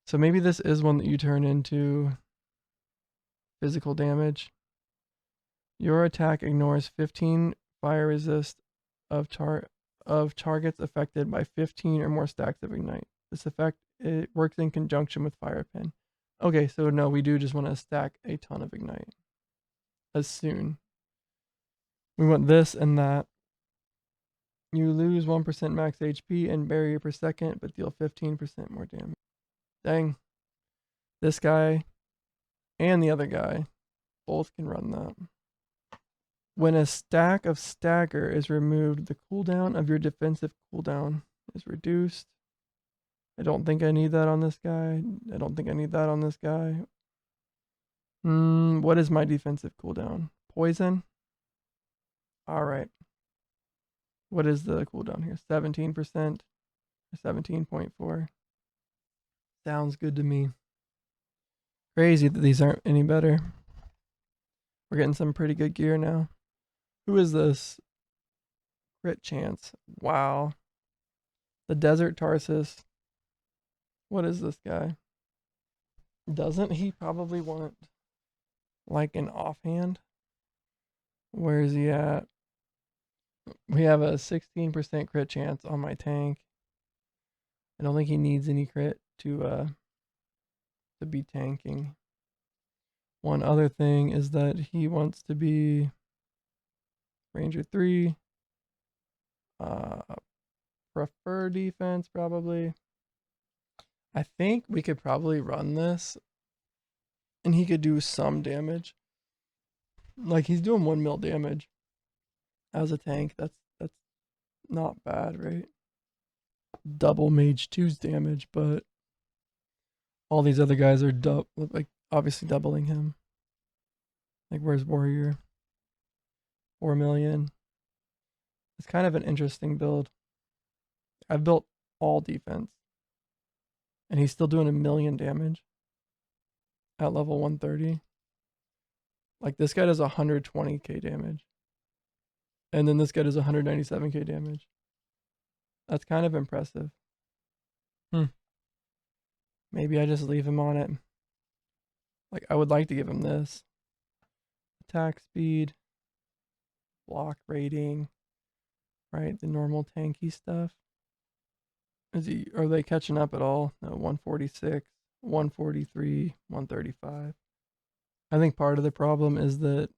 So maybe this is one that you turn into physical damage. Your attack ignores 15 fire resist of targets affected by 15 or more stacks of ignite. This effect it works in conjunction with fire pin. Okay, so no, we do just want to stack a ton of ignite. As soon. We want this and that. You lose 1% max HP and barrier per second, but deal 15% more damage. Dang. This guy and the other guy both can run that. When a stack of stagger is removed, the cooldown of your defensive cooldown is reduced. I don't think I need that on this guy. I don't think I need that on this guy. What is my defensive cooldown? Poison? Alright. What is the cooldown here? 17%? 17.4. Sounds good to me. Crazy that these aren't any better. We're getting some pretty good gear now. Who is this? Crit chance. Wow. The Desert Tarsus. What is this guy? Doesn't he probably want like an offhand? Where is he at? We have a 16% crit chance on my tank. I don't think he needs any crit to be tanking. One other thing is that he wants to be Ranger 3. Prefer defense probably. I think we could probably run this and he could do some damage. Like he's doing 1 mil damage as a tank. That's not bad, right? Double Mage 2's damage, but all these other guys are like obviously doubling him. Like where's Warrior? 4 million. It's kind of an interesting build. I've built all defense. And he's still doing 1 million damage at level 130. Like this guy does 120k damage. And then this guy does 197k damage. That's kind of impressive. Maybe I just leave him on it. Like I would like to give him this. Attack speed. Block rating. Right? The normal tanky stuff. Are they catching up at all? No, 146, 143, 135. I think part of the problem is that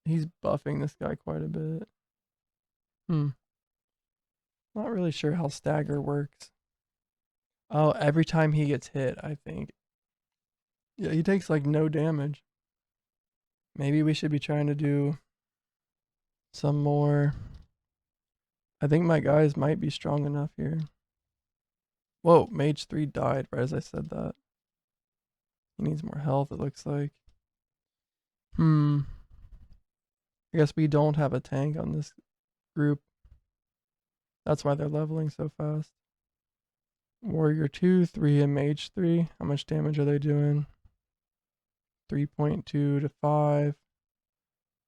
he's buffing this guy quite a bit. Not really sure how stagger works. Oh, every time he gets hit, I think. Yeah, he takes like no damage. Maybe we should be trying to do some more. I think my guys might be strong enough here. Whoa, Mage 3 died right as I said that. He needs more health, it looks like. I guess we don't have a tank on this group. That's why they're leveling so fast. Warrior 2, 3, and Mage 3. How much damage are they doing? 3.2 to 5,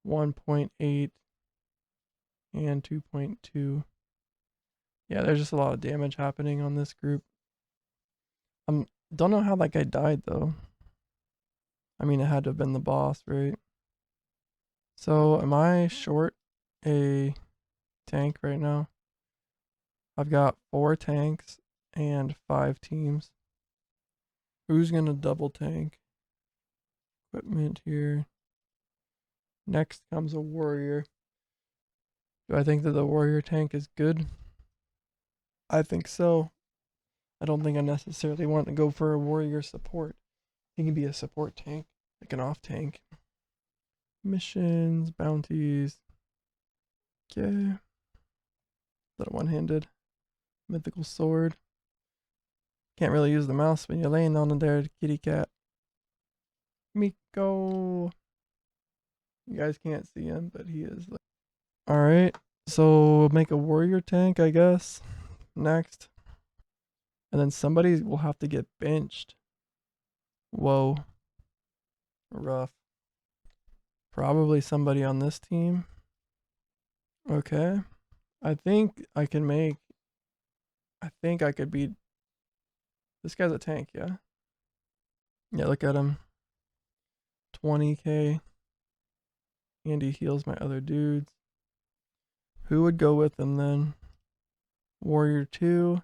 1.8, and 2.2. Yeah, there's just a lot of damage happening on this group. Don't know how that guy died though. I mean, it had to have been the boss, right? So, am I short a tank right now? I've got 4 tanks and 5 teams. Who's gonna double tank? Equipment here. Next comes a warrior. Do I think that the warrior tank is good? I think so. I don't think I necessarily want to go for a warrior support. He can be a support tank, like an off tank. Missions, bounties. Okay. Is that a one-handed? Mythical sword. Can't really use the mouse when you're laying on there, kitty cat. Miko. You guys can't see him, but he is like. Alright. So make a warrior tank, I guess. Next. And then somebody will have to get benched. Whoa. Rough. Probably somebody on this team. Okay. I think I can make. I think I could beat. This guy's a tank, yeah? Yeah, look at him. 20k. And he heals my other dudes. Who would go with him then? Warrior 2.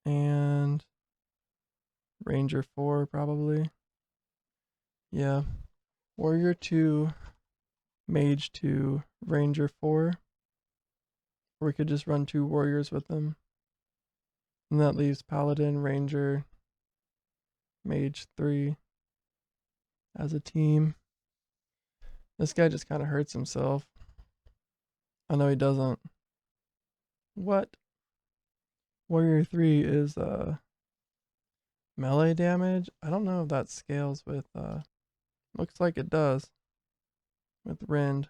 And Ranger 4, probably. Yeah. Warrior 2. Mage 2. Ranger 4. Or we could just run 2 warriors with them. And that leaves Paladin, Ranger, Mage 3 as a team. This guy just kind of hurts himself. I know he doesn't. What? Warrior 3 is melee damage. I don't know if that scales with looks like it does with Rend.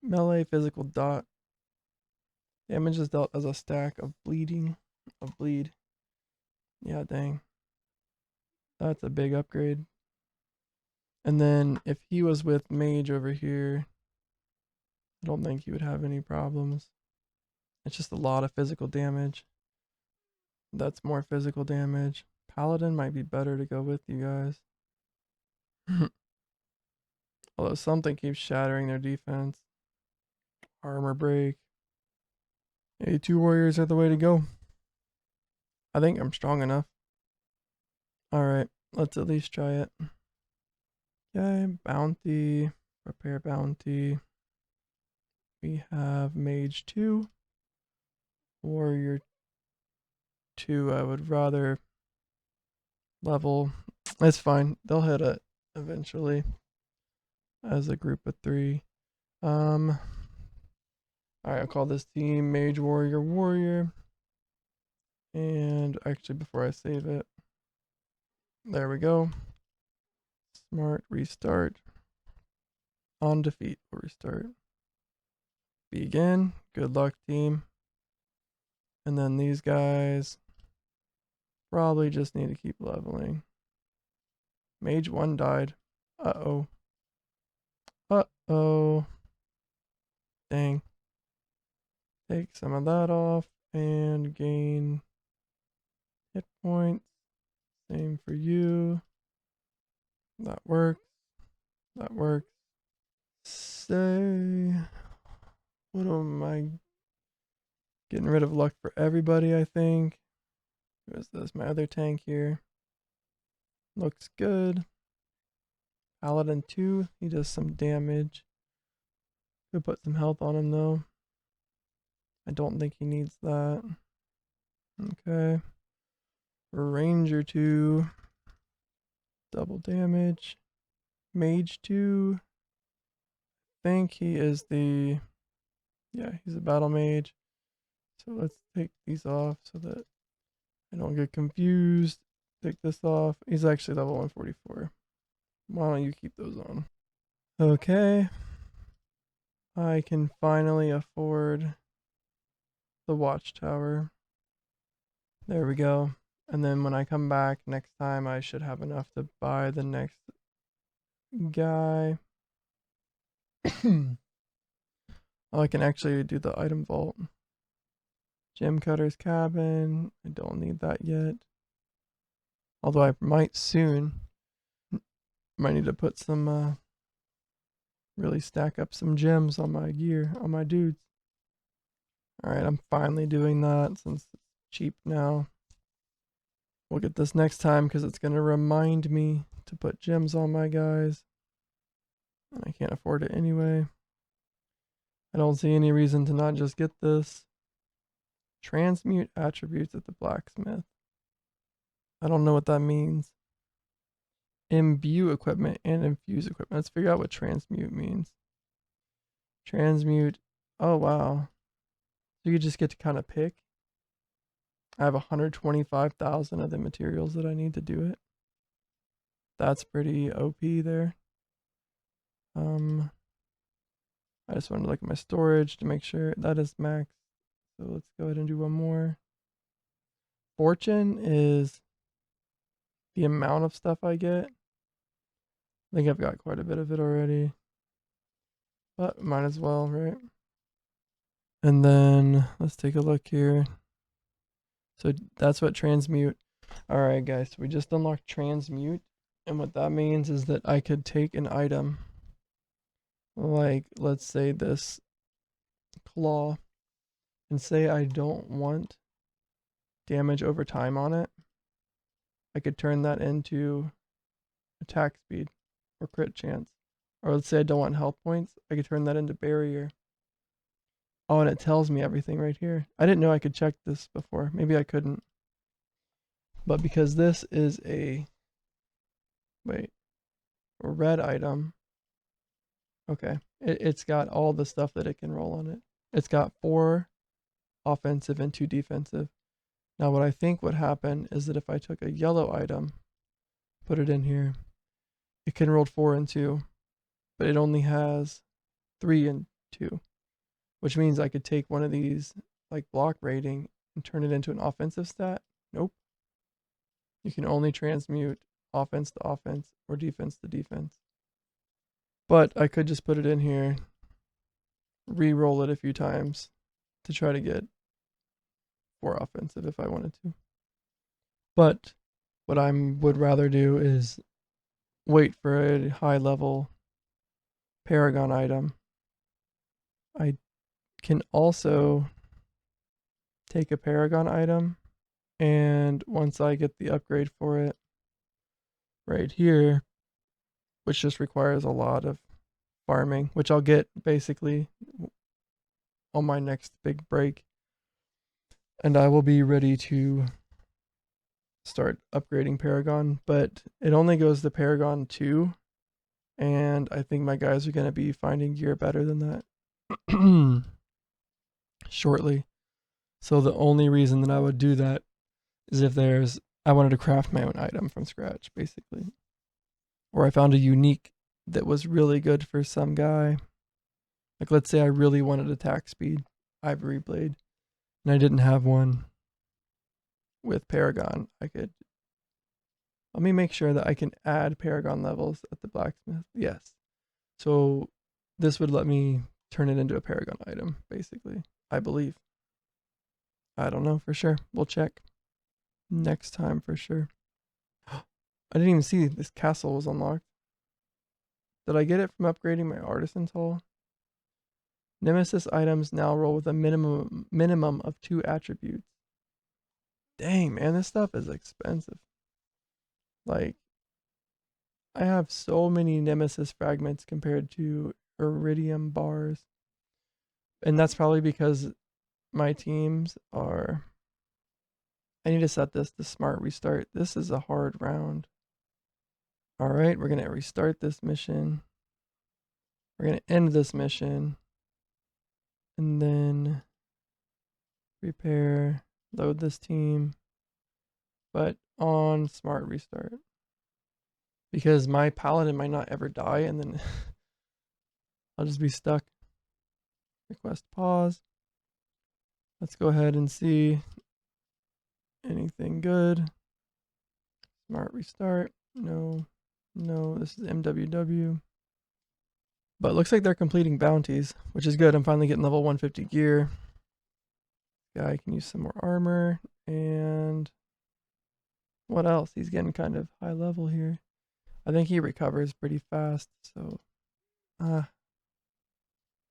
Melee physical dot. Damage is dealt as a stack of bleed. Yeah, dang. That's a big upgrade. And then if he was with mage over here, I don't think he would have any problems. It's just a lot of physical damage. That's more physical damage. Paladin might be better to go with you guys. Although something keeps shattering their defense. Armor break. A2 warriors are the way to go. I think I'm strong enough. Alright, let's at least try it. Okay, bounty. Prepare bounty. We have mage 2. Warrior 2. I would rather level. It's fine. They'll hit it eventually. As a group of 3. Alright, I'll call this team Mage Warrior Warrior. And actually, before I save it, there we go. Smart restart. On defeat, we'll restart. Begin. Good luck, team. And then these guys probably just need to keep leveling. Mage 1 died. Uh-oh. Uh-oh. Dang. Take some of that off and gain hit points. Same for you. That works. That works. Say, what am I getting rid of luck for everybody, I think. Who is this? My other tank here. Looks good. Paladin 2, he does some damage. Could put some health on him though. I don't think he needs that. Okay. Ranger 2. Double damage. Mage 2. I think he is the... Yeah, he's a battle mage. So let's take these off so that I don't get confused. Take this off. He's actually level 144. Why don't you keep those on? Okay. I can finally afford the watchtower. There we go. And then when I come back next time, I should have enough to buy the next guy. Oh, I can actually do the item vault. Gem cutter's cabin. I don't need that yet. Although I might soon. Might need to put some, really stack up some gems on my gear, on my dudes. Alright, I'm finally doing that since it's cheap now. We'll get this next time because it's going to remind me to put gems on my guys. And I can't afford it anyway. I don't see any reason to not just get this. Transmute attributes at the blacksmith. I don't know what that means. Imbue equipment and infuse equipment. Let's figure out what transmute means. Transmute. Oh, wow. So you just get to kind of pick. I have 125,000 of the materials that I need to do it. That's pretty OP there. I just wanted to look at my storage to make sure that is max. So let's go ahead and do one more. Fortune is the amount of stuff I get. I think I've got quite a bit of it already. But might as well, right? And then let's take a look here. So that's what transmute. Alright guys, so we just unlocked transmute. And what that means is that I could take an item. Like, let's say this claw. And say I don't want damage over time on it. I could turn that into attack speed or crit chance. Or let's say I don't want health points. I could turn that into barrier. Oh, and it tells me everything right here. I didn't know I could check this before. Maybe I couldn't. But because this is a red item. Okay. It's got all the stuff that it can roll on it. It's got 4 offensive and 2 defensive. Now what I think would happen is that if I took a yellow item, put it in here, it can roll 4 and 2, but it only has 3 and 2, which means I could take one of these like block rating and turn it into an offensive stat. Nope. You can only transmute offense to offense or defense to defense. But I could just put it in here, re-roll it a few times to try to get 4 offensive if I wanted to. But what I would rather do is wait for a high level Paragon item. I can also take a Paragon item, and once I get the upgrade for it right here, which just requires a lot of farming, which I'll get basically on my next big break, and I will be ready to start upgrading Paragon, but it only goes to Paragon 2, and I think my guys are going to be finding gear better than that shortly. So the only reason that I would do that is if I wanted to craft my own item from scratch, basically. Or I found a unique that was really good for some guy. Like, let's say I really wanted attack speed, Ivory Blade, and I didn't have one with Paragon. Let me make sure that I can add Paragon levels at the blacksmith. Yes. So this would let me turn it into a Paragon item, basically, I believe. I don't know for sure. We'll check next time for sure. I didn't even see this castle was unlocked. Did I get it from upgrading my artisan's hall? Nemesis items now roll with a minimum of 2 attributes. Dang, man, this stuff is expensive. Like, I have so many Nemesis fragments compared to Iridium bars. And that's probably because my teams are... I need to set this to smart restart. This is a hard round. Alright, we're going to restart this mission. We're going to end this mission. And then prepare, load this team. But on smart restart. Because my paladin might not ever die, and then I'll just be stuck. Request pause. Let's go ahead and see anything good. Smart restart. No. This is MWW. But it looks like they're completing bounties, which is good. I'm finally getting level 150 gear. Guy can use some more armor. And what else? He's getting kind of high level here. I think he recovers pretty fast, so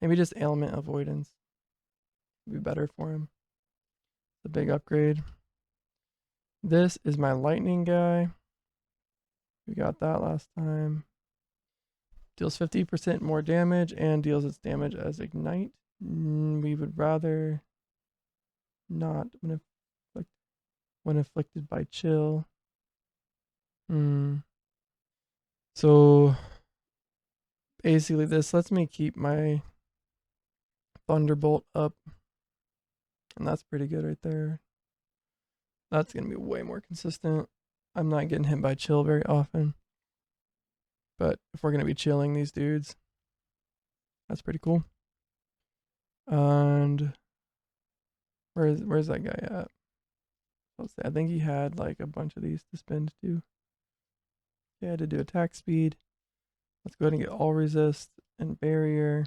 maybe just ailment avoidance would be better for him. The big upgrade. This is my lightning guy. We got that last time. Deals 50% more damage and deals its damage as ignite. We would rather not when afflicted by chill. So basically this lets me keep my Thunderbolt up. And that's pretty good right there. That's going to be way more consistent. I'm not getting hit by chill very often. But if we're going to be chilling these dudes, that's pretty cool. And where's that guy at? Let's see, I think he had like a bunch of these to spend too. Yeah, I had to do attack speed. Let's go ahead and get all resist and barrier.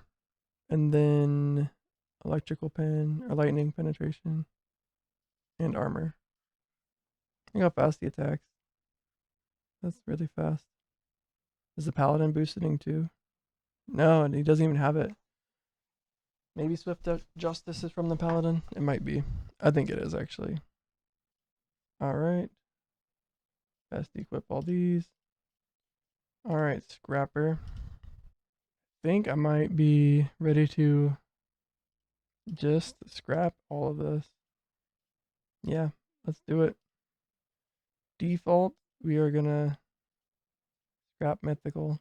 And then electrical pen or lightning penetration. And armor. Look how fast he attacks. That's really fast. Is the paladin boosting too? No, and he doesn't even have it. Maybe Swift Justice is from the paladin? It might be. I think it is actually. Alright. Best equip all these. Alright, Scrapper. I think I might be ready to just scrap all of this. Yeah, let's do it. Default, we are gonna scrap mythical.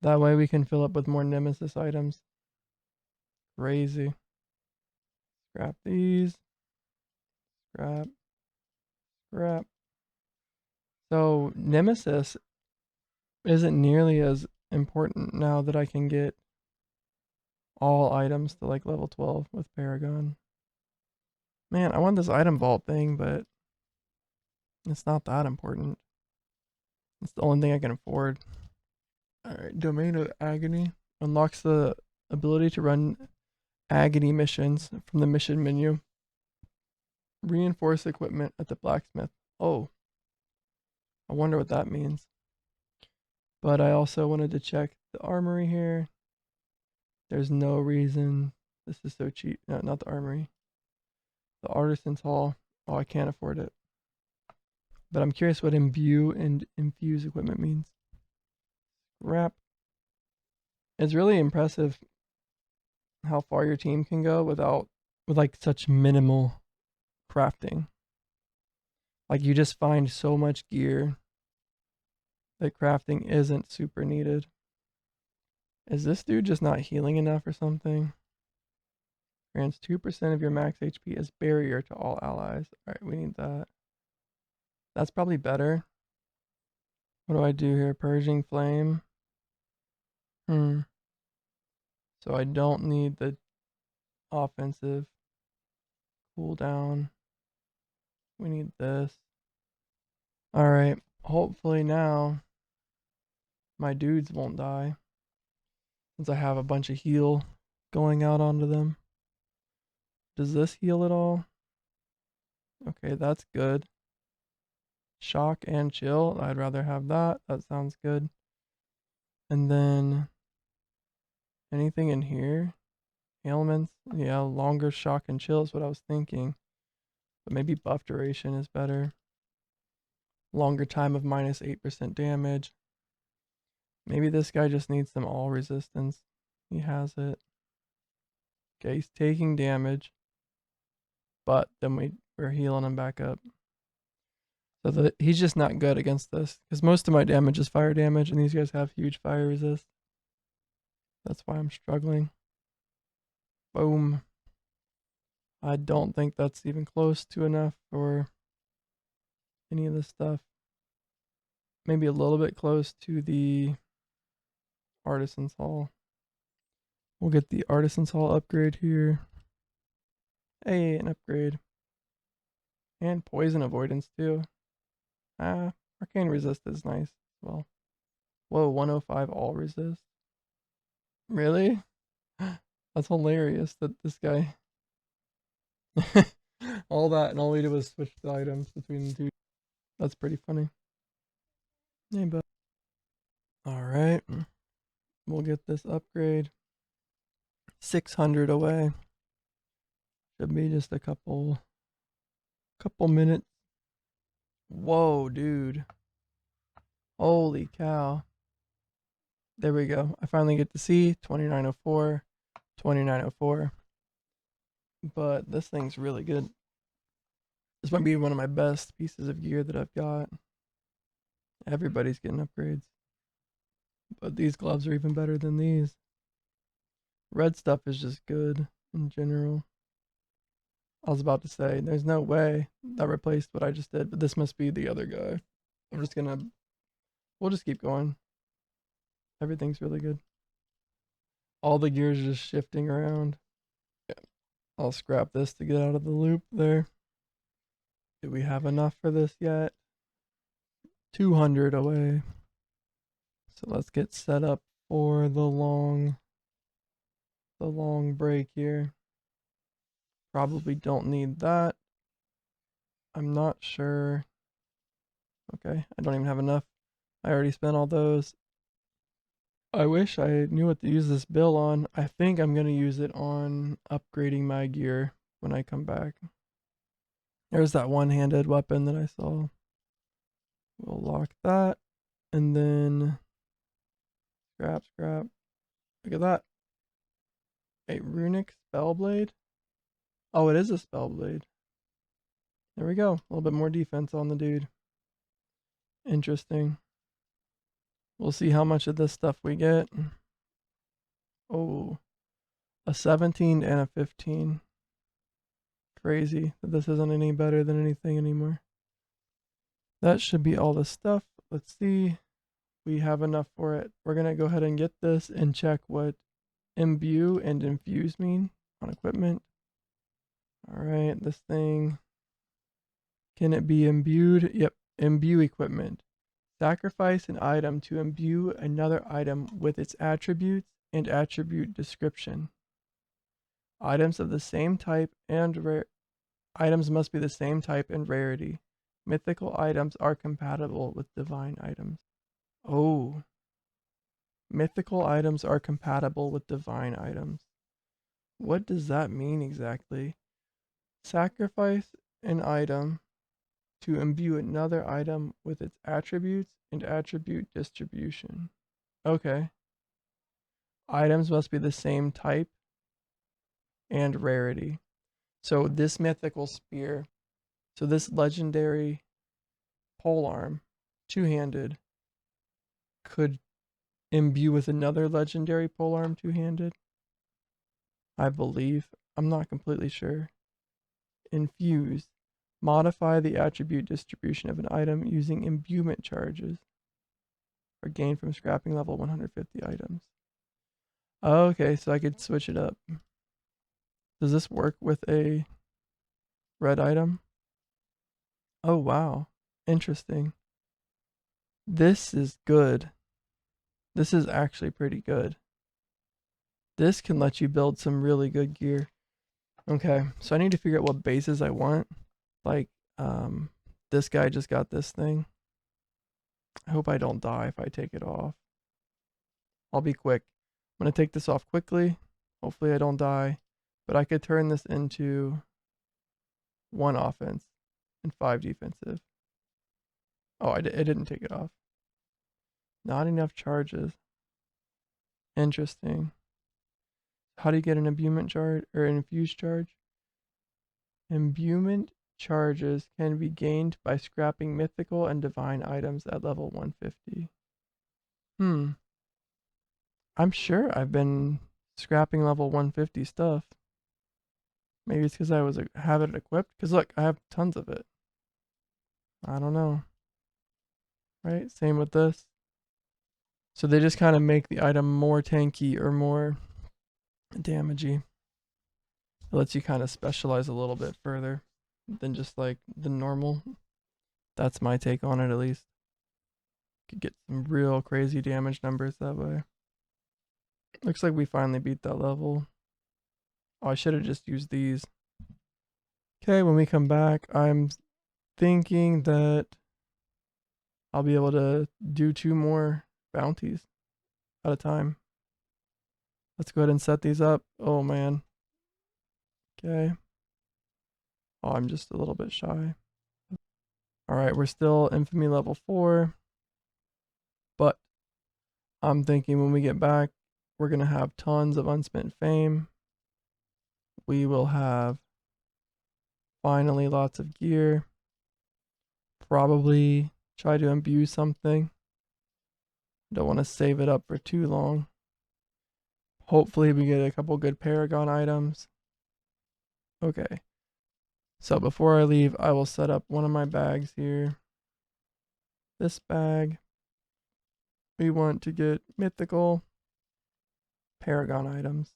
That way we can fill up with more Nemesis items. Crazy. Scrap these. Scrap. Scrap. So Nemesis isn't nearly as important now that I can get all items to like level 12 with Paragon. Man, I want this item vault thing, but it's not that important. It's the only thing I can afford. Alright, Domain of Agony unlocks the ability to run agony missions from the mission menu. Reinforce equipment at the blacksmith. Oh, I wonder what that means. But I also wanted to check the armory here. There's no reason. This is so cheap. No, not the armory. The artisan's hall. Oh, I can't afford it. But I'm curious what imbue and infuse equipment means. Wrap. It's really impressive how far your team can go with like such minimal crafting. Like you just find so much gear that crafting isn't super needed. Is this dude just not healing enough or something? Grants 2% of your max HP as barrier to all allies. Alright, we need that. That's probably better. What do I do here? Purging Flame. So I don't need the offensive cooldown. We need this. Alright, hopefully now my dudes won't die. Since I have a bunch of heal going out onto them. Does this heal at all? Okay, that's good. Shock and chill. I'd rather have that. That sounds good. And then anything in here? Ailments? Yeah, longer shock and chill is what I was thinking. But maybe buff duration is better. Longer time of minus 8% damage. Maybe this guy just needs some all resistance. He has it. Okay, he's taking damage. But then we're healing him back up. So he's just not good against this. Because most of my damage is fire damage. And these guys have huge fire resist. That's why I'm struggling. Boom. I don't think that's even close to enough for any of this stuff. Maybe a little bit close to the Artisan's Hall. We'll get the Artisan's Hall upgrade here. Hey, an upgrade. And poison avoidance too. Arcane resist is nice as well. Whoa, 105 all resist. Really? That's hilarious that this guy all that and all we did was switch the items between the two. That's pretty funny. Hey, but alright. We'll get this upgrade. 600 away. Should be just a couple minutes. Whoa, dude. Holy cow. There we go. I finally get to see 2904, 2904. But this thing's really good. This might be one of my best pieces of gear that I've got. Everybody's getting upgrades. But these gloves are even better than these. Red stuff is just good in general. I was about to say, there's no way that replaced what I just did, but this must be the other guy. We'll just keep going. Everything's really good. All the gears just shifting around. Yeah. I'll scrap this to get out of the loop there. Do we have enough for this yet? 200 away. So let's get set up for the long break here. Probably don't need that. I'm not sure. Okay, I don't even have enough. I already spent all those. I wish I knew what to use this bill on. I think I'm going to use it on upgrading my gear when I come back. There's that one-handed weapon that I saw. We'll lock that. And then scrap. Look at that. A runic spellblade. Oh, it is a spellblade. There we go. A little bit more defense on the dude. Interesting. We'll see how much of this stuff we get. Oh, a 17 and a 15. Crazy that this isn't any better than anything anymore. That should be all the stuff. Let's see. We have enough for it. We're going to go ahead and get this and check what imbue and infuse mean on equipment. All right, this thing. Can it be imbued? Yep, imbue equipment. Sacrifice an item to imbue another item with its attributes and attribute description. Items of the same type and items must be the same type and rarity. Mythical items are compatible with divine items. Oh. Mythical items are compatible with divine items. What does that mean exactly? Sacrifice an item to imbue another item with its attributes and attribute distribution. Okay. Items must be the same type and rarity. So this mythical spear, so this legendary polearm, two-handed, could imbue with another legendary polearm two-handed. I believe. I'm not completely sure. Infuse. Modify the attribute distribution of an item using imbuement charges or gained from scrapping level 150 items. Okay, so I could switch it up. Does this work with a red item? Oh, wow. Interesting. This is good. This is actually pretty good. This can let you build some really good gear. Okay, so I need to figure out what bases I want. Like, this guy just got this thing. I hope I don't die if I take it off. I'll be quick. I'm going to take this off quickly. Hopefully I don't die. But I could turn this into 1 offense and 5 defensive. Oh, it didn't take it off. Not enough charges. Interesting. How do you get an imbuement charge or an infused charge? Imbuement charges can be gained by scrapping mythical and divine items at level 150. I'm sure I've been scrapping level 150 stuff. Maybe it's because I have it equipped. Because look, I have tons of it. I don't know. Right? Same with this. So they just kind of make the item more tanky or more damagey. It lets you kind of specialize a little bit further than just like the normal. That's my take on it, at least. Could get some real crazy damage numbers that way. Looks like we finally beat that level. Oh, I should have just used these. Okay, when we come back, I'm thinking that I'll be able to do 2 more bounties at a time. Let's go ahead and set these up. Oh, man. Okay. Oh, I'm just a little bit shy. Alright, we're still infamy level 4. But I'm thinking when we get back, we're going to have tons of unspent fame. We will have finally lots of gear. Probably try to imbue something. Don't want to save it up for too long. Hopefully we get a couple good Paragon items. Okay. So before I leave, I will set up one of my bags here. This bag. We want to get mythical Paragon items.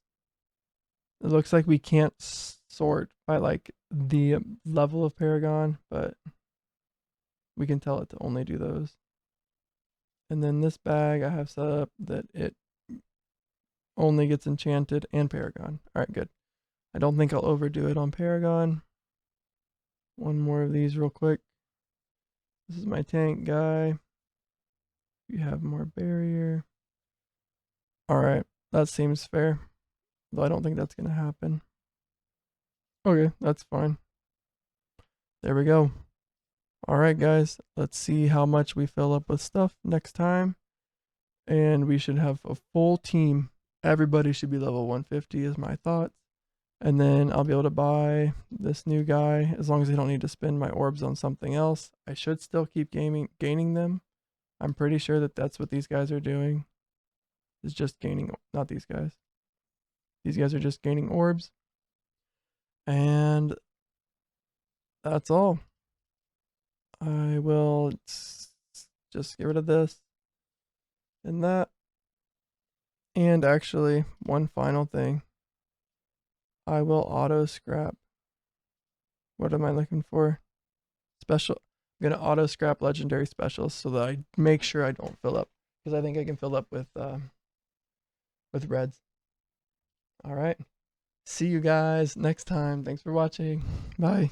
It looks like we can't sort by like the level of Paragon, but we can tell it to only do those. And then this bag I have set up that it only gets enchanted and Paragon. Alright, good. I don't think I'll overdo it on Paragon. One more of these real quick. This is my tank guy. You have more barrier. Alright, that seems fair. Though I don't think that's going to happen. Okay, that's fine. There we go. Alright guys, let's see how much we fill up with stuff next time. And we should have a full team. Everybody should be level 150 is my thoughts. And then I'll be able to buy this new guy as long as I don't need to spend my orbs on something else. I should still keep gaining them. I'm pretty sure that that's what these guys are doing. Is just gaining, not these guys. These guys are just gaining orbs. And that's all. I will just get rid of this and that. And actually, one final thing. I will auto scrap. What am I looking for? I'm gonna auto scrap legendary specials so that I make sure I don't fill up, because I think I can fill up with reds. All right. See you guys next time. Thanks for watching. Bye.